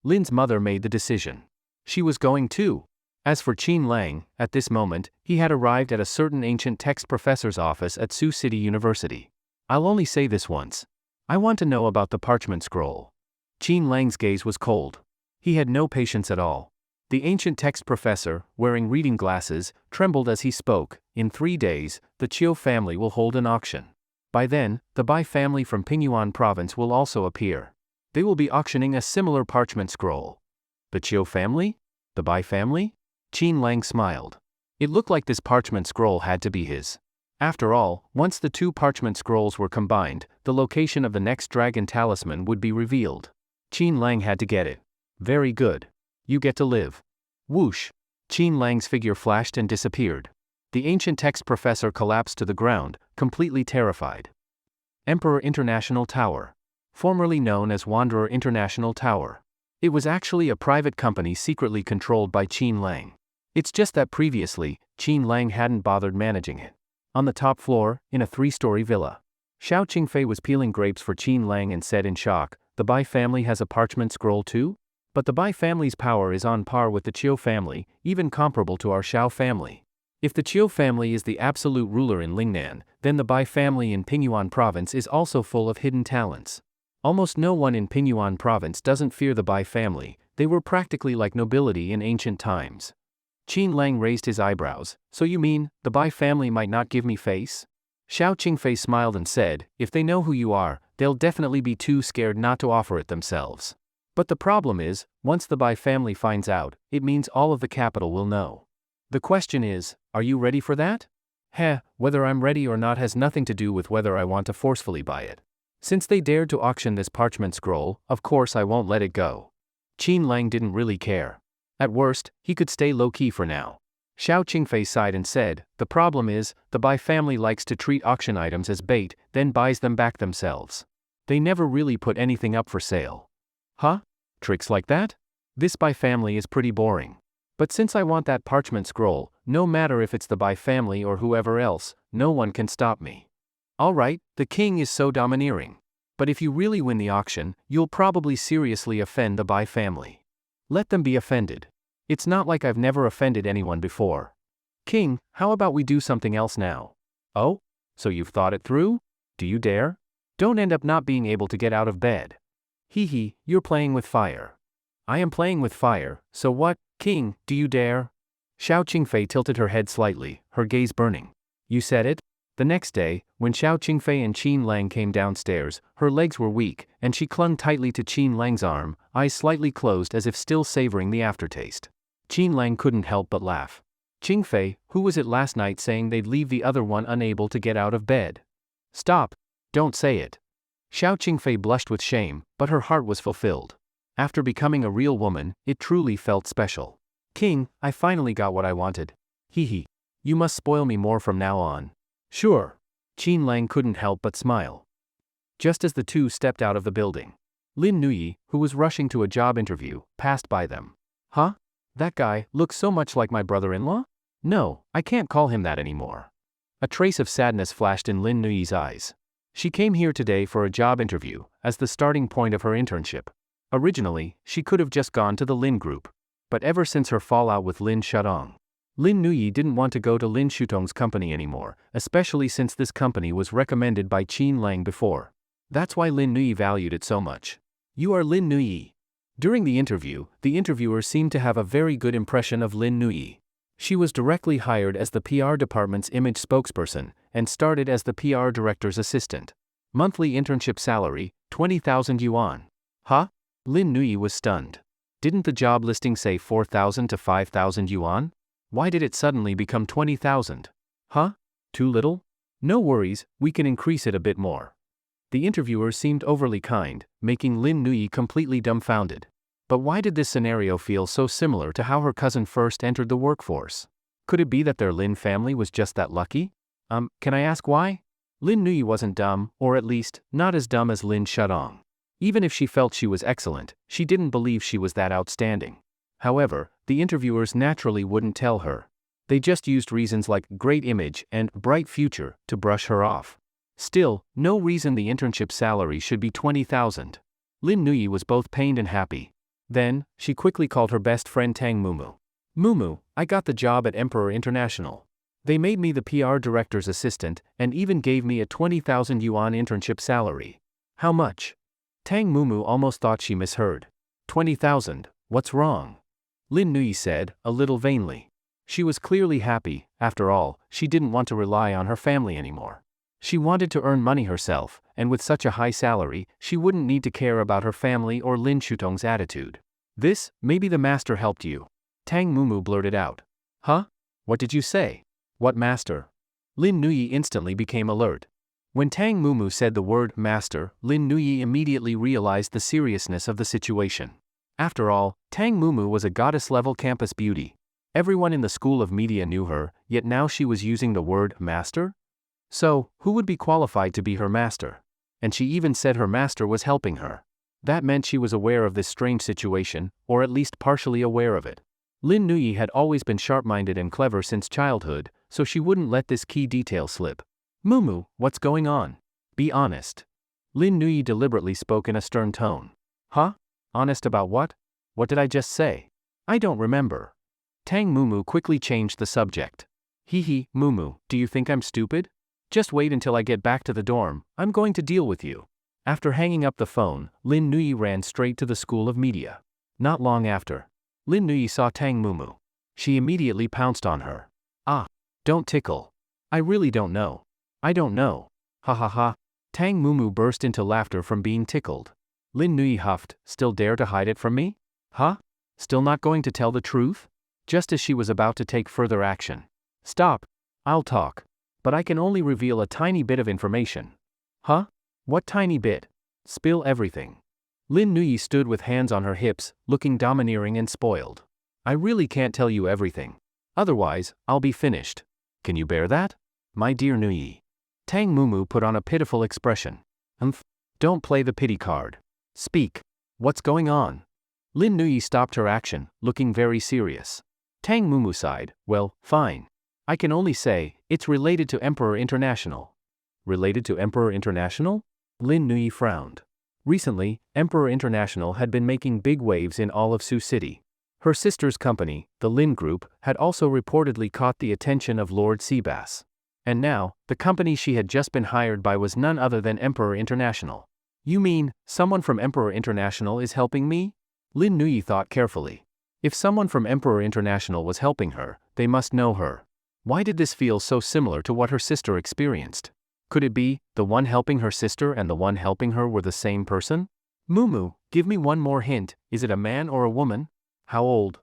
Lin's mother made the decision. She was going too. As for Qin Lang, at this moment, he had arrived at a certain ancient text professor's office at Sioux City University. I'll only say this once. I want to know about the parchment scroll. Qin Lang's gaze was cold. He had no patience at all. The ancient text professor, wearing reading glasses, trembled as he spoke. In 3 days, the Chiu family will hold an auction. By then, the Bai family from Pingyuan province will also appear. They will be auctioning a similar parchment scroll. The Chiu family? The Bai family? Qin Lang smiled. It looked like this parchment scroll had to be his. After all, once the two parchment scrolls were combined, the location of the next dragon talisman would be revealed. Qin Lang had to get it. Very good. You get to live. Whoosh! Qin Lang's figure flashed and disappeared. The ancient text professor collapsed to the ground, completely terrified. Emperor International Tower. Formerly known as Wanderer International Tower. It was actually a private company secretly controlled by Qin Lang. It's just that previously, Qin Lang hadn't bothered managing it. On the top floor, in a 3-story villa, Xiao Qingfei was peeling grapes for Qin Lang and said in shock, "The Bai family has a parchment scroll too? But the Bai family's power is on par with the Chiu family, even comparable to our Xiao family. If the Chiu family is the absolute ruler in Lingnan, then the Bai family in Pingyuan province is also full of hidden talents. Almost no one in Pingyuan province doesn't fear the Bai family, they were practically like nobility in ancient times." Qin Lang raised his eyebrows. "So you mean, the Bai family might not give me face?" Xiao Qingfei smiled and said, "If they know who you are, they'll definitely be too scared not to offer it themselves. But the problem is, once the Bai family finds out, it means all of the capital will know. The question is, are you ready for that?" Whether I'm ready or not has nothing to do with whether I want to forcefully buy it. Since they dared to auction this parchment scroll, of course I won't let it go." Qin Lang didn't really care. At worst, he could stay low-key for now. Xiao Qingfei sighed and said, "The problem is, the Bai family likes to treat auction items as bait, then buys them back themselves. They never really put anything up for sale." "Huh? Tricks like that? This Bai family is pretty boring. But since I want that parchment scroll, no matter if it's the Bai family or whoever else, no one can stop me." "Alright, the king is so domineering. But if you really win the auction, you'll probably seriously offend the Bai family. Let them be offended. It's not like I've never offended anyone before. King, how about we do something else now?" "Oh? So you've thought it through? Do you dare? Don't end up not being able to get out of bed." "Hee, you're playing with fire." "I am playing with fire, so what, King, do you dare?" Xiao Qingfei tilted her head slightly, her gaze burning. "You said it." The next day, when Xiao Qingfei and Qin Lang came downstairs, her legs were weak, and she clung tightly to Qin Lang's arm, eyes slightly closed as if still savoring the aftertaste. Qin Lang couldn't help but laugh. "Qingfei, who was it last night saying they'd leave the other one unable to get out of bed?" "Stop. Don't say it." Xiao Qingfei blushed with shame, but her heart was fulfilled. After becoming a real woman, it truly felt special. "King, I finally got what I wanted. Hee. You must spoil me more from now on." "Sure." Qin Lang couldn't help but smile. Just as the two stepped out of the building, Lin Nuyi, who was rushing to a job interview, passed by them. "Huh? That guy looks so much like my brother-in-law? No, I can't call him that anymore." A trace of sadness flashed in Lin Nuyi's eyes. She came here today for a job interview, as the starting point of her internship. Originally, she could have just gone to the Lin group. But ever since her fallout with Lynn Shaang, Lin Nuyi didn't want to go to Lin Shutong's company anymore, especially since this company was recommended by Qin Lang before. That's why Lin Nuyi valued it so much. "You are Lin Nuyi." During the interview, the interviewer seemed to have a very good impression of Lin Nuyi. She was directly hired as the PR department's image spokesperson, and started as the PR director's assistant. Monthly internship salary, 20,000 yuan. Huh? Lin Nuyi was stunned. Didn't the job listing say 4,000 to 5,000 yuan? Why did it suddenly become 20,000? Huh? Too little? No worries, we can increase it a bit more. The interviewer seemed overly kind, making Lin Nuyi completely dumbfounded. But why did this scenario feel so similar to how her cousin first entered the workforce? Could it be that their Lin family was just that lucky? Can I ask why? Lin Nuyi wasn't dumb, or at least, not as dumb as Lin Shaang. Even if she felt she was excellent, she didn't believe she was that outstanding. However, the interviewers naturally wouldn't tell her. They just used reasons like great image and bright future to brush her off. Still, no reason the internship salary should be 20,000. Lin Nuyi was both pained and happy. Then, she quickly called her best friend Tang Mumu. "Mumu, I got the job at Emperor International. They made me the PR director's assistant and even gave me a 20,000 yuan internship salary." "How much?" Tang Mumu almost thought she misheard. 20,000, what's wrong? Lin Nuyi said, a little vainly. She was clearly happy, after all, she didn't want to rely on her family anymore. She wanted to earn money herself, and with such a high salary, she wouldn't need to care about her family or Lin Shutong's attitude. Maybe the master helped you. Tang Mumu blurted out. Huh? What did you say? What master? Lin Nuyi instantly became alert. When Tang Mumu said the word master, Lin Nuyi immediately realized the seriousness of the situation. After all, Tang Mumu was a goddess-level campus beauty. Everyone in the School of Media knew her, yet now she was using the word master? So, who would be qualified to be her master? And she even said her master was helping her. That meant she was aware of this strange situation, or at least partially aware of it. Lin Nuyi had always been sharp-minded and clever since childhood, so she wouldn't let this key detail slip. Mumu, what's going on? Be honest. Lin Nuyi deliberately spoke in a stern tone. Huh? Honest about what? What did I just say? I don't remember. Tang Mumu quickly changed the subject. Mumu, do you think I'm stupid? Just wait until I get back to the dorm, I'm going to deal with you. After hanging up the phone, Lin Nuyi ran straight to the School of Media. Not long after, Lin Nuyi saw Tang Mumu. She immediately pounced on her. Ah, don't tickle. I really don't know. I don't know. Ha ha ha. Tang Mumu burst into laughter from being tickled. Lin Nuyi huffed, still dare to hide it from me? Huh? Still not going to tell the truth? Just as she was about to take further action. Stop. I'll talk. But I can only reveal a tiny bit of information. Huh? What tiny bit? Spill everything. Lin Nuyi stood with hands on her hips, looking domineering and spoiled. I really can't tell you everything. Otherwise, I'll be finished. Can you bear that? My dear Nuyi. Tang Mumu put on a pitiful expression. Don't play the pity card. Speak. What's going on? Lin Nuyi stopped her action, looking very serious. Tang Mumu sighed. Well, fine. I can only say, it's related to Emperor International. Related to Emperor International? Lin Nuyi frowned. Recently, Emperor International had been making big waves in all of Sioux City. Her sister's company, the Lin Group, had also reportedly caught the attention of Lord Seabass. And now, the company she had just been hired by was none other than Emperor International. You mean, someone from Emperor International is helping me? Lin Nuyi thought carefully. If someone from Emperor International was helping her, they must know her. Why did this feel so similar to what her sister experienced? Could it be, the one helping her sister and the one helping her were the same person? Mumu, give me one more hint, is it a man or a woman? How old?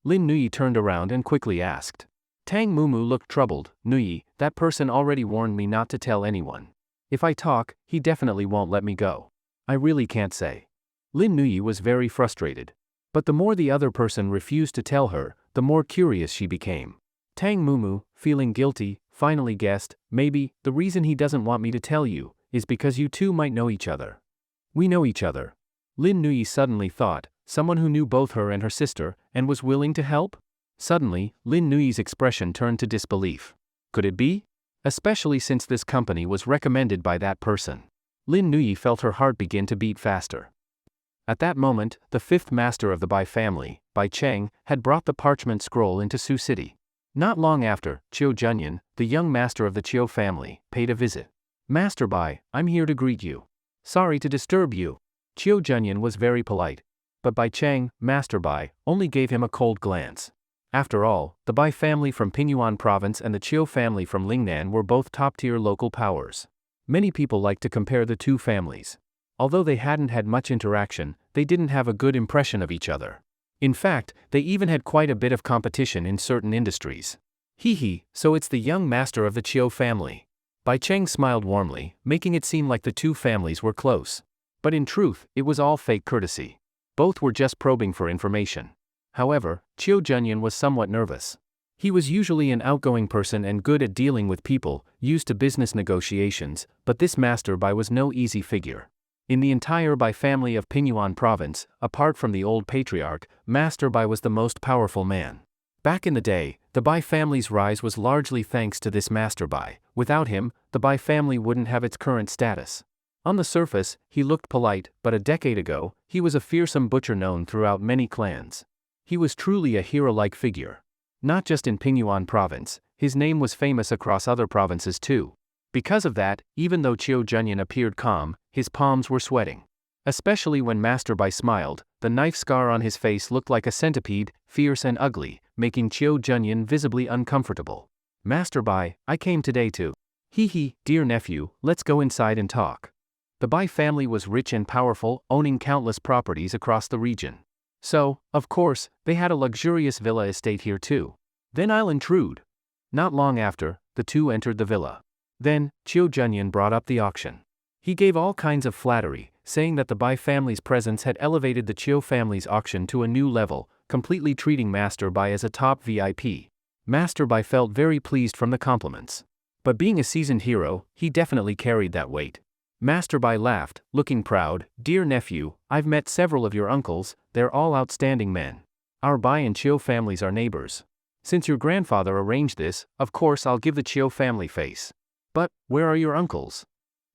Lin Nuyi turned around and quickly asked. Tang Mumu looked troubled. Nuyi, that person already warned me not to tell anyone. If I talk, he definitely won't let me go. I really can't say. Lin Nuyi was very frustrated. But the more the other person refused to tell her, the more curious she became. Tang Mumu, feeling guilty, finally guessed, maybe, the reason he doesn't want me to tell you, is because you two might know each other. We know each other. Lin Nuyi suddenly thought, someone who knew both her and her sister, and was willing to help? Suddenly, Lin Nuyi's expression turned to disbelief. Could it be? Especially since this company was recommended by that person. Lin Nuyi felt her heart begin to beat faster. At that moment, the fifth master of the Bai family, Bai Cheng, had brought the parchment scroll into Sioux City. Not long after, Chiu Junyan, the young master of the Chiu family, paid a visit. Master Bai, I'm here to greet you. Sorry to disturb you. Chiu Junyan was very polite. But Bai Cheng, Master Bai, only gave him a cold glance. After all, the Bai family from Pingyuan province and the Chiu family from Lingnan were both top-tier local powers. Many people liked to compare the two families. Although they hadn't had much interaction, they didn't have a good impression of each other. In fact, they even had quite a bit of competition in certain industries. So it's the young master of the Chiu family. Bai Cheng smiled warmly, making it seem like the two families were close. But in truth, it was all fake courtesy. Both were just probing for information. However, Chiu Junyan was somewhat nervous. He was usually an outgoing person and good at dealing with people, used to business negotiations, but this Master Bai was no easy figure. In the entire Bai family of Pingyuan province, apart from the old patriarch, Master Bai was the most powerful man. Back in the day, the Bai family's rise was largely thanks to this Master Bai. Without him, the Bai family wouldn't have its current status. On the surface, he looked polite, but a decade ago, he was a fearsome butcher known throughout many clans. He was truly a hero-like figure. Not just in Pingyuan province, his name was famous across other provinces too. Because of that, even though Chiu Junyan appeared calm, his palms were sweating. Especially when Master Bai smiled, the knife scar on his face looked like a centipede, fierce and ugly, making Chiu Junyan visibly uncomfortable. Master Bai, I came today to. Dear nephew, let's go inside and talk. The Bai family was rich and powerful, owning countless properties across the region. So, of course, they had a luxurious villa estate here too. Then I'll intrude. Not long after, the two entered the villa. Then, Chiu Junyan brought up the auction. He gave all kinds of flattery, saying that the Bai family's presence had elevated the Chiu family's auction to a new level, completely treating Master Bai as a top VIP. Master Bai felt very pleased from the compliments. But being a seasoned hero, he definitely carried that weight. Master Bai laughed, looking proud. Dear nephew, I've met several of your uncles, they're all outstanding men. Our Bai and Chiu families are neighbors. Since your grandfather arranged this, of course I'll give the Chiu family face. But, where are your uncles?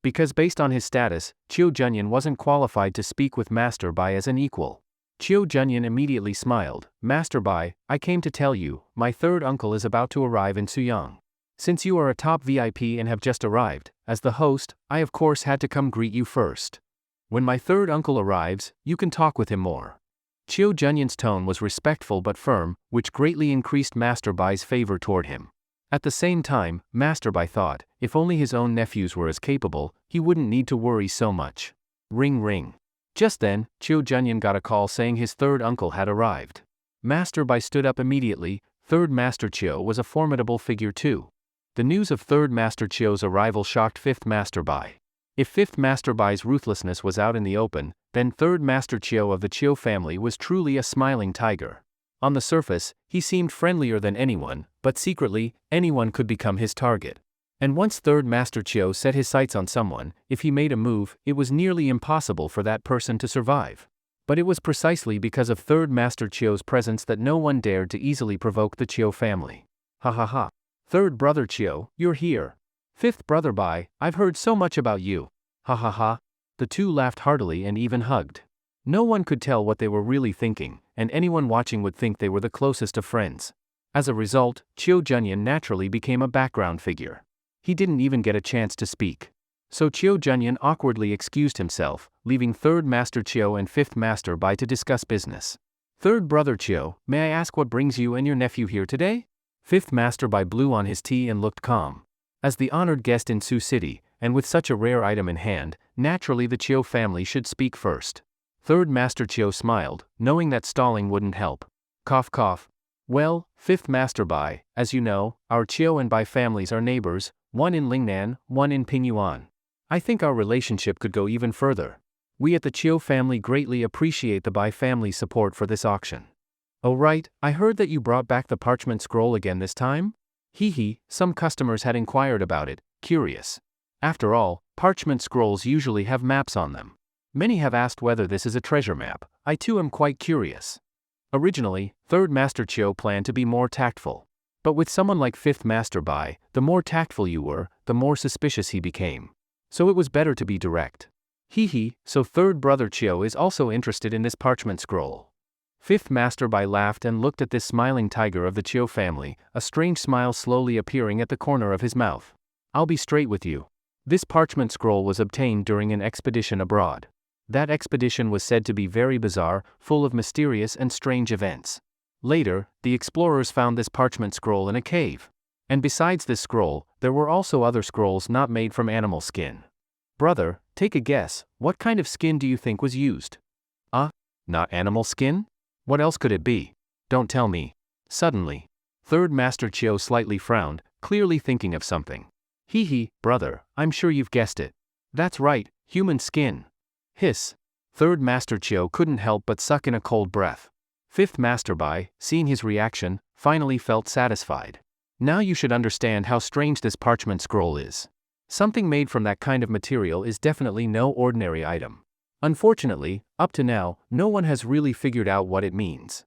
Because based on his status, Chiu Junyan wasn't qualified to speak with Master Bai as an equal. Chiu Junyan immediately smiled. Master Bai, I came to tell you, my third uncle is about to arrive in Suyang. Since you are a top VIP and have just arrived, as the host, I of course had to come greet you first. When my third uncle arrives, you can talk with him more. Chiu Junyan's tone was respectful but firm, which greatly increased Master Bai's favor toward him. At the same time, Master Bai thought, if only his own nephews were as capable, he wouldn't need to worry so much. Ring ring. Just then, Chiu Junyan got a call saying his third uncle had arrived. Master Bai stood up immediately. Third Master Chiu was a formidable figure too. The news of Third Master Chiu's arrival shocked Fifth Master Bai. If Fifth Master Bai's ruthlessness was out in the open, then Third Master Chiu of the Chiu family was truly a smiling tiger. On the surface, he seemed friendlier than anyone, but secretly, anyone could become his target. And once Third Master Chiu set his sights on someone, if he made a move, it was nearly impossible for that person to survive. But it was precisely because of Third Master Chiu's presence that no one dared to easily provoke the Chiu family. Ha ha ha. Third brother Chiu, you're here. Fifth brother Bai, I've heard so much about you. Ha ha ha. The two laughed heartily and even hugged. No one could tell what they were really thinking, and anyone watching would think they were the closest of friends. As a result, Chiu Junyan naturally became a background figure. He didn't even get a chance to speak. So Chiu Junyan awkwardly excused himself, leaving Third Master Chiu and Fifth Master Bai to discuss business. Third brother Chiu, may I ask what brings you and your nephew here today? Fifth Master Bai blew on his tea and looked calm. As the honored guest in Sioux City, and with such a rare item in hand, naturally the Chiu family should speak first. Third Master Chiu smiled, knowing that stalling wouldn't help. Cough cough. Well, Fifth Master Bai, as you know, our Chiu and Bai families are neighbors, one in Lingnan, one in Pingyuan. I think our relationship could go even further. We at the Chiu family greatly appreciate the Bai family's support for this auction. Oh right, I heard that you brought back the parchment scroll again this time? Hee hee, some customers had inquired about it, curious. After all, parchment scrolls usually have maps on them. Many have asked whether this is a treasure map. I too am quite curious. Originally, Third Master Chiu planned to be more tactful. But with someone like Fifth Master Bai, the more tactful you were, the more suspicious he became. So it was better to be direct. Hee hee, so Third Brother Chiu is also interested in this parchment scroll. Fifth Master Bai laughed and looked at this smiling tiger of the Chiu family, a strange smile slowly appearing at the corner of his mouth. I'll be straight with you. This parchment scroll was obtained during an expedition abroad. That expedition was said to be very bizarre, full of mysterious and strange events. Later, the explorers found this parchment scroll in a cave. And besides this scroll, there were also other scrolls not made from animal skin. Brother, take a guess, what kind of skin do you think was used? Not animal skin? What else could it be? Don't tell me. Suddenly, Third Master Chiu slightly frowned, clearly thinking of something. Hee hee, brother, I'm sure you've guessed it. That's right, human skin. Hiss. Third Master Chiu couldn't help but suck in a cold breath. Fifth Master Bai, seeing his reaction, finally felt satisfied. Now you should understand how strange this parchment scroll is. Something made from that kind of material is definitely no ordinary item. Unfortunately, up to now, no one has really figured out what it means.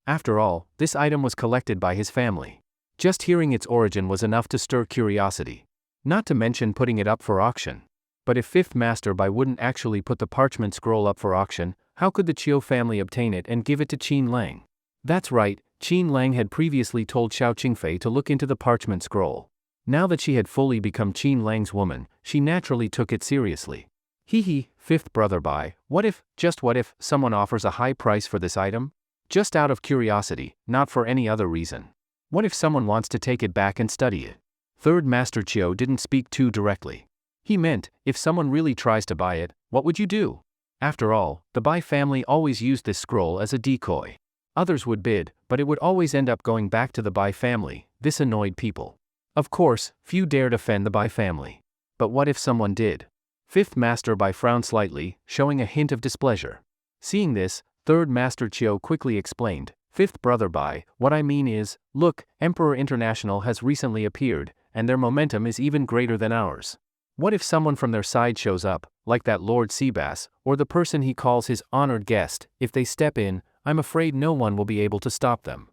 After all, this item was collected by his family. Just hearing its origin was enough to stir curiosity. Not to mention putting it up for auction. But if Fifth Master Bai wouldn't actually put the parchment scroll up for auction, how could the Chiu family obtain it and give it to Qin Lang? That's right, Qin Lang had previously told Xiao Qingfei to look into the parchment scroll. Now that she had fully become Qin Lang's woman, she naturally took it seriously. Hee hee, Fifth Brother Bai, just what if, someone offers a high price for this item? Just out of curiosity, not for any other reason. What if someone wants to take it back and study it? Third Master Chiu didn't speak too directly. He meant, if someone really tries to buy it, what would you do? After all, the Bai family always used this scroll as a decoy. Others would bid, but it would always end up going back to the Bai family. This annoyed people. Of course, few dared offend the Bai family. But what if someone did? Fifth Master Bai frowned slightly, showing a hint of displeasure. Seeing this, Third Master Chiu quickly explained, Fifth Brother Bai, what I mean is, look, Emperor International has recently appeared, and their momentum is even greater than ours. What if someone from their side shows up, like that Lord Seabass, or the person he calls his honored guest? If they step in, I'm afraid no one will be able to stop them.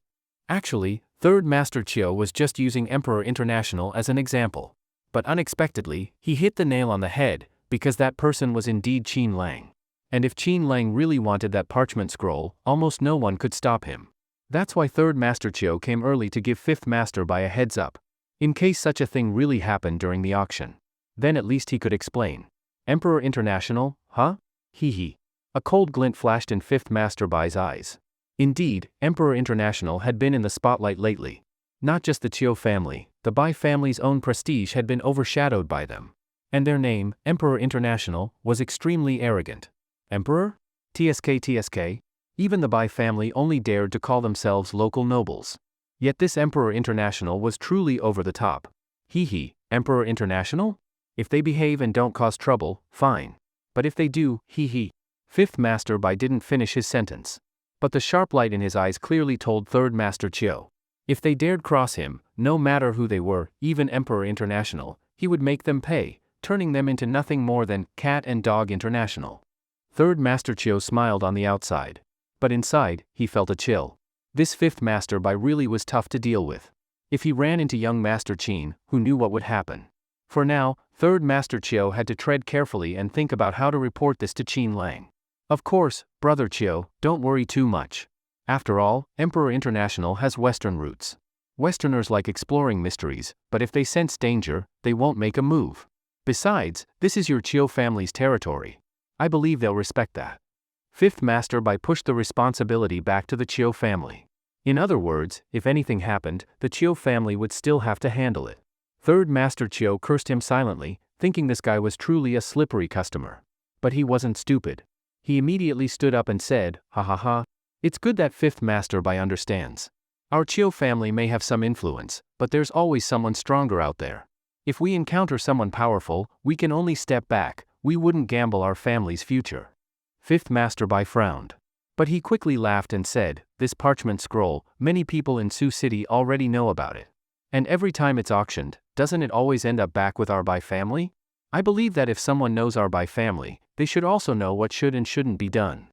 Actually, Third Master Chiu was just using Emperor International as an example. But unexpectedly, he hit the nail on the head, because that person was indeed Qin Lang. And if Qin Lang really wanted that parchment scroll, almost no one could stop him. That's why Third Master Chiu came early to give Fifth Master Bai a heads up. In case such a thing really happened during the auction. Then at least he could explain. Emperor International, huh? Hee hee. A cold glint flashed in Fifth Master Bai's eyes. Indeed, Emperor International had been in the spotlight lately. Not just the Chiu family, the Bai family's own prestige had been overshadowed by them. And their name, Emperor International, was extremely arrogant. Emperor? TSK. Even the Bai family only dared to call themselves local nobles. Yet this Emperor International was truly over the top. Hee hee, Emperor International? If they behave and don't cause trouble, fine. But if they do, hee hee. Fifth Master Bai didn't finish his sentence. But the sharp light in his eyes clearly told Third Master Chiu. If they dared cross him, no matter who they were, even Emperor International, he would make them pay, turning them into nothing more than Cat and Dog International. Third Master Chiu smiled on the outside. But inside, he felt a chill. This Fifth Master Bai really was tough to deal with. If he ran into young Master Qin, who knew what would happen? For now, Third Master Chiu had to tread carefully and think about how to report this to Qin Lang. Of course, Brother Chiu, don't worry too much. After all, Emperor International has Western roots. Westerners like exploring mysteries, but if they sense danger, they won't make a move. Besides, this is your Chiu family's territory. I believe they'll respect that. Fifth Master Bai pushed the responsibility back to the Chiu family. In other words, if anything happened, the Chiu family would still have to handle it. Third Master Chiu cursed him silently, thinking this guy was truly a slippery customer. But he wasn't stupid. He immediately stood up and said, ha ha ha. It's good that Fifth Master Bai understands. Our Chiu family may have some influence, but there's always someone stronger out there. If we encounter someone powerful, we can only step back, we wouldn't gamble our family's future. Fifth Master Bai frowned. But he quickly laughed and said, this parchment scroll, many people in Sioux City already know about it. And every time it's auctioned, doesn't it always end up back with our Bai family? I believe that if someone knows our Bai family, they should also know what should and shouldn't be done.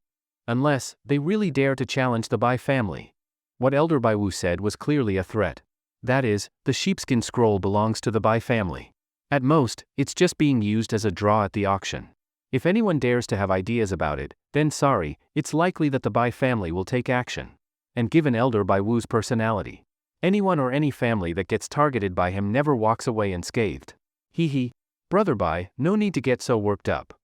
Unless, they really dare to challenge the Bai family. What Elder Bai Wu said was clearly a threat. That is, the sheepskin scroll belongs to the Bai family. At most, it's just being used as a draw at the auction. If anyone dares to have ideas about it, then sorry, it's likely that the Bai family will take action. And given Elder Bai Wu's personality, anyone or any family that gets targeted by him never walks away unscathed. Hee hee. Brother Bai, no need to get so worked up.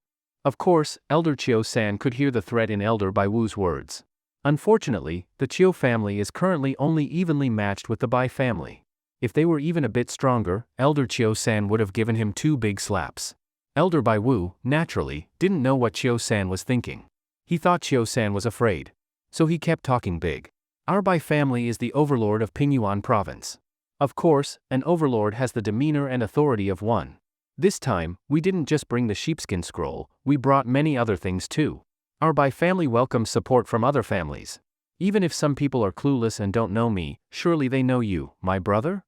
Of course, Elder Chiu-san could hear the threat in Elder Bai Wu's words. Unfortunately, the Chiu family is currently only evenly matched with the Bai family. If they were even a bit stronger, Elder Chiu-san would have given him 2 big slaps. Elder Bai Wu, naturally, didn't know what Chiu-san was thinking. He thought Chiu-san was afraid. So he kept talking big. Our Bai family is the overlord of Pingyuan province. Of course, an overlord has the demeanor and authority of one. This time, we didn't just bring the sheepskin scroll, we brought many other things too. Our Bai family welcomes support from other families. Even if some people are clueless and don't know me, surely they know you, my brother?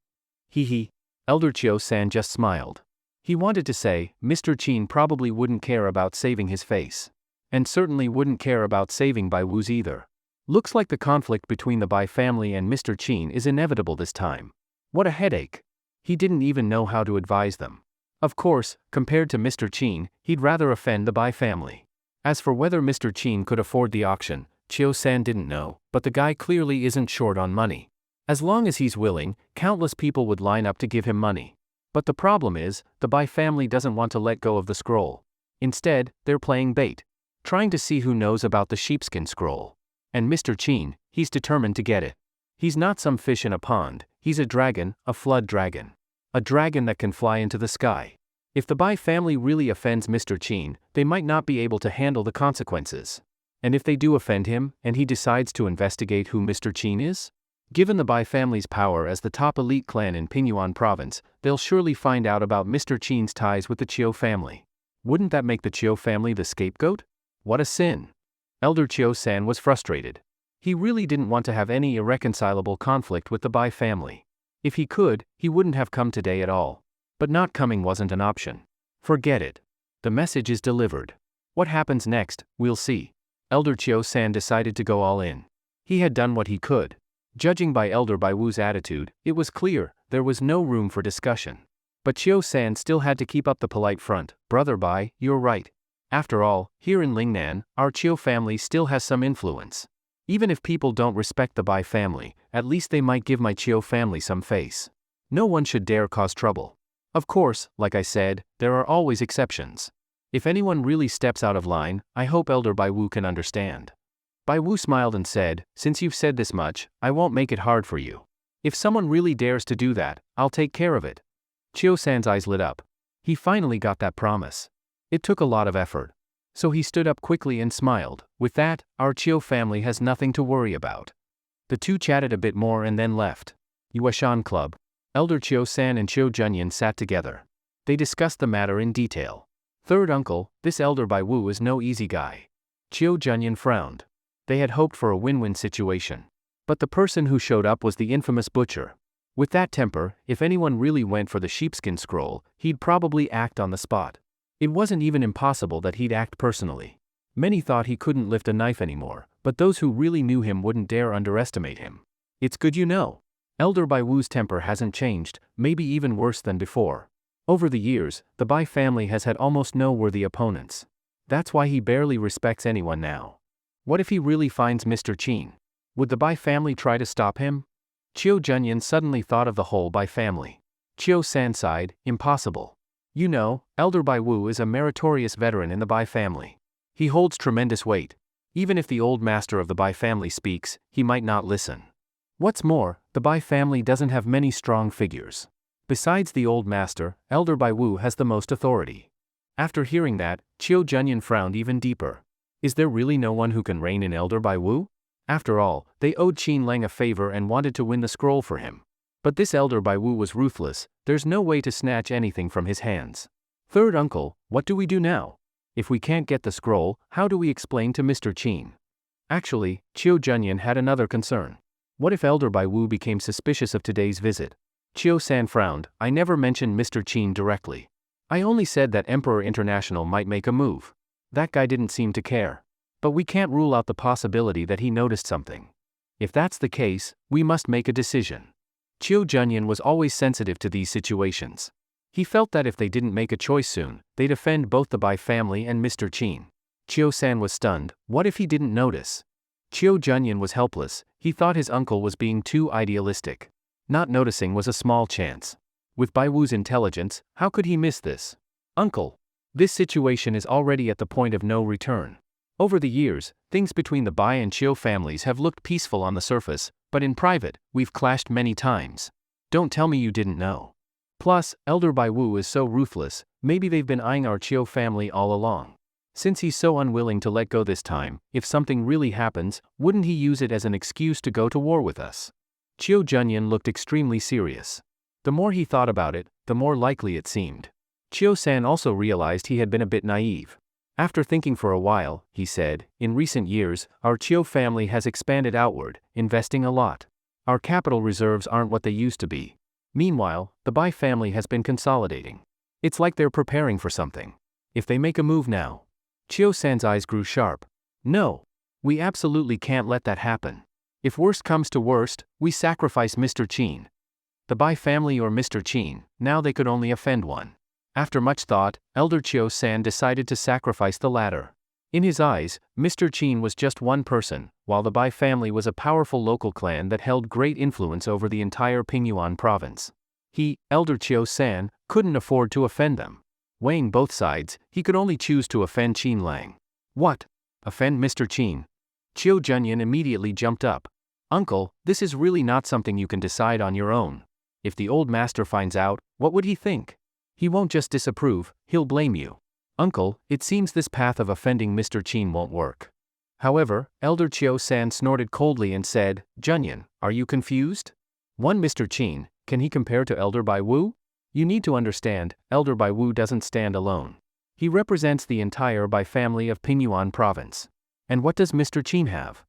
Hee hee. Elder Chiu-san just smiled. He wanted to say, Mr. Qin probably wouldn't care about saving his face. And certainly wouldn't care about saving Bai Wu's either. Looks like the conflict between the Bai family and Mr. Qin is inevitable this time. What a headache. He didn't even know how to advise them. Of course, compared to Mr. Qin, he'd rather offend the Bai family. As for whether Mr. Qin could afford the auction, Chiu-san didn't know, but the guy clearly isn't short on money. As long as he's willing, countless people would line up to give him money. But the problem is, the Bai family doesn't want to let go of the scroll. Instead, they're playing bait. Trying to see who knows about the sheepskin scroll. And Mr. Qin, he's determined to get it. He's not some fish in a pond, he's a dragon, a flood dragon. A dragon that can fly into the sky. If the Bai family really offends Mr. Qin, they might not be able to handle the consequences. And if they do offend him, and he decides to investigate who Mr. Qin is? Given the Bai family's power as the top elite clan in Pingyuan province, they'll surely find out about Mr. Qin's ties with the Chiu family. Wouldn't that make the Chiu family the scapegoat? What a sin! Elder Chiu-san was frustrated. He really didn't want to have any irreconcilable conflict with the Bai family. If he could, he wouldn't have come today at all. But not coming wasn't an option. Forget it. The message is delivered. What happens next, we'll see. Elder Chiu-san decided to go all in. He had done what he could. Judging by Elder Bai Wu's attitude, it was clear there was no room for discussion. But Chiu-san still had to keep up the polite front. Brother Bai, you're right. After all, here in Lingnan, our Chiu family still has some influence. Even if people don't respect the Bai family, at least they might give my Chiu family some face. No one should dare cause trouble. Of course, like I said, there are always exceptions. If anyone really steps out of line, I hope Elder Bai Wu can understand. Bai Wu smiled and said, since you've said this much, I won't make it hard for you. If someone really dares to do that, I'll take care of it. Chiu-san's eyes lit up. He finally got that promise. It took a lot of effort. So he stood up quickly and smiled. With that, our Chiu family has nothing to worry about. The two chatted a bit more and then left. Yueshan Club. Elder Chiu-san and Chiu Junyan sat together. They discussed the matter in detail. Third uncle, this Elder Bai Wu is no easy guy. Chiu Junyan frowned. They had hoped for a win-win situation. But the person who showed up was the infamous butcher. With that temper, if anyone really went for the sheepskin scroll, he'd probably act on the spot. It wasn't even impossible that he'd act personally. Many thought he couldn't lift a knife anymore, but those who really knew him wouldn't dare underestimate him. It's good you know. Elder Bai Wu's temper hasn't changed, maybe even worse than before. Over the years, the Bai family has had almost no worthy opponents. That's why he barely respects anyone now. What if he really finds Mr. Qin? Would the Bai family try to stop him? Chiu Junyan suddenly thought of the whole Bai family. Chiu-san sighed, impossible. You know, Elder Bai Wu is a meritorious veteran in the Bai family. He holds tremendous weight. Even if the old master of the Bai family speaks, he might not listen. What's more, the Bai family doesn't have many strong figures. Besides the old master, Elder Bai Wu has the most authority. After hearing that, Chiu Junyan frowned even deeper. Is there really no one who can reign in Elder Bai Wu? After all, they owed Qin Lang a favor and wanted to win the scroll for him. But this Elder Bai Wu was ruthless, there's no way to snatch anything from his hands. Third uncle, what do we do now? If we can't get the scroll, how do we explain to Mr. Qin? Actually, Chiu Junyan had another concern. What if Elder Bai Wu became suspicious of today's visit? Chiu-san frowned, I never mentioned Mr. Qin directly. I only said that Emperor International might make a move. That guy didn't seem to care. But we can't rule out the possibility that he noticed something. If that's the case, we must make a decision. Chiu Junyan was always sensitive to these situations. He felt that if they didn't make a choice soon, they'd offend both the Bai family and Mr. Qin. Chiu-san was stunned. What if he didn't notice? Chiu Junyan was helpless. He thought his uncle was being too idealistic. Not noticing was a small chance. With Bai Wu's intelligence, how could he miss this? Uncle, this situation is already at the point of no return. Over the years, things between the Bai and Chiu families have looked peaceful on the surface, but in private, we've clashed many times. Don't tell me you didn't know. Plus, Elder Bai Wu is so ruthless, maybe they've been eyeing our Chiu family all along. Since he's so unwilling to let go this time, if something really happens, wouldn't he use it as an excuse to go to war with us? Chiu Junyan looked extremely serious. The more he thought about it, the more likely it seemed. Chiu-san also realized he had been a bit naive. After thinking for a while, he said, in recent years, our Chiu family has expanded outward, investing a lot. Our capital reserves aren't what they used to be. Meanwhile, the Bai family has been consolidating. It's like they're preparing for something. If they make a move now. Chiu-san's eyes grew sharp. No. We absolutely can't let that happen. If worst comes to worst, we sacrifice Mr. Qin. The Bai family or Mr. Qin, now they could only offend one. After much thought, Elder Chiu-san decided to sacrifice the latter. In his eyes, Mr. Qin was just one person, while the Bai family was a powerful local clan that held great influence over the entire Pingyuan province. He, Elder Chiu-san, couldn't afford to offend them. Weighing both sides, he could only choose to offend Qin Lang. What? Offend Mr. Qin? Chiu Junyan immediately jumped up. Uncle, this is really not something you can decide on your own. If the old master finds out, what would he think? He won't just disapprove, he'll blame you. Uncle, it seems this path of offending Mr. Chin won't work. However, Elder Chio-san snorted coldly and said, Junyan, are you confused? One Mr. Chin, can he compare to Elder Bai Wu? You need to understand, Elder Bai Wu doesn't stand alone. He represents the entire Bai family of Pingyuan province. And what does Mr. Chin have?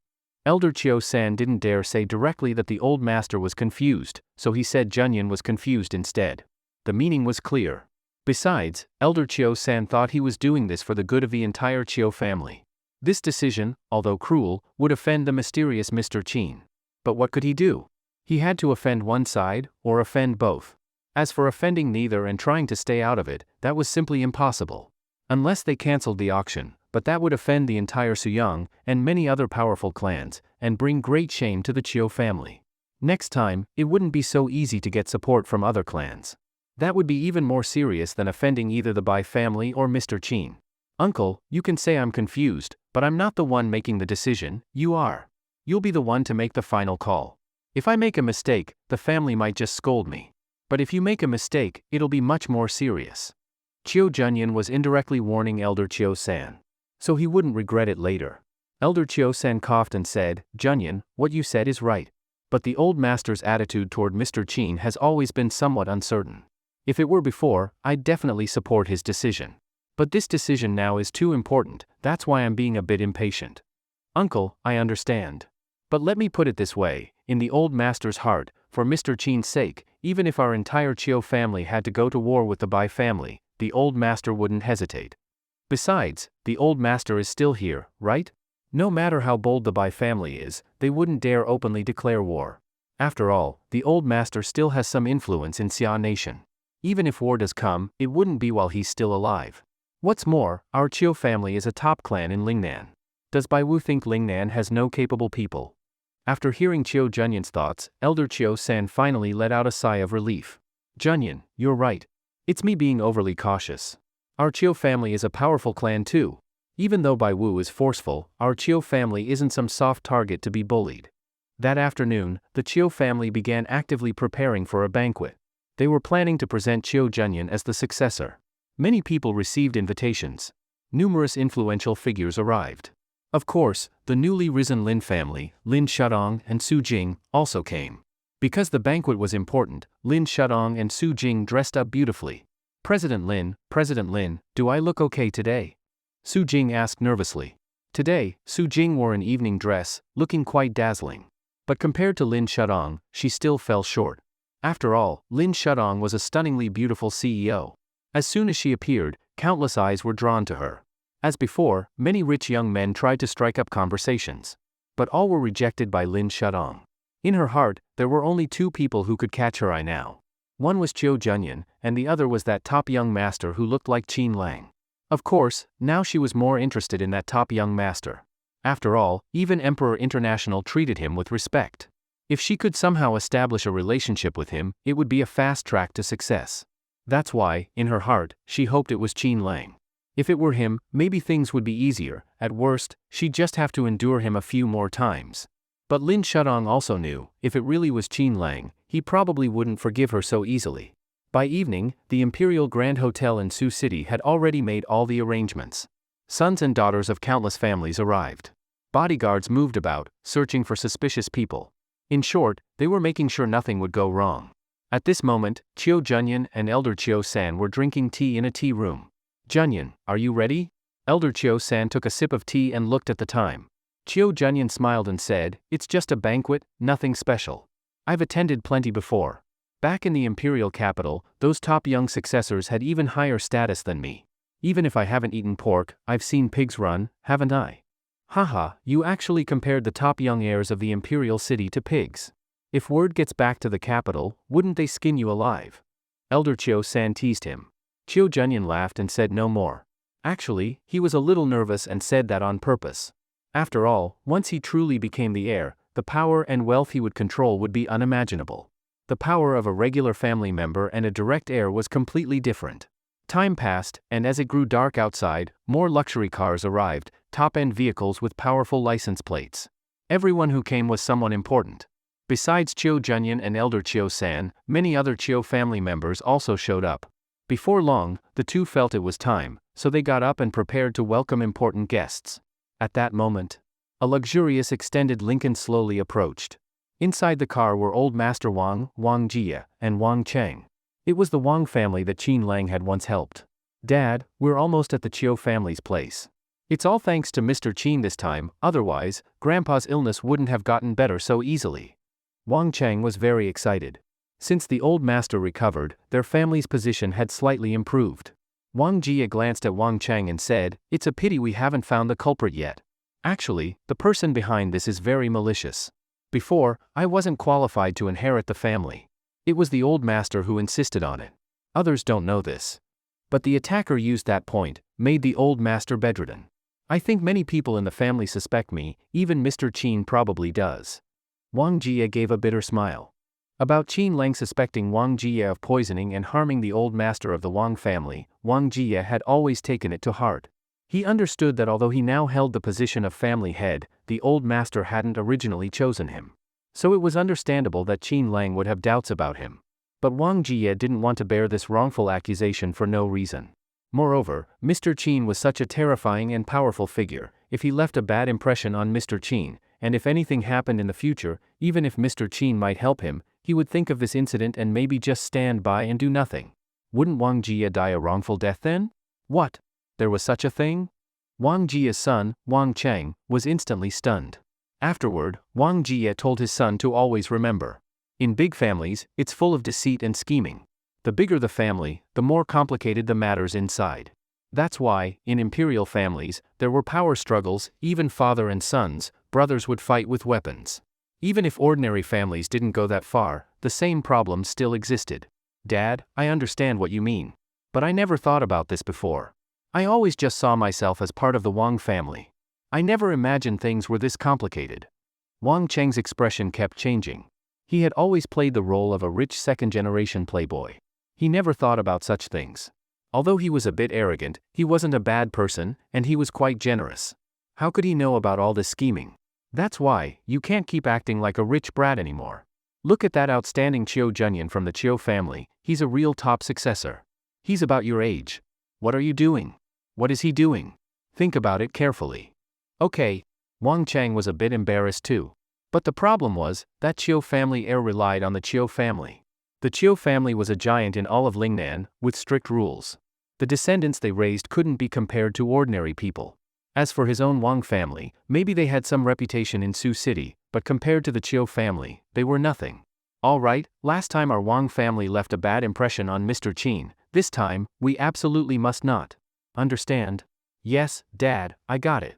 Elder Chio-san didn't dare say directly that the old master was confused, so he said Junyan was confused instead. The meaning was clear. Besides, Elder Chio-san thought he was doing this for the good of the entire Chio family. This decision, although cruel, would offend the mysterious Mr. Chin. But what could he do? He had to offend one side, or offend both. As for offending neither and trying to stay out of it, that was simply impossible. Unless they cancelled the auction, but that would offend the entire Suyang and many other powerful clans, and bring great shame to the Chio family. Next time, it wouldn't be so easy to get support from other clans. That would be even more serious than offending either the Bai family or Mr. Chin. Uncle, you can say I'm confused, but I'm not the one making the decision, you are. You'll be the one to make the final call. If I make a mistake, the family might just scold me. But if you make a mistake, it'll be much more serious. Chio Junyan was indirectly warning Elder Chio-san. So he wouldn't regret it later. Elder Chio-san coughed and said, Junyan, what you said is right. But the old master's attitude toward Mr. Chin has always been somewhat uncertain. If it were before, I'd definitely support his decision. But this decision now is too important, that's why I'm being a bit impatient. Uncle, I understand. But let me put it this way, in the old master's heart, for Mr. Chin's sake, even if our entire Chio family had to go to war with the Bai family, the old master wouldn't hesitate. Besides, the old master is still here, right? No matter how bold the Bai family is, they wouldn't dare openly declare war. After all, the old master still has some influence in Xia Nation. Even if war does come, it wouldn't be while he's still alive. What's more, our Chio family is a top clan in Lingnan. Does Bai Wu think Lingnan has no capable people? After hearing Chio Junyan's thoughts, Elder Chio-san finally let out a sigh of relief. Junyan, you're right. It's me being overly cautious. Our Chio family is a powerful clan too. Even though Bai Wu is forceful, our Chio family isn't some soft target to be bullied. That afternoon, the Chio family began actively preparing for a banquet. They were planning to present Chio Junyan as the successor. Many people received invitations. Numerous influential figures arrived. Of course, the newly risen Lin family, Lynn Shaang and Su Jing, also came. Because the banquet was important, Lynn Shaang and Su Jing dressed up beautifully. President Lin, do I look okay today? Su Jing asked nervously. Today, Su Jing wore an evening dress, looking quite dazzling. But compared to Lynn Shaang, she still fell short. After all, Lynn Shaang was a stunningly beautiful CEO. As soon as she appeared, countless eyes were drawn to her. As before, many rich young men tried to strike up conversations. But all were rejected by Lynn Shaang. In her heart, there were only two people who could catch her eye now. One was Chio Junyan, and the other was that top young master who looked like Qin Lang. Of course, now she was more interested in that top young master. After all, even Emperor International treated him with respect. If she could somehow establish a relationship with him, it would be a fast track to success. That's why, in her heart, she hoped it was Qin Lang. If it were him, maybe things would be easier. At worst, she'd just have to endure him a few more times. But Lin Shaang also knew, if it really was Qin Lang, he probably wouldn't forgive her so easily. By evening, the Imperial Grand Hotel in Sioux City had already made all the arrangements. Sons and daughters of countless families arrived. Bodyguards moved about, searching for suspicious people. In short, they were making sure nothing would go wrong. At this moment, Chio Junyan and Elder Chio-san were drinking tea in a tea room. Junyan, are you ready? Elder Chio-san took a sip of tea and looked at the time. Chio Junyan smiled and said, it's just a banquet, nothing special. I've attended plenty before. Back in the imperial capital, those top young successors had even higher status than me. Even if I haven't eaten pork, I've seen pigs run, haven't I? Haha, you actually compared the top young heirs of the imperial city to pigs. If word gets back to the capital, wouldn't they skin you alive? Elder Chio-san teased him. Chio Junyan laughed and said no more. Actually, he was a little nervous and said that on purpose. After all, once he truly became the heir, the power and wealth he would control would be unimaginable. The power of a regular family member and a direct heir was completely different. Time passed, and as it grew dark outside, more luxury cars arrived, top-end vehicles with powerful license plates. Everyone who came was someone important. Besides Chio Junyan and Elder Chio-san, many other Chio family members also showed up. Before long, the two felt it was time, so they got up and prepared to welcome important guests. At that moment, a luxurious extended Lincoln slowly approached. Inside the car were Old Master Wong, Wang Jie, and Wang Cheng. It was the Wong family that Qin Lang had once helped. "Dad, we're almost at the Chiu family's place. It's all thanks to Mr. Qin this time, otherwise, Grandpa's illness wouldn't have gotten better so easily." Wang Cheng was very excited. Since the old master recovered, their family's position had slightly improved. Wang Jie glanced at Wang Cheng and said, "It's a pity we haven't found the culprit yet. Actually, the person behind this is very malicious. Before, I wasn't qualified to inherit the family. It was the old master who insisted on it. Others don't know this. But the attacker used that point, made the old master bedridden. I think many people in the family suspect me, even Mr. Qin probably does." Wang Jie gave a bitter smile. About Qin Lang suspecting Wang Jie of poisoning and harming the old master of the Wang family, Wang Jie had always taken it to heart. He understood that although he now held the position of family head, the old master hadn't originally chosen him. So it was understandable that Qin Lang would have doubts about him. But Wang Jie didn't want to bear this wrongful accusation for no reason. Moreover, Mr. Qin was such a terrifying and powerful figure. If he left a bad impression on Mr. Qin, and if anything happened in the future, even if Mr. Qin might help him, he would think of this incident and maybe just stand by and do nothing. Wouldn't Wang Jie die a wrongful death then? What? There was such a thing? Wang Jie's son, Wang Cheng, was instantly stunned. Afterward, Wang Jie told his son to always remember. In big families, it's full of deceit and scheming. The bigger the family, the more complicated the matters inside. That's why, in imperial families, there were power struggles, even father and sons, brothers would fight with weapons. Even if ordinary families didn't go that far, the same problems still existed. "Dad, I understand what you mean. But I never thought about this before. I always just saw myself as part of the Wong family. I never imagined things were this complicated." Wang Cheng's expression kept changing. He had always played the role of a rich second-generation playboy. He never thought about such things. Although he was a bit arrogant, he wasn't a bad person, and he was quite generous. How could he know about all this scheming? That's why, you can't keep acting like a rich brat anymore. Look at that outstanding Chiu Junyan from the Chiu family, he's a real top successor. He's about your age. What are you doing? What is he doing? Think about it carefully. Okay. Wang Cheng was a bit embarrassed too. But the problem was, that Chiu family heir relied on the Chiu family. The Chiu family was a giant in all of Lingnan, with strict rules. The descendants they raised couldn't be compared to ordinary people. As for his own Wang family, maybe they had some reputation in Sioux City, but compared to the Chiu family, they were nothing. Alright, last time our Wang family left a bad impression on Mr. Qin, this time, we absolutely must not. Understand? Yes, Dad, I got it.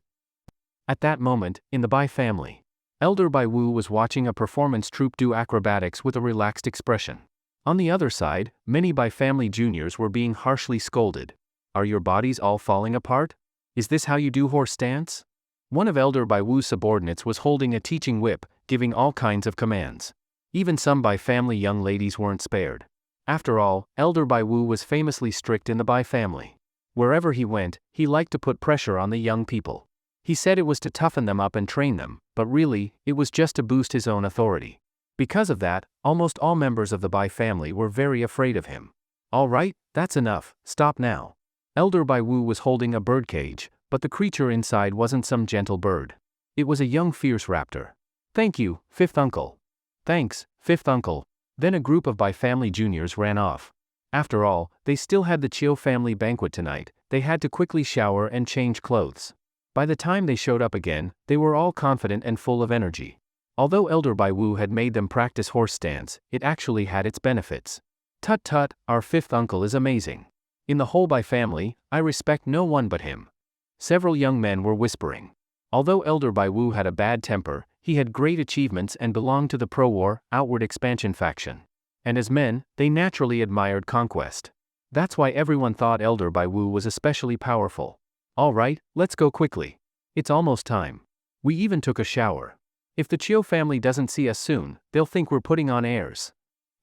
At that moment, in the Bai family, Elder Bai Wu was watching a performance troupe do acrobatics with a relaxed expression. On the other side, many Bai family juniors were being harshly scolded. "Are your bodies all falling apart? Is this how you do horse dance?" One of Elder Bai Wu's subordinates was holding a teaching whip, giving all kinds of commands. Even some Bai family young ladies weren't spared. After all, Elder Bai Wu was famously strict in the Bai family. Wherever he went, he liked to put pressure on the young people. He said it was to toughen them up and train them, but really, it was just to boost his own authority. Because of that, almost all members of the Bai family were very afraid of him. "Alright, that's enough, stop now." Elder Bai Wu was holding a birdcage, but the creature inside wasn't some gentle bird. It was a young fierce raptor. "Thank you, fifth uncle." "Thanks, fifth uncle." Then a group of Bai family juniors ran off. After all, they still had the Chiu family banquet tonight, they had to quickly shower and change clothes. By the time they showed up again, they were all confident and full of energy. Although Elder Bai Wu had made them practice horse stance, it actually had its benefits. "Tut tut, our fifth uncle is amazing. In the whole Bai family, I respect no one but him." Several young men were whispering. Although Elder Bai Wu had a bad temper, he had great achievements and belonged to the pro-war, outward expansion faction. And as men, they naturally admired conquest. That's why everyone thought Elder Bai Wu was especially powerful. "Alright, let's go quickly. It's almost time. We even took a shower. If the Chiu family doesn't see us soon, they'll think we're putting on airs."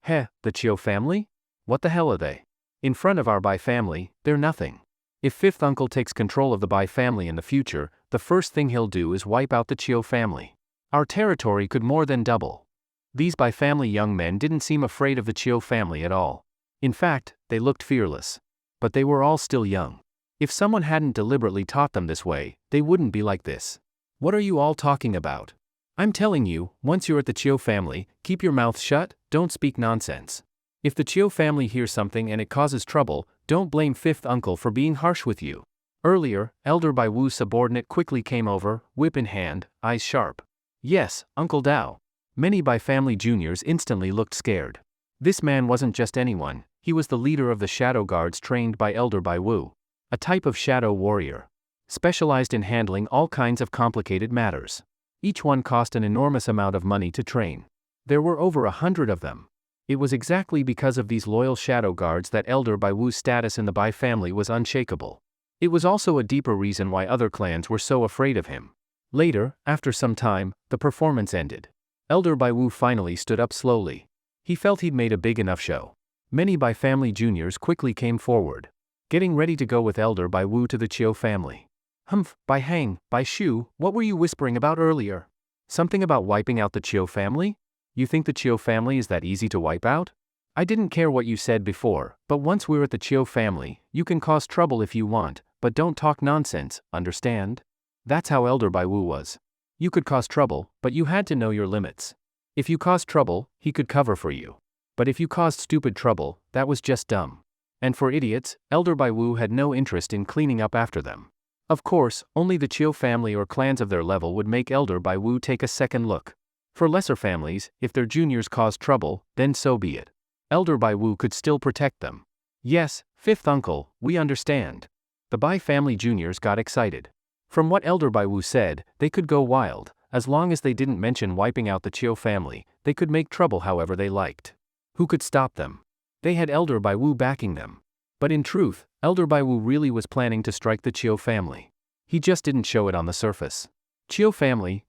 "Heh, the Chiu family? What the hell are they? In front of our Bai family, they're nothing. If fifth uncle takes control of the Bai family in the future, the first thing he'll do is wipe out the Chiu family. Our territory could more than double." These Bai family young men didn't seem afraid of the Chiu family at all. In fact, they looked fearless. but they were all still young. If someone hadn't deliberately taught them this way, they wouldn't be like this. What are you all talking about? I'm telling you, once you're at the Chiu family, keep your mouth shut, don't speak nonsense. If the Chiu family hears something and it causes trouble, don't blame fifth uncle for being harsh with you. Earlier, Elder Bai Wu's subordinate quickly came over, whip in hand, eyes sharp. Yes, Uncle Dao. Many Bai family juniors instantly looked scared. This man wasn't just anyone, he was the leader of the shadow guards trained by Elder Bai Wu. A type of shadow warrior. Specialized in handling all kinds of complicated matters. Each one cost an enormous amount of money to train. There were over 100 of them. It was exactly because of these loyal shadow guards that Elder Bai Wu's status in the Bai family was unshakable. It was also a deeper reason why other clans were so afraid of him. Later, after some time, the performance ended. Elder Bai Wu finally stood up slowly. He felt he'd made a big enough show. Many Bai family juniors quickly came forward, getting ready to go with Elder Bai Wu to the Chiu family. Humph, Bai Hang, Bai Shu, what were you whispering about earlier? Something about wiping out the Chiu family? You think the Chiu family is that easy to wipe out? I didn't care what you said before, but once we're at the Chiu family, you can cause trouble if you want, but don't talk nonsense, understand? That's how Elder Bai Wu was. You could cause trouble, but you had to know your limits. If you caused trouble, he could cover for you. But if you caused stupid trouble, that was just dumb. And for idiots, Elder Bai Wu had no interest in cleaning up after them. Of course, only the Chiu family or clans of their level would make Elder Bai Wu take a second look. For lesser families, if their juniors caused trouble, then so be it. Elder Bai Wu could still protect them. Yes, fifth uncle, we understand. The Bai family juniors got excited. From what Elder Bai Wu said, they could go wild. As long as they didn't mention wiping out the Chiu family, they could make trouble however they liked. Who could stop them? They had Elder Bai Wu backing them. But in truth, Elder Bai Wu really was planning to strike the Chiu family. He just didn't show it on the surface. Chiu family,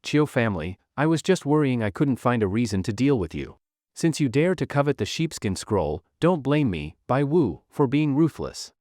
I was just worrying I couldn't find a reason to deal with you. Since you dare to covet the sheepskin scroll, don't blame me, Bai Wu, for being ruthless.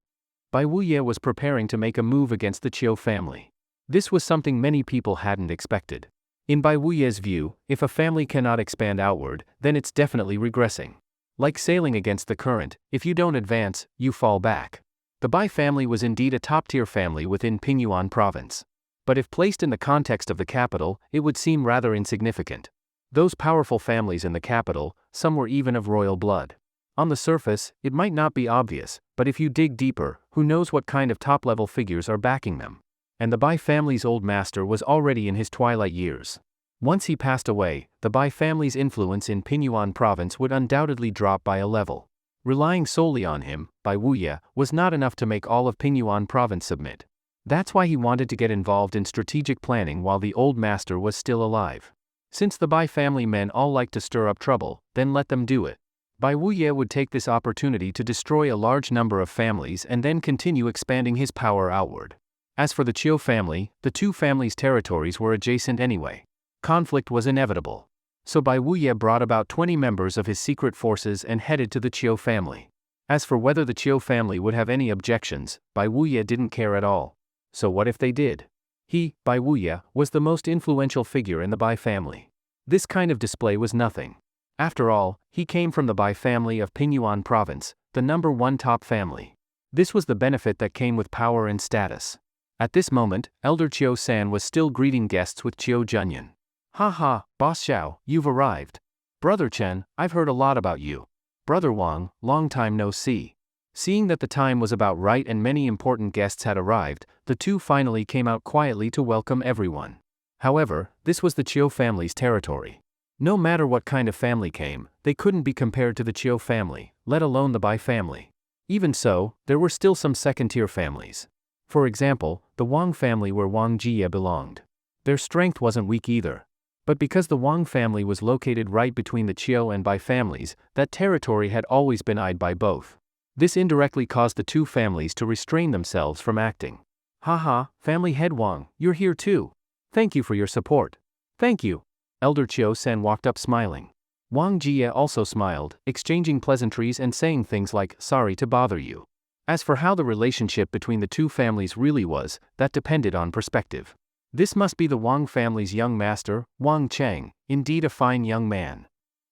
Bai Wu Ye was preparing to make a move against the Chiu family. This was something many people hadn't expected. In Bai Wu Ye's view, if a family cannot expand outward, then it's definitely regressing. Like sailing against the current, if you don't advance, you fall back. The Bai family was indeed a top-tier family within Pingyuan province. But if placed in the context of the capital, it would seem rather insignificant. Those powerful families in the capital, some were even of royal blood. On the surface, it might not be obvious, but if you dig deeper, who knows what kind of top-level figures are backing them. And the Bai family's old master was already in his twilight years. Once he passed away, the Bai family's influence in Pingyuan province would undoubtedly drop by a level. Relying solely on him, Bai Wuye, was not enough to make all of Pingyuan province submit. That's why he wanted to get involved in strategic planning while the old master was still alive. Since the Bai family men all like to stir up trouble, then let them do it. Bai Wuye would take this opportunity to destroy a large number of families and then continue expanding his power outward. As for the Chiu family, the two families' territories were adjacent anyway. Conflict was inevitable. So Bai Wuye brought about 20 members of his secret forces and headed to the Chiu family. As for whether the Chiu family would have any objections, Bai Wuye didn't care at all. So what if they did? He, Bai Wuye, was the most influential figure in the Bai family. This kind of display was nothing. After all, he came from the Bai family of Pingyuan province, the #1 top family. This was the benefit that came with power and status. At this moment, Elder Chiu San was still greeting guests with Chiu Junyan. Ha ha, Boss Xiao, you've arrived. Brother Chen, I've heard a lot about you. Brother Wong, long time no see. Seeing that the time was about right and many important guests had arrived, the two finally came out quietly to welcome everyone. However, this was the Chiu family's territory. No matter what kind of family came, they couldn't be compared to the Chiu family, let alone the Bai family. Even so, there were still some second-tier families. For example, the Wong family where Wang Jie belonged. Their strength wasn't weak either. But because the Wong family was located right between the Chiu and Bai families, that territory had always been eyed by both. This indirectly caused the two families to restrain themselves from acting. Haha, family head Wang, you're here too. Thank you for your support. Thank you. Elder Chiu San walked up smiling. Wang Jie also smiled, exchanging pleasantries and saying things like, sorry to bother you. As for how the relationship between the two families really was, that depended on perspective. This must be the Wang family's young master, Wang Cheng, indeed a fine young man.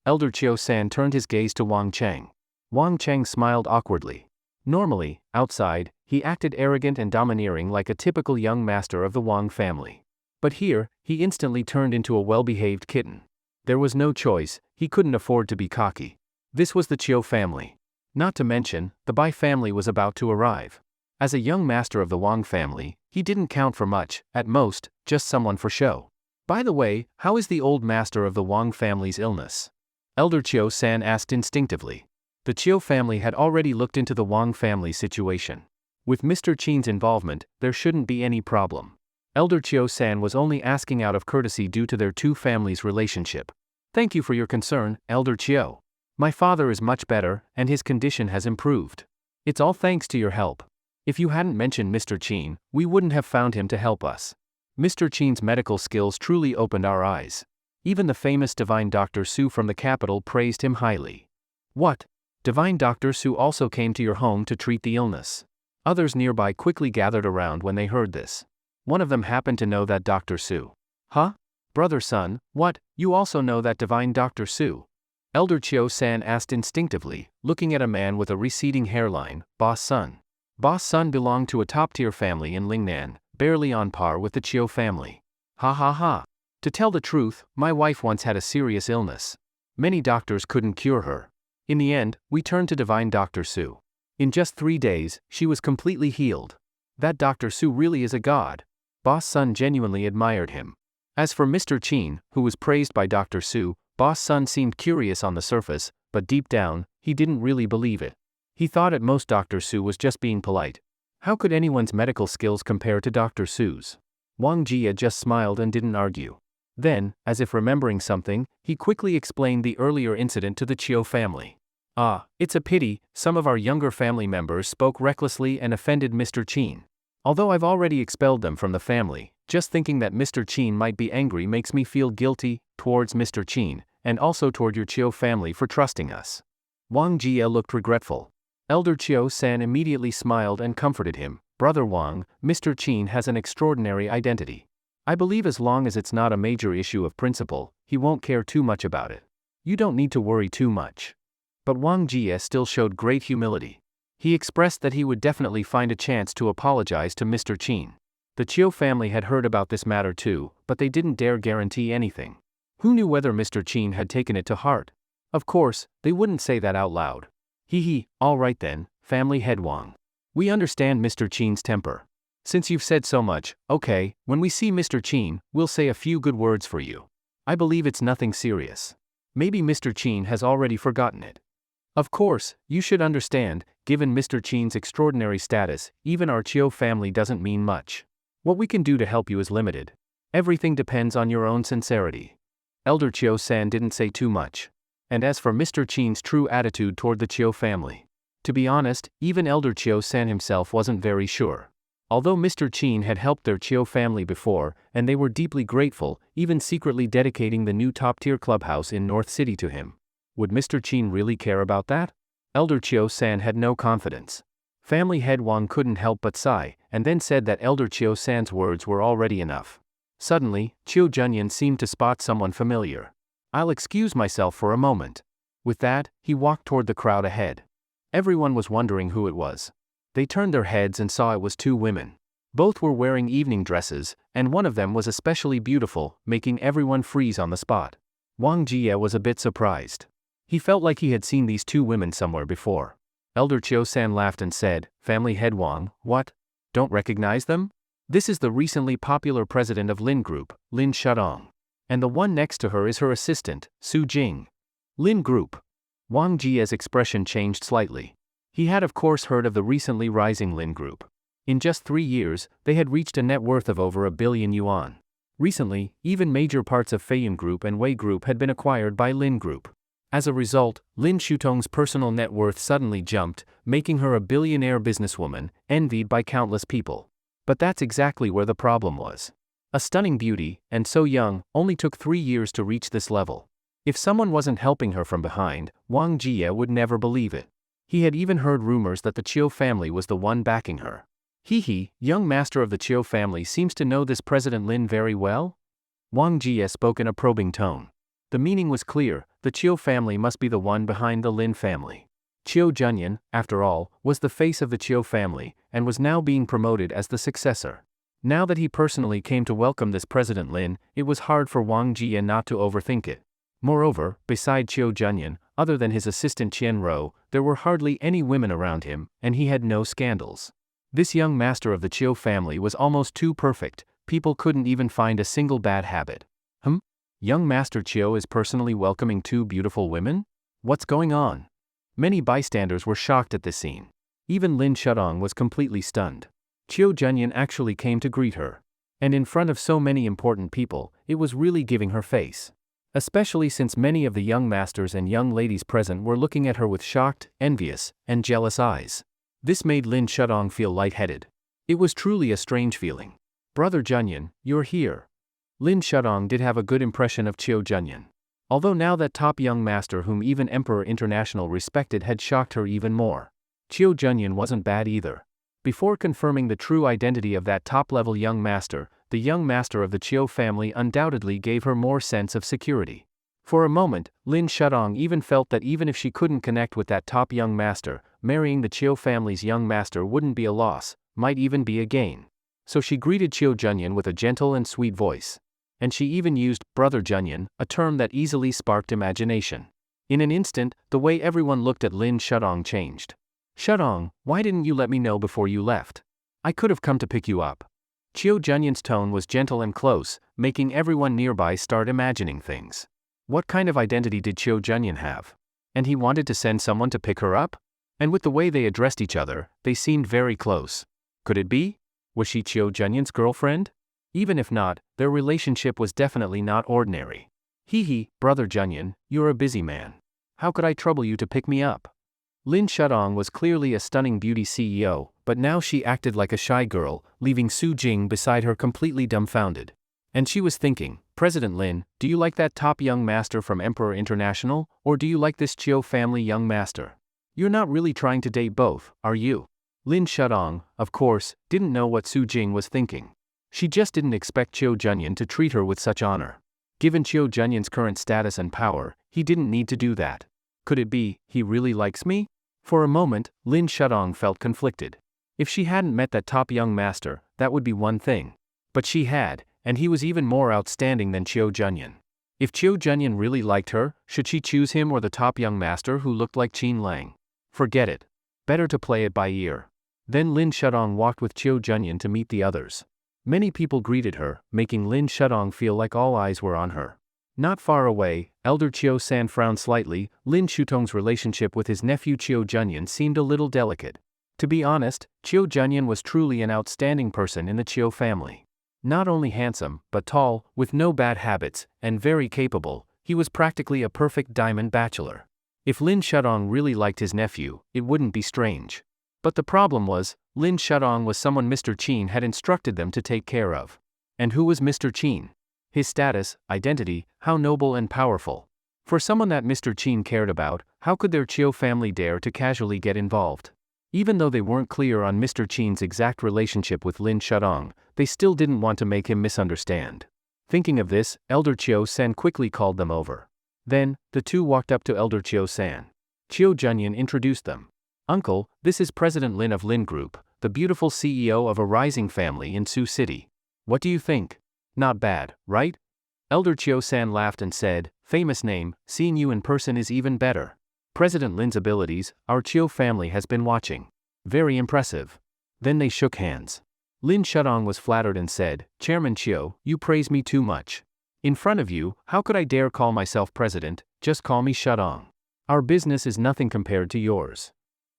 Elder Chiu San turned his gaze to Wang Cheng. Wang Cheng smiled awkwardly. Normally, outside, he acted arrogant and domineering like a typical young master of the Wong family. But here, he instantly turned into a well-behaved kitten. There was no choice, he couldn't afford to be cocky. This was the Chiu family. Not to mention, the Bai family was about to arrive. As a young master of the Wong family, he didn't count for much, at most, just someone for show. By the way, how is the old master of the Wong family's illness? Elder Chiu-san asked instinctively. The Chiu family had already looked into the Wong family situation. With Mr. Chin's involvement, there shouldn't be any problem. Elder Chiu-san was only asking out of courtesy due to their two families' relationship. Thank you for your concern, Elder Chiu. My father is much better, and his condition has improved. It's all thanks to your help. If you hadn't mentioned Mr. Chin, we wouldn't have found him to help us. Mr. Chin's medical skills truly opened our eyes. Even the famous Divine Dr. Su from the capital praised him highly. What? Divine Dr. Su also came to your home to treat the illness. Others nearby quickly gathered around when they heard this. One of them happened to know that Dr. Su. Huh? Brother Sun, what, you also know that Divine Dr. Su? Elder Chiu-san asked instinctively, looking at a man with a receding hairline, Boss Sun. Boss Sun belonged to a top-tier family in Lingnan, barely on par with the Chiu family. Ha ha ha. To tell the truth, my wife once had a serious illness. Many doctors couldn't cure her. In the end, we turned to Divine Dr. Su. In just 3 days, she was completely healed. That Dr. Su really is a god. Boss Sun genuinely admired him. As for Mr. Chin, who was praised by Dr. Su, Boss Sun seemed curious on the surface, but deep down, he didn't really believe it. He thought at most Dr. Su was just being polite. How could anyone's medical skills compare to Dr. Su's? Wang Jie just smiled and didn't argue. Then, as if remembering something, he quickly explained the earlier incident to the Chiu family. Ah, it's a pity, some of our younger family members spoke recklessly and offended Mr. Chin. Although I've already expelled them from the family, just thinking that Mr. Chin might be angry makes me feel guilty towards Mr. Chin, and also toward your Chiu family for trusting us. Wang Jie looked regretful. Elder Chiu-san immediately smiled and comforted him. Brother Wang, Mr. Chin has an extraordinary identity. I believe as long as it's not a major issue of principle, he won't care too much about it. You don't need to worry too much. But Wang Jie still showed great humility. He expressed that he would definitely find a chance to apologize to Mr. Chin. The Chiu family had heard about this matter too, but they didn't dare guarantee anything. Who knew whether Mr. Chin had taken it to heart? Of course, they wouldn't say that out loud. Hee, all right then, family head Wang. We understand Mr. Chin's temper. Since you've said so much, okay, when we see Mr. Chin, we'll say a few good words for you. I believe it's nothing serious. Maybe Mr. Chin has already forgotten it. Of course, you should understand, given Mr. Chin's extraordinary status, even our Chiu family doesn't mean much. What we can do to help you is limited. Everything depends on your own sincerity. Elder Chiu-san didn't say too much. And as for Mr. Chin's true attitude toward the Chiu family, to be honest, even Elder Chiu-san himself wasn't very sure. Although Mr. Chin had helped their Chiu family before, and they were deeply grateful, even secretly dedicating the new top-tier clubhouse in North City to him. Would Mr. Chin really care about that? Elder Chiu-san had no confidence. Family head Wang couldn't help but sigh, and then said that Elder Chiu-san's words were already enough. Suddenly, Chiu Junyan seemed to spot someone familiar. I'll excuse myself for a moment. With that, he walked toward the crowd ahead. Everyone was wondering who it was. They turned their heads and saw it was 2 women. Both were wearing evening dresses, and one of them was especially beautiful, making everyone freeze on the spot. Wang Jie was a bit surprised. He felt like he had seen these 2 women somewhere before. Elder Chiu-san laughed and said, Family head Wang, what? Don't recognize them? This is the recently popular president of Lin Group, Lynn Shaang. And the one next to her is her assistant, Su Jing. Lin Group. Wang Jie's expression changed slightly. He had of course heard of the recently rising Lin Group. In just 3 years, they had reached a net worth of over 1 billion yuan. Recently, even major parts of Feiyun Group and Wei Group had been acquired by Lin Group. As a result, Lin Shutong's personal net worth suddenly jumped, making her a billionaire businesswoman, envied by countless people. But that's exactly where the problem was. A stunning beauty, and so young, only took 3 years to reach this level. If someone wasn't helping her from behind, Wang Jie would never believe it. He had even heard rumors that the Chiu family was the one backing her. Young master of the Chiu family seems to know this President Lin very well? Wang Jie spoke in a probing tone. The meaning was clear, the Chiu family must be the one behind the Lin family. Chiu Junyan, after all, was the face of the Chiu family, and was now being promoted as the successor. Now that he personally came to welcome this President Lin, it was hard for Wang Jie not to overthink it. Moreover, beside Chiu Junyan, other than his assistant Qian Ro, there were hardly any women around him, and he had no scandals. This young master of the Chiu family was almost too perfect, people couldn't even find a single bad habit. Young Master Chiu is personally welcoming two beautiful women? What's going on? Many bystanders were shocked at this scene. Even Lynn Shaang was completely stunned. Chiu Junyan actually came to greet her. And in front of so many important people, it was really giving her face. Especially since many of the young masters and young ladies present were looking at her with shocked, envious, and jealous eyes. This made Lynn Shaang feel lightheaded. It was truly a strange feeling. Brother Junyan, you're here. Lynn Shaang did have a good impression of Chiu Junyan. Although now that top young master whom even Emperor International respected had shocked her even more. Chiu Junyan wasn't bad either. Before confirming the true identity of that top-level young master, the young master of the Chiu family undoubtedly gave her more sense of security. For a moment, Lynn Shaang even felt that even if she couldn't connect with that top young master, marrying the Chiu family's young master wouldn't be a loss, might even be a gain. So she greeted Chiu Junyan with a gentle and sweet voice. And she even used Brother Junyan, a term that easily sparked imagination. In an instant, the way everyone looked at Lynn Shaang changed. Shaang, why didn't you let me know before you left? I could have come to pick you up. Chiu Junyan's tone was gentle and close, making everyone nearby start imagining things. What kind of identity did Chiu Junyan have? And he wanted to send someone to pick her up? And with the way they addressed each other, they seemed very close. Could it be? Was she Chiu Junyan's girlfriend? Even if not, their relationship was definitely not ordinary. Brother Junyan, you're a busy man. How could I trouble you to pick me up? Lynn Shaang was clearly a stunning beauty CEO, but now she acted like a shy girl, leaving Su Jing beside her completely dumbfounded. And she was thinking, President Lin, do you like that top young master from Emperor International, or do you like this Chiu family young master? You're not really trying to date both, are you? Lynn Shaang, of course, didn't know what Su Jing was thinking. She just didn't expect Chiu Junyan to treat her with such honor. Given Chiu Junyan's current status and power, he didn't need to do that. Could it be, he really likes me? For a moment, Lynn Shaang felt conflicted. If she hadn't met that top young master, that would be one thing. But she had, and he was even more outstanding than Chiu Junyan. If Chiu Junyan really liked her, should she choose him or the top young master who looked like Qin Lang? Forget it. Better to play it by ear. Then Lynn Shaang walked with Chiu Junyan to meet the others. Many people greeted her, making Lynn Shaang feel like all eyes were on her. Not far away, Elder Chiu San frowned slightly. Lin Shutong's relationship with his nephew Chiu Junyan seemed a little delicate. To be honest, Chiu Junyan was truly an outstanding person in the Chiu family. Not only handsome, but tall, with no bad habits, and very capable, he was practically a perfect diamond bachelor. If Lin Shaang really liked his nephew, it wouldn't be strange. But the problem was, Lin Shaang was someone Mr. Qin had instructed them to take care of. And who was Mr. Qin? His status, identity, how noble and powerful. For someone that Mr. Qin cared about, how could their Chiu family dare to casually get involved? Even though they weren't clear on Mr. Qin's exact relationship with Lin Shaang, they still didn't want to make him misunderstand. Thinking of this, Elder Chiu San quickly called them over. Then, the two walked up to Elder Chiu San. Chiu Junyan introduced them. Uncle, this is President Lin of Lin Group, the beautiful CEO of a rising family in Sioux City. What do you think? Not bad, right? Elder Chiu San laughed and said, famous name, seeing you in person is even better. President Lin's abilities, our Chiu family has been watching. Very impressive. Then they shook hands. Lin Shaang was flattered and said, Chairman Chiu, you praise me too much. In front of you, how could I dare call myself president? Just call me Shaang. Our business is nothing compared to yours.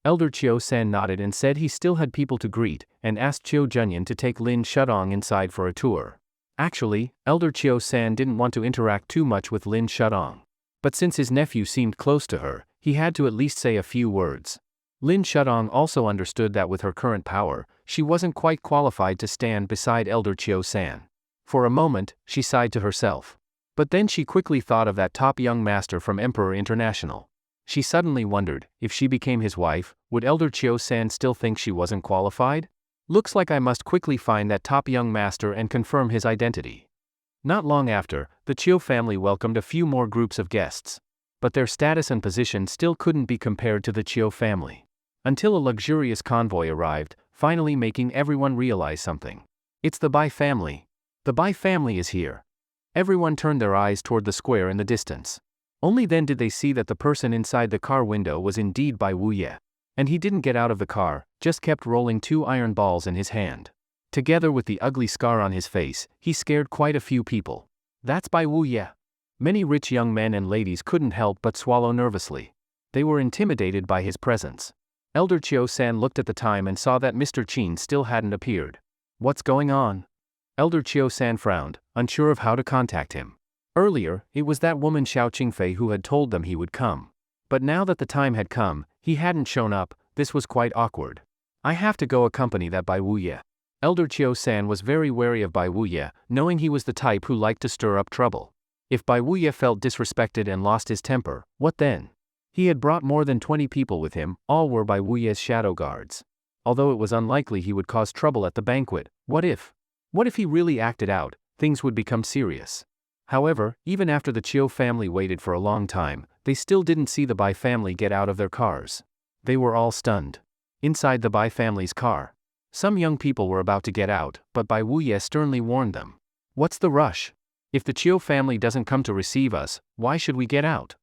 Elder Chiu San nodded and said he still had people to greet, and asked Chiu Junyan to take Lin Shaang inside for a tour. Actually, Elder Chiu San didn't want to interact too much with Lin Shaang. But since his nephew seemed close to her, he had to at least say a few words. Lin Shaang also understood that with her current power, she wasn't quite qualified to stand beside Elder Chiu San. For a moment, she sighed to herself. But then she quickly thought of that top young master from Emperor International. She suddenly wondered, if she became his wife, would Elder Chiu San still think she wasn't qualified? Looks like I must quickly find that top young master and confirm his identity. Not long after, the Chiu family welcomed a few more groups of guests. but their status and position still couldn't be compared to the Chiu family. Until a luxurious convoy arrived, finally making everyone realize something. It's the Bai family. The Bai family is here. Everyone turned their eyes toward the square in the distance. Only then did they see that the person inside the car window was indeed Bai Wuye. And he didn't get out of the car, just kept rolling 2 iron balls in his hand. Together with the ugly scar on his face, he scared quite a few people. That's Bai Wuye. Many rich young men and ladies couldn't help but swallow nervously. They were intimidated by his presence. Elder Chiu-san looked at the time and saw that Mr. Qin still hadn't appeared. What's going on? Elder Chiu-san frowned, unsure of how to contact him. Earlier, it was that woman Xiao Qingfei who had told them he would come. But now that the time had come, he hadn't shown up. This was quite awkward. I have to go accompany that Bai Wuye. Elder Chiu-san was very wary of Bai Wuye, knowing he was the type who liked to stir up trouble. If Bai Wuye felt disrespected and lost his temper, what then? He had brought more than 20 people with him, all were Bai Wuye's shadow guards. Although it was unlikely he would cause trouble at the banquet, what if he really acted out, things would become serious. However, even after the Chiu family waited for a long time, they still didn't see the Bai family get out of their cars. They were all stunned. Inside the Bai family's car, some young people were about to get out, but Bai Wuye sternly warned them. What's the rush? If the Chiu family doesn't come to receive us, why should we get out?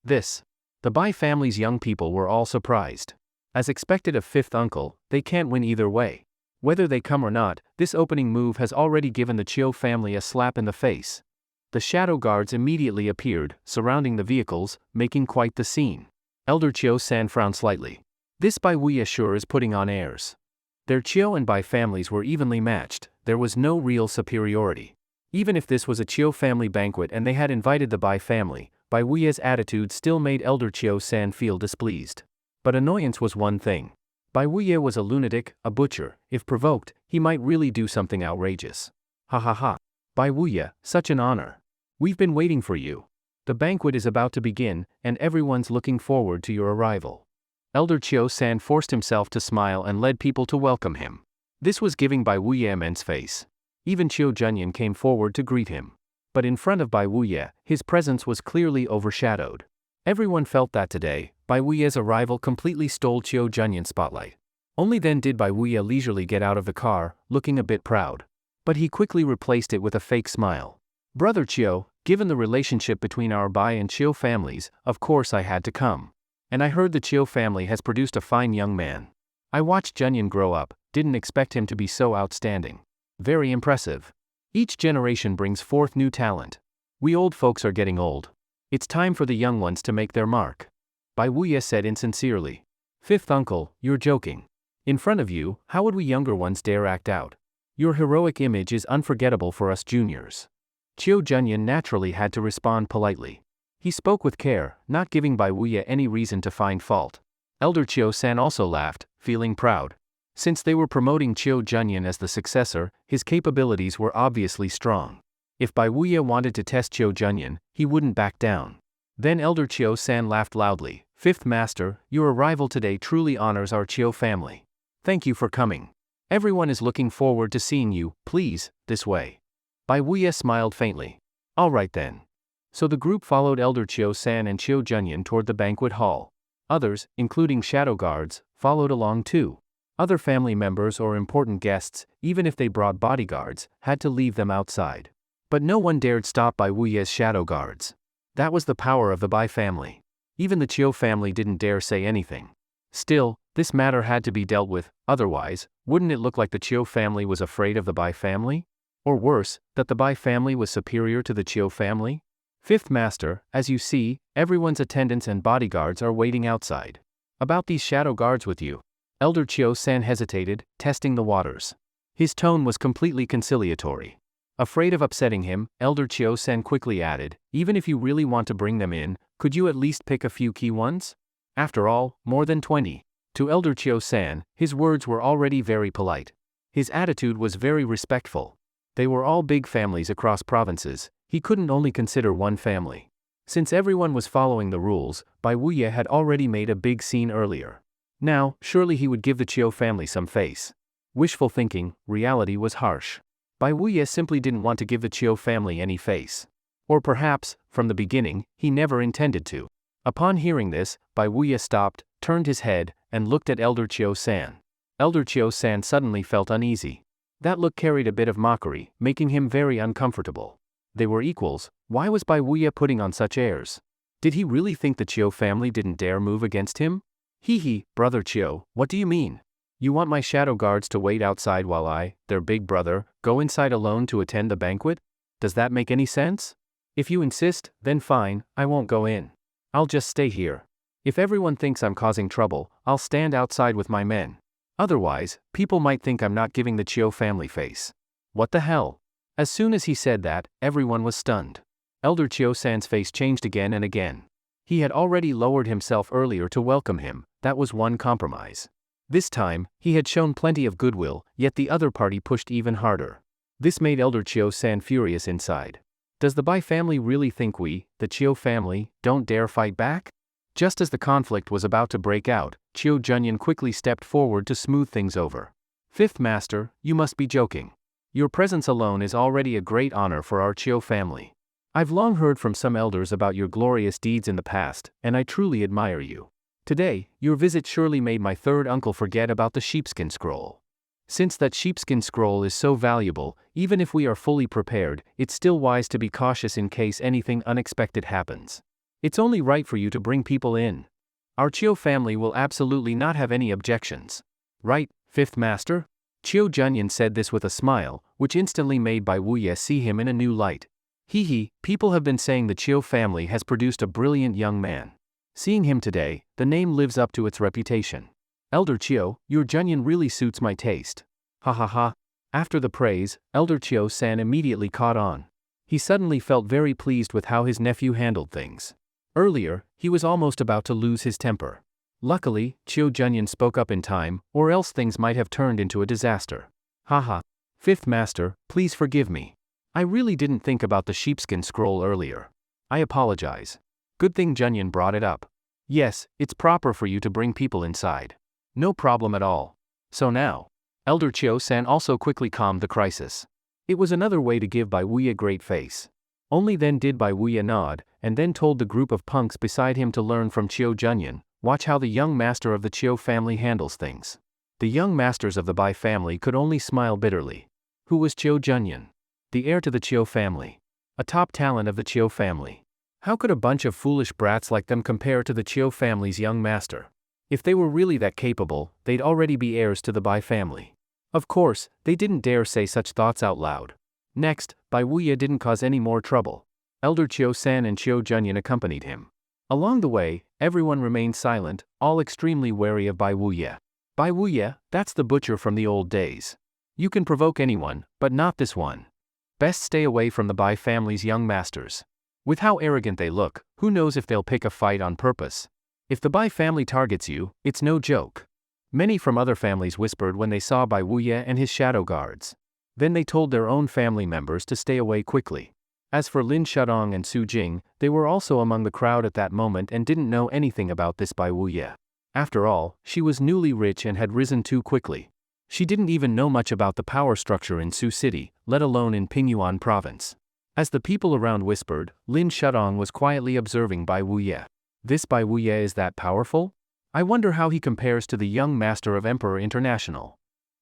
The Bai family's young people were all surprised. As expected of fifth uncle, they can't win either way. Whether they come or not, this opening move has already given the Chiu family a slap in the face. The shadow guards immediately appeared, surrounding the vehicles, making quite the scene. Elder Chiu-san frowned slightly. This Bai Wuye sure is putting on airs. Their Chiu and Bai families were evenly matched, there was no real superiority. Even if this was a Chiu family banquet and they had invited the Bai family, Bai Wuye's attitude still made Elder Chiu-san feel displeased. But annoyance was one thing. Bai Wuye was a lunatic, a butcher. If provoked, he might really do something outrageous. Ha ha ha. Bai Wuye, such an honor. We've been waiting for you. The banquet is about to begin, and everyone's looking forward to your arrival. Elder Chiu-san forced himself to smile and led people to welcome him. This was giving Bai Wuye immense face. Even Chiu Junyan came forward to greet him. But in front of Bai Wuye, his presence was clearly overshadowed. Everyone felt that today, Bai Wuye's arrival completely stole Chiu Junyan's spotlight. Only then did Bai Wuye leisurely get out of the car, looking a bit proud. But he quickly replaced it with a fake smile. Brother Chiu, given the relationship between our Bai and Chiu families, of course I had to come. And I heard the Chiu family has produced a fine young man. I watched Junyan grow up, didn't expect him to be so outstanding. Very impressive. Each generation brings forth new talent. We old folks are getting old. It's time for the young ones to make their mark. Bai Wuye said insincerely. Fifth uncle, you're joking. In front of you, how would we younger ones dare act out? Your heroic image is unforgettable for us juniors. Chiu Junyan naturally had to respond politely. He spoke with care, not giving Bai Wuye any reason to find fault. Elder Chiu-san also laughed, feeling proud. Since they were promoting Chiu Junyan as the successor, his capabilities were obviously strong. If Bai Wuye wanted to test Chiu Junyan, he wouldn't back down. Then Elder Chiu-san laughed loudly. Fifth Master, your arrival today truly honors our Chiu family. Thank you for coming. Everyone is looking forward to seeing you, please, this way. Bai Wuye smiled faintly. All right then. So the group followed Elder Chiu-san and Chiu Junyan toward the banquet hall. Others, including shadow guards, followed along too. Other family members or important guests, even if they brought bodyguards, had to leave them outside. But no one dared stop Bai Wuye's shadow guards. That was the power of the Bai family. Even the Chiu family didn't dare say anything. Still, this matter had to be dealt with, otherwise, wouldn't it look like the Chiu family was afraid of the Bai family? Or worse, that the Bai family was superior to the Chiu family? Fifth Master, as you see, everyone's attendants and bodyguards are waiting outside. About these shadow guards with you. Elder Chiu-san hesitated, testing the waters. His tone was completely conciliatory. Afraid of upsetting him, Elder Chiu-san quickly added, even if you really want to bring them in, could you at least pick a few key ones? After all, more than 20. To Elder Chiu-san, his words were already very polite. His attitude was very respectful. They were all big families across provinces, he couldn't only consider one family. Since everyone was following the rules, Bai Wuye had already made a big scene earlier. Now, surely he would give the Chiu family some face. Wishful thinking, reality was harsh. Bai Wuye simply didn't want to give the Chiu family any face. Or perhaps, from the beginning, he never intended to. Upon hearing this, Bai Wuya stopped, turned his head, and looked at Elder Chiu-san. Elder Chiu-san suddenly felt uneasy. That look carried a bit of mockery, making him very uncomfortable. They were equals, why was Bai Wuya putting on such airs? Did he really think the Chiu family didn't dare move against him? Hee, brother Chiu, what do you mean? You want my shadow guards to wait outside while I, their big brother, go inside alone to attend the banquet? Does that make any sense? If you insist, then fine, I won't go in. I'll just stay here. If everyone thinks I'm causing trouble, I'll stand outside with my men. Otherwise, people might think I'm not giving the Chiu family face. What the hell? As soon as he said that, everyone was stunned. Elder Chiu-san's face changed again and again. He had already lowered himself earlier to welcome him, that was one compromise. This time, he had shown plenty of goodwill, yet the other party pushed even harder. This made Elder Chiu-san furious inside. Does the Bai family really think we, the Chiu family, don't dare fight back? Just as the conflict was about to break out, Chiu Junyan quickly stepped forward to smooth things over. Fifth Master, you must be joking. Your presence alone is already a great honor for our Chiu family. I've long heard from some elders about your glorious deeds in the past, and I truly admire you. Today, your visit surely made my third uncle forget about the sheepskin scroll. Since that sheepskin scroll is so valuable, even if we are fully prepared, it's still wise to be cautious in case anything unexpected happens. It's only right for you to bring people in. Our Chiu family will absolutely not have any objections. Right, Fifth Master? Chiu Junyan said this with a smile, which instantly made Bai Wuya see him in a new light. People have been saying the Chiu family has produced a brilliant young man. Seeing him today, the name lives up to its reputation. Elder Chiu, your Junyan really suits my taste. Ha. After the praise, Elder Chiu-san immediately caught on. He suddenly felt very pleased with how his nephew handled things. Earlier, he was almost about to lose his temper. Luckily, Chiu Junyan spoke up in time, or else things might have turned into a disaster. Haha. Fifth Master, please forgive me. I really didn't think about the sheepskin scroll earlier. I apologize. Good thing Junyan brought it up. Yes, it's proper for you to bring people inside. No problem at all. So now. Elder Chiu-san also quickly calmed the crisis. It was another way to give Bai Wuya great face. Only then did Bai Wuya nod, and then told the group of punks beside him to learn from Chiu Junyan, watch how the young master of the Chiu family handles things. The young masters of the Bai family could only smile bitterly. Who was Chiu Junyan? The heir to the Chiu family. A top talent of the Chiu family. How could a bunch of foolish brats like them compare to the Chiu family's young master? If they were really that capable, they'd already be heirs to the Bai family. Of course, they didn't dare say such thoughts out loud. Next, Bai Wuya didn't cause any more trouble. Elder Chiu-san and Chiu Junyan accompanied him. Along the way, everyone remained silent, all extremely wary of Bai Wuya. Bai Wuya, that's the butcher from the old days. You can provoke anyone, but not this one. Best stay away from the Bai family's young masters. With how arrogant they look, who knows if they'll pick a fight on purpose. If the Bai family targets you, it's no joke. Many from other families whispered when they saw Bai Wuya and his shadow guards. Then they told their own family members to stay away quickly. As for Lynn Shaang and Su Jing, they were also among the crowd at that moment and didn't know anything about this Bai Wuya. After all, she was newly rich and had risen too quickly. She didn't even know much about the power structure in Su City, let alone in Pingyuan province. As the people around whispered, Lynn Shaang was quietly observing Bai Wuya. This Bai Wuya is that powerful? I wonder how he compares to the young master of Emperor International.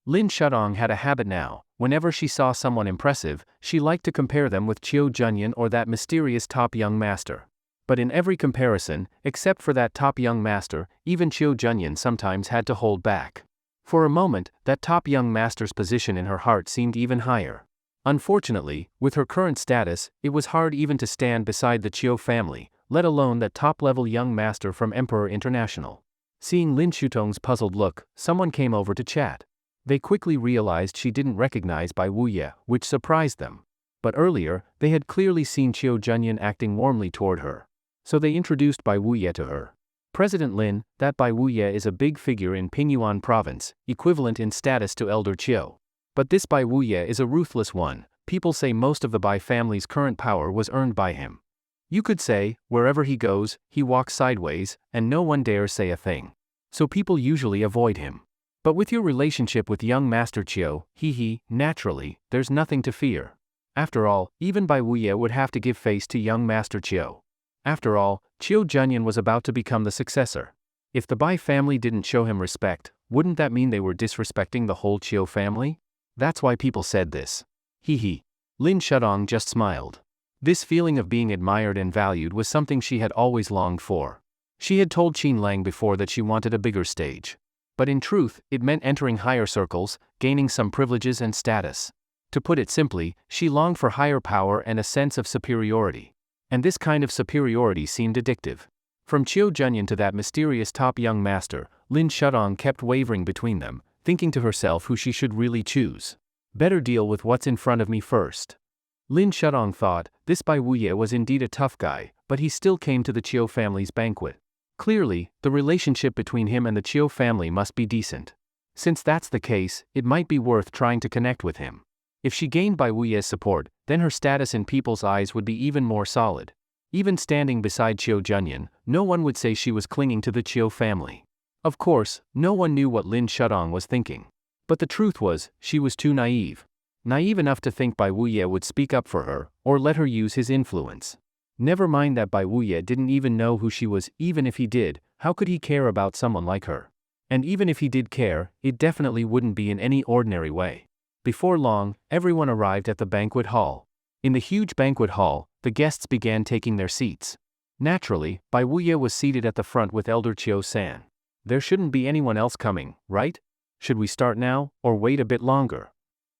Lynn Shaang had a habit now. Whenever she saw someone impressive, she liked to compare them with Chiu Junyan or that mysterious top young master. But in every comparison, except for that top young master, even Chiu Junyan sometimes had to hold back. For a moment, that top young master's position in her heart seemed even higher. Unfortunately, with her current status, it was hard even to stand beside the Chiu family, let alone that top-level young master from Emperor International. Seeing Lin Shutong's puzzled look, someone came over to chat. They quickly realized she didn't recognize Bai Wuya, which surprised them. But earlier, they had clearly seen Chiu Junyan acting warmly toward her. So they introduced Bai Wuya to her. President Lin, that Bai Wuya is a big figure in Pingyuan province, equivalent in status to Elder Chiu. But this Bai Wuya is a ruthless one. People say most of the Bai family's current power was earned by him. You could say, wherever he goes, he walks sideways, and no one dares say a thing. So people usually avoid him. But with your relationship with young Master Chiu, naturally, there's nothing to fear. After all, even Bai Wuya would have to give face to young Master Chiu. After all, Chiu Junyan was about to become the successor. If the Bai family didn't show him respect, wouldn't that mean they were disrespecting the whole Chiu family? That's why people said this. Hee. Lynn Shaang just smiled. This feeling of being admired and valued was something she had always longed for. She had told Qin Lang before that she wanted a bigger stage. But in truth, it meant entering higher circles, gaining some privileges and status. To put it simply, she longed for higher power and a sense of superiority. And this kind of superiority seemed addictive. From Chiu Junyan to that mysterious top young master, Lynn Shaang kept wavering between them, thinking to herself who she should really choose. Better deal with what's in front of me first. Lynn Shaang thought, this Bai Wuye was indeed a tough guy, but he still came to the Chiu family's banquet. Clearly, the relationship between him and the Chiu family must be decent. Since that's the case, it might be worth trying to connect with him. If she gained Bai Wuye's support, then her status in people's eyes would be even more solid. Even standing beside Chiu Junyan, no one would say she was clinging to the Chiu family. Of course, no one knew what Lynn Shaang was thinking. But the truth was, she was too naive. Naive enough to think Bai Wuye would speak up for her, or let her use his influence. Never mind that Bai Wuye didn't even know who she was. Even if he did, how could he care about someone like her? And even if he did care, it definitely wouldn't be in any ordinary way. Before long, everyone arrived at the banquet hall. In the huge banquet hall, the guests began taking their seats. Naturally, Bai Wuye was seated at the front with Elder Chiu San. There shouldn't be anyone else coming, right? Should we start now, or wait a bit longer?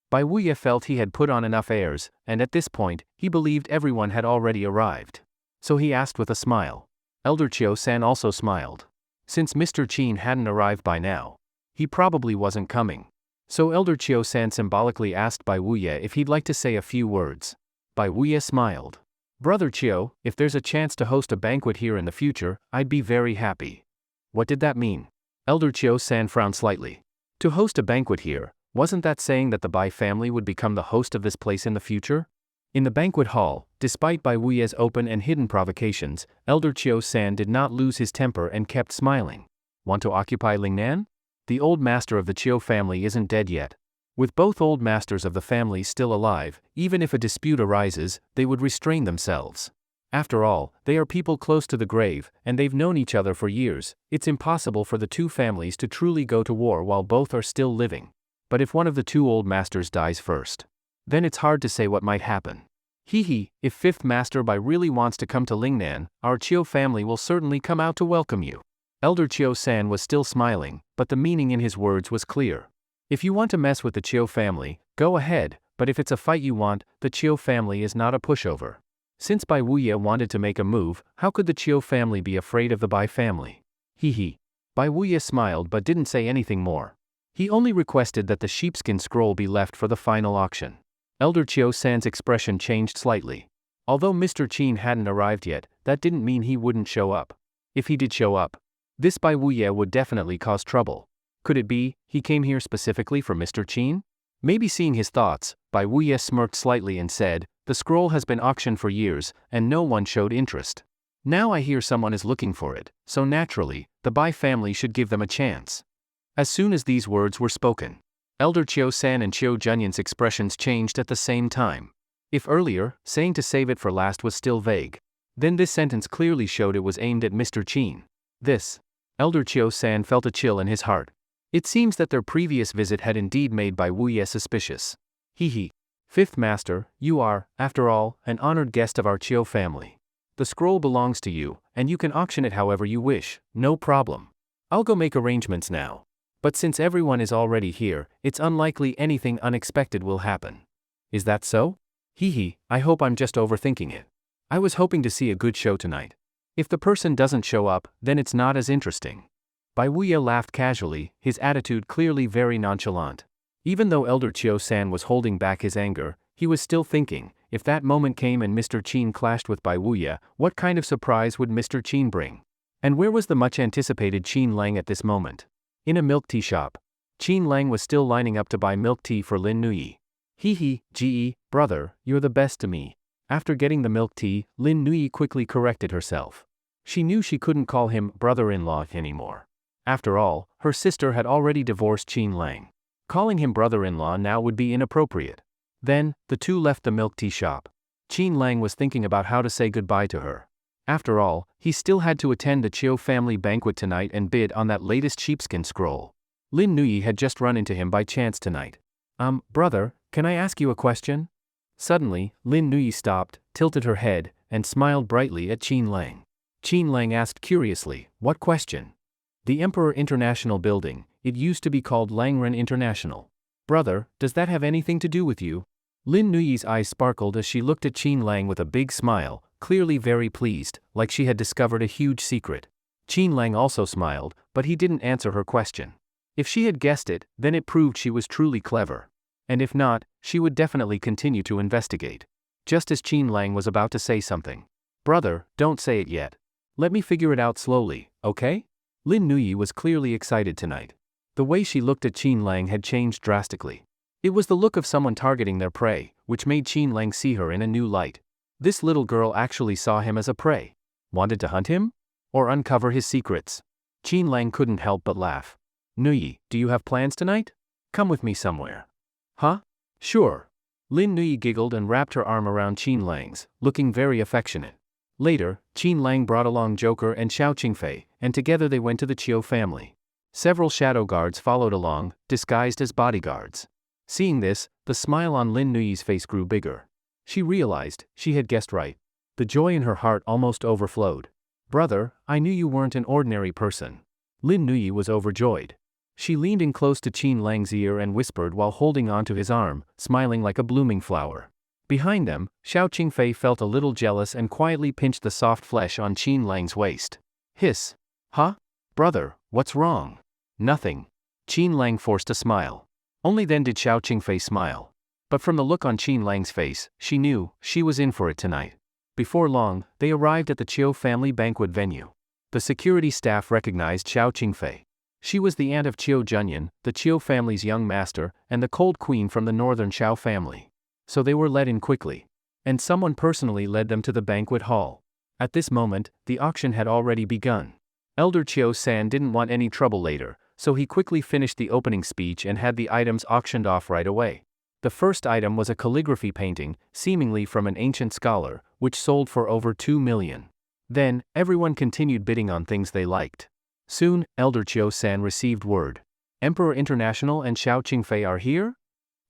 Bai Wuye felt he had put on enough airs, and at this point, he believed everyone had already arrived. So he asked with a smile. Elder Chiu San also smiled. Since Mr. Qin hadn't arrived by now, he probably wasn't coming. So Elder Chiu San symbolically asked Bai Wuye if he'd like to say a few words. Bai Wuye smiled. Brother Chiu, if there's a chance to host a banquet here in the future, I'd be very happy. What did that mean? Elder Chiu San frowned slightly. To host a banquet here, wasn't that saying that the Bai family would become the host of this place in the future? In the banquet hall, despite Bai Wuye's open and hidden provocations, Elder Chiu San did not lose his temper and kept smiling. Want to occupy Lingnan? The old master of the Chiu family isn't dead yet. With both old masters of the family still alive, even if a dispute arises, they would restrain themselves. After all, they are people close to the grave, and they've known each other for years. It's impossible for the two families to truly go to war while both are still living. But if one of the two old masters dies first, then it's hard to say what might happen. Hee, if fifth master Bai really wants to come to Lingnan, our Chiu family will certainly come out to welcome you. Elder Chiu San was still smiling, but the meaning in his words was clear. If you want to mess with the Chiu family, go ahead, but if it's a fight you want, the Chiu family is not a pushover. Since Bai Wuye wanted to make a move, how could the Chiu family be afraid of the Bai family? Hee. Bai Wuye smiled but didn't say anything more. He only requested that the sheepskin scroll be left for the final auction. Elder Chiu San's expression changed slightly. Although Mr. Qin hadn't arrived yet, that didn't mean he wouldn't show up. If he did show up, this Bai Wuye would definitely cause trouble. Could it be, he came here specifically for Mr. Qin? Maybe seeing his thoughts, Bai Wuye smirked slightly and said, the scroll has been auctioned for years, and no one showed interest. Now I hear someone is looking for it, so naturally, the Bai family should give them a chance. As soon as these words were spoken, Elder Chiu San and Chiu Junyan's expressions changed at the same time. If earlier, saying to save it for last was still vague, then this sentence clearly showed it was aimed at Mr. Qin. Elder Chiu San felt a chill in his heart. It seems that their previous visit had indeed made Bai Wuye suspicious. Hee. Fifth master, you are, after all, an honored guest of our Chiu family. The scroll belongs to you, and you can auction it however you wish, no problem. I'll go make arrangements now. But since everyone is already here, it's unlikely anything unexpected will happen. Is that so? Hee, I hope I'm just overthinking it. I was hoping to see a good show tonight. If the person doesn't show up, then it's not as interesting. Bai Wuye laughed casually, his attitude clearly very nonchalant. Even though Elder Chiu San was holding back his anger, he was still thinking, if that moment came and Mr. Qin clashed with Bai Wuye, what kind of surprise would Mr. Qin bring? And where was the much-anticipated Qin Lang at this moment? In a milk tea shop. Qin Lang was still lining up to buy milk tea for Lin Nui. Ge, brother, you're the best to me. After getting the milk tea, Lin Nui quickly corrected herself. She knew she couldn't call him brother-in-law anymore. After all, her sister had already divorced Qin Lang. Calling him brother-in-law now would be inappropriate. Then, the two left the milk tea shop. Qin Lang was thinking about how to say goodbye to her. After all, he still had to attend the Chiu family banquet tonight and bid on that latest sheepskin scroll. Lin Nuyi had just run into him by chance tonight. Brother, can I ask you a question? Suddenly, Lin Nuyi stopped, tilted her head, and smiled brightly at Qin Lang. Qin Lang asked curiously, what question? The Emperor International building, it used to be called Langren International. Brother, does that have anything to do with you? Lin Nuyi's eyes sparkled as she looked at Qin Lang with a big smile, clearly very pleased, like she had discovered a huge secret. Qin Lang also smiled, but he didn't answer her question. If she had guessed it, then it proved she was truly clever. And if not, she would definitely continue to investigate. Just as Qin Lang was about to say something. Brother, don't say it yet. Let me figure it out slowly, okay? Lin Nuyi was clearly excited tonight. The way she looked at Qin Lang had changed drastically. It was the look of someone targeting their prey, which made Qin Lang see her in a new light. This little girl actually saw him as a prey. Wanted to hunt him? Or uncover his secrets? Qin Lang couldn't help but laugh. Nuyi, do you have plans tonight? Come with me somewhere. Huh? Sure. Lin Nuyi giggled and wrapped her arm around Qin Lang's, looking very affectionate. Later, Qin Lang brought along Joker and Xiao Qingfei, and together they went to the Chiu family. Several shadow guards followed along, disguised as bodyguards. Seeing this, the smile on Lin Nuyi's face grew bigger. She realized she had guessed right. The joy in her heart almost overflowed. Brother, I knew you weren't an ordinary person. Lin Nuyi was overjoyed. She leaned in close to Qin Lang's ear and whispered while holding onto his arm, smiling like a blooming flower. Behind them, Xiao Qingfei felt a little jealous and quietly pinched the soft flesh on Qin Lang's waist. Hiss. Huh? Brother, what's wrong? Nothing. Qin Lang forced a smile. Only then did Xiao Qingfei smile. But from the look on Qin Lang's face, she knew she was in for it tonight. Before long, they arrived at the Chiu family banquet venue. The security staff recognized Xiao Qingfei. She was the aunt of Chiu Junyan, the Chiu family's young master, and the cold queen from the northern Xiao family. So they were let in quickly. And someone personally led them to the banquet hall. At this moment, the auction had already begun. Elder Chiu San didn't want any trouble later, so he quickly finished the opening speech and had the items auctioned off right away. The first item was a calligraphy painting, seemingly from an ancient scholar, which sold for over 2 million. Then, everyone continued bidding on things they liked. Soon, Elder Chiu San received word. Emperor International and Xiao Qingfei are here?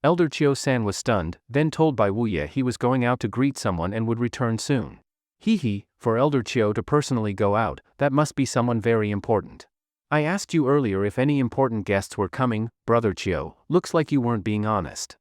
Elder Chiu San was stunned, then told by Wu Ye he was going out to greet someone and would return soon. For Elder Chiu to personally go out, that must be someone very important. I asked you earlier if any important guests were coming, Brother Chiu, looks like you weren't being honest.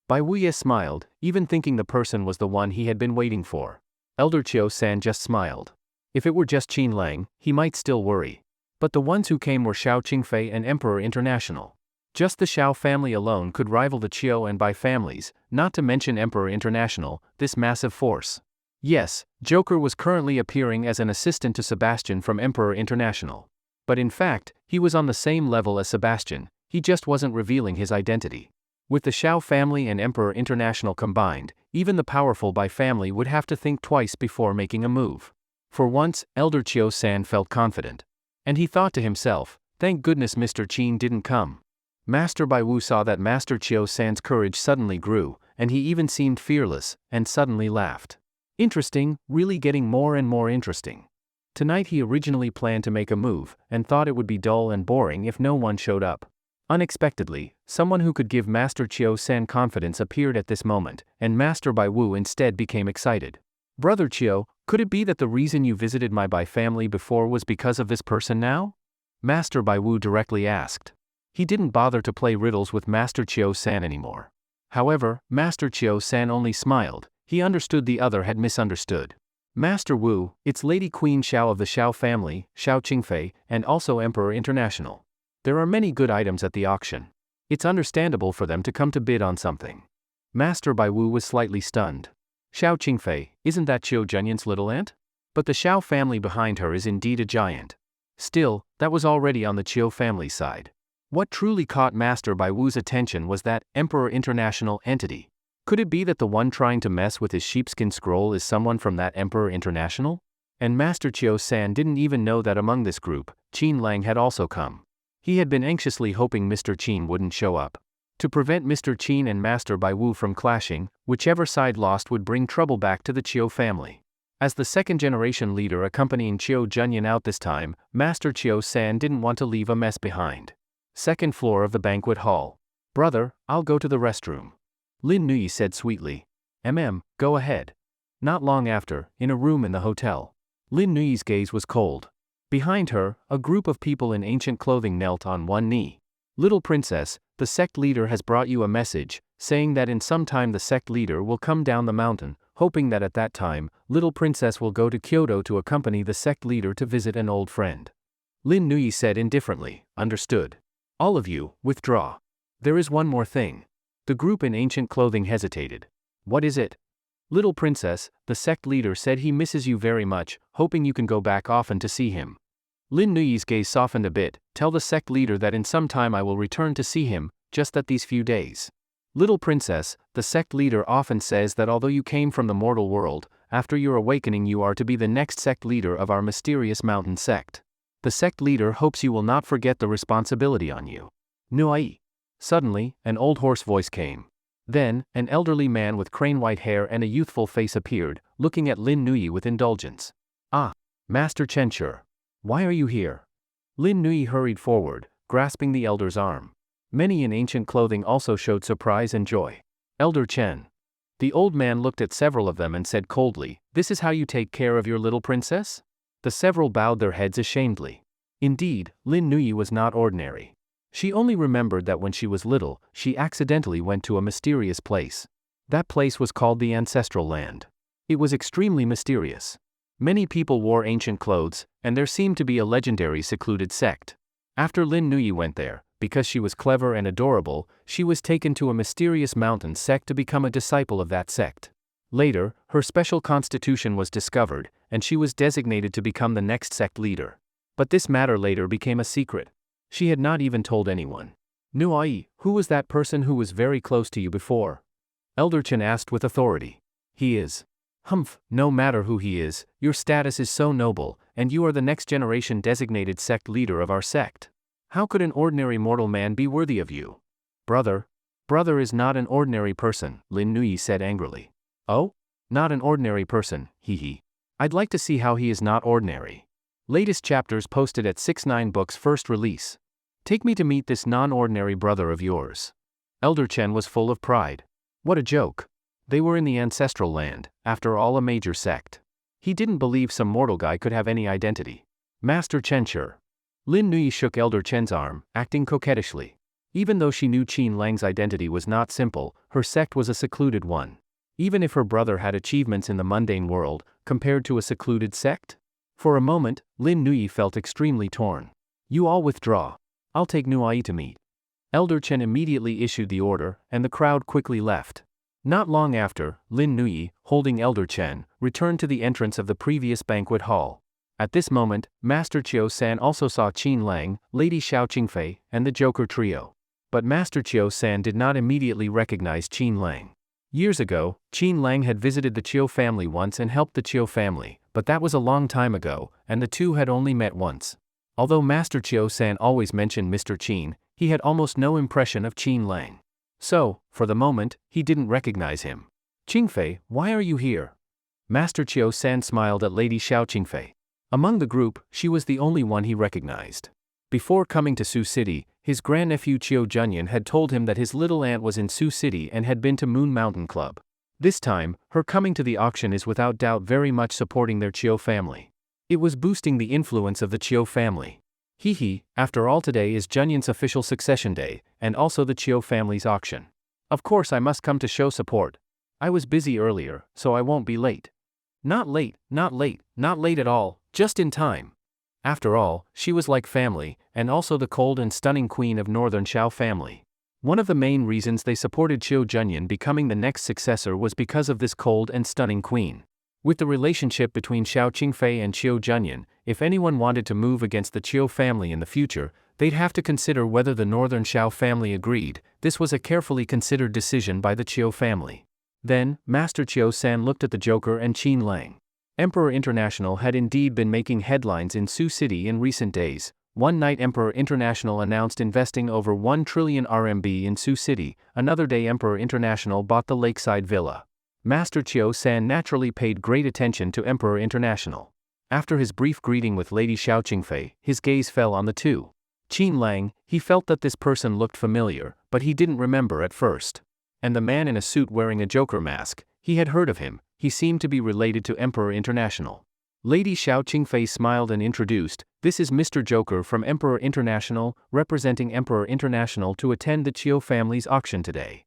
Bai Wuye smiled, even thinking the person was the one he had been waiting for. Elder Chiu San just smiled. If it were just Qin Lang, he might still worry. But the ones who came were Xiao Qingfei and Emperor International. Just the Xiao family alone could rival the Chiu and Bai families, not to mention Emperor International, this massive force. Yes, Joker was currently appearing as an assistant to Sebastian from Emperor International. But in fact, he was on the same level as Sebastian, he just wasn't revealing his identity. With the Xiao family and Emperor International combined, even the powerful Bai family would have to think twice before making a move. For once, Elder Chiu San felt confident. And he thought to himself, thank goodness Mr. Qin didn't come. Master Bai Wu saw that Master Chiu San's courage suddenly grew, and he even seemed fearless, and suddenly laughed. Interesting, really getting more and more interesting. Tonight he originally planned to make a move, and thought it would be dull and boring if no one showed up. Unexpectedly, someone who could give Master Chiu San confidence appeared at this moment, and Master Bai Wu instead became excited. Brother Chiu, could it be that the reason you visited my Bai family before was because of this person now? Master Bai Wu directly asked. He didn't bother to play riddles with Master Chiu San anymore. However, Master Chiu San only smiled, he understood the other had misunderstood. Master Wu, it's Lady Queen Xiao of the Xiao family, Xiao Qingfei, and also Emperor International. There are many good items at the auction. It's understandable for them to come to bid on something. Master Bai Wu was slightly stunned. Xiao Qingfei, isn't that Chiu Junyan's little aunt? But the Xiao family behind her is indeed a giant. Still, that was already on the Chiu family side. What truly caught Master Bai Wu's attention was that Emperor International entity. Could it be that the one trying to mess with his sheepskin scroll is someone from that Emperor International? And Master Chiu San didn't even know that among this group, Qin Lang had also come. He had been anxiously hoping Mr. Qin wouldn't show up. To prevent Mr. Qin and Master Bai Wu from clashing, whichever side lost would bring trouble back to the Chiu family. As the second-generation leader accompanying Chiu Junyan out this time, Master Chiu San didn't want to leave a mess behind. Second floor of the banquet hall. Brother, I'll go to the restroom. Lin Nui said sweetly. Go ahead. Not long after, in a room in the hotel. Lin Nui's gaze was cold. Behind her, a group of people in ancient clothing knelt on one knee. Little princess, the sect leader has brought you a message, saying that in some time the sect leader will come down the mountain, hoping that at that time, little princess will go to Kyoto to accompany the sect leader to visit an old friend. Lin Nui said indifferently, understood. All of you, withdraw. There is one more thing. The group in ancient clothing hesitated. What is it? Little princess, the sect leader said he misses you very much, hoping you can go back often to see him. Lin Nui's gaze softened a bit. Tell the sect leader that in some time I will return to see him, just that these few days. Little princess, the sect leader often says that although you came from the mortal world, after your awakening you are to be the next sect leader of our mysterious mountain sect. The sect leader hopes you will not forget the responsibility on you. Nui. Suddenly, an old hoarse voice came. Then, an elderly man with crane-white hair and a youthful face appeared, looking at Lin Nui with indulgence. Ah, Master Chenshur. Why are you here? Lin Nui hurried forward, grasping the elder's arm. Many in ancient clothing also showed surprise and joy. Elder Chen. The old man looked at several of them and said coldly, "This is how you take care of your little princess?" The several bowed their heads ashamedly. Indeed, Lin Nui was not ordinary. She only remembered that when she was little, she accidentally went to a mysterious place. That place was called the Ancestral Land. It was extremely mysterious. Many people wore ancient clothes, and there seemed to be a legendary secluded sect. After Lin Nui went there, because she was clever and adorable, she was taken to a mysterious mountain sect to become a disciple of that sect. Later, her special constitution was discovered, and she was designated to become the next sect leader. But this matter later became a secret. She had not even told anyone. Nui, who was that person who was very close to you before? Elder Chen asked with authority. He is. Humph, no matter who he is, your status is so noble, and you are the next generation designated sect leader of our sect. How could an ordinary mortal man be worthy of you? Brother is not an ordinary person, Lin Nui said angrily. Oh? Not an ordinary person, hee. I'd like to see how he is not ordinary. Latest chapters posted at 6-9 Books first release. Take me to meet this non-ordinary brother of yours. Elder Chen was full of pride. What a joke. They were in the Ancestral Land, after all a major sect. He didn't believe some mortal guy could have any identity. Master Chenshur. Lin Nui shook Elder Chen's arm, acting coquettishly. Even though she knew Qin Lang's identity was not simple, her sect was a secluded one. Even if her brother had achievements in the mundane world, compared to a secluded sect? For a moment, Lin Nui felt extremely torn. You all withdraw. I'll take Nui to meet. Elder Chen immediately issued the order, and the crowd quickly left. Not long after, Lin Nui, holding Elder Chen, returned to the entrance of the previous banquet hall. At this moment, Master Chiu San also saw Qin Lang, Lady Xiao Qingfei, and the Joker trio. But Master Chiu San did not immediately recognize Qin Lang. Years ago, Qin Lang had visited the Chiu family once and helped the Chiu family, but that was a long time ago, and the two had only met once. Although Master Chiu San always mentioned Mr. Qin, he had almost no impression of Qin Lang. So, for the moment, he didn't recognize him. Qingfei, why are you here? Master Chiu San smiled at Lady Xiao Qingfei. Among the group, she was the only one he recognized. Before coming to Sioux City, his grandnephew Chiu Junyan had told him that his little aunt was in Sioux City and had been to Moon Mountain Club. This time, her coming to the auction is without doubt very much supporting their Chiu family. It was boosting the influence of the Chiu family. After all, today is Junyan's official succession day, and also the Chiu family's auction. Of course I must come to show support. I was busy earlier, so I won't be late. Not late at all, just in time. After all, she was like family, and also the cold and stunning queen of Northern Xiao family. One of the main reasons they supported Chiu Junyan becoming the next successor was because of this cold and stunning queen. With the relationship between Xiao Qingfei and Chiu Junyan, if anyone wanted to move against the Chiu family in the future, they'd have to consider whether the Northern Xiao family agreed. This was a carefully considered decision by the Chiu family. Then, Master Chiu San looked at the Joker and Qin Lang. Emperor International had indeed been making headlines in Sioux City in recent days. One night Emperor International announced investing over 1 trillion RMB in Sioux City, another day Emperor International bought the lakeside villa. Master Chiu-san naturally paid great attention to Emperor International. After his brief greeting with Lady Xiao Qingfei, his gaze fell on the two. Qin Lang, he felt that this person looked familiar, but he didn't remember at first. And the man in a suit wearing a Joker mask, he had heard of him, he seemed to be related to Emperor International. Lady Xiao Qingfei smiled and introduced, "This is Mr. Joker from Emperor International, representing Emperor International to attend the Chiu family's auction today."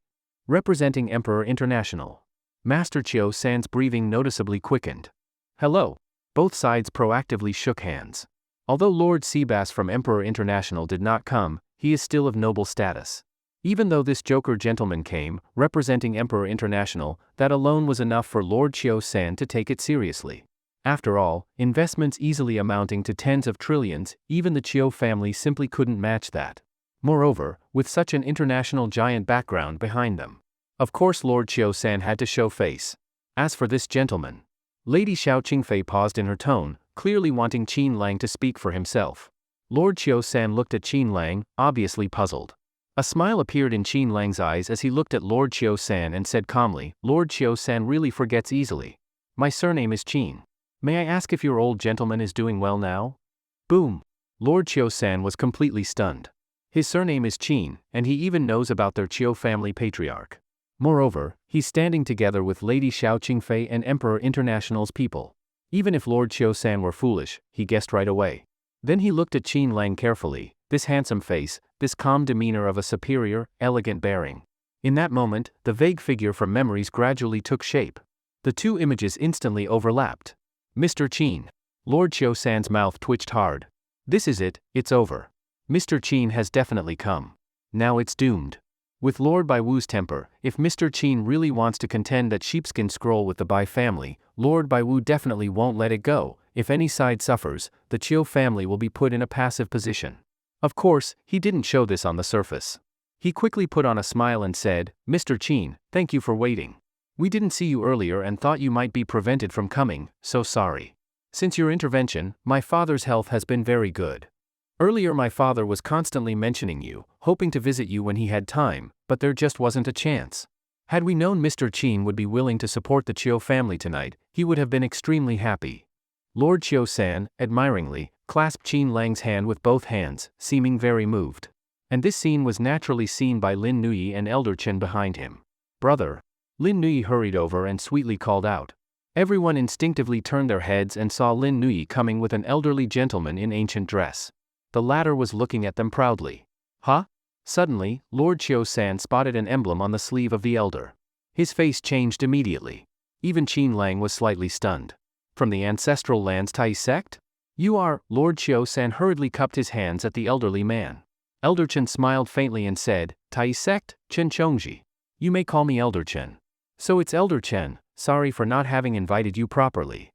Representing Emperor International. Master Chiu-san's breathing noticeably quickened. "Hello." Both sides proactively shook hands. Although Lord Seabass from Emperor International did not come, he is still of noble status. Even though this Joker gentleman came, representing Emperor International, that alone was enough for Lord Chiu-san to take it seriously. After all, investments easily amounting to tens of trillions, even the Chiu family simply couldn't match that. Moreover, with such an international giant background behind them. Of course Lord Chiu-san had to show face. As for this gentleman, Lady Xiao Qingfei paused in her tone, clearly wanting Qin Lang to speak for himself. Lord Chiu-san looked at Qin Lang, obviously puzzled. A smile appeared in Qin Lang's eyes as he looked at Lord Chiu-san and said calmly, "Lord Chiu-san really forgets easily. My surname is Qin. May I ask if your old gentleman is doing well now?" Boom! Lord Chiu-san was completely stunned. His surname is Qin, and he even knows about their Chiu family patriarch. Moreover, he's standing together with Lady Xiao Qingfei and Emperor International's people. Even if Lord Chiu-san were foolish, he guessed right away. Then he looked at Qin Lang carefully, this handsome face, this calm demeanor of a superior, elegant bearing. In that moment, the vague figure from memories gradually took shape. The two images instantly overlapped. "Mr. Qin." Lord Chiu-san's mouth twitched hard. "This is it, it's over. Mr. Qin has definitely come. Now it's doomed." With Lord Bai Wu's temper, if Mr. Qin really wants to contend that sheepskin scroll with the Bai family, Lord Bai Wu definitely won't let it go. If any side suffers, the Chiu family will be put in a passive position. Of course, he didn't show this on the surface. He quickly put on a smile and said, "Mr. Qin, thank you for waiting. We didn't see you earlier and thought you might be prevented from coming, so sorry. Since your intervention, my father's health has been very good. Earlier my father was constantly mentioning you, hoping to visit you when he had time, but there just wasn't a chance. Had we known Mr. Qin would be willing to support the Chiu family tonight, he would have been extremely happy." Lord Chiu-san, admiringly, clasped Qin Lang's hand with both hands, seeming very moved. And this scene was naturally seen by Lin Nuyi and Elder Chen behind him. "Brother." Lin Nuyi hurried over and sweetly called out. Everyone instinctively turned their heads and saw Lin Nuyi coming with an elderly gentleman in ancient dress. The latter was looking at them proudly. "Huh?" Suddenly, Lord Chiu-san spotted an emblem on the sleeve of the elder. His face changed immediately. Even Qin Lang was slightly stunned. "From the ancestral lands Tai sect? You are..." Lord Chiu-san hurriedly cupped his hands at the elderly man. Elder Chen smiled faintly and said, "Tai sect, Chen Chongji. You may call me Elder Chen." "So it's Elder Chen, sorry for not having invited you properly."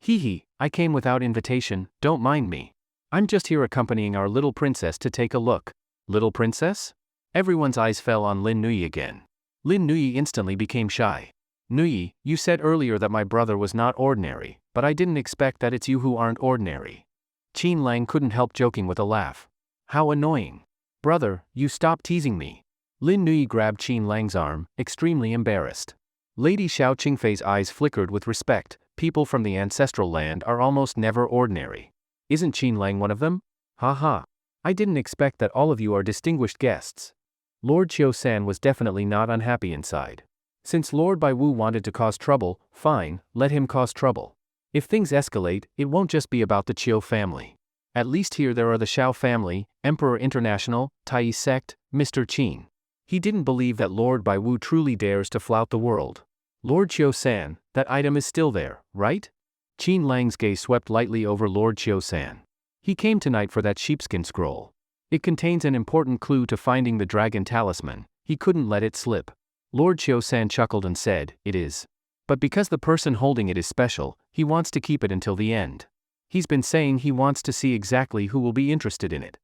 "Hee, I came without invitation, don't mind me. I'm just here accompanying our little princess to take a look." "Little princess?" Everyone's eyes fell on Lin Nuyi again. Lin Nuyi instantly became shy. "Nuyi, you said earlier that my brother was not ordinary, but I didn't expect that it's you who aren't ordinary." Qin Lang couldn't help joking with a laugh. "How annoying. Brother, you stop teasing me." Lin Nuyi grabbed Qin Lang's arm, extremely embarrassed. Lady Xiao Qingfei's eyes flickered with respect. People from the ancestral land are almost never ordinary. Isn't Qin Lang one of them? Ha. I didn't expect that all of you are distinguished guests. Lord Chiu-san was definitely not unhappy inside. Since Lord Bai Wu wanted to cause trouble, fine, let him cause trouble. If things escalate, it won't just be about the Chiu family. At least here there are the Xiao family, Emperor International, Tai sect, Mr. Qin. He didn't believe that Lord Bai Wu truly dares to flout the world. "Lord Chiu-san, that item is still there, right?" Qin Lang's gaze swept lightly over Lord Chiu-san. "He came tonight for that sheepskin scroll. It contains an important clue to finding the dragon talisman. He couldn't let it slip." Lord Chiu-san chuckled and said, "It is. But because the person holding it is special, he wants to keep it until the end. He's been saying he wants to see exactly who will be interested in it."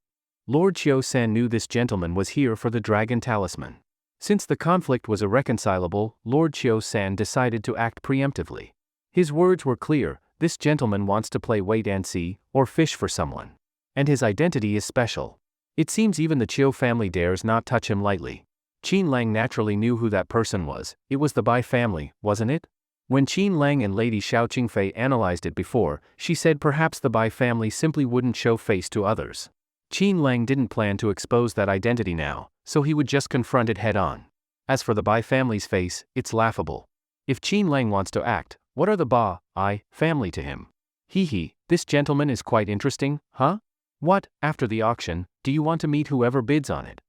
Lord Chiu-san knew this gentleman was here for the dragon talisman. Since the conflict was irreconcilable, Lord Chiu-san decided to act preemptively. His words were clear: this gentleman wants to play wait and see, or fish for someone. And his identity is special. It seems even the Chiu family dares not touch him lightly. Qin Lang naturally knew who that person was. It was the Bai family, wasn't it? When Qin Lang and Lady Xiao Qingfei analyzed it before, she said perhaps the Bai family simply wouldn't show face to others. Qin Lang didn't plan to expose that identity now, so he would just confront it head-on. As for the Bai family's face, it's laughable. If Qin Lang wants to act, what are the Bai family to him? This gentleman is quite interesting, huh? What, after the auction, do you want to meet whoever bids on it?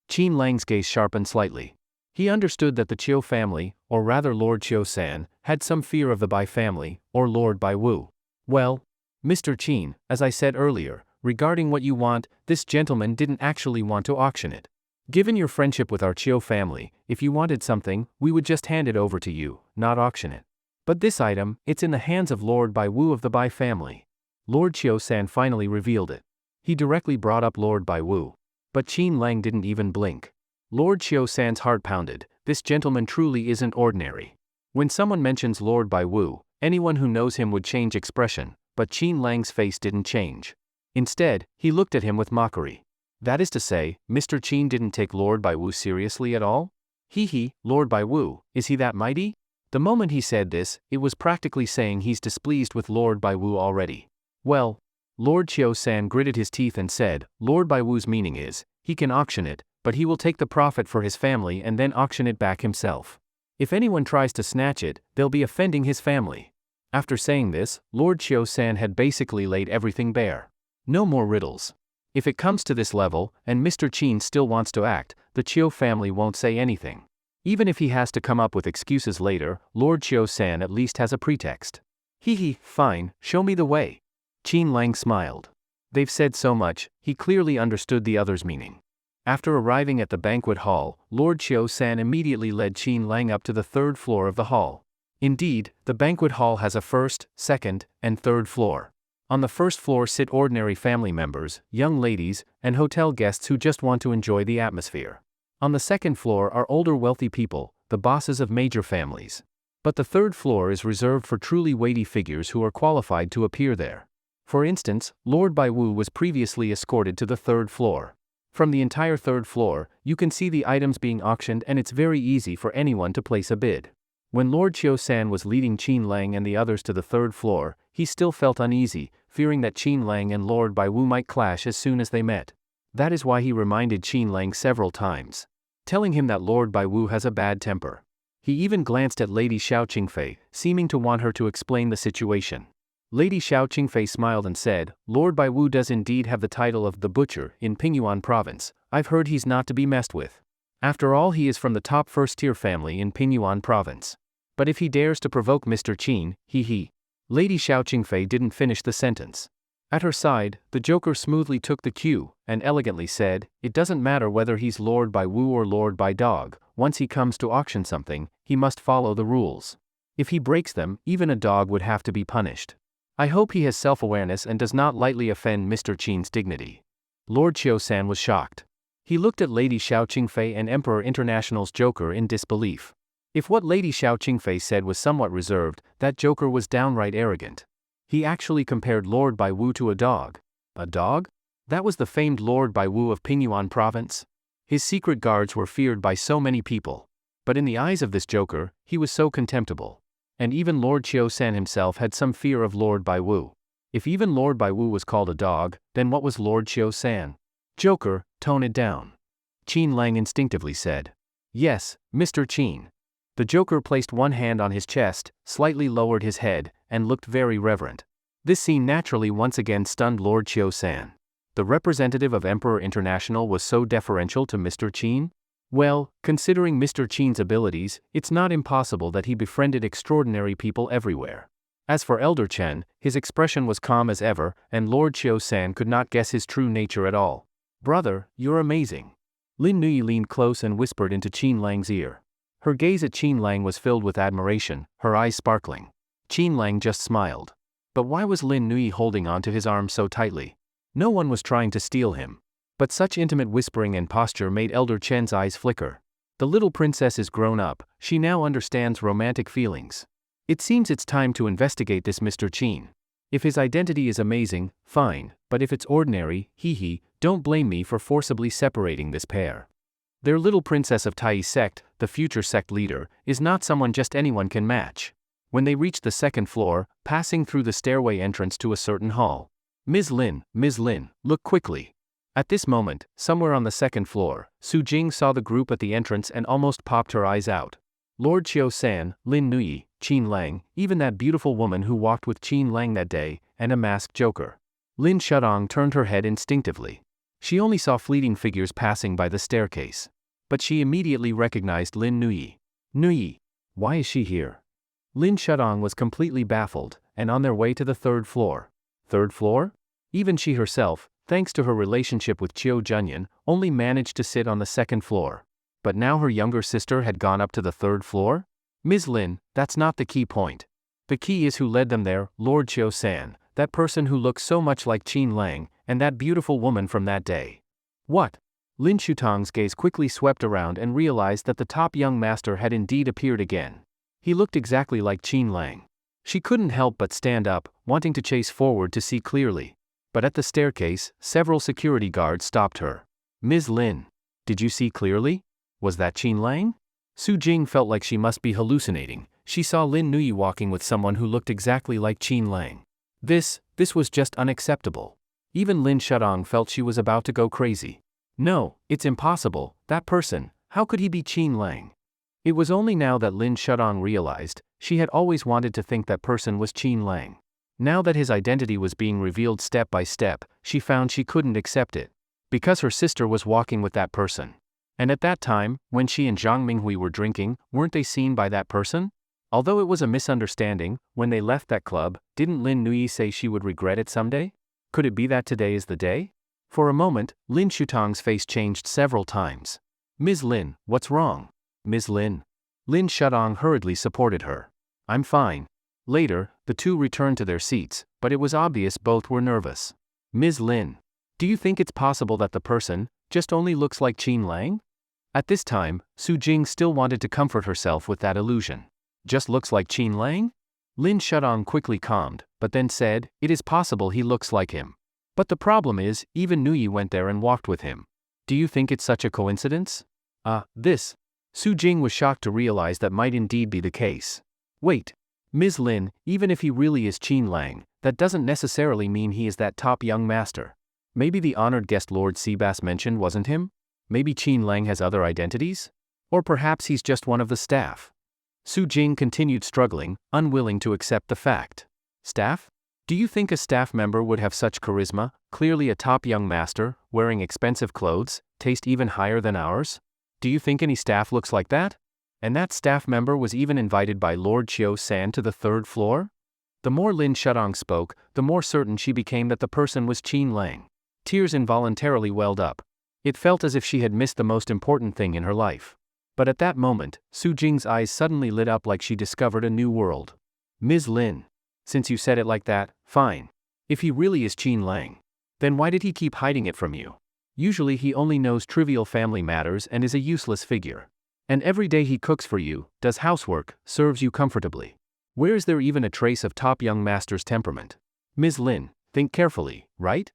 Qin Lang's gaze sharpened slightly. He understood that the Chiu family, or rather Lord Chiu San, had some fear of the Bai family, or Lord Bai Wu. Well, Mr. Qin, as I said earlier, regarding what you want, this gentleman didn't actually want to auction it. Given your friendship with our Chiu family, if you wanted something, we would just hand it over to you, not auction it. But this item, it's in the hands of Lord Bai Wu of the Bai family. Lord Chiu San finally revealed it. He directly brought up Lord Bai Wu. But Qin Lang didn't even blink. Lord Chiu San's heart pounded. This gentleman truly isn't ordinary. When someone mentions Lord Bai Wu, anyone who knows him would change expression, but Qin Lang's face didn't change. Instead, he looked at him with mockery. That is to say, Mr. Qin didn't take Lord Bai Wu seriously at all? Lord Bai Wu, is he that mighty? The moment he said this, it was practically saying he's displeased with Lord Bai Wu already. Well, Lord Chiu San gritted his teeth and said, Lord Bai Wu's meaning is, he can auction it, but he will take the profit for his family and then auction it back himself. If anyone tries to snatch it, they'll be offending his family. After saying this, Lord Chiu San had basically laid everything bare. No more riddles. If it comes to this level, and Mr. Qin still wants to act, the Chiu family won't say anything. Even if he has to come up with excuses later, Lord Chiu San at least has a pretext. Fine, show me the way. Qin Lang smiled. They've said so much, he clearly understood the other's meaning. After arriving at the banquet hall, Lord Chiu San immediately led Qin Lang up to the third floor of the hall. Indeed, the banquet hall has a first, second, and third floor. On the first floor sit ordinary family members, young ladies, and hotel guests who just want to enjoy the atmosphere. On the second floor are older wealthy people, the bosses of major families. But the third floor is reserved for truly weighty figures who are qualified to appear there. For instance, Lord Bai Wu was previously escorted to the third floor. From the entire third floor, you can see the items being auctioned and it's very easy for anyone to place a bid. When Lord Chiu San was leading Qin Lang and the others to the third floor, he still felt uneasy, fearing that Qin Lang and Lord Bai Wu might clash as soon as they met. That is why he reminded Qin Lang several times, telling him that Lord Bai Wu has a bad temper. He even glanced at Lady Xiao Qingfei, seeming to want her to explain the situation. Lady Xiao Qingfei smiled and said, Lord Bai Wu does indeed have the title of the Butcher in Pingyuan province. I've heard he's not to be messed with. After all, he is from the top first-tier family in Pingyuan province. But if he dares to provoke Mr. Qin, Lady Xiao Qingfei didn't finish the sentence. At her side, the Joker smoothly took the cue, and elegantly said, it doesn't matter whether he's Lord Bai Wu or Lord Bai Dog, once he comes to auction something, he must follow the rules. If he breaks them, even a dog would have to be punished. I hope he has self-awareness and does not lightly offend Mr. Qin's dignity. Lord Chiu San was shocked. He looked at Lady Xiao Qingfei and Emperor International's Joker in disbelief. If what Lady Xiao Qingfei said was somewhat reserved, that Joker was downright arrogant. He actually compared Lord Bai Wu to a dog. A dog? That was the famed Lord Bai Wu of Pingyuan province? His secret guards were feared by so many people. But in the eyes of this Joker, he was so contemptible. And even Lord Chiu San himself had some fear of Lord Bai Wu. If even Lord Bai Wu was called a dog, then what was Lord Chiu San? Joker, tone it down. Qin Lang instinctively said. Yes, Mr. Qin. The Joker placed one hand on his chest, slightly lowered his head, and looked very reverent. This scene naturally once again stunned Lord Chiu San. The representative of Emperor International was so deferential to Mr. Qin? Well, considering Mr. Qin's abilities, it's not impossible that he befriended extraordinary people everywhere. As for Elder Chen, his expression was calm as ever, and Lord Chiu San could not guess his true nature at all. Brother, you're amazing. Lin Nui leaned close and whispered into Qin Lang's ear. Her gaze at Qin Lang was filled with admiration, her eyes sparkling. Qin Lang just smiled. But why was Lin Nui holding on to his arm so tightly? No one was trying to steal him. But such intimate whispering and posture made Elder Chen's eyes flicker. The little princess is grown up, she now understands romantic feelings. It seems it's time to investigate this Mr. Qin. If his identity is amazing, fine, but if it's ordinary, don't blame me for forcibly separating this pair. Their little princess of Tai sect, the future sect leader, is not someone just anyone can match. When they reached the second floor, passing through the stairway entrance to a certain hall. Ms. Lin, look quickly. At this moment, somewhere on the second floor, Su Jing saw the group at the entrance and almost popped her eyes out. Lord Chiu San, Lin Nuyi, Qin Lang, even that beautiful woman who walked with Qin Lang that day, and a masked joker. Lin Shaang turned her head instinctively. She only saw fleeting figures passing by the staircase. But she immediately recognized Lin Nuyi. Nuyi, why is she here? Lin Shaang was completely baffled, and on their way to the third floor. Third floor? Even she herself, thanks to her relationship with Chiu Junyan, only managed to sit on the second floor. But now her younger sister had gone up to the third floor? Ms. Lin, that's not the key point. The key is who led them there, Lord Chiu San, that person who looks so much like Qin Lang, and that beautiful woman from that day. What? Lin Shutang's gaze quickly swept around and realized that the top young master had indeed appeared again. He looked exactly like Qin Lang. She couldn't help but stand up, wanting to chase forward to see clearly. But at the staircase, several security guards stopped her. Ms. Lin, did you see clearly? Was that Qin Lang? Su Jing felt like she must be hallucinating. She saw Lin Nuyi walking with someone who looked exactly like Qin Lang. This was just unacceptable. Even Lin Shaang felt she was about to go crazy. No, it's impossible, that person, how could he be Qin Lang? It was only now that Lin Shaang realized, she had always wanted to think that person was Qin Lang. Now that his identity was being revealed step by step, she found she couldn't accept it. Because her sister was walking with that person. And at that time, when she and Zhang Minghui were drinking, weren't they seen by that person? Although it was a misunderstanding, when they left that club, didn't Lin Nuyi say she would regret it someday? Could it be that today is the day? For a moment, Lin Shutang's face changed several times. Ms. Lin, what's wrong? Ms. Lin. Lin Shaang hurriedly supported her. I'm fine. Later, the two returned to their seats, but it was obvious both were nervous. Ms. Lin. Do you think it's possible that the person just only looks like Qin Lang? At this time, Su Jing still wanted to comfort herself with that illusion. Just looks like Qin Lang? Lin Shaang quickly calmed, but then said, it is possible he looks like him. But the problem is, even Nuyi went there and walked with him. Do you think it's such a coincidence? This. Su Jing was shocked to realize that might indeed be the case. Wait. Ms. Lin, even if he really is Qin Lang, that doesn't necessarily mean he is that top young master. Maybe the honored guest Lord Seabass mentioned wasn't him? Maybe Qin Lang has other identities? Or perhaps he's just one of the staff. Su Jing continued struggling, unwilling to accept the fact. Staff? Do you think a staff member would have such charisma, clearly a top young master, wearing expensive clothes, taste even higher than ours? Do you think any staff looks like that? And that staff member was even invited by Lord Chiu San to the third floor? The more Lin Shaang spoke, the more certain she became that the person was Qin Lang. Tears involuntarily welled up. It felt as if she had missed the most important thing in her life. But at that moment, Su Jing's eyes suddenly lit up like she discovered a new world. Ms. Lin. Since you said it like that, fine. If he really is Qin Lang, then why did he keep hiding it from you? Usually he only knows trivial family matters and is a useless figure. And every day he cooks for you, does housework, serves you comfortably. Where is there even a trace of top young master's temperament? Ms. Lin, think carefully, right?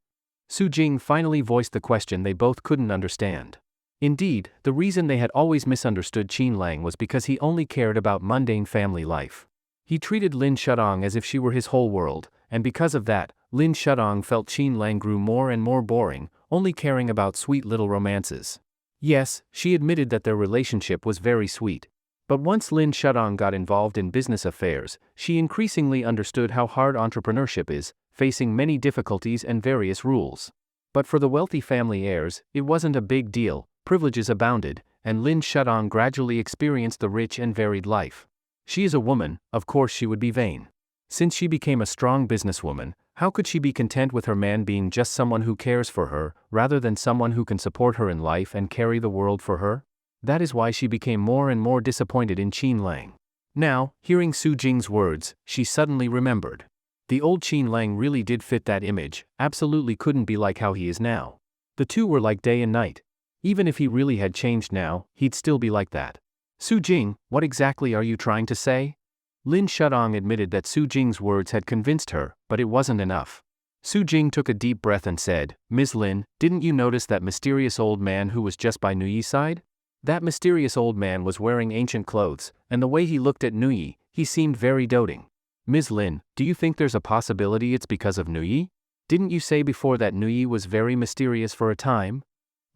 Su Jing finally voiced the question they both couldn't understand. Indeed, the reason they had always misunderstood Qin Lang was because he only cared about mundane family life. He treated Lin Shaang as if she were his whole world, and because of that, Lin Shaang felt Qin Lang grew more and more boring, only caring about sweet little romances. Yes, she admitted that their relationship was very sweet. But once Lin Shaang got involved in business affairs, she increasingly understood how hard entrepreneurship is, facing many difficulties and various rules. But for the wealthy family heirs, it wasn't a big deal, privileges abounded, and Lin Shaang gradually experienced the rich and varied life. She is a woman, of course she would be vain. Since she became a strong businesswoman, how could she be content with her man being just someone who cares for her, rather than someone who can support her in life and carry the world for her? That is why she became more and more disappointed in Qin Lang. Now, hearing Su Jing's words, she suddenly remembered. The old Qin Lang really did fit that image, absolutely couldn't be like how he is now. The two were like day and night. Even if he really had changed now, he'd still be like that. Su Jing, what exactly are you trying to say? Lin Shaang admitted that Su Jing's words had convinced her, but it wasn't enough. Su Jing took a deep breath and said, Ms. Lin, didn't you notice that mysterious old man who was just by Nuyi's side? That mysterious old man was wearing ancient clothes, and the way he looked at Nuyi, he seemed very doting. Ms. Lin, do you think there's a possibility it's because of Nuyi? Didn't you say before that Nuyi was very mysterious for a time?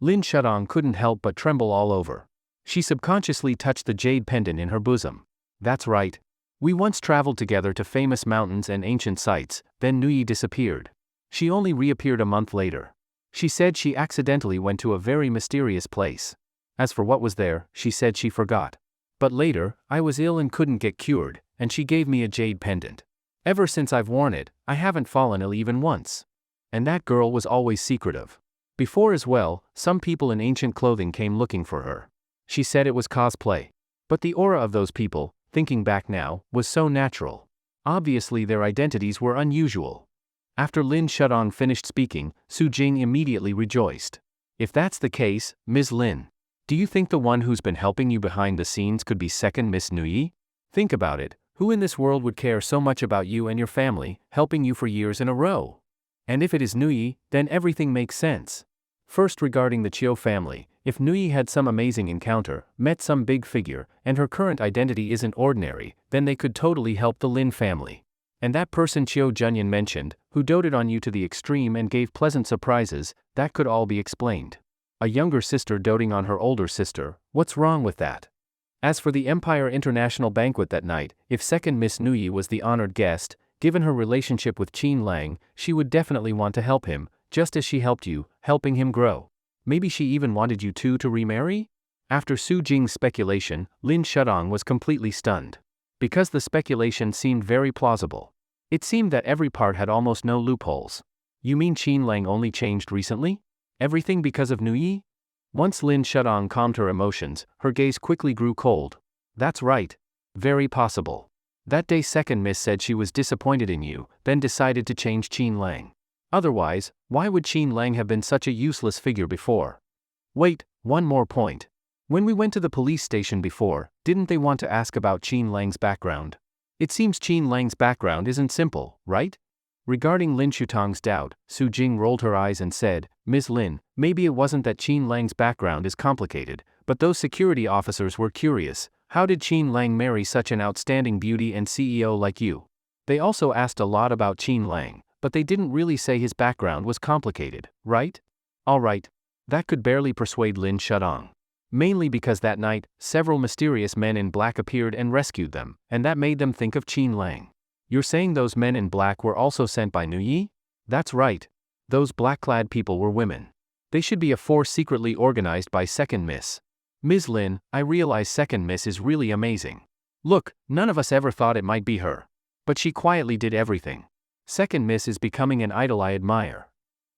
Lynn Shaang couldn't help but tremble all over. She subconsciously touched the jade pendant in her bosom. That's right. We once traveled together to famous mountains and ancient sites, then Nuyi disappeared. She only reappeared a month later. She said she accidentally went to a very mysterious place. As for what was there, she said she forgot. But later, I was ill and couldn't get cured, and she gave me a jade pendant. Ever since I've worn it, I haven't fallen ill even once. And that girl was always secretive. Before as well, some people in ancient clothing came looking for her. She said it was cosplay. But the aura of those people, thinking back now, was so natural. Obviously their identities were unusual. After Lynn Shaang finished speaking, Su Jing immediately rejoiced. If that's the case, Ms. Lin, do you think the one who's been helping you behind the scenes could be second Miss Nuyi? Think about it, who in this world would care so much about you and your family, helping you for years in a row? And if it is Nuyi, then everything makes sense. First, regarding the Chiu family, if Nuyi had some amazing encounter, met some big figure, and her current identity isn't ordinary, then they could totally help the Lin family. And that person Chiu Junyan mentioned, who doted on you to the extreme and gave pleasant surprises, that could all be explained. A younger sister doting on her older sister, what's wrong with that? As for the Empire International banquet that night, if second Miss Nuyi was the honored guest, given her relationship with Qin Lang, she would definitely want to help him, just as she helped you, helping him grow. Maybe she even wanted you two to remarry? After Su Jing's speculation, Lin Shaang was completely stunned. Because the speculation seemed very plausible. It seemed that every part had almost no loopholes. You mean Qin Lang only changed recently? Everything because of Nuyi? Once Lin Shaang calmed her emotions, her gaze quickly grew cold. That's right. Very possible. That day second Miss said she was disappointed in you, then decided to change Qin Lang. Otherwise, why would Qin Lang have been such a useless figure before? Wait, one more point. When we went to the police station before, didn't they want to ask about Qin Lang's background? It seems Qin Lang's background isn't simple, right? Regarding Lin Shutang's doubt, Su Jing rolled her eyes and said, Ms. Lin, maybe it wasn't that Qin Lang's background is complicated, but those security officers were curious. How did Qin Lang marry such an outstanding beauty and CEO like you? They also asked a lot about Qin Lang, but they didn't really say his background was complicated, right? Alright. That could barely persuade Lin Shaang. Mainly because that night, several mysterious men in black appeared and rescued them, and that made them think of Qin Lang. You're saying those men in black were also sent by Nuyi? That's right. Those black-clad people were women. They should be a force secretly organized by Second Miss. Ms. Lin, I realize Second Miss is really amazing. Look, none of us ever thought it might be her. But she quietly did everything. Second Miss is becoming an idol I admire.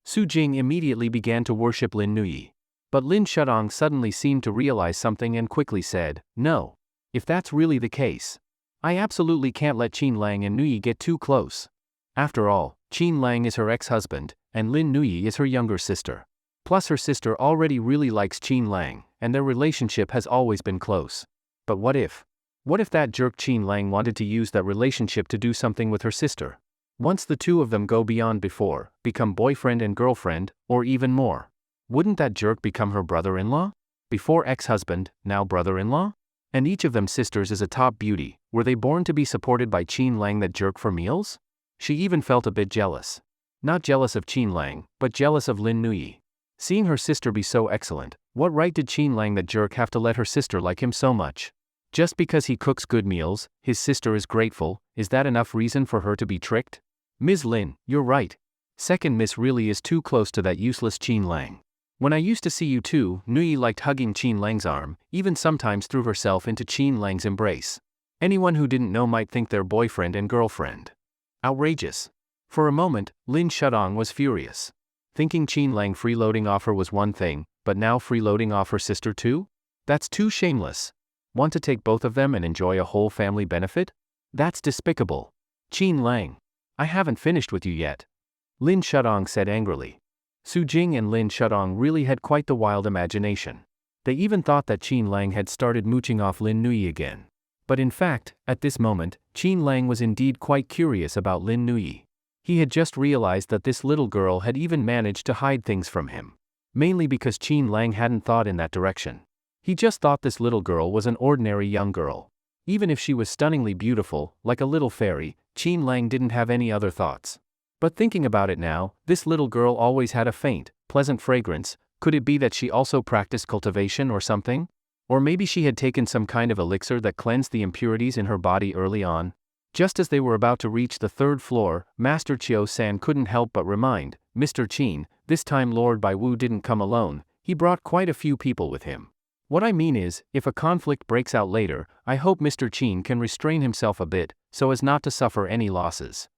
Su Jing immediately began to worship Lin Nuyi. But Lin Shaang suddenly seemed to realize something and quickly said, no. If that's really the case, I absolutely can't let Qin Lang and Nuyi get too close. After all, Qin Lang is her ex-husband, and Lin Nuyi is her younger sister. Plus her sister already really likes Qin Lang, and their relationship has always been close. But what if? What if that jerk Qin Lang wanted to use that relationship to do something with her sister? Once the two of them go beyond before, become boyfriend and girlfriend, or even more. Wouldn't that jerk become her brother-in-law? Before ex-husband, now brother-in-law? And each of them sisters is a top beauty. Were they born to be supported by Qin Lang that jerk for meals? She even felt a bit jealous. Not jealous of Qin Lang, but jealous of Lin Nuyi. Seeing her sister be so excellent, what right did Qin Lang that jerk have to let her sister like him so much? Just because he cooks good meals, his sister is grateful, is that enough reason for her to be tricked? Ms. Lin, you're right. Second Miss really is too close to that useless Qin Lang. When I used to see you two, Nuyi liked hugging Qin Lang's arm, even sometimes threw herself into Qin Lang's embrace. Anyone who didn't know might think they're boyfriend and girlfriend. Outrageous. For a moment, Lin Shaang was furious. Thinking Qin Lang freeloading off her was one thing, but now freeloading off her sister too? That's too shameless. Want to take both of them and enjoy a whole family benefit? That's despicable. Qin Lang, I haven't finished with you yet. Lin Shaang said angrily. Su Jing and Lin Shaang really had quite the wild imagination. They even thought that Qin Lang had started mooching off Lin Nuyi again. But in fact, at this moment, Qin Lang was indeed quite curious about Lin Nuyi. He had just realized that this little girl had even managed to hide things from him. Mainly because Qin Lang hadn't thought in that direction. He just thought this little girl was an ordinary young girl. Even if she was stunningly beautiful, like a little fairy, Qin Lang didn't have any other thoughts. But thinking about it now, this little girl always had a faint, pleasant fragrance. Could it be that she also practiced cultivation or something? Or maybe she had taken some kind of elixir that cleansed the impurities in her body early on? Just as they were about to reach the third floor, Master Chiu-san couldn't help but remind Mr. Qin, this time Lord Bai Wu didn't come alone, he brought quite a few people with him. What I mean is, if a conflict breaks out later, I hope Mr. Qin can restrain himself a bit, so as not to suffer any losses.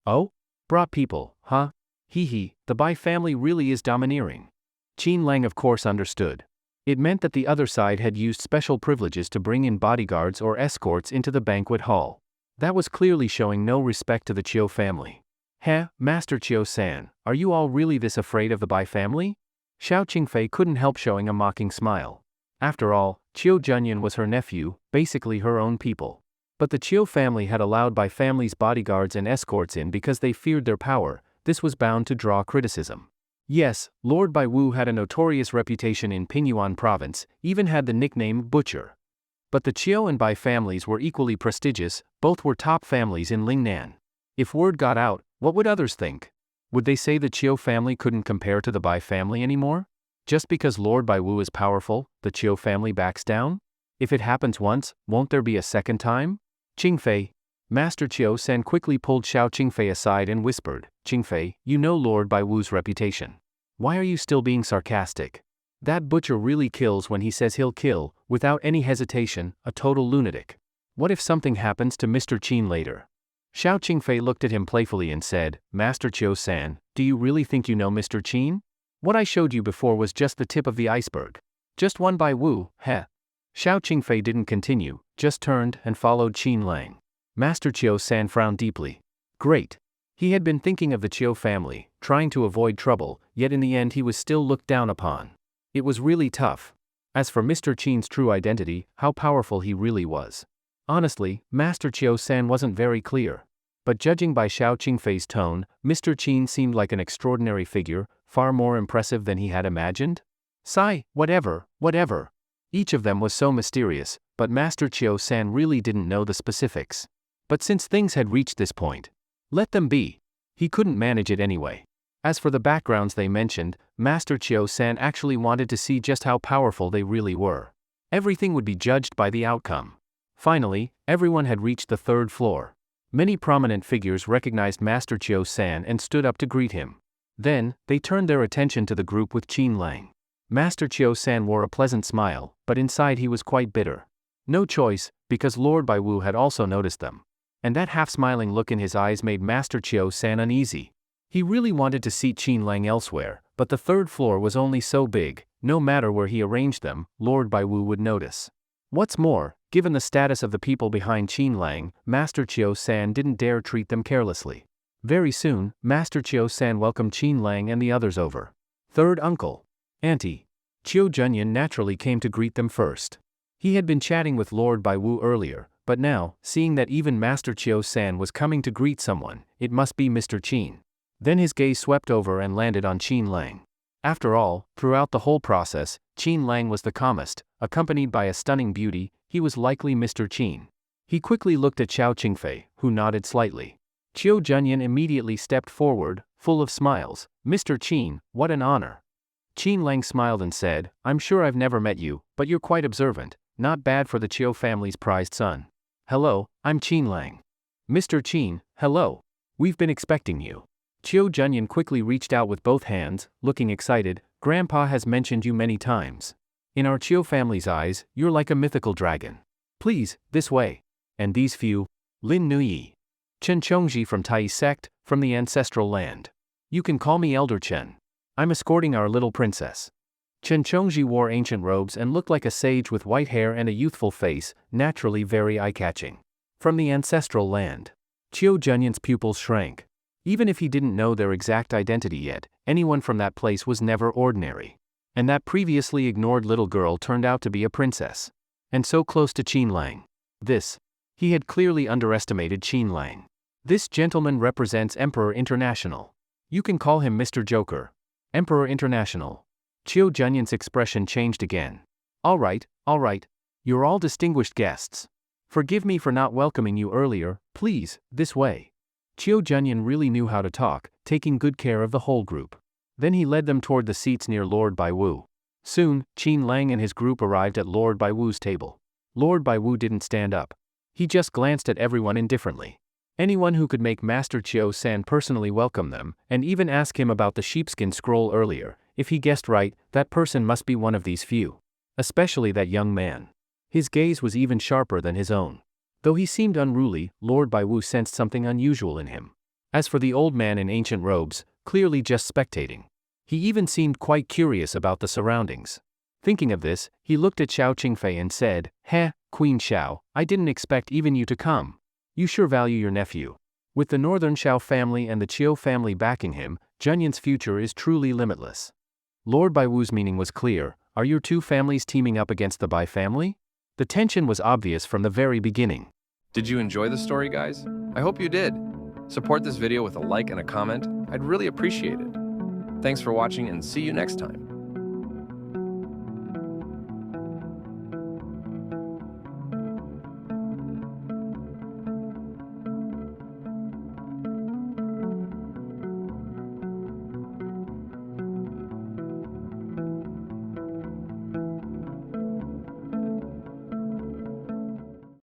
Oh? Brought people, huh? Hee, the Bai family really is domineering. Qin Lang of course understood. It meant that the other side had used special privileges to bring in bodyguards or escorts into the banquet hall. That was clearly showing no respect to the Chiu family. Heh, Master Chiu-san, are you all really this afraid of the Bai family? Xiao Qingfei couldn't help showing a mocking smile. After all, Chiu Junyan was her nephew, basically her own people. But the Chiu family had allowed Bai family's bodyguards and escorts in because they feared their power. This was bound to draw criticism. Yes, Lord Bai Wu had a notorious reputation in Pingyuan province, even had the nickname Butcher. But the Chiu and Bai families were equally prestigious, both were top families in Lingnan. If word got out, what would others think? Would they say the Chiu family couldn't compare to the Bai family anymore? Just because Lord Bai Wu is powerful, the Chiu family backs down? If it happens once, won't there be a second time? Qingfei. Master Chiu-san quickly pulled Xiao Qingfei aside and whispered, Qingfei, you know Lord Bai Wu's reputation. Why are you still being sarcastic? That butcher really kills when he says he'll kill, without any hesitation, a total lunatic. What if something happens to Mr. Qin later? Xiao Qingfei looked at him playfully and said, Master Chiu-san, do you really think you know Mr. Qin? What I showed you before was just the tip of the iceberg. Just one Bai Wu, heh. Xiao Qingfei didn't continue, just turned and followed Qin Lang. Master Chiu-san frowned deeply. Great. He had been thinking of the Chiu family, trying to avoid trouble, yet in the end he was still looked down upon. It was really tough. As for Mr. Qin's true identity, how powerful he really was. Honestly, Master Chiu-san wasn't very clear. But judging by Xiao Qingfei's tone, Mr. Qin seemed like an extraordinary figure, far more impressive than he had imagined. Sigh, whatever. Each of them was so mysterious, but Master Chiu-san really didn't know the specifics. But since things had reached this point, let them be. He couldn't manage it anyway. As for the backgrounds they mentioned, Master Chiu-san actually wanted to see just how powerful they really were. Everything would be judged by the outcome. Finally, everyone had reached the third floor. Many prominent figures recognized Master Chiu-san and stood up to greet him. Then, they turned their attention to the group with Qin Lang. Master Chiu-san wore a pleasant smile, but inside he was quite bitter. No choice, because Lord Bai Wu had also noticed them. And that half-smiling look in his eyes made Master Chiu-san uneasy. He really wanted to seat Qin Lang elsewhere, but the third floor was only so big, no matter where he arranged them, Lord Bai Wu would notice. What's more, given the status of the people behind Qin Lang, Master Chiu-san didn't dare treat them carelessly. Very soon, Master Chiu-san welcomed Qin Lang and the others over. Third uncle. Auntie. Chiu Junyan naturally came to greet them first. He had been chatting with Lord Bai Wu earlier, but now, seeing that even Master Chiu-san was coming to greet someone, it must be Mr. Qin. Then his gaze swept over and landed on Qin Lang. After all, throughout the whole process, Qin Lang was the calmest, accompanied by a stunning beauty. He was likely Mr. Qin. He quickly looked at Xiao Qingfei, who nodded slightly. Chiu Junyan immediately stepped forward, full of smiles. Mr. Qin, what an honor. Qin Lang smiled and said, I'm sure I've never met you, but you're quite observant, not bad for the Chiu family's prized son. Hello, I'm Qin Lang. Mr. Qin, hello. We've been expecting you. Chiu Junyan quickly reached out with both hands, looking excited. Grandpa has mentioned you many times. In our Chiu family's eyes, you're like a mythical dragon. Please, this way. And these few. Lin Nuyi. Chen Chongji from Tai sect, from the ancestral land. You can call me Elder Chen. I'm escorting our little princess. Chen Chongji wore ancient robes and looked like a sage with white hair and a youthful face, naturally very eye-catching. From the ancestral land. Chiu Junyan's pupils shrank. Even if he didn't know their exact identity yet, anyone from that place was never ordinary. And that previously ignored little girl turned out to be a princess. And so close to Qin Lang. He had clearly underestimated Qin Lang. This gentleman represents Emperor International. You can call him Mr. Joker. Emperor International. Chiu Junyan's expression changed again. All right. You're all distinguished guests. Forgive me for not welcoming you earlier, please, this way. Chiu Junyan really knew how to talk, taking good care of the whole group. Then he led them toward the seats near Lord Baiwu. Soon, Qin Lang and his group arrived at Lord Baiwu's table. Lord Baiwu didn't stand up. He just glanced at everyone indifferently. Anyone who could make Master Chiu-san personally welcome them, and even ask him about the sheepskin scroll earlier, if he guessed right, that person must be one of these few. Especially that young man. His gaze was even sharper than his own. Though he seemed unruly, Lord Baiwu sensed something unusual in him. As for the old man in ancient robes, clearly just spectating. He even seemed quite curious about the surroundings. Thinking of this, he looked at Xiao Qingfei and said, "Heh, Queen Xiao, I didn't expect even you to come. You sure value your nephew." With the Northern Xiao family and the Chiu family backing him, Junyan's future is truly limitless. Lord Baiwu's meaning was clear. Are your two families teaming up against the Bai family? The tension was obvious from the very beginning. Did you enjoy the story, guys? I hope you did. Support this video with a like and a comment. I'd really appreciate it. Thanks for watching and see you next time.